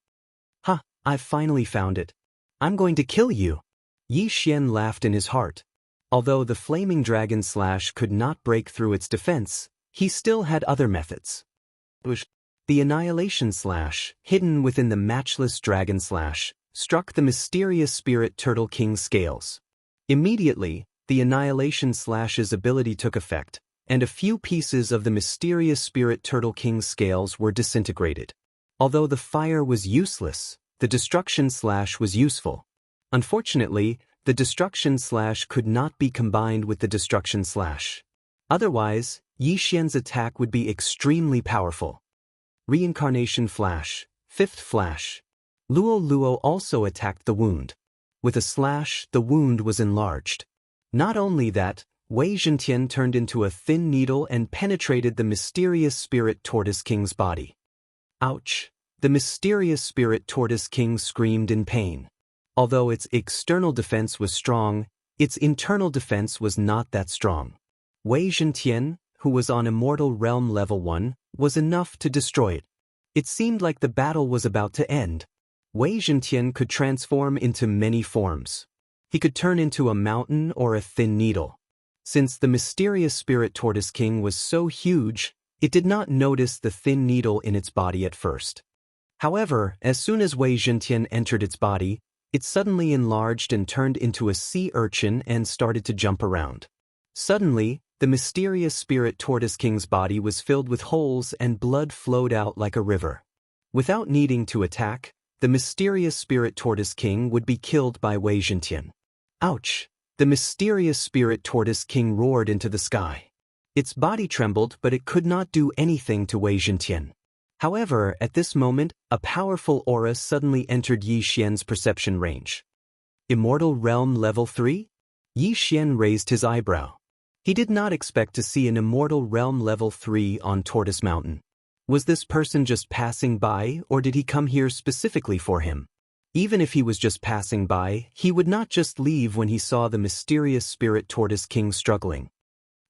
Ha, I've finally found it. I'm going to kill you. Yi Xian laughed in his heart. Although the flaming dragon slash could not break through its defense, he still had other methods. The annihilation slash, hidden within the matchless dragon slash, struck the mysterious spirit turtle king's scales. Immediately, the annihilation slash's ability took effect, and a few pieces of the mysterious spirit turtle king's scales were disintegrated. Although the fire was useless, the destruction slash was useful. Unfortunately, the destruction slash could not be combined with the destruction slash. Otherwise, Yi Xian's attack would be extremely powerful. Reincarnation flash, 5th flash. Luo Luo also attacked the wound. With a slash, the wound was enlarged. Not only that, Wei Zhentian turned into a thin needle and penetrated the mysterious spirit tortoise king's body. Ouch! the mysterious spirit tortoise king screamed in pain. Although its external defense was strong, its internal defense was not that strong. Wei Zhentian, who was on Immortal Realm Level 1, was enough to destroy it. It seemed like the battle was about to end. Wei Zhentian could transform into many forms. He could turn into a mountain or a thin needle. Since the mysterious spirit tortoise king was so huge, it did not notice the thin needle in its body at first. However, as soon as Wei Zhentian entered its body, it suddenly enlarged and turned into a sea urchin and started to jump around. Suddenly, the mysterious spirit tortoise king's body was filled with holes and blood flowed out like a river. Without needing to attack, the mysterious spirit tortoise king would be killed by Wei Zhentian. Ouch! The mysterious spirit tortoise king roared into the sky. Its body trembled, but it could not do anything to Wei Zhentian. However, at this moment, a powerful aura suddenly entered Yi Xian's perception range. Immortal Realm Level 3? Yi Xian raised his eyebrow. He did not expect to see an Immortal Realm Level 3 on Tortoise Mountain. Was this person just passing by, or did he come here specifically for him? Even if he was just passing by, he would not just leave when he saw the mysterious spirit tortoise king struggling.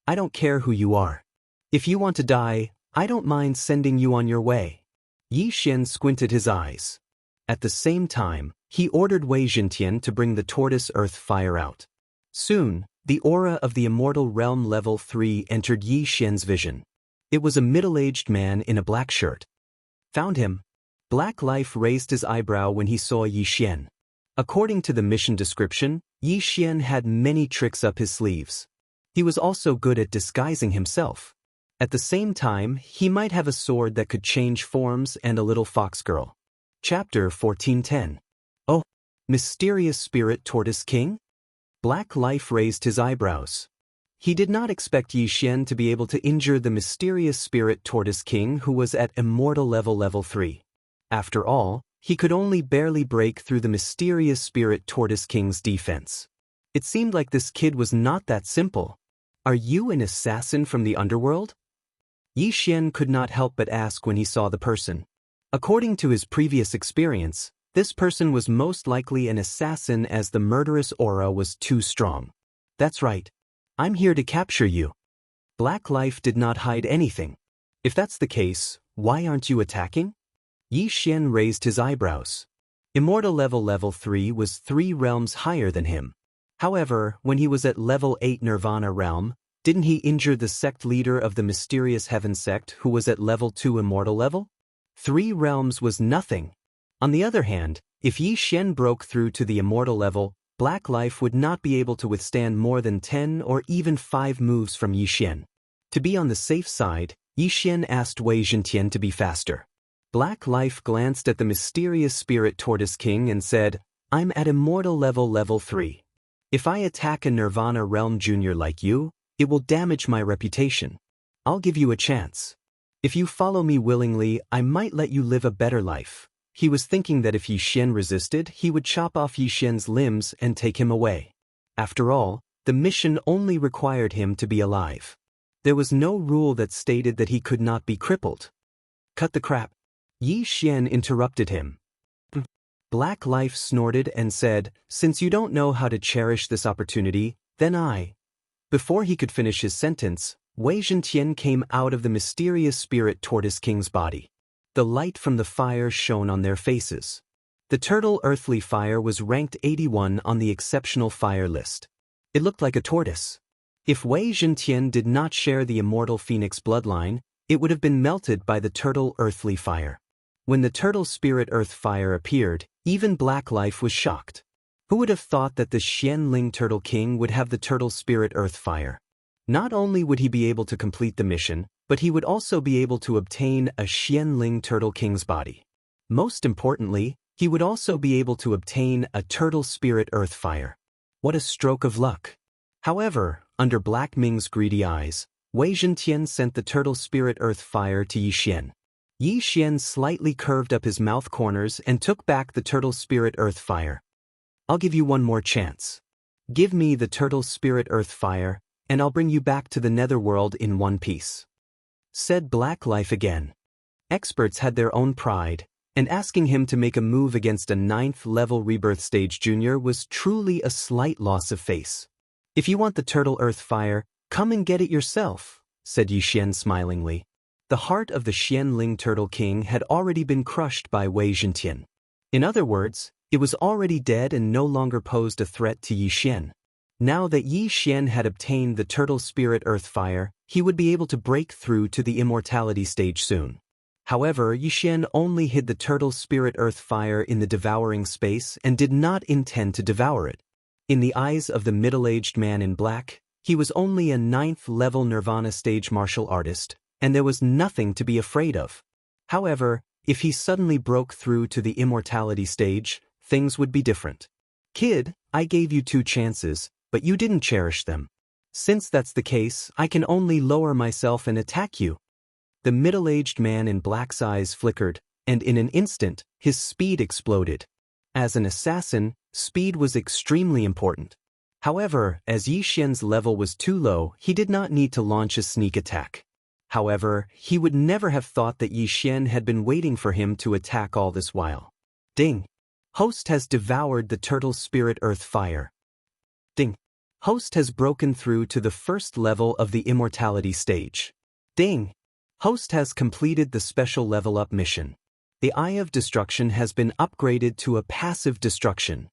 I don't care who you are. If you want to die, I don't mind sending you on your way. Yi Xian squinted his eyes. At the same time, he ordered Wei Zhentian to bring the tortoise earth fire out. Soon, the aura of the Immortal Realm Level 3 entered Yi Xian's vision. It was a middle-aged man in a black shirt. Found him. Black Life raised his eyebrow when he saw Yi Xian. According to the mission description, Yi Xian had many tricks up his sleeves. He was also good at disguising himself. At the same time, he might have a sword that could change forms and a little fox girl. Chapter 1410. Oh, mysterious spirit tortoise king? Black Life raised his eyebrows. He did not expect Yi Xian to be able to injure the mysterious spirit tortoise king who was at Immortal Level 3. After all, he could only barely break through the mysterious spirit tortoise king's defense. It seemed like this kid was not that simple. Are you an assassin from the underworld? Yi Xian could not help but ask when he saw the person. According to his previous experience, this person was most likely an assassin as the murderous aura was too strong. That's right. I'm here to capture you. Black Life did not hide anything. If that's the case, why aren't you attacking? Yi Xian raised his eyebrows. Immortal Level 3 was 3 realms higher than him. However, when he was at Level 8 Nirvana Realm, didn't he injure the sect leader of the mysterious heaven sect who was at Level 2 Immortal Level? 3 realms was nothing. On the other hand, if Yi Xian broke through to the Immortal Level, Black Life would not be able to withstand more than 10 or even 5 moves from Yi Xian. To be on the safe side, Yi Xian asked Wei Zhentian to be faster. Black Life glanced at the mysterious spirit tortoise king and said, I'm at Immortal Level 3. If I attack a Nirvana Realm Junior like you, it will damage my reputation. I'll give you a chance. If you follow me willingly, I might let you live a better life. He was thinking that if Yi Xian resisted, he would chop off Yi Xian's limbs and take him away. After all, the mission only required him to be alive. There was no rule that stated that he could not be crippled. Cut the crap. Yi Xian interrupted him. Black Life snorted and said, since you don't know how to cherish this opportunity, then I. Before he could finish his sentence, Wei Zhentian came out of the mysterious spirit tortoise king's body. The light from the fire shone on their faces. The turtle earthly fire was ranked 81 on the exceptional fire list. It looked like a tortoise. If Wei Zhentian did not share the immortal phoenix bloodline, it would have been melted by the turtle earthly fire. When the turtle spirit earth fire appeared, even Black Life was shocked. Who would have thought that the Xianling Turtle King would have the turtle spirit earth fire? Not only would he be able to complete the mission, but he would also be able to obtain a Xianling Turtle King's body. Most importantly, he would also be able to obtain a turtle spirit earth fire. What a stroke of luck. However, under Black Ming's greedy eyes, Wei Zhentian sent the turtle spirit earth fire to Yi Xian. Yi Xian slightly curved up his mouth corners and took back the turtle spirit earth fire. I'll give you one more chance. Give me the turtle spirit earth fire, and I'll bring you back to the netherworld in one piece. Said Black Life again. Experts had their own pride, and asking him to make a move against a 9th-level Rebirth Stage Junior was truly a slight loss of face. "If you want the Turtle Earth Fire, come and get it yourself," said Yi Xian smilingly. The heart of the Xianling Turtle King had already been crushed by Wei Zhentian. In other words, it was already dead and no longer posed a threat to Yi Xian. Now that Yi Xian had obtained the Turtle Spirit Earth Fire, he would be able to break through to the Immortality Stage soon. However, Yi Xian only hid the Turtle Spirit Earth Fire in the devouring space and did not intend to devour it. In the eyes of the middle-aged man in black, he was only a 9th-level Nirvana Stage martial artist, and there was nothing to be afraid of. However, if he suddenly broke through to the Immortality Stage, things would be different. "Kid, I gave you 2 chances, but you didn't cherish them. Since that's the case, I can only lower myself and attack you." The middle-aged man in black's eyes flickered, and in an instant, his speed exploded. As an assassin, speed was extremely important. However, as Yi Xian's level was too low, he did not need to launch a sneak attack. However, he would never have thought that Yi Xian had been waiting for him to attack all this while. Ding! Host has devoured the Turtle Spirit Earth Fire. Ding! Host has broken through to the 1st level of the Immortality Stage. Ding! Host has completed the special level up mission. The Eye of Destruction has been upgraded to a passive destruction.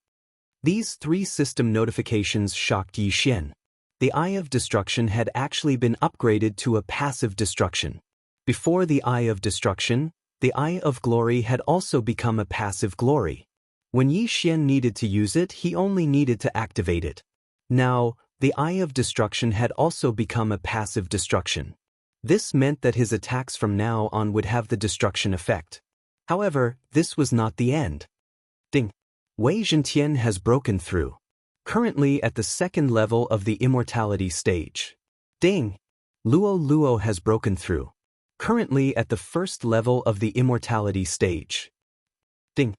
These 3 system notifications shocked Yi Xian. The Eye of Destruction had actually been upgraded to a passive destruction. Before the Eye of Destruction, the Eye of Glory had also become a passive glory. When Yi Xian needed to use it, he only needed to activate it. Now, the Eye of Destruction had also become a passive destruction. This meant that his attacks from now on would have the destruction effect. However, this was not the end. Ding! Wei Zhentian has broken through. Currently at the 2nd level of the Immortality Stage. Ding! Luo has broken through. Currently at the 1st level of the Immortality Stage. Ding!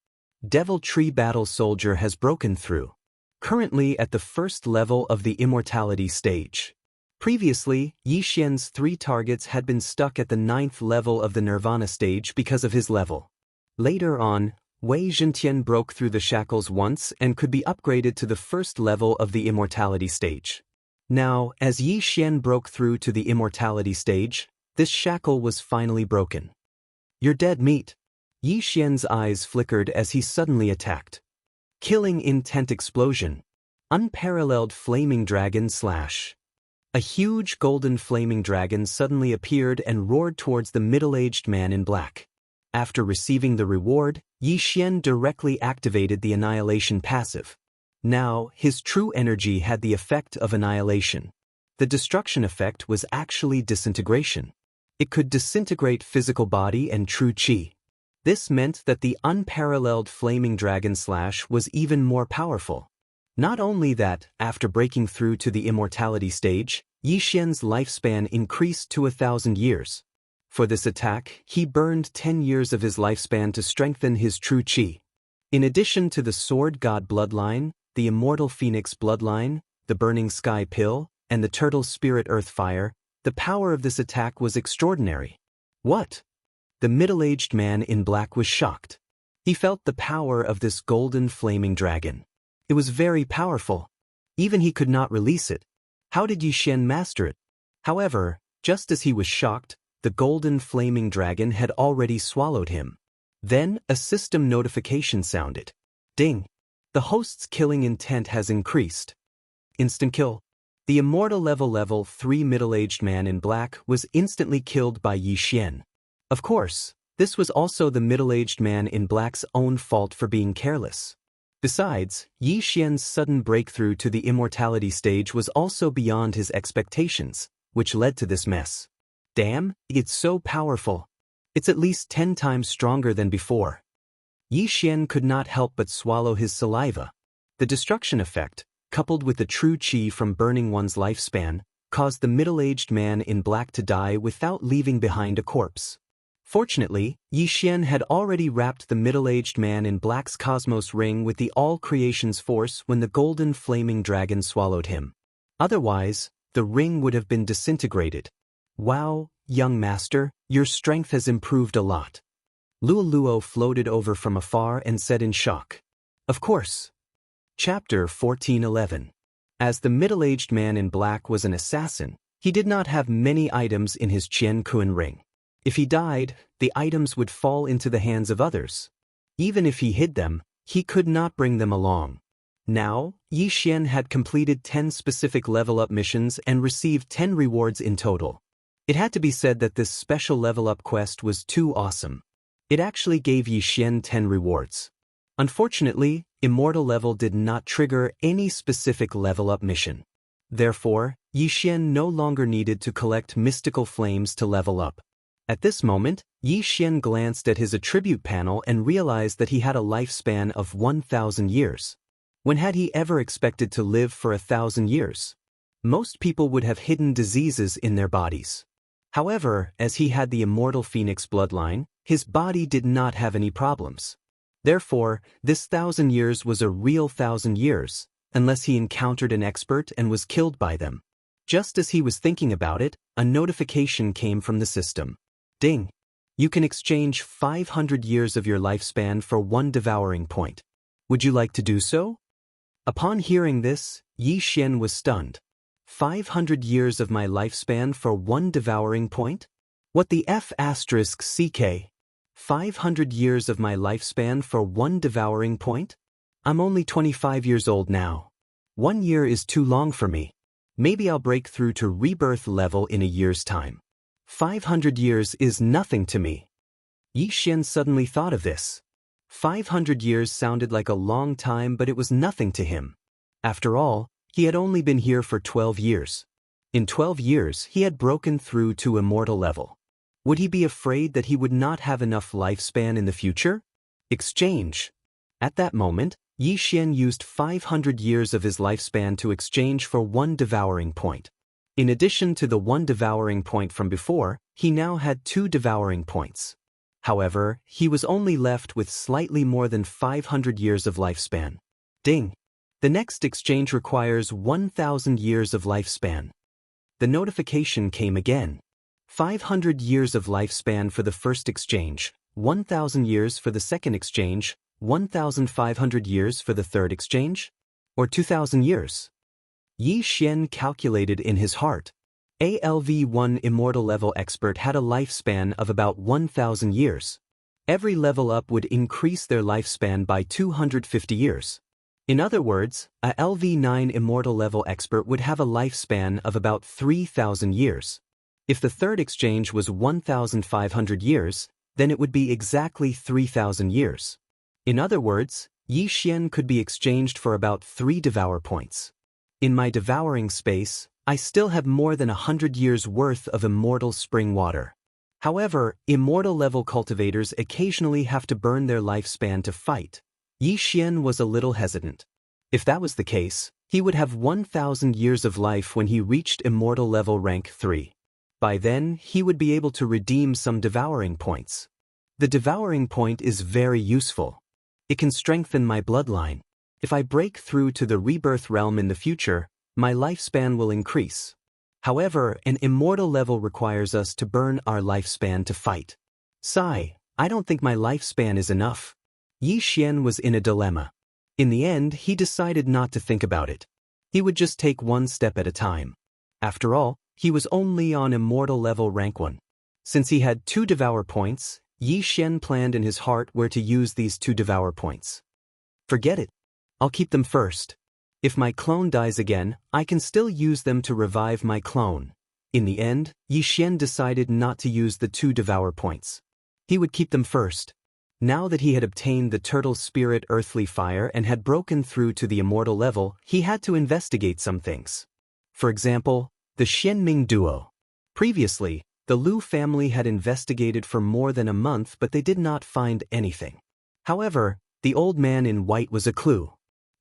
Devil Tree Battle Soldier has broken through. Currently at the 1st level of the Immortality Stage. Previously, Yi Xian's 3 targets had been stuck at the 9th level of the Nirvana Stage because of his level. Later on, Wei Zhentian broke through the shackles once and could be upgraded to the 1st level of the Immortality Stage. Now, as Yi Xian broke through to the Immortality Stage, this shackle was finally broken. "You're dead meat." Yi Xian's eyes flickered as he suddenly attacked. Killing Intent Explosion. Unparalleled Flaming Dragon Slash. A huge golden flaming dragon suddenly appeared and roared towards the middle-aged man in black. After receiving the reward, Yi Xian directly activated the Annihilation passive. Now, his true energy had the effect of annihilation. The destruction effect was actually disintegration. It could disintegrate physical body and true qi. This meant that the unparalleled Flaming Dragon Slash was even more powerful. Not only that, after breaking through to the Immortality Stage, Yi Xian's lifespan increased to 1,000 years. For this attack, he burned 10 years of his lifespan to strengthen his true qi. In addition to the Sword God bloodline, the Immortal Phoenix bloodline, the Burning Sky Pill, and the Turtle Spirit Earth Fire, the power of this attack was extraordinary. What? The middle-aged man in black was shocked. He felt the power of this golden flaming dragon. It was very powerful. Even he could not release it. How did Yi Xian master it? However, just as he was shocked, the golden flaming dragon had already swallowed him. Then, a system notification sounded. Ding! The host's killing intent has increased. Instant kill. The immortal level 3 middle-aged man in black was instantly killed by Yi Xian. Of course, this was also the middle-aged man in black's own fault for being careless. Besides, Yi Xian's sudden breakthrough to the Immortality Stage was also beyond his expectations, which led to this mess. Damn, it's so powerful. It's at least 10 times stronger than before. Yi Xian could not help but swallow his saliva. The destruction effect, coupled with the true qi from burning one's lifespan, caused the middle-aged man in black to die without leaving behind a corpse. Fortunately, Yi Xian had already wrapped the middle-aged man in black's cosmos ring with the all-creation's force when the golden flaming dragon swallowed him. Otherwise, the ring would have been disintegrated. Wow, young master, your strength has improved a lot. Luoluo floated over from afar and said in shock, "Of course." Chapter 14:11. As the middle-aged man in black was an assassin, he did not have many items in his Qian Kun ring. If he died, the items would fall into the hands of others. Even if he hid them, he could not bring them along. Now, Yi Xian had completed 10 specific level-up missions and received 10 rewards in total. It had to be said that this special level-up quest was too awesome. It actually gave Yi Xian 10 rewards. Unfortunately, Immortal level did not trigger any specific level-up mission. Therefore, Yi Xian no longer needed to collect mystical flames to level up. At this moment, Yi Xian glanced at his attribute panel and realized that he had a lifespan of 1,000 years. When had he ever expected to live for 1,000 years? Most people would have hidden diseases in their bodies. However, as he had the immortal phoenix bloodline, his body did not have any problems. Therefore, this 1,000 years was a real 1,000 years, unless he encountered an expert and was killed by them. Just as he was thinking about it, a notification came from the system. Ding! You can exchange 500 years of your lifespan for 1 devouring point. Would you like to do so? Upon hearing this, Yi Xian was stunned. 500 years of my lifespan for 1 devouring point? What the F***CK? 500 years of my lifespan for 1 devouring point? I'm only 25 years old now. 1 year is too long for me. Maybe I'll break through to rebirth level in a year's time. 500 years is nothing to me. Yi Xian suddenly thought of this. 500 years sounded like a long time, but it was nothing to him. After all, he had only been here for 12 years. In 12 years, he had broken through to immortal level. Would he be afraid that he would not have enough lifespan in the future? Exchange. At that moment, Yi Xian used 500 years of his lifespan to exchange for 1 devouring point. In addition to the 1 devouring point from before, he now had 2 devouring points. However, he was only left with slightly more than 500 years of lifespan. Ding! The next exchange requires 1,000 years of lifespan. The notification came again. 500 years of lifespan for the first exchange, 1,000 years for the second exchange, 1,500 years for the third exchange? Or 2,000 years? Yi Xian calculated in his heart. ALV1 Immortal level expert had a lifespan of about 1,000 years. Every level up would increase their lifespan by 250 years. In other words, a LV9 Immortal level expert would have a lifespan of about 3,000 years. If the third exchange was 1,500 years, then it would be exactly 3,000 years. In other words, Yi Xian could be exchanged for about 3 devour points. In my devouring space, I still have more than 100 years worth of immortal spring water. However, immortal level cultivators occasionally have to burn their lifespan to fight. Yi Xian was a little hesitant. If that was the case, he would have 1,000 years of life when he reached immortal level rank 3. By then, he would be able to redeem some devouring points. The devouring point is very useful. It can strengthen my bloodline. If I break through to the rebirth realm in the future, my lifespan will increase. However, an immortal level requires us to burn our lifespan to fight. Sigh, I don't think my lifespan is enough. Yi Xian was in a dilemma. In the end, he decided not to think about it. He would just take 1 step at a time. After all, he was only on immortal level rank 1. Since he had 2 devour points, Yi Xian planned in his heart where to use these 2 devour points. Forget it. I'll keep them first. If my clone dies again, I can still use them to revive my clone. In the end, Yi Xian decided not to use the 2 devour points. He would keep them first. Now that he had obtained the turtle spirit earthly fire and had broken through to the immortal level, he had to investigate some things. For example, the Xianming duo. Previously, the Lu family had investigated for more than a month, but they did not find anything. However, the old man in white was a clue.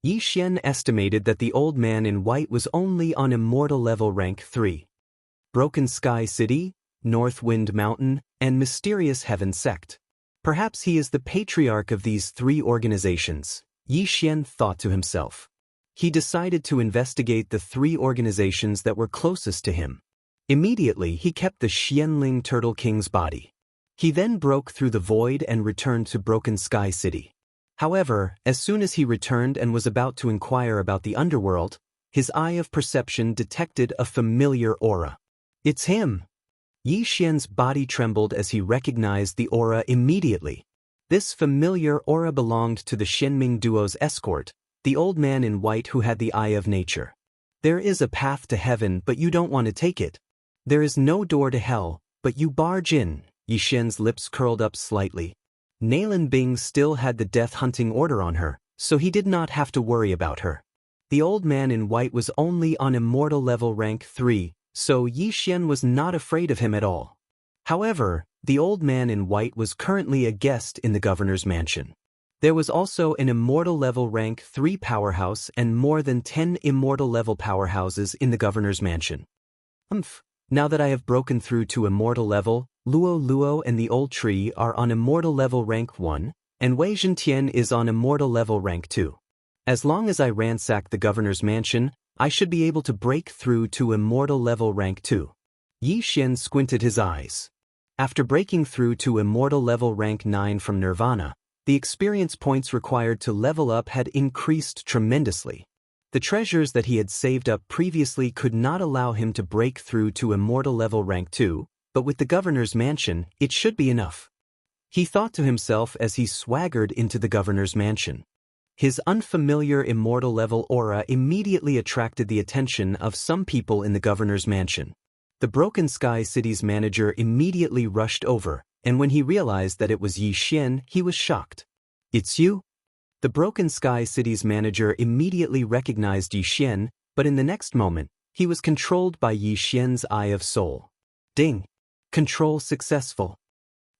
Yi Xian estimated that the old man in white was only on immortal level rank 3. Broken Sky City, North Wind Mountain, and Mysterious Heaven Sect. Perhaps he is the patriarch of these 3 organizations, Yi Xian thought to himself. He decided to investigate the 3 organizations that were closest to him. Immediately he kept the Xianling Turtle King's body. He then broke through the void and returned to Broken Sky City. However, as soon as he returned and was about to inquire about the underworld, his eye of perception detected a familiar aura. It's him! Yi Xian's body trembled as he recognized the aura immediately. This familiar aura belonged to the Shenming duo's escort, the old man in white who had the eye of nature. There is a path to heaven, but you don't want to take it. There is no door to hell, but you barge in. Yi Xian's lips curled up slightly. Nalan Bing still had the death hunting order on her, so he did not have to worry about her. The old man in white was only on immortal level rank 3, so Yi Xian was not afraid of him at all. However, the old man in white was currently a guest in the governor's mansion. There was also an immortal level rank 3 powerhouse and more than 10 immortal level powerhouses in the governor's mansion. Now that I have broken through to immortal level, Luo Luo and the old tree are on immortal level rank 1, and Wei Zhentian is on immortal level rank 2. As long as I ransack the governor's mansion, I should be able to break through to immortal level rank 2. Yi Xian squinted his eyes. After breaking through to immortal level rank 9 from Nirvana, the experience points required to level up had increased tremendously. The treasures that he had saved up previously could not allow him to break through to immortal level rank 2, but with the governor's mansion, it should be enough. He thought to himself as he swaggered into the governor's mansion. His unfamiliar immortal level aura immediately attracted the attention of some people in the governor's mansion. The Broken Sky City's manager immediately rushed over, and when he realized that it was Yi Xian, he was shocked. It's you? The Broken Sky City's manager immediately recognized Yi Xian, but in the next moment, he was controlled by Yi Xian's Eye of Soul. Ding! Control successful.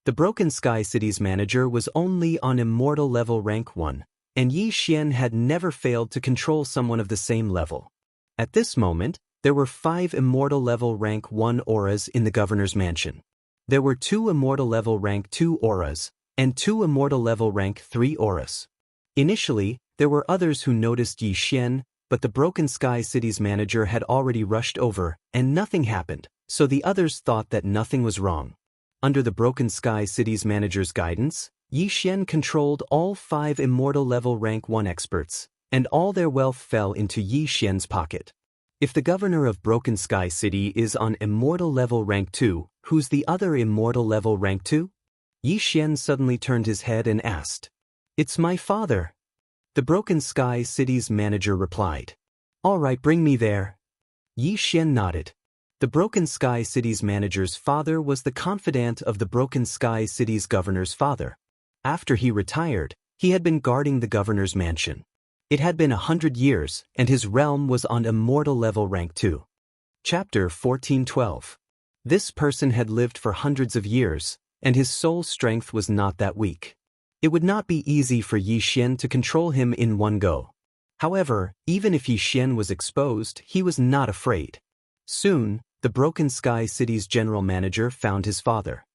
The Broken Sky City's manager was only on immortal level rank 1, and Yi Xian had never failed to control someone of the same level. At this moment, there were 5 immortal level rank 1 auras in the governor's mansion. There were 2 immortal level rank 2 auras, and 2 immortal level rank 3 auras. Initially, there were others who noticed Yi Xian, but the Broken Sky City's manager had already rushed over, and nothing happened, so the others thought that nothing was wrong. Under the Broken Sky City's manager's guidance, Yi Xian controlled all 5 immortal level rank 1 experts, and all their wealth fell into Yi Xian's pocket. If the governor of Broken Sky City is on immortal level rank 2, who's the other immortal level rank 2? Yi Xian suddenly turned his head and asked. It's my father. The Broken Sky City's manager replied. All right, bring me there. Yi Xian nodded. The Broken Sky City's manager's father was the confidant of the Broken Sky City's governor's father. After he retired, he had been guarding the governor's mansion. It had been 100 years, and his realm was on immortal level rank 2. Chapter 1412. This person had lived for hundreds of years, and his soul strength was not that weak. It would not be easy for Yi Xian to control him in one go. However, even if Yi Xian was exposed, he was not afraid. Soon, the Broken Sky City's general manager found his father.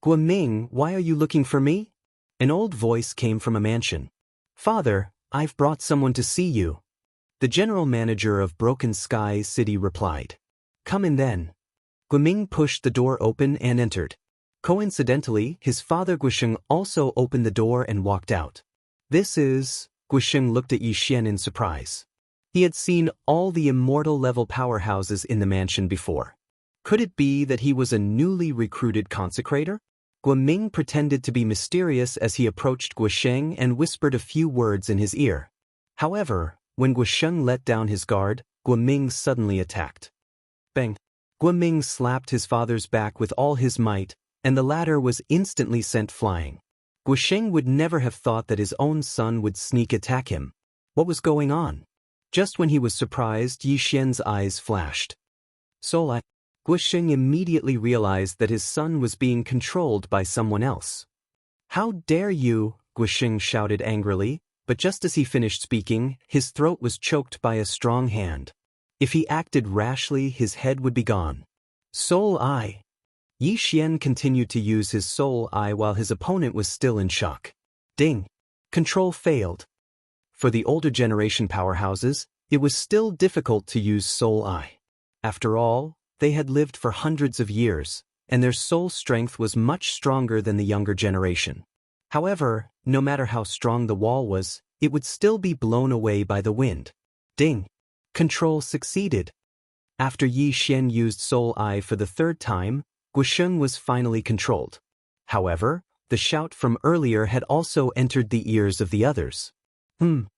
Guoming, why are you looking for me? An old voice came from a mansion. Father, I've brought someone to see you. The general manager of Broken Sky City replied. Come in then. Guoming pushed the door open and entered. Coincidentally, his father Guisheng also opened the door and walked out. This is... Guisheng looked at Yi Xian in surprise. He had seen all the immortal level powerhouses in the mansion before. Could it be that he was a newly recruited consecrator? Guoming pretended to be mysterious as he approached Guisheng and whispered a few words in his ear. However, when Guisheng let down his guard, Guoming suddenly attacked. Bang! Guoming slapped his father's back with all his might, and the latter was instantly sent flying. Guisheng would never have thought that his own son would sneak attack him. What was going on? Just when he was surprised, Yi Xian's eyes flashed. Soul. Guisheng immediately realized that his son was being controlled by someone else. How dare you? Guisheng shouted angrily, but just as he finished speaking, his throat was choked by a strong hand. If he acted rashly, his head would be gone. Soul Eye. Yi Xian continued to use his Soul Eye while his opponent was still in shock. Ding! Control failed. For the older generation powerhouses, it was still difficult to use Soul Eye. After all, they had lived for hundreds of years, and their soul strength was much stronger than the younger generation. However, no matter how strong the wall was, it would still be blown away by the wind. Ding! Control succeeded. After Yi Xian used Soul Eye for the third time, Guisheng was finally controlled. However, the shout from earlier had also entered the ears of the others. On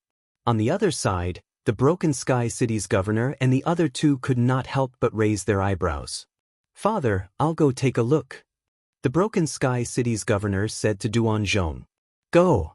the other side, the Broken Sky City's governor and the other two could not help but raise their eyebrows. "Father, I'll go take a look," the Broken Sky City's governor said to Duanzhong. "Go."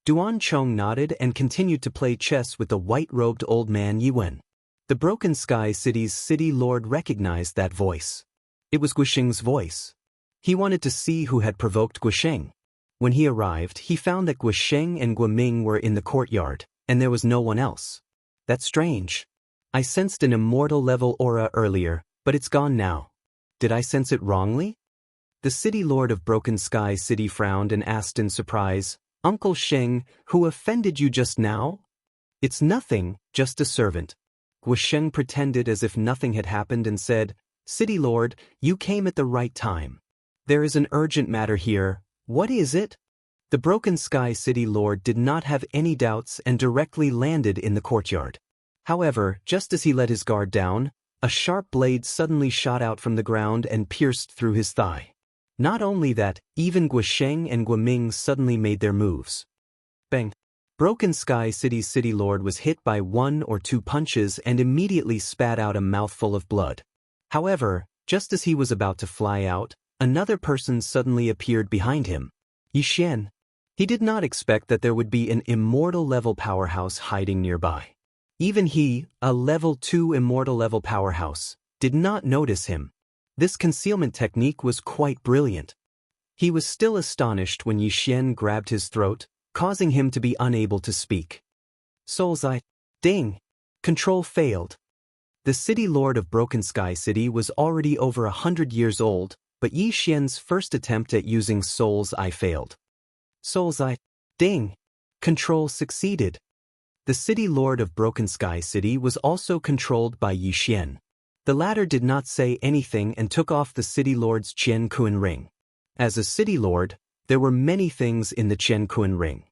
Duanzhong nodded and continued to play chess with the white-robed old man Yiwen. The Broken Sky City's city lord recognized that voice. It was Guisheng's voice. He wanted to see who had provoked Guisheng. When he arrived, he found that Guisheng and Guoming were in the courtyard, and there was no one else. "That's strange. I sensed an immortal level aura earlier, but it's gone now. Did I sense it wrongly?" The city lord of Broken Sky City frowned and asked in surprise, "Uncle Sheng, who offended you just now?" "It's nothing, just a servant." Guisheng pretended as if nothing had happened and said, "City lord, you came at the right time. There is an urgent matter here. What is it?" The Broken Sky City lord did not have any doubts and directly landed in the courtyard. However, just as he let his guard down, a sharp blade suddenly shot out from the ground and pierced through his thigh. Not only that, even Guisheng and Guoming suddenly made their moves. Bang! Broken Sky City's city lord was hit by 1 or 2 punches and immediately spat out a mouthful of blood. However, just as he was about to fly out, another person suddenly appeared behind him. Yi Xian. He did not expect that there would be an immortal level powerhouse hiding nearby. Even he, a level 2 immortal level powerhouse, did not notice him. This concealment technique was quite brilliant. He was still astonished when Yi Xian grabbed his throat, causing him to be unable to speak. Soul's Eye. Ding! Control failed. The city lord of Broken Sky City was already over 100 years old, but Yi Xian's first attempt at using Soul's Eye failed. Soul's Eye. Ding! Control succeeded. The city lord of Broken Sky City was also controlled by Yi Xian. The latter did not say anything and took off the city lord's Qian Kuan ring. As a city lord, there were many things in the Qian Kuan ring.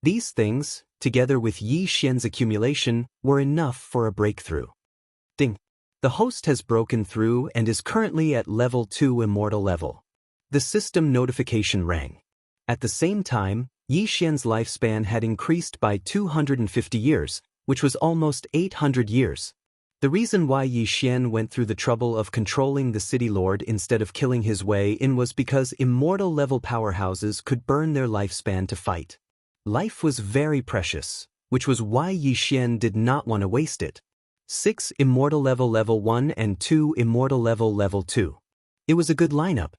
These things, together with Yi Xian's accumulation, were enough for a breakthrough. Ding! The host has broken through and is currently at level 2 immortal level. The system notification rang. At the same time, Yi Xian's lifespan had increased by 250 years, which was almost 800 years. The reason why Yi Xian went through the trouble of controlling the city lord instead of killing his way in was because immortal level powerhouses could burn their lifespan to fight. Life was very precious, which was why Yi Xian did not want to waste it. 6 immortal level 1 and 2 immortal level 2. It was a good lineup.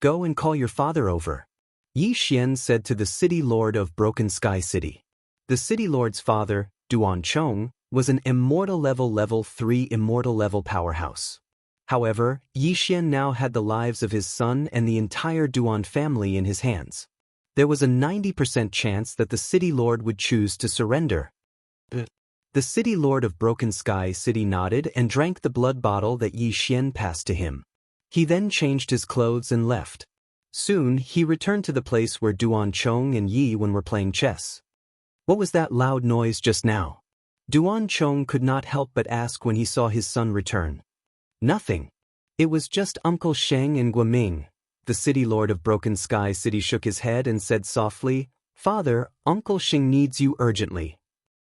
"Go and call your father over," Yi Xian said to the city lord of Broken Sky City. The city lord's father, Duanzhong, was an immortal level 3 immortal level powerhouse. However, Yi Xian now had the lives of his son and the entire Duan family in his hands. There was a 90% chance that the city lord would choose to surrender. The city lord of Broken Sky City nodded and drank the blood bottle that Yi Xian passed to him. He then changed his clothes and left. Soon, he returned to the place where Duanzhong and Yi Wen were playing chess. "What was that loud noise just now?" Duanzhong could not help but ask when he saw his son return. "Nothing. It was just Uncle Sheng and Guoming." The city lord of Broken Sky City shook his head and said softly, "Father, Uncle Sheng needs you urgently."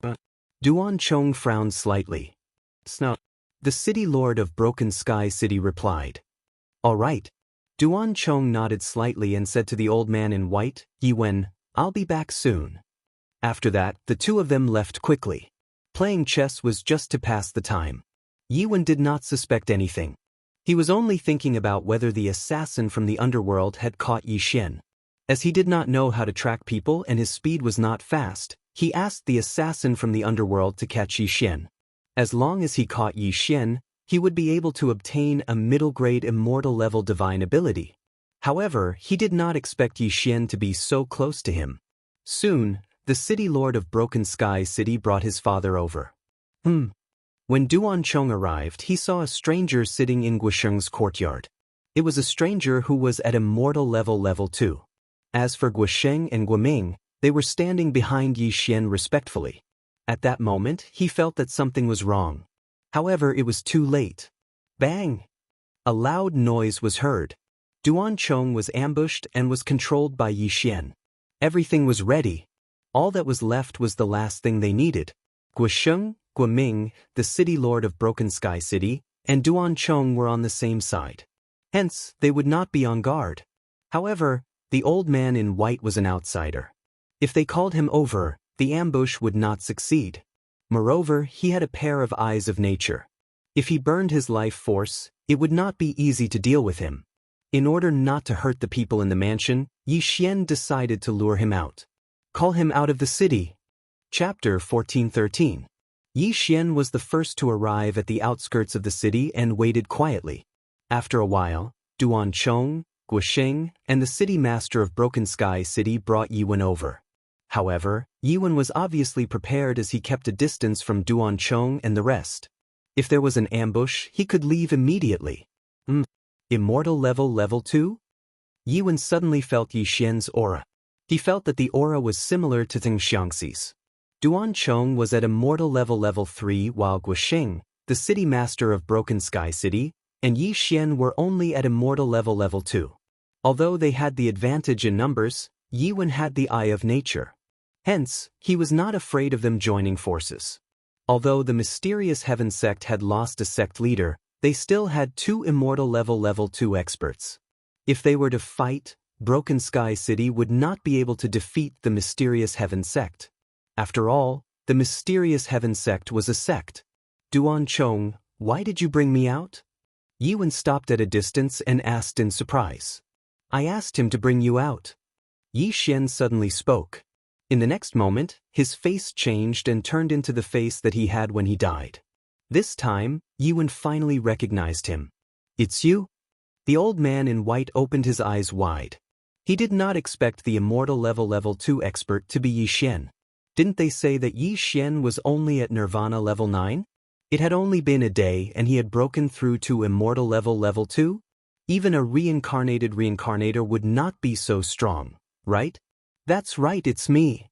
But Duanzhong frowned slightly. "Snuff." The city lord of Broken Sky City replied. "All right." Duanzhong nodded slightly and said to the old man in white, "Yi Wen, I'll be back soon." After that, the two of them left quickly. Playing chess was just to pass the time. Yi Wen did not suspect anything. He was only thinking about whether the assassin from the underworld had caught Yi Xian. As he did not know how to track people and his speed was not fast, he asked the assassin from the underworld to catch Yi Xian. As long as he caught Yi Xian, he would be able to obtain a middle-grade immortal level divine ability. However, he did not expect Yi Xian to be so close to him. Soon, the city lord of Broken Sky City brought his father over. When Duanzhong arrived, he saw a stranger sitting in Guisheng's courtyard. It was a stranger who was at immortal level 2. As for Guosheng and Guoming, they were standing behind Yi Xian respectfully. At that moment, he felt that something was wrong. However, it was too late. Bang! A loud noise was heard. Duan Chong was ambushed and was controlled by Yi Xian. Everything was ready. All that was left was the last thing they needed. Guosheng, Guoming, the city lord of Broken Sky City, and Duan Chong were on the same side. Hence, they would not be on guard. However, the old man in white was an outsider. If they called him over, the ambush would not succeed. Moreover, he had a pair of eyes of nature. If he burned his life force, it would not be easy to deal with him. In order not to hurt the people in the mansion, Yi Xian decided to lure him out. Call him out of the city. Chapter 14:13. Yi Xian was the first to arrive at the outskirts of the city and waited quietly. After a while, Duan Chong, Guosheng, and the city master of Broken Sky City brought Yiwen over. However, Yiwen was obviously prepared as he kept a distance from Duan Chong and the rest. If there was an ambush, he could leave immediately. Immortal level 2? Yiwen suddenly felt Yi Xian's aura. He felt that the aura was similar to Ting Xiangxi's. Duan Chong was at immortal level 3 while Guosheng, the city master of Broken Sky City, and Yi Xian were only at immortal level 2. Although they had the advantage in numbers, Yiwen had the eye of nature. Hence, he was not afraid of them joining forces. Although the mysterious Heaven sect had lost a sect leader, they still had 2 immortal level 2 experts. If they were to fight, Broken Sky City would not be able to defeat the mysterious Heaven sect. After all, the mysterious Heaven sect was a sect. Duan Chong, why did you bring me out? Yiwen stopped at a distance and asked in surprise. I asked him to bring you out. Yi Xian suddenly spoke. In the next moment, his face changed and turned into the face that he had when he died. This time, Yiwen finally recognized him. It's you? The old man in white opened his eyes wide. He did not expect the immortal level 2 expert to be Yi Xian. Didn't they say that Yi Xian was only at Nirvana level 9? It had only been a day and he had broken through to immortal level 2? Even a reincarnated reincarnator would not be so strong, right? That's right, it's me.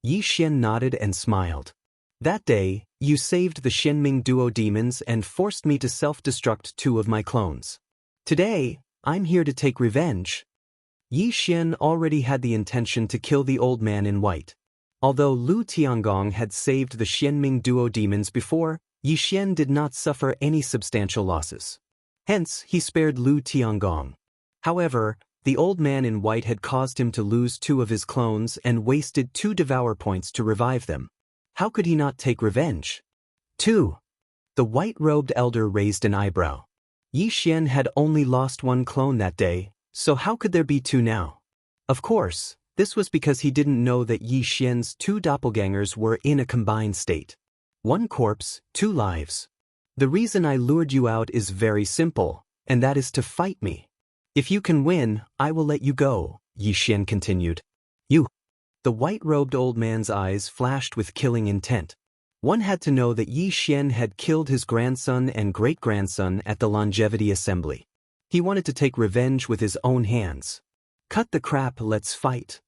Yi Xian nodded and smiled. That day, you saved the Shenming duo demons and forced me to self-destruct 2 of my clones. Today, I'm here to take revenge. Yi Xian already had the intention to kill the old man in white. Although Lu Tiangong had saved the Shenming duo demons before, Yi Xian did not suffer any substantial losses. Hence, he spared Lu Tiangong. However, the old man in white had caused him to lose 2 of his clones and wasted 2 devour points to revive them. How could he not take revenge? 2. The white-robed elder raised an eyebrow. Yi Xian had only lost 1 clone that day, so how could there be 2 now? Of course, this was because he didn't know that Yi Xian's 2 doppelgangers were in a combined state. 1 corpse, 2 lives. The reason I lured you out is very simple, and that is to fight me. If you can win, I will let you go, Yi Xian continued. You. The white-robed old man's eyes flashed with killing intent. One had to know that Yi Xian had killed his grandson and great-grandson at the Longevity Assembly. He wanted to take revenge with his own hands. Cut the crap, let's fight.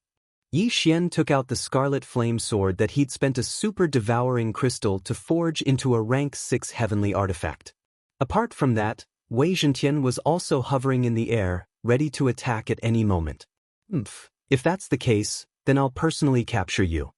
Yi Xian took out the scarlet flame sword that he'd spent a super-devouring crystal to forge into a rank 6 heavenly artifact. Apart from that, Wei Zhentian was also hovering in the air, ready to attack at any moment. If that's the case, then I'll personally capture you.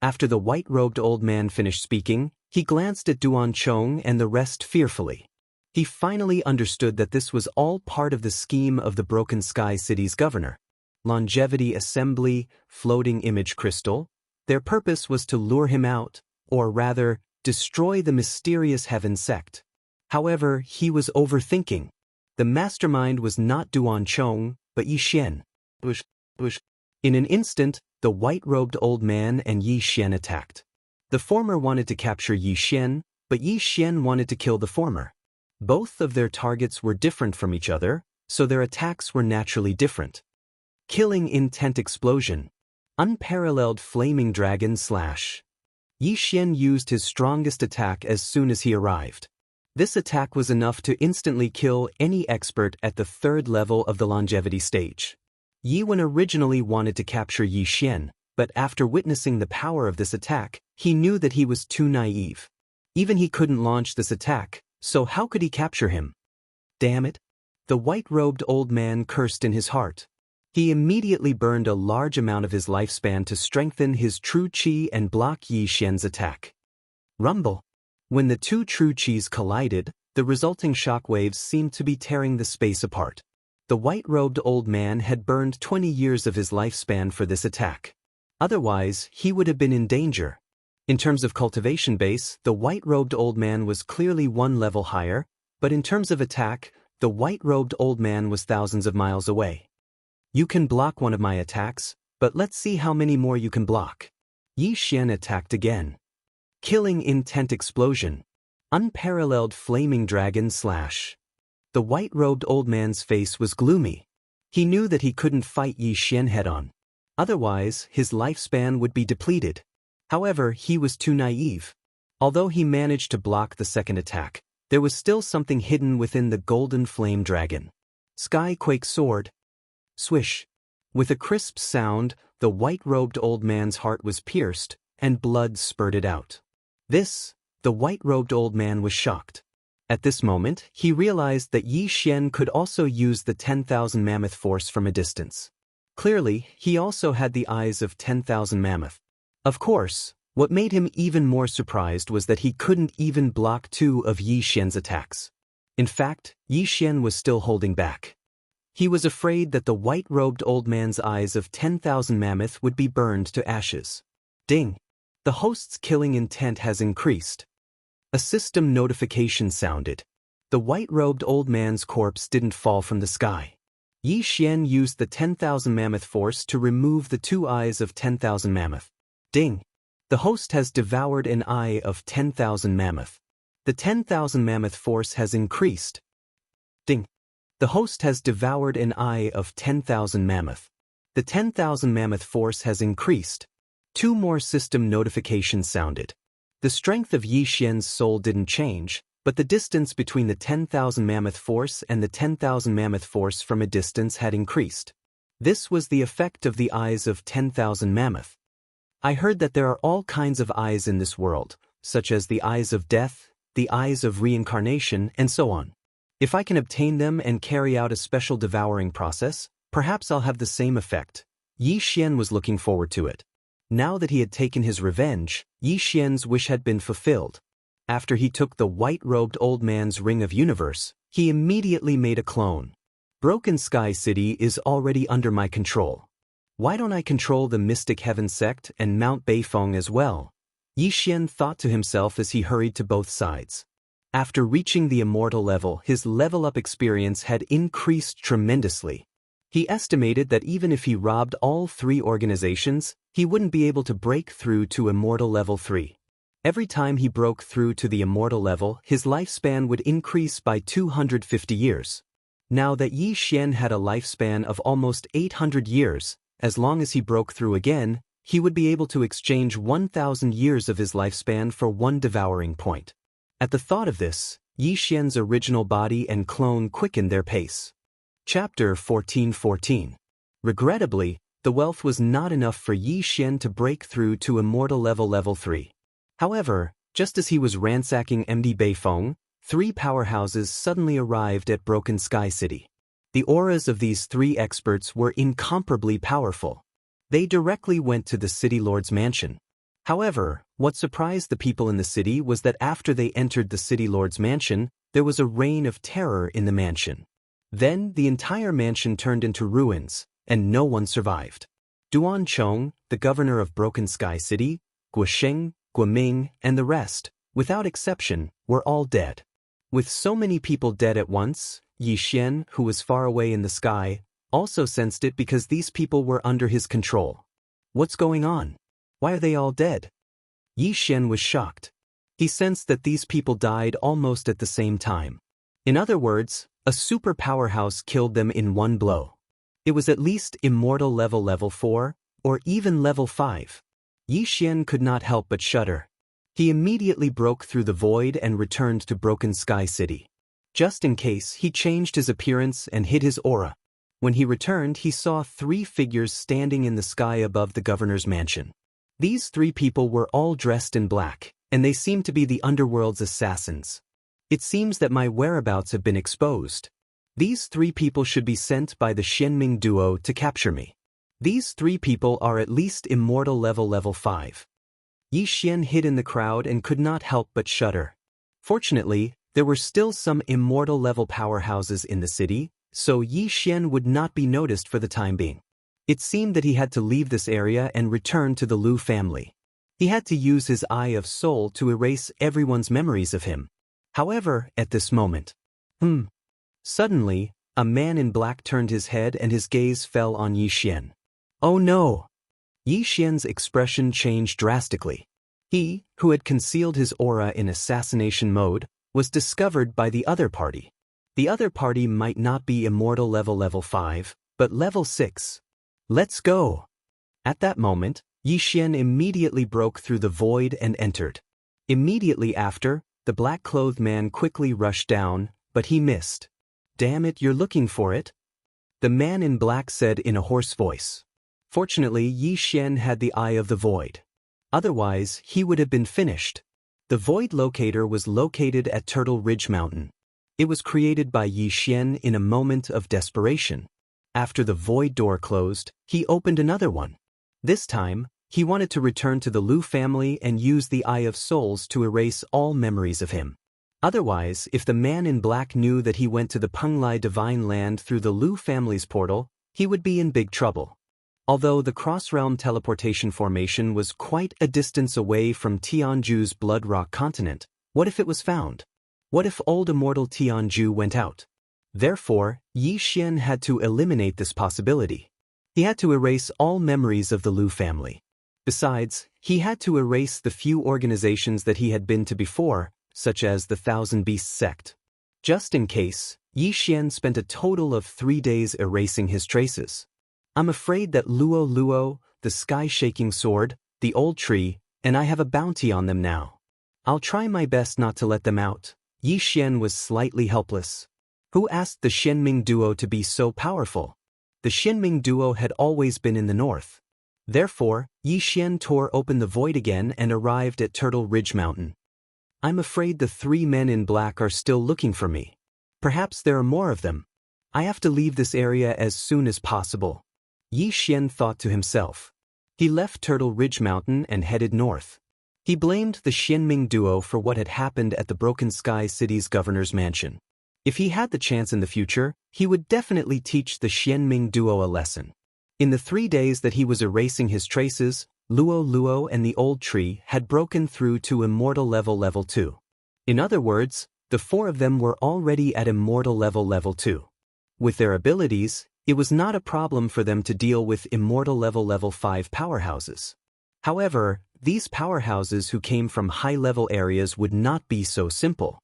After the white-robed old man finished speaking, he glanced at Duan Chong and the rest fearfully. He finally understood that this was all part of the scheme of the Broken Sky City's governor. Longevity Assembly, floating image crystal. Their purpose was to lure him out, or rather, destroy the mysterious Heaven sect. However, he was overthinking. The mastermind was not Duan Chong, but Yi Xian. In an instant, the white-robed old man and Yi Xian attacked. The former wanted to capture Yi Xian, but Yi Xian wanted to kill the former. Both of their targets were different from each other, so their attacks were naturally different. Killing intent explosion. Unparalleled flaming dragon slash. Yi Xian used his strongest attack as soon as he arrived. This attack was enough to instantly kill any expert at the third level of the longevity stage. Yi Wen originally wanted to capture Yi Xian, but after witnessing the power of this attack, he knew that he was too naive. Even he couldn't launch this attack, so how could he capture him? Damn it! The white-robed old man cursed in his heart. He immediately burned a large amount of his lifespan to strengthen his true qi and block Yi Xian's attack. Rumble! When the two true qis collided, the resulting shockwaves seemed to be tearing the space apart. The white-robed old man had burned 20 years of his lifespan for this attack. Otherwise, he would have been in danger. In terms of cultivation base, the white-robed old man was clearly one level higher, but in terms of attack, the white-robed old man was thousands of miles away. You can block one of my attacks, but let's see how many more you can block. Yi Xian attacked again. Killing intent explosion. Unparalleled flaming dragon slash. The white-robed old man's face was gloomy. He knew that he couldn't fight Yi Xian head-on. Otherwise, his lifespan would be depleted. However, he was too naive. Although he managed to block the second attack, there was still something hidden within the golden flame dragon. Skyquake sword. Swish. With a crisp sound, the white-robed old man's heart was pierced, and blood spurted out. The white-robed old man was shocked. At this moment, he realized that Yi Xian could also use the 10,000 mammoth force from a distance. Clearly, he also had the eyes of 10,000 mammoth. Of course, what made him even more surprised was that he couldn't even block 2 of Yi Xian's attacks. In fact, Yi Xian was still holding back. He was afraid that the white-robed old man's eyes of 10,000 mammoth would be burned to ashes. Ding! The host's killing intent has increased. A system notification sounded. The white-robed old man's corpse didn't fall from the sky. Yi Xian used the 10,000 mammoth force to remove the 2 eyes of 10,000 mammoth. Ding! The host has devoured an eye of 10,000 mammoth. The 10,000 mammoth force has increased. Ding! The host has devoured an eye of 10,000 mammoth. The 10,000 mammoth force has increased. 2 more system notifications sounded. The strength of Yi Xian's soul didn't change, but the distance between the 10,000 mammoth force and the 10,000 mammoth force from a distance had increased. This was the effect of the eyes of 10,000 mammoth. I heard that there are all kinds of eyes in this world, such as the eyes of death, the eyes of reincarnation, and so on. If I can obtain them and carry out a special devouring process, perhaps I'll have the same effect. Yi Xian was looking forward to it. Now that he had taken his revenge, Yi Xian's wish had been fulfilled. After he took the white-robed old man's ring of universe, he immediately made a clone. Broken Sky City is already under my control. Why don't I control the Mystic Heaven sect and Mount Beifeng as well? Yi Xian thought to himself as he hurried to both sides. After reaching the immortal level, his level-up experience had increased tremendously. He estimated that even if he robbed all 3 organizations, he wouldn't be able to break through to immortal level 3. Every time he broke through to the immortal level, his lifespan would increase by 250 years. Now that Yi Xian had a lifespan of almost 800 years, as long as he broke through again, he would be able to exchange 1,000 years of his lifespan for 1 devouring point. At the thought of this, Yi Xian's original body and clone quickened their pace. Chapter 1414. Regrettably, the wealth was not enough for Yi Xian to break through to immortal level 3. However, just as he was ransacking MD Beifeng, 3 powerhouses suddenly arrived at Broken Sky City. The auras of these 3 experts were incomparably powerful. They directly went to the city lord's mansion. However, what surprised the people in the city was that after they entered the city lord's mansion, there was a reign of terror in the mansion. Then the entire mansion turned into ruins, and no one survived. Duan Chong, the governor of Broken Sky City, Guosheng, Guoming, and the rest, without exception, were all dead. With so many people dead at once, Yi Xian, who was far away in the sky, also sensed it because these people were under his control. What's going on? Why are they all dead? Yi Xian was shocked. He sensed that these people died almost at the same time. In other words, a super powerhouse killed them in one blow. It was at least immortal level 4, or even level 5. Yi Xian could not help but shudder. He immediately broke through the void and returned to Broken Sky City. Just in case, he changed his appearance and hid his aura. When he returned, he saw 3 figures standing in the sky above the governor's mansion. These 3 people were all dressed in black, and they seemed to be the underworld's assassins. It seems that my whereabouts have been exposed. These 3 people should be sent by the Xianming duo to capture me. These 3 people are at least immortal level 5. Yi Xian hid in the crowd and could not help but shudder. Fortunately, there were still some immortal level powerhouses in the city, so Yi Xian would not be noticed for the time being. It seemed that he had to leave this area and return to the Lu family. He had to use his Eye of Soul to erase everyone's memories of him. However, at this moment, Suddenly, a man in black turned his head and his gaze fell on Yi Xian. Oh no! Yi Xian's expression changed drastically. He, who had concealed his aura in assassination mode, was discovered by the other party. The other party might not be immortal level 5, but level 6. Let's go! At that moment, Yi Xian immediately broke through the void and entered. Immediately after, the black-clothed man quickly rushed down, but he missed. Damn it, you're looking for it? The man in black said in a hoarse voice. Fortunately, Yi Xian had the Eye of the Void. Otherwise, he would have been finished. The Void Locator was located at Turtle Ridge Mountain. It was created by Yi Xian in a moment of desperation. After the Void door closed, he opened another one. This time, he wanted to return to the Lu family and use the Eye of Souls to erase all memories of him. Otherwise, if the man in black knew that he went to the Penglai Divine Land through the Lu family's portal, he would be in big trouble. Although the cross-realm teleportation formation was quite a distance away from Tianju's Blood Rock continent, what if it was found? What if old immortal Tianju went out? Therefore, Yi Xian had to eliminate this possibility. He had to erase all memories of the Lu family. Besides, he had to erase the few organizations that he had been to before, such as the Thousand Beasts sect. Just in case, Yi Xian spent a total of 3 days erasing his traces. I'm afraid that Luo, the sky-shaking sword, the old tree, and I have a bounty on them now. I'll try my best not to let them out. Yi Xian was slightly helpless. Who asked the Xianming duo to be so powerful? The Xianming duo had always been in the north. Therefore, Yi Xian tore open the void again and arrived at Turtle Ridge Mountain. I'm afraid the 3 men in black are still looking for me. Perhaps there are more of them. I have to leave this area as soon as possible. Yi Xian thought to himself. He left Turtle Ridge Mountain and headed north. He blamed the Xianming duo for what had happened at the Broken Sky City's governor's mansion. If he had the chance in the future, he would definitely teach the Xianming duo a lesson. In the 3 days that he was erasing his traces, Luo and the old tree had broken through to immortal level 2. In other words, the 4 of them were already at immortal level 2. With their abilities, it was not a problem for them to deal with immortal level 5 powerhouses. However, these powerhouses who came from high-level areas would not be so simple.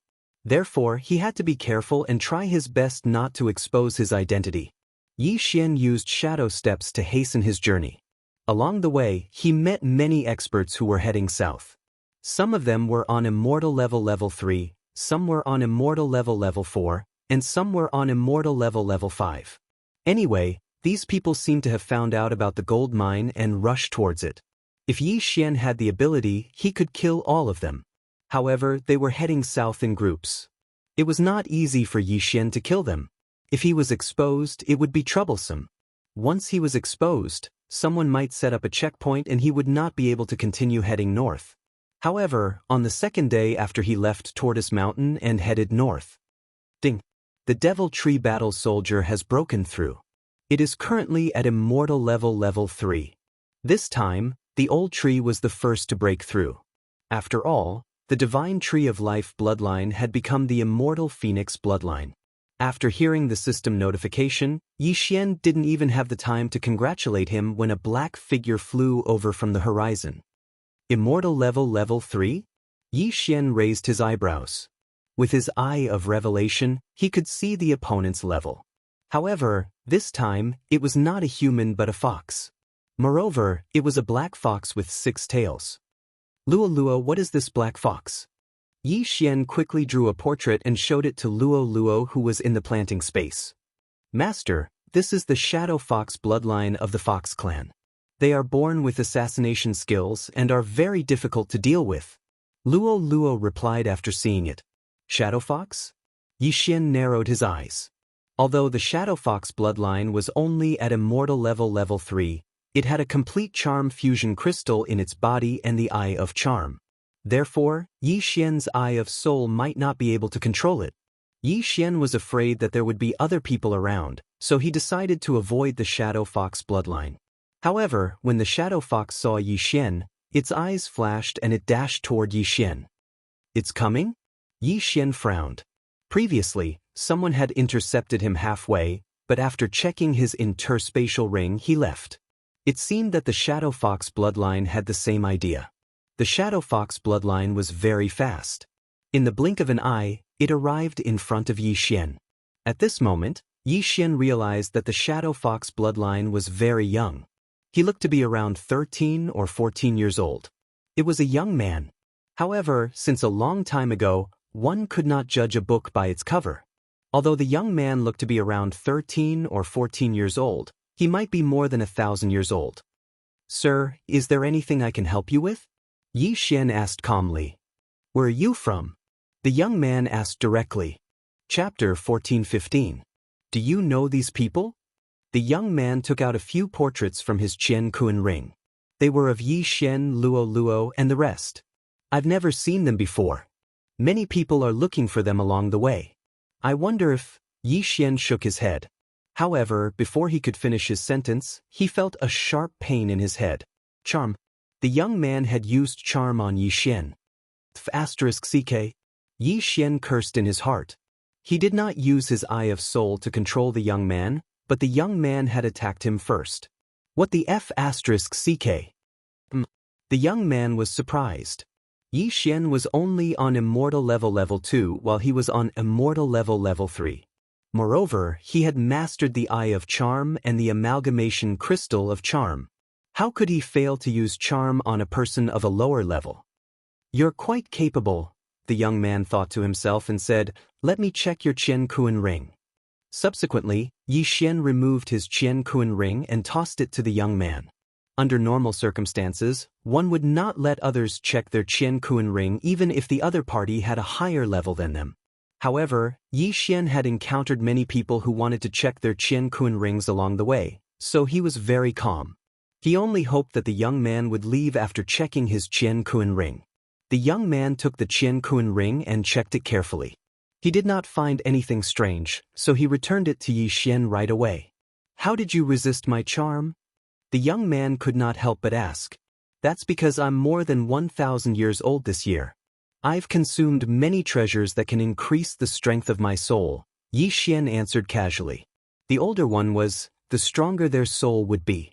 Therefore, he had to be careful and try his best not to expose his identity. Yi Xian used shadow steps to hasten his journey. Along the way, he met many experts who were heading south. Some of them were on immortal level 3, some were on immortal level 4, and some were on immortal level 5. Anyway, these people seemed to have found out about the gold mine and rushed towards it. If Yi Xian had the ability, he could kill all of them. However, they were heading south in groups. It was not easy for Yi Xian to kill them. If he was exposed, it would be troublesome. Once he was exposed, someone might set up a checkpoint and he would not be able to continue heading north. However, on the second day after he left Tortoise Mountain and headed north, ding! The Devil Tree Battle Soldier has broken through. It is currently at immortal level 3. This time, the old tree was the first to break through. After all, the Divine Tree of Life bloodline had become the immortal Phoenix bloodline. After hearing the system notification, Yi Xian didn't even have the time to congratulate him when a black figure flew over from the horizon. Immortal level 3? Yi Xian raised his eyebrows. With his eye of revelation, he could see the opponent's level. However, this time, it was not a human but a fox. Moreover, it was a black fox with 6 tails. Luo Luo, what is this black fox? Yi Xian quickly drew a portrait and showed it to Luo Luo, who was in the planting space. Master, this is the shadow fox bloodline of the Fox clan. They are born with assassination skills and are very difficult to deal with. Luo Luo replied after seeing it. Shadow fox? Yi Xian narrowed his eyes. Although the shadow fox bloodline was only at immortal level 3, it had a complete charm fusion crystal in its body and the Eye of Charm. Therefore, Yi Xian's Eye of Soul might not be able to control it. Yi Xian was afraid that there would be other people around, so he decided to avoid the shadow fox bloodline. However, when the shadow fox saw Yi Xian, its eyes flashed and it dashed toward Yi Xian. It's coming? Yi Xian frowned. Previously, someone had intercepted him halfway, but after checking his interspatial ring he left. It seemed that the shadow fox bloodline had the same idea. The shadow fox bloodline was very fast. In the blink of an eye, it arrived in front of Yi Xian. At this moment, Yi Xian realized that the shadow fox bloodline was very young. He looked to be around 13 or 14 years old. It was a young man. However, since a long time ago, one could not judge a book by its cover. Although the young man looked to be around 13 or 14 years old, he might be more than 1,000 years old. Sir, is there anything I can help you with? Yi Xian asked calmly. Where are you from? The young man asked directly. Chapter 14:15. Do you know these people? The young man took out a few portraits from his Qian Kuan ring. They were of Yi Xian, Luo Luo, and the rest. I've never seen them before. Many people are looking for them along the way. I wonder if... Yi Xian shook his head. However, before he could finish his sentence, he felt a sharp pain in his head. Charm. The young man had used charm on Yi Xian. *CK. Yi Xian cursed in his heart. He did not use his Eye of Soul to control the young man, but the young man had attacked him first. What the *CK? The young man was surprised. Yi Xian was only on immortal level 2 while he was on immortal level 3. Moreover, he had mastered the Eye of Charm and the amalgamation crystal of charm. How could he fail to use charm on a person of a lower level? You're quite capable, the young man thought to himself and said, let me check your Qian Kuan ring. Subsequently, Yi Xian removed his Qian Kuan ring and tossed it to the young man. Under normal circumstances, one would not let others check their Qian Kuan ring even if the other party had a higher level than them. However, Yi Xian had encountered many people who wanted to check their Qian Kuan rings along the way, so he was very calm. He only hoped that the young man would leave after checking his Qian Kuan ring. The young man took the Qian Kuan ring and checked it carefully. He did not find anything strange, so he returned it to Yi Xian right away. How did you resist my charm? The young man could not help but ask. That's because I'm more than 1,000 years old this year. I've consumed many treasures that can increase the strength of my soul, Yi Xian answered casually. The older one was, the stronger their soul would be.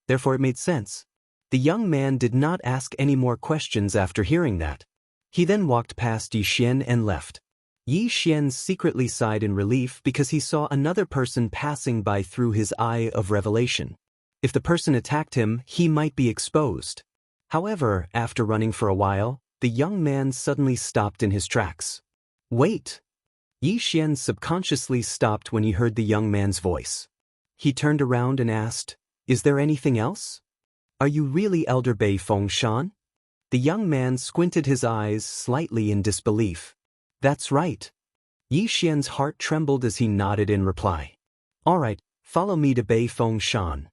Therefore it made sense. The young man did not ask any more questions after hearing that. He then walked past Yi Xian and left. Yi Xian secretly sighed in relief because he saw another person passing by through his Eye of Revelation. If the person attacked him, he might be exposed. However, after running for a while, the young man suddenly stopped in his tracks. Wait! Yi Xian subconsciously stopped when he heard the young man's voice. He turned around and asked, Is there anything else? Are you really Elder Bei Fengshan? The young man squinted his eyes slightly in disbelief. That's right. Yi Xian's heart trembled as he nodded in reply. All right, follow me to Bei Fengshan.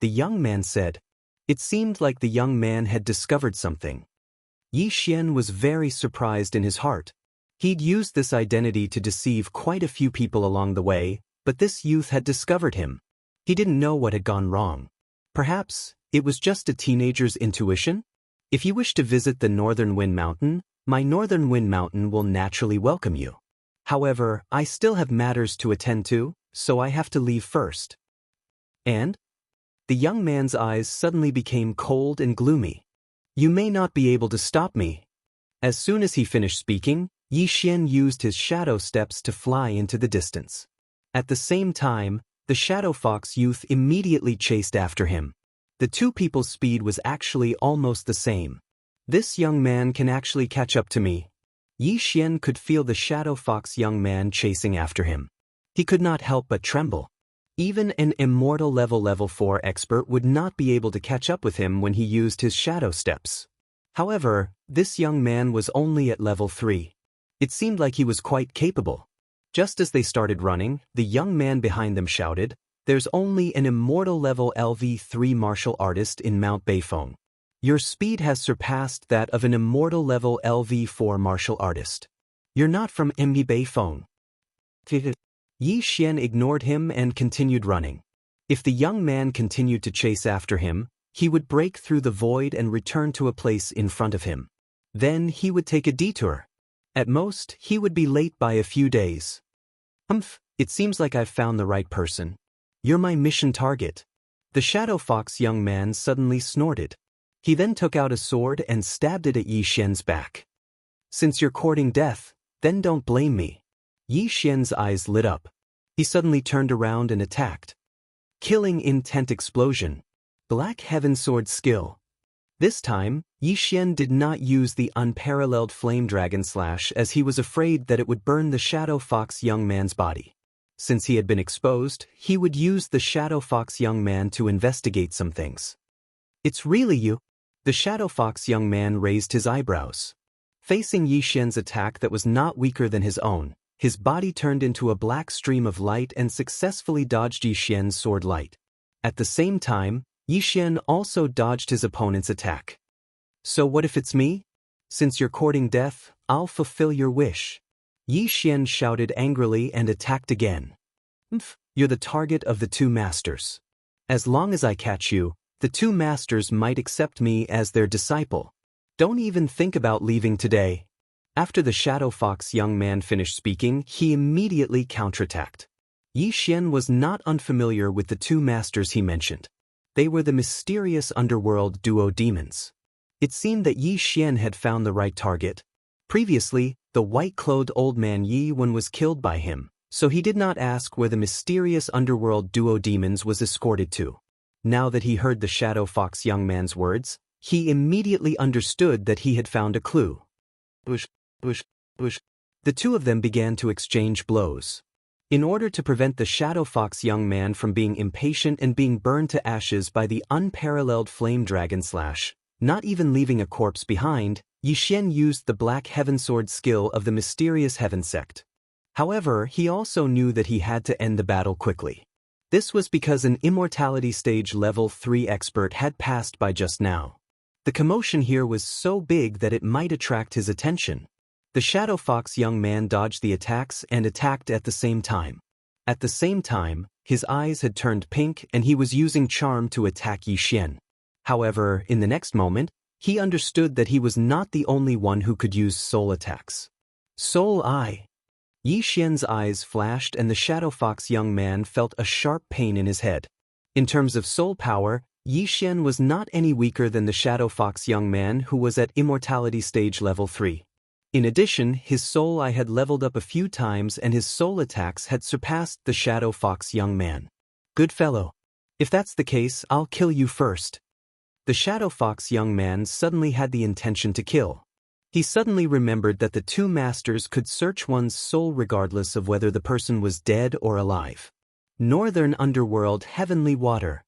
The young man said. It seemed like the young man had discovered something. Yi Xian was very surprised in his heart. He'd used this identity to deceive quite a few people along the way, but this youth had discovered him. He didn't know what had gone wrong. Perhaps it was just a teenager's intuition? If you wish to visit the Northern Wind Mountain, my Northern Wind Mountain will naturally welcome you. However, I still have matters to attend to, so I have to leave first. And? The young man's eyes suddenly became cold and gloomy. You may not be able to stop me. As soon as he finished speaking, Yi Xian used his shadow steps to fly into the distance. At the same time, the shadow fox youth immediately chased after him. The two people's speed was actually almost the same. This young man can actually catch up to me. Yi Xian could feel the shadow fox young man chasing after him. He could not help but tremble. Even an immortal level 4 expert would not be able to catch up with him when he used his shadow steps. However, this young man was only at level 3. It seemed like he was quite capable. Just as they started running, the young man behind them shouted, "There's only an immortal level LV3 martial artist in Mount Beifeng. Your speed has surpassed that of an immortal level LV4 martial artist. You're not from MB Beifeng." Yi Xian ignored him and continued running. If the young man continued to chase after him, he would break through the void and return to a place in front of him. Then he would take a detour. At most, he would be late by a few days. It seems like I've found the right person. You're my mission target. The shadow fox young man suddenly snorted. He then took out a sword and stabbed it at Yi Xian's back. Since you're courting death, then don't blame me. Yi Xian's eyes lit up. He suddenly turned around and attacked. Killing intent explosion. Black Heaven Sword skill. This time, Yi Xian did not use the unparalleled flame dragon slash as he was afraid that it would burn the shadow fox young man's body. Since he had been exposed, he would use the shadow fox young man to investigate some things. It's really you? The shadow fox young man raised his eyebrows. Facing Yi Xian's attack that was not weaker than his own, his body turned into a black stream of light and successfully dodged Yi Xian's sword light. At the same time, Yi Xian also dodged his opponent's attack. So what if it's me? Since you're courting death, I'll fulfill your wish. Yi Xian shouted angrily and attacked again. You're the target of the two masters. As long as I catch you, the two masters might accept me as their disciple. Don't even think about leaving today. After the shadow fox young man finished speaking, he immediately counterattacked. Yi Xian was not unfamiliar with the two masters he mentioned. They were the mysterious underworld duo demons. It seemed that Yi Xian had found the right target. Previously, the white-clothed old man Yi Wen was killed by him, so he did not ask where the mysterious underworld duo demons was escorted to. Now that he heard the shadow fox young man's words, he immediately understood that he had found a clue. The two of them began to exchange blows. In order to prevent the shadow fox young man from being impatient and being burned to ashes by the unparalleled flame dragon slash, not even leaving a corpse behind, Yi Xian used the Black Heaven Sword skill of the mysterious Heaven Sect. However, he also knew that he had to end the battle quickly. This was because an immortality stage level 3 expert had passed by just now. The commotion here was so big that it might attract his attention. The shadow fox young man dodged the attacks and attacked at the same time. At the same time, his eyes had turned pink and he was using charm to attack Yi Xian. However, in the next moment, he understood that he was not the only one who could use soul attacks. Soul Eye. Yi Xian's eyes flashed and the shadow fox young man felt a sharp pain in his head. In terms of soul power, Yi Xian was not any weaker than the shadow fox young man who was at immortality stage level 3. In addition, his soul eye had leveled up a few times and his soul attacks had surpassed the shadow fox young man. Good fellow. If that's the case, I'll kill you first. The shadow fox young man suddenly had the intention to kill. He suddenly remembered that the two masters could search one's soul regardless of whether the person was dead or alive. Northern Underworld Heavenly Water.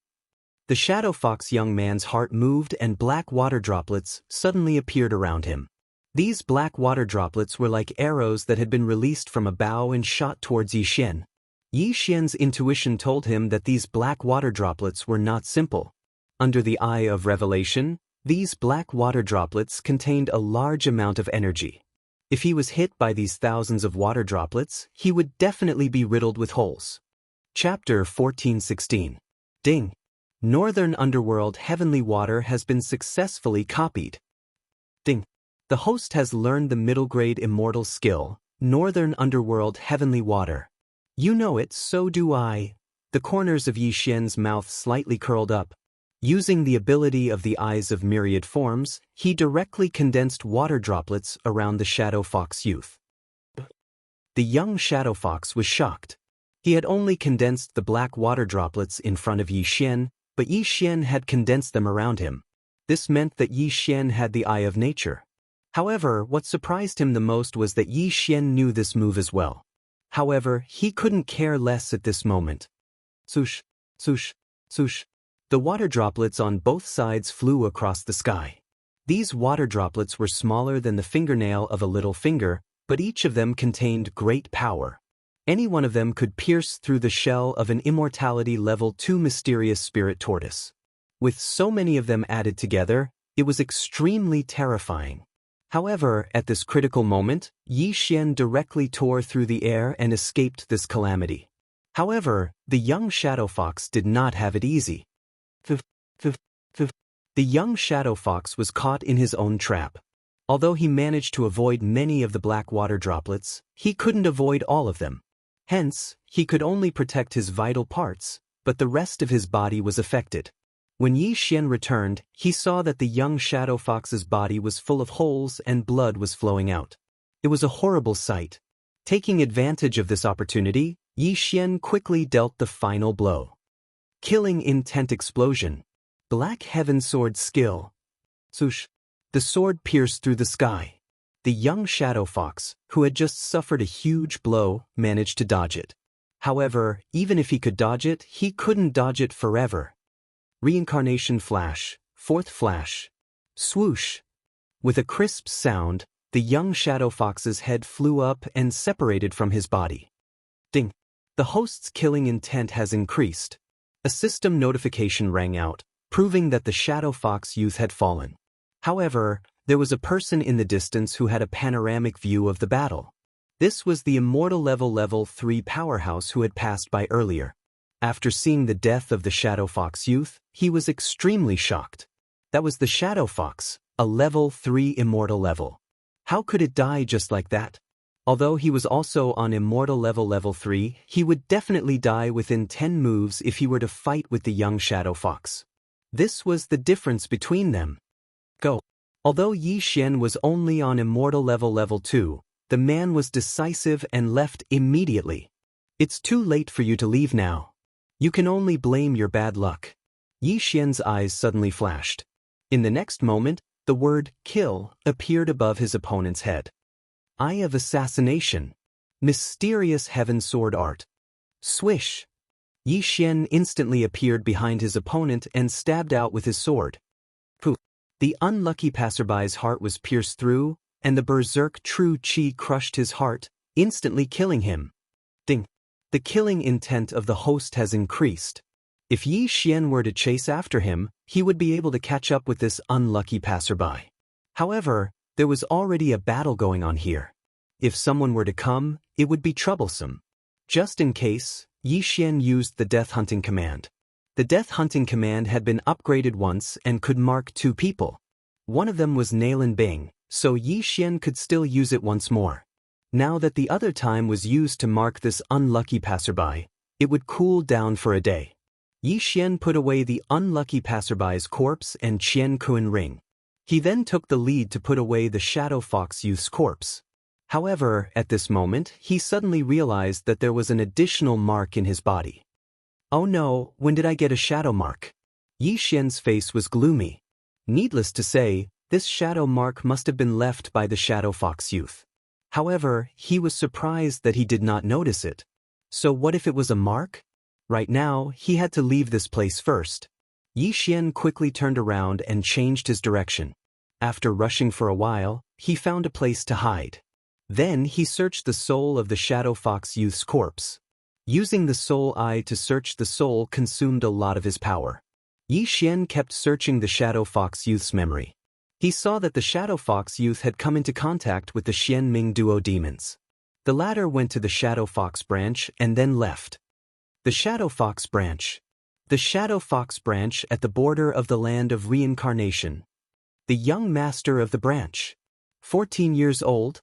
The shadow fox young man's heart moved and black water droplets suddenly appeared around him. These black water droplets were like arrows that had been released from a bow and shot towards Yi Xian. Yi Xian's intuition told him that these black water droplets were not simple. Under the eye of revelation, these black water droplets contained a large amount of energy. If he was hit by these thousands of water droplets, he would definitely be riddled with holes. Chapter 14:16. Ding! Northern Underworld Heavenly Water has been successfully copied. Ding! The host has learned the middle-grade immortal skill, Northern Underworld Heavenly Water. You know it, so do I. The corners of Yi Xian's mouth slightly curled up. Using the ability of the eyes of myriad forms, he directly condensed water droplets around the shadow fox youth. The young shadow fox was shocked. He had only condensed the black water droplets in front of Yi Xian, but Yi Xian had condensed them around him. This meant that Yi Xian had the eye of nature. However, what surprised him the most was that Yi Xian knew this move as well. However, he couldn't care less at this moment. Swoosh, swoosh, swoosh. The water droplets on both sides flew across the sky. These water droplets were smaller than the fingernail of a little finger, but each of them contained great power. Any one of them could pierce through the shell of an immortality level 2 mysterious spirit tortoise. With so many of them added together, it was extremely terrifying. However, at this critical moment, Yi Xian directly tore through the air and escaped this calamity. However, the young shadow fox did not have it easy. The young shadow fox was caught in his own trap. Although he managed to avoid many of the black water droplets, he couldn't avoid all of them. Hence, he could only protect his vital parts, but the rest of his body was affected. When Yi Xian returned, he saw that the young shadow fox's body was full of holes and blood was flowing out. It was a horrible sight. Taking advantage of this opportunity, Yi Xian quickly dealt the final blow. Killing intent explosion. Black heaven sword skill. Swoosh. The sword pierced through the sky. The young shadow fox, who had just suffered a huge blow, managed to dodge it. However, even if he could dodge it, he couldn't dodge it forever. Reincarnation flash, fourth flash. Swoosh. With a crisp sound, the young shadow fox's head flew up and separated from his body. Ding. The host's killing intent has increased. A system notification rang out, proving that the shadow fox youth had fallen. However, there was a person in the distance who had a panoramic view of the battle. This was the immortal level 3 powerhouse who had passed by earlier. After seeing the death of the shadow fox youth, he was extremely shocked. That was the shadow fox, a level 3 immortal level. How could it die just like that? Although he was also on immortal level 3, he would definitely die within 10 moves if he were to fight with the young shadow fox. This was the difference between them. Go. Although Yi Xian was only on immortal level 2, the man was decisive and left immediately. It's too late for you to leave now. You can only blame your bad luck. Yi Xian's eyes suddenly flashed. In the next moment, the word kill appeared above his opponent's head. Eye of assassination. Mysterious heaven sword art. Swish. Yi Xian instantly appeared behind his opponent and stabbed out with his sword. Poof. The unlucky passerby's heart was pierced through, and the berserk true chi crushed his heart, instantly killing him. Ding. The killing intent of the host has increased. If Yi Xian were to chase after him, he would be able to catch up with this unlucky passerby. However, there was already a battle going on here. If someone were to come, it would be troublesome. Just in case, Yi Xian used the death hunting command. The death hunting command had been upgraded once and could mark 2 people. One of them was Nailin Bing, so Yi Xian could still use it once more. Now that the other time was used to mark this unlucky passerby, it would cool down for a day. Yi Xian put away the unlucky passerby's corpse and Qian Kun ring. He then took the lead to put away the shadow fox youth's corpse. However, at this moment, he suddenly realized that there was an additional mark in his body. Oh no, when did I get a shadow mark? Yi Xian's face was gloomy. Needless to say, this shadow mark must have been left by the shadow fox youth. However, he was surprised that he did not notice it. So what if it was a mark? Right now, he had to leave this place first. Yi Xian quickly turned around and changed his direction. After rushing for a while, he found a place to hide. Then he searched the soul of the shadow fox youth's corpse. Using the soul eye to search the soul consumed a lot of his power. Yi Xian kept searching the shadow fox youth's memory. He saw that the shadow fox youth had come into contact with the Xian Ming duo demons. The latter went to the shadow fox branch and then left. The shadow fox branch. The shadow fox branch at the border of the land of reincarnation. The young master of the branch. 14 years old.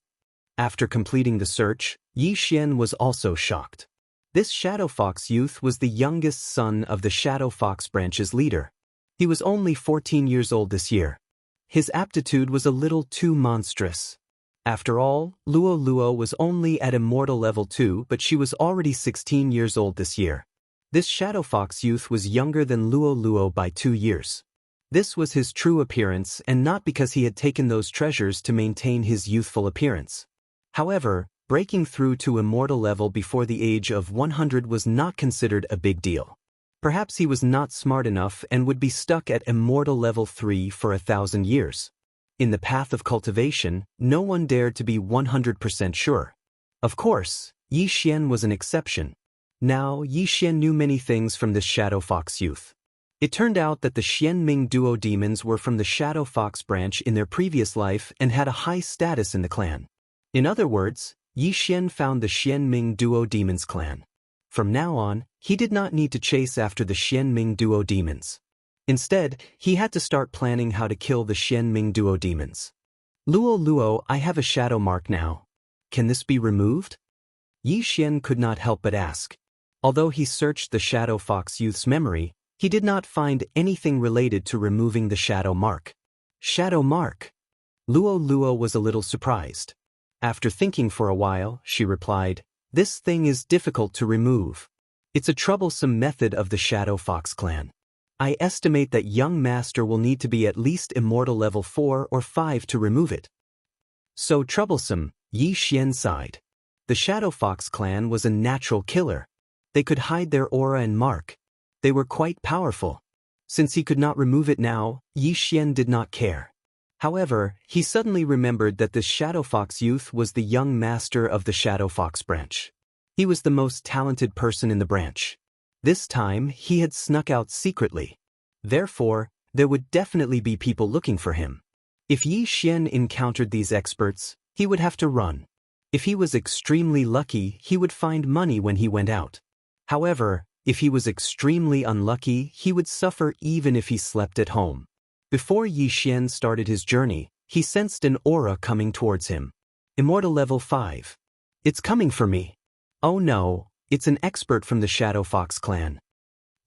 After completing the search, Yi Xian was also shocked. This shadow fox youth was the youngest son of the shadow fox branch's leader. He was only 14 years old this year. His aptitude was a little too monstrous. After all, Luo Luo was only at immortal level 2, but she was already 16 years old this year. This shadow fox youth was younger than Luo Luo by 2 years. This was his true appearance and not because he had taken those treasures to maintain his youthful appearance. However, breaking through to immortal level before the age of 100 was not considered a big deal. Perhaps he was not smart enough and would be stuck at immortal level 3 for 1,000 years. In the path of cultivation, no one dared to be 100% sure. Of course, Yi Xian was an exception. Now, Yi Xian knew many things from this Shadow Fox youth. It turned out that the Xianming duo demons were from the Shadow Fox branch in their previous life and had a high status in the clan. In other words, Yi Xian found the Xianming duo demons clan. From now on, he did not need to chase after the Xianming duo demons. Instead, he had to start planning how to kill the Xianming duo demons. Luo, I have a shadow mark now. Can this be removed? Yi Xian could not help but ask. Although he searched the Shadow Fox youth's memory, he did not find anything related to removing the shadow mark. Shadow mark? Luo was a little surprised. After thinking for a while, she replied, "This thing is difficult to remove. It's a troublesome method of the Shadow Fox clan. I estimate that young master will need to be at least immortal level 4 or 5 to remove it." So troublesome, Yi Xian sighed. The Shadow Fox clan was a natural killer. They could hide their aura and mark. They were quite powerful. Since he could not remove it now, Yi Xian did not care. However, he suddenly remembered that this Shadow Fox youth was the young master of the Shadow Fox branch. He was the most talented person in the branch. This time, he had snuck out secretly. Therefore, there would definitely be people looking for him. If Yi Xian encountered these experts, he would have to run. If he was extremely lucky, he would find money when he went out. However, if he was extremely unlucky, he would suffer even if he slept at home. Before Yi Xian started his journey, he sensed an aura coming towards him. Immortal level 5. It's coming for me. Oh no, it's an expert from the Shadow Fox clan.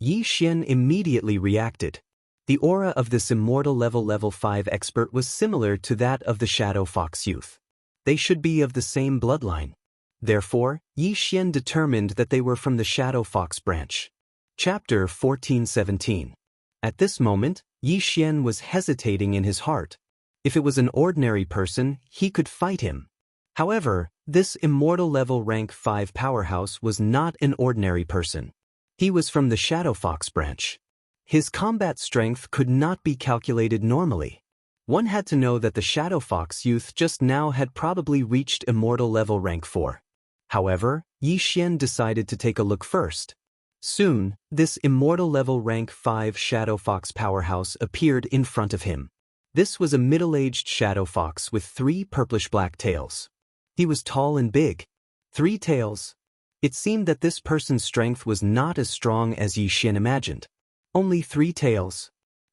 Yi Xian immediately reacted. The aura of this immortal level 5 expert was similar to that of the Shadow Fox youth. They should be of the same bloodline. Therefore, Yi Xian determined that they were from the Shadow Fox branch. Chapter 14:17. At this moment, Yi Xian was hesitating in his heart. If it was an ordinary person, he could fight him. However, this immortal level rank 5 powerhouse was not an ordinary person. He was from the Shadow Fox branch. His combat strength could not be calculated normally. One had to know that the Shadow Fox youth just now had probably reached immortal level rank 4. However, Yi Xian decided to take a look first. Soon, this immortal level rank 5 Shadow Fox powerhouse appeared in front of him. This was a middle-aged Shadow Fox with 3 purplish-black tails. He was tall and big. 3 tails. It seemed that this person's strength was not as strong as Yi Xian imagined. Only 3 tails.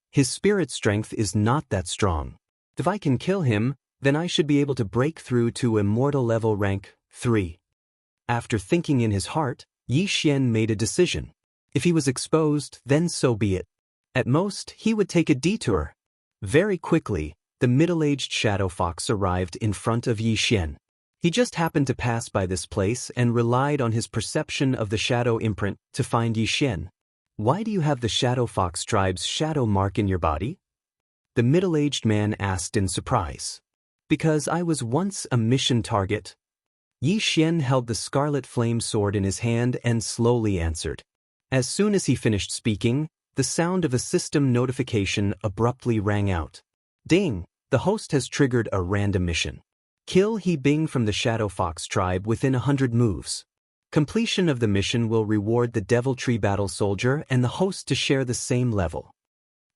His spirit strength is not that strong. If I can kill him, then I should be able to break through to immortal level rank 3. After thinking in his heart, Yi Xian made a decision. If he was exposed, then so be it. At most, he would take a detour. Very quickly, the middle-aged Shadow Fox arrived in front of Yi Xian. He just happened to pass by this place and relied on his perception of the shadow imprint to find Yi Xian. "Why do you have the Shadow Fox tribe's shadow mark in your body?" The middle-aged man asked in surprise. "Because I was once a mission target." Yi Xian held the scarlet flame sword in his hand and slowly answered. As soon as he finished speaking, the sound of a system notification abruptly rang out. "Ding! The host has triggered a random mission. Kill He Bing from the Shadow Fox tribe within 100 moves. Completion of the mission will reward the Devil Tree Battle Soldier and the host to share the same level."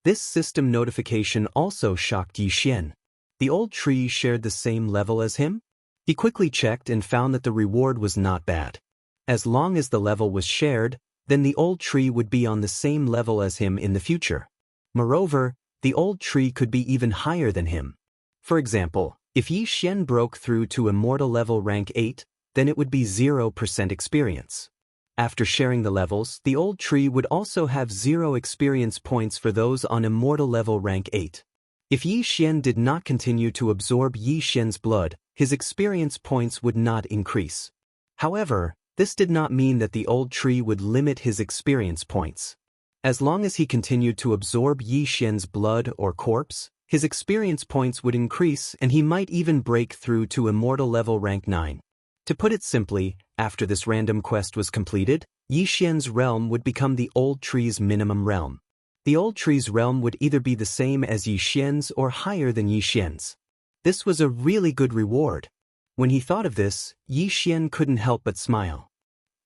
This system notification also shocked Yi Xian. The old tree shared the same level as him? He quickly checked and found that the reward was not bad. As long as the level was shared, then the old tree would be on the same level as him in the future. Moreover, the old tree could be even higher than him. For example, if Yi Xian broke through to immortal level rank 8, then it would be 0% experience. After sharing the levels, the old tree would also have 0 experience points for those on immortal level rank 8. If Yi Xian did not continue to absorb Yi Xian's blood, his experience points would not increase. However, this did not mean that the old tree would limit his experience points. As long as he continued to absorb Yi Xian's blood or corpse, his experience points would increase and he might even break through to immortal level rank 9. To put it simply, after this random quest was completed, Yi Xian's realm would become the old tree's minimum realm. The old tree's realm would either be the same as Yi Xian's or higher than Yi Xian's. This was a really good reward. When he thought of this, Yi Xian couldn't help but smile.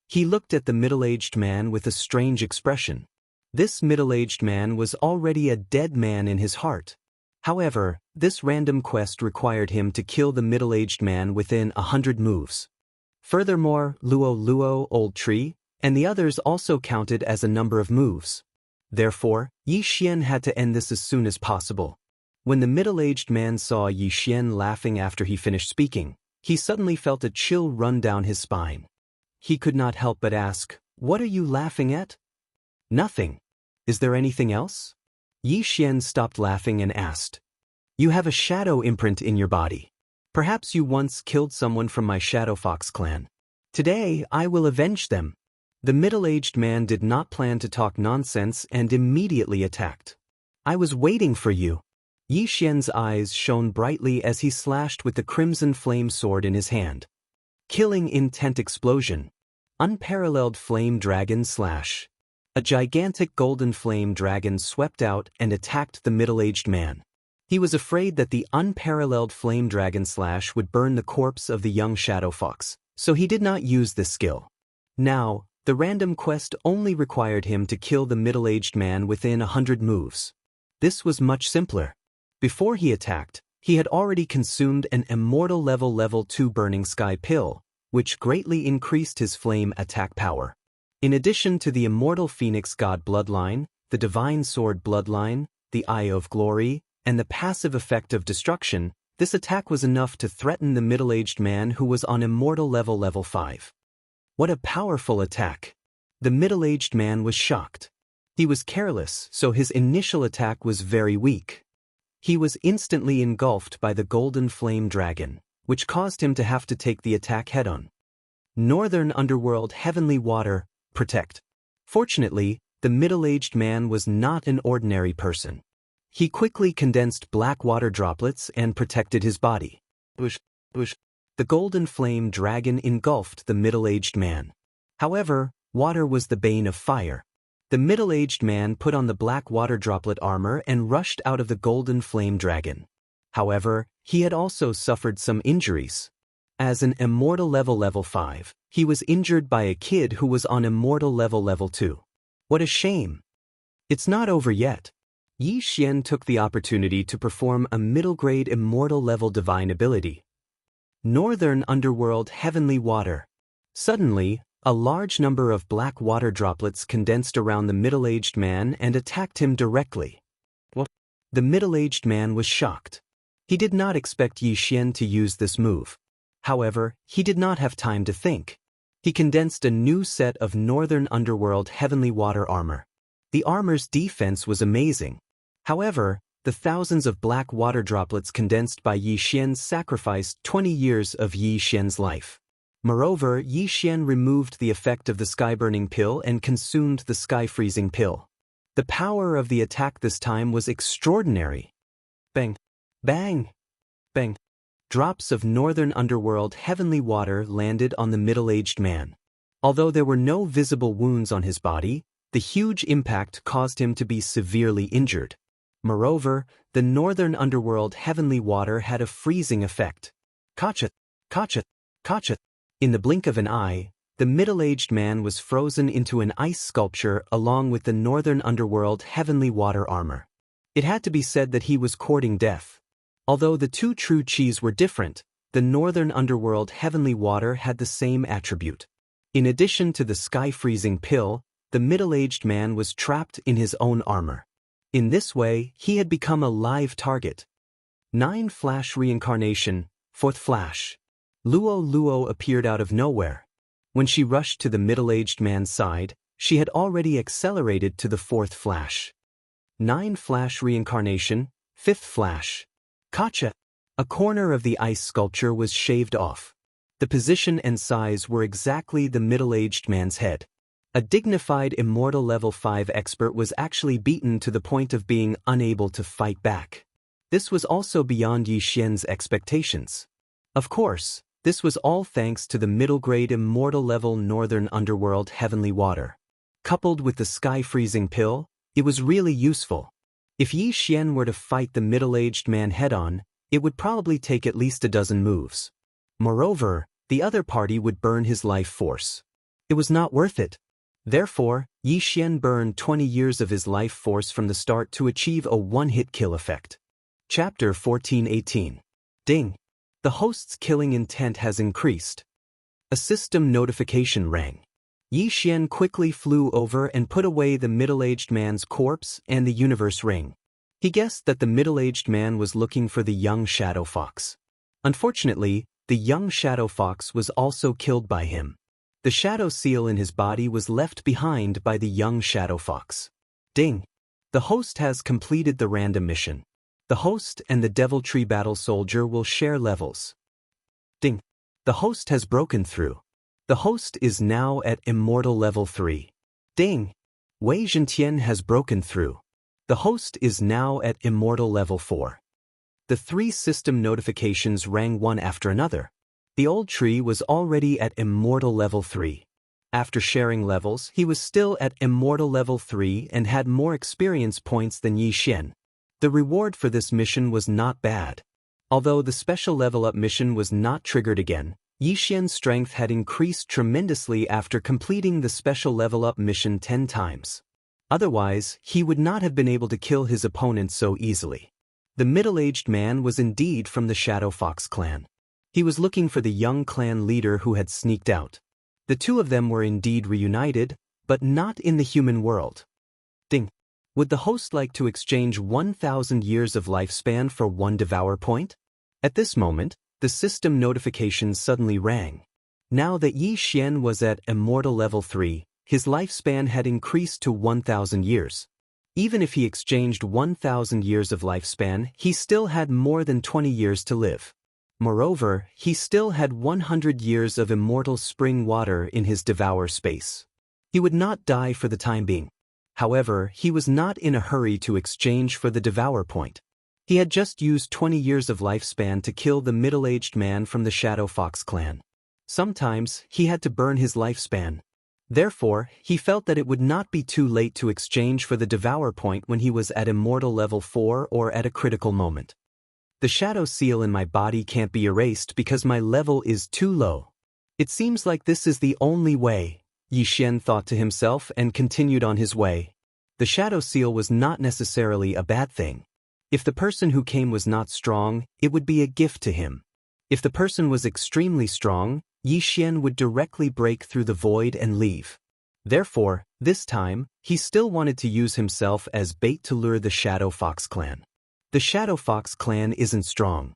He looked at the middle-aged man with a strange expression. This middle-aged man was already a dead man in his heart. However, this random quest required him to kill the middle-aged man within 100 moves. Furthermore, Luo, Old Tree, and the others also counted as a number of moves. Therefore, Yi Xian had to end this as soon as possible. When the middle-aged man saw Yi Xian laughing after he finished speaking, he suddenly felt a chill run down his spine. He could not help but ask, "What are you laughing at?" "Nothing. Is there anything else?" Yi Xian stopped laughing and asked, "You have a shadow imprint in your body. Perhaps you once killed someone from my Shadow Fox clan. Today, I will avenge them." The middle-aged man did not plan to talk nonsense and immediately attacked. "I was waiting for you." Yi Xian's eyes shone brightly as he slashed with the crimson flame sword in his hand. Killing intent explosion. Unparalleled flame dragon slash. A gigantic golden flame dragon swept out and attacked the middle-aged man. He was afraid that the unparalleled flame dragon slash would burn the corpse of the young Shadow Fox, so he did not use this skill. Now, the random quest only required him to kill the middle-aged man within 100 moves. This was much simpler. Before he attacked, he had already consumed an immortal level 2 burning sky pill, which greatly increased his flame attack power. In addition to the immortal Phoenix God bloodline, the divine sword bloodline, the Eye of Glory, and the passive effect of destruction, this attack was enough to threaten the middle-aged man who was on immortal level 5. What a powerful attack! The middle-aged man was shocked. He was careless, so his initial attack was very weak. He was instantly engulfed by the golden flame dragon, which caused him to have to take the attack head-on. Northern Underworld Heavenly Water, protect. Fortunately, the middle-aged man was not an ordinary person. He quickly condensed black water droplets and protected his body. The golden flame dragon engulfed the middle-aged man. However, water was the bane of fire. The middle-aged man put on the black water droplet armor and rushed out of the golden flame dragon. However, he had also suffered some injuries. As an immortal level 5, he was injured by a kid who was on immortal level 2. What a shame! It's not over yet. Yi Xian took the opportunity to perform a middle-grade immortal level divine ability. Northern Underworld Heavenly Water. Suddenly, a large number of black water droplets condensed around the middle-aged man and attacked him directly. What? The middle-aged man was shocked. He did not expect Yi Xian to use this move. However, he did not have time to think. He condensed a new set of Northern Underworld Heavenly Water armor. The armor's defense was amazing. However, the thousands of black water droplets condensed by Yi Xian sacrificed 20 years of Yi Xian's life. Moreover, Yi Xian removed the effect of the sky-burning pill and consumed the sky-freezing pill. The power of the attack this time was extraordinary. Bang! Bang! Bang! Drops of Northern Underworld Heavenly Water landed on the middle-aged man. Although there were no visible wounds on his body, the huge impact caused him to be severely injured. Moreover, the Northern Underworld Heavenly Water had a freezing effect. Kachat! Kachat! Kachat! In the blink of an eye, the middle-aged man was frozen into an ice sculpture along with the Northern Underworld Heavenly Water armor. It had to be said that he was courting death. Although the two true Qis were different, the Northern Underworld Heavenly Water had the same attribute. In addition to the sky-freezing pill, the middle-aged man was trapped in his own armor. In this way, he had become a live target. 9 Flash Reincarnation, 4th Flash. Luo appeared out of nowhere. When she rushed to the middle-aged man's side, she had already accelerated to the 4th Flash. 9 Flash Reincarnation, 5th Flash. Kacha! A corner of the ice sculpture was shaved off. The position and size were exactly the middle-aged man's head. A dignified immortal level 5 expert was actually beaten to the point of being unable to fight back. This was also beyond Yi Xian's expectations. Of course, this was all thanks to the middle-grade immortal level Northern Underworld Heavenly Water. Coupled with the sky-freezing pill, it was really useful. If Yi Xian were to fight the middle-aged man head-on, it would probably take at least a dozen moves. Moreover, the other party would burn his life force. It was not worth it. Therefore, Yi Xian burned 20 years of his life force from the start to achieve a one-hit kill effect. Chapter 14:18. Ding. The host's killing intent has increased. A system notification rang. Yi Xian quickly flew over and put away the middle-aged man's corpse and the universe ring. He guessed that the middle-aged man was looking for the young shadow fox. Unfortunately, the young shadow fox was also killed by him. The shadow seal in his body was left behind by the young shadow fox. Ding. The host has completed the random mission. The host and the Devil Tree Battle Soldier will share levels. Ding. The host has broken through. The host is now at Immortal Level 3. Ding. Wei Zhentian has broken through. The host is now at Immortal Level 4. The three system notifications rang one after another. The old tree was already at Immortal Level 3. After sharing levels, he was still at Immortal Level 3 and had more experience points than Yi Xian. The reward for this mission was not bad. Although the special level-up mission was not triggered again, Yi Xian's strength had increased tremendously after completing the special level-up mission 10 times. Otherwise, he would not have been able to kill his opponent so easily. The middle-aged man was indeed from the Shadow Fox clan. He was looking for the young clan leader who had sneaked out. The two of them were indeed reunited, but not in the human world. Ding. Would the host like to exchange 1,000 years of lifespan for one devour point? At this moment, the system notification suddenly rang. Now that Yi Xian was at Immortal Level 3, his lifespan had increased to 1,000 years. Even if he exchanged 1,000 years of lifespan, he still had more than 20 years to live. Moreover, he still had 100 years of immortal spring water in his devour space. He would not die for the time being. However, he was not in a hurry to exchange for the devour point. He had just used 20 years of lifespan to kill the middle-aged man from the Shadow Fox clan. Sometimes, he had to burn his lifespan. Therefore, he felt that it would not be too late to exchange for the devour point when he was at Immortal Level 4 or at a critical moment. The shadow seal in my body can't be erased because my level is too low. It seems like this is the only way, Yi Xian thought to himself and continued on his way. The shadow seal was not necessarily a bad thing. If the person who came was not strong, it would be a gift to him. If the person was extremely strong, Yi Xian would directly break through the void and leave. Therefore, this time, he still wanted to use himself as bait to lure the Shadow Fox clan. The Shadow Fox clan isn't strong.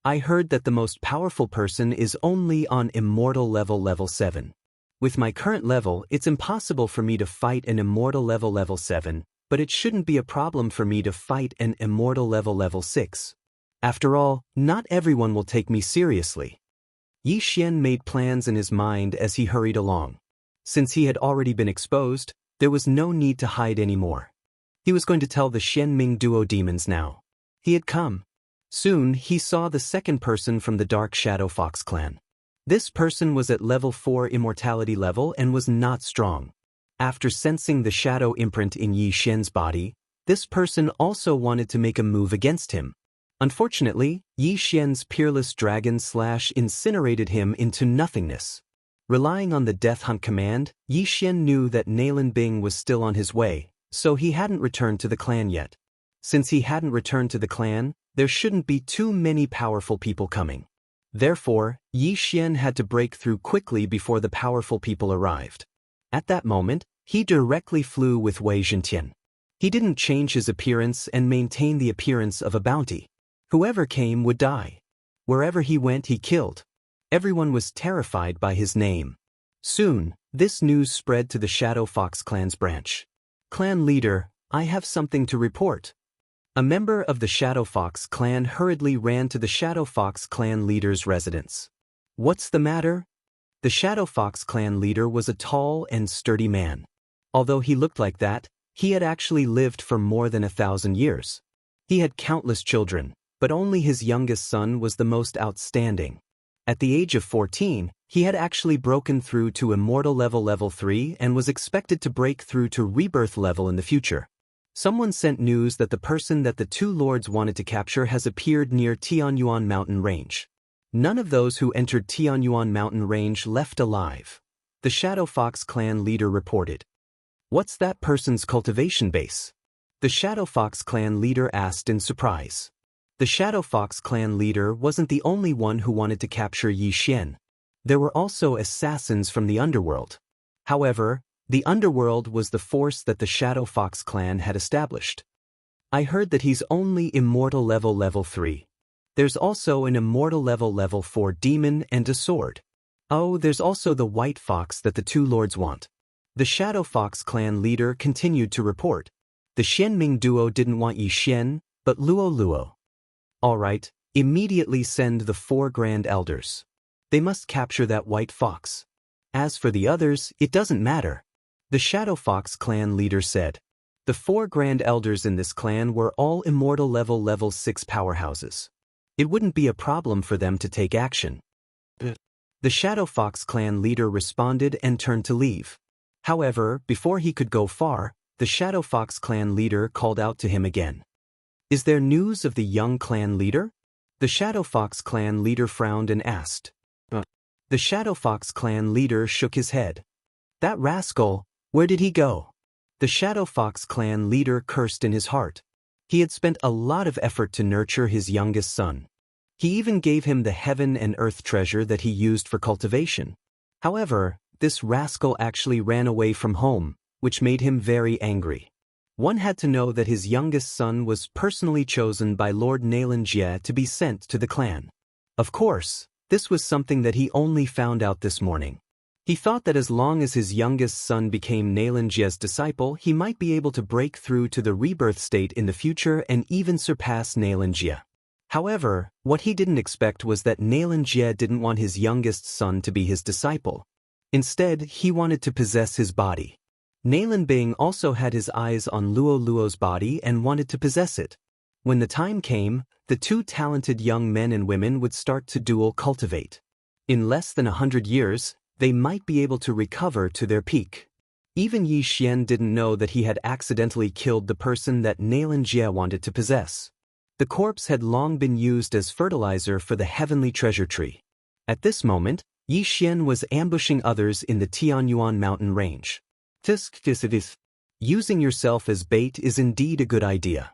I heard that the most powerful person is only on Immortal Level 7. With my current level, it's impossible for me to fight an Immortal Level 7, but it shouldn't be a problem for me to fight an Immortal Level 6. After all, not everyone will take me seriously. Yi Xian made plans in his mind as he hurried along. Since he had already been exposed, there was no need to hide anymore. He was going to tell the Xianming duo demons now. He had come. Soon, he saw the second person from the Dark Shadow Fox clan. This person was at level 4 immortality level and was not strong. After sensing the shadow imprint in Yi Xian's body, this person also wanted to make a move against him. Unfortunately, Yi Xian's peerless dragon incinerated him into nothingness. Relying on the Death Hunt command, Yi Xian knew that Nalan Bing was still on his way, so he hadn't returned to the clan yet. Since he hadn't returned to the clan, there shouldn't be too many powerful people coming. Therefore, Yi Xian had to break through quickly before the powerful people arrived. At that moment, he directly flew with Wei Zhentian. He didn't change his appearance and maintain the appearance of a bounty. Whoever came would die. Wherever he went, he killed. Everyone was terrified by his name. Soon, this news spread to the Shadow Fox clan's branch. Clan leader, I have something to report. A member of the Shadow Fox clan hurriedly ran to the Shadow Fox clan leader's residence. What's the matter? The Shadow Fox clan leader was a tall and sturdy man. Although he looked like that, he had actually lived for more than 1,000 years. He had countless children, but only his youngest son was the most outstanding. At the age of 14, he had actually broken through to Immortal level 3 and was expected to break through to Rebirth level in the future. Someone sent news that the person that the two lords wanted to capture has appeared near Tianyuan mountain range. None of those who entered Tianyuan mountain range left alive. The Shadow Fox clan leader reported. What's that person's cultivation base? The Shadow Fox clan leader asked in surprise. The Shadow Fox clan leader wasn't the only one who wanted to capture Yi Xian. There were also assassins from the underworld. However, the underworld was the force that the Shadow Fox clan had established. I heard that he's only Immortal level 3. There's also an Immortal level 4 demon and a sword. Oh, there's also the White Fox that the two lords want. The Shadow Fox clan leader continued to report. The Xianming duo didn't want Yi Xian, but Luo. Alright, immediately send the 4 Grand Elders. They must capture that White Fox. As for the others, it doesn't matter. The Shadow Fox clan leader said. The 4 Grand Elders in this clan were all Immortal level 6 powerhouses. It wouldn't be a problem for them to take action. The Shadow Fox clan leader responded and turned to leave. However, before he could go far, the Shadow Fox clan leader called out to him again. Is there news of the young clan leader? The Shadow Fox clan leader frowned and asked. The Shadow Fox clan leader shook his head. That rascal, where did he go? The Shadow Fox clan leader cursed in his heart. He had spent a lot of effort to nurture his youngest son. He even gave him the heaven and earth treasure that he used for cultivation. However, this rascal actually ran away from home, which made him very angry. One had to know that his youngest son was personally chosen by Lord Nailan Jie to be sent to the clan. Of course, this was something that he only found out this morning. He thought that as long as his youngest son became Nailan Jie's disciple, he might be able to break through to the rebirth state in the future and even surpass Nailan Jie. However, what he didn't expect was that Nailan Jie didn't want his youngest son to be his disciple. Instead, he wanted to possess his body. Nailan Bing also had his eyes on Luo's body and wanted to possess it. When the time came, the two talented young men and women would start to dual cultivate. In less than 100 years, they might be able to recover to their peak. Even Yi Xian didn't know that he had accidentally killed the person that Nailan Jie wanted to possess. The corpse had long been used as fertilizer for the heavenly treasure tree. At this moment, Yi Xian was ambushing others in the Tianyuan mountain range. Using yourself as bait is indeed a good idea.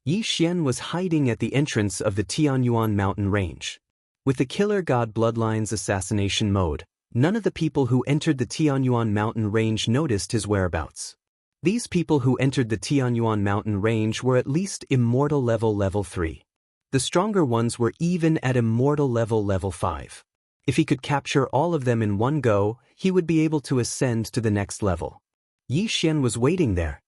Yi Xian was hiding at the entrance of the Tianyuan mountain range. With the Killer God Bloodline's assassination mode, none of the people who entered the Tianyuan mountain range noticed his whereabouts. These people who entered the Tianyuan mountain range were at least Immortal level 3. The stronger ones were even at Immortal level 5. If he could capture all of them in one go, he would be able to ascend to the next level. Yi Xian was waiting there.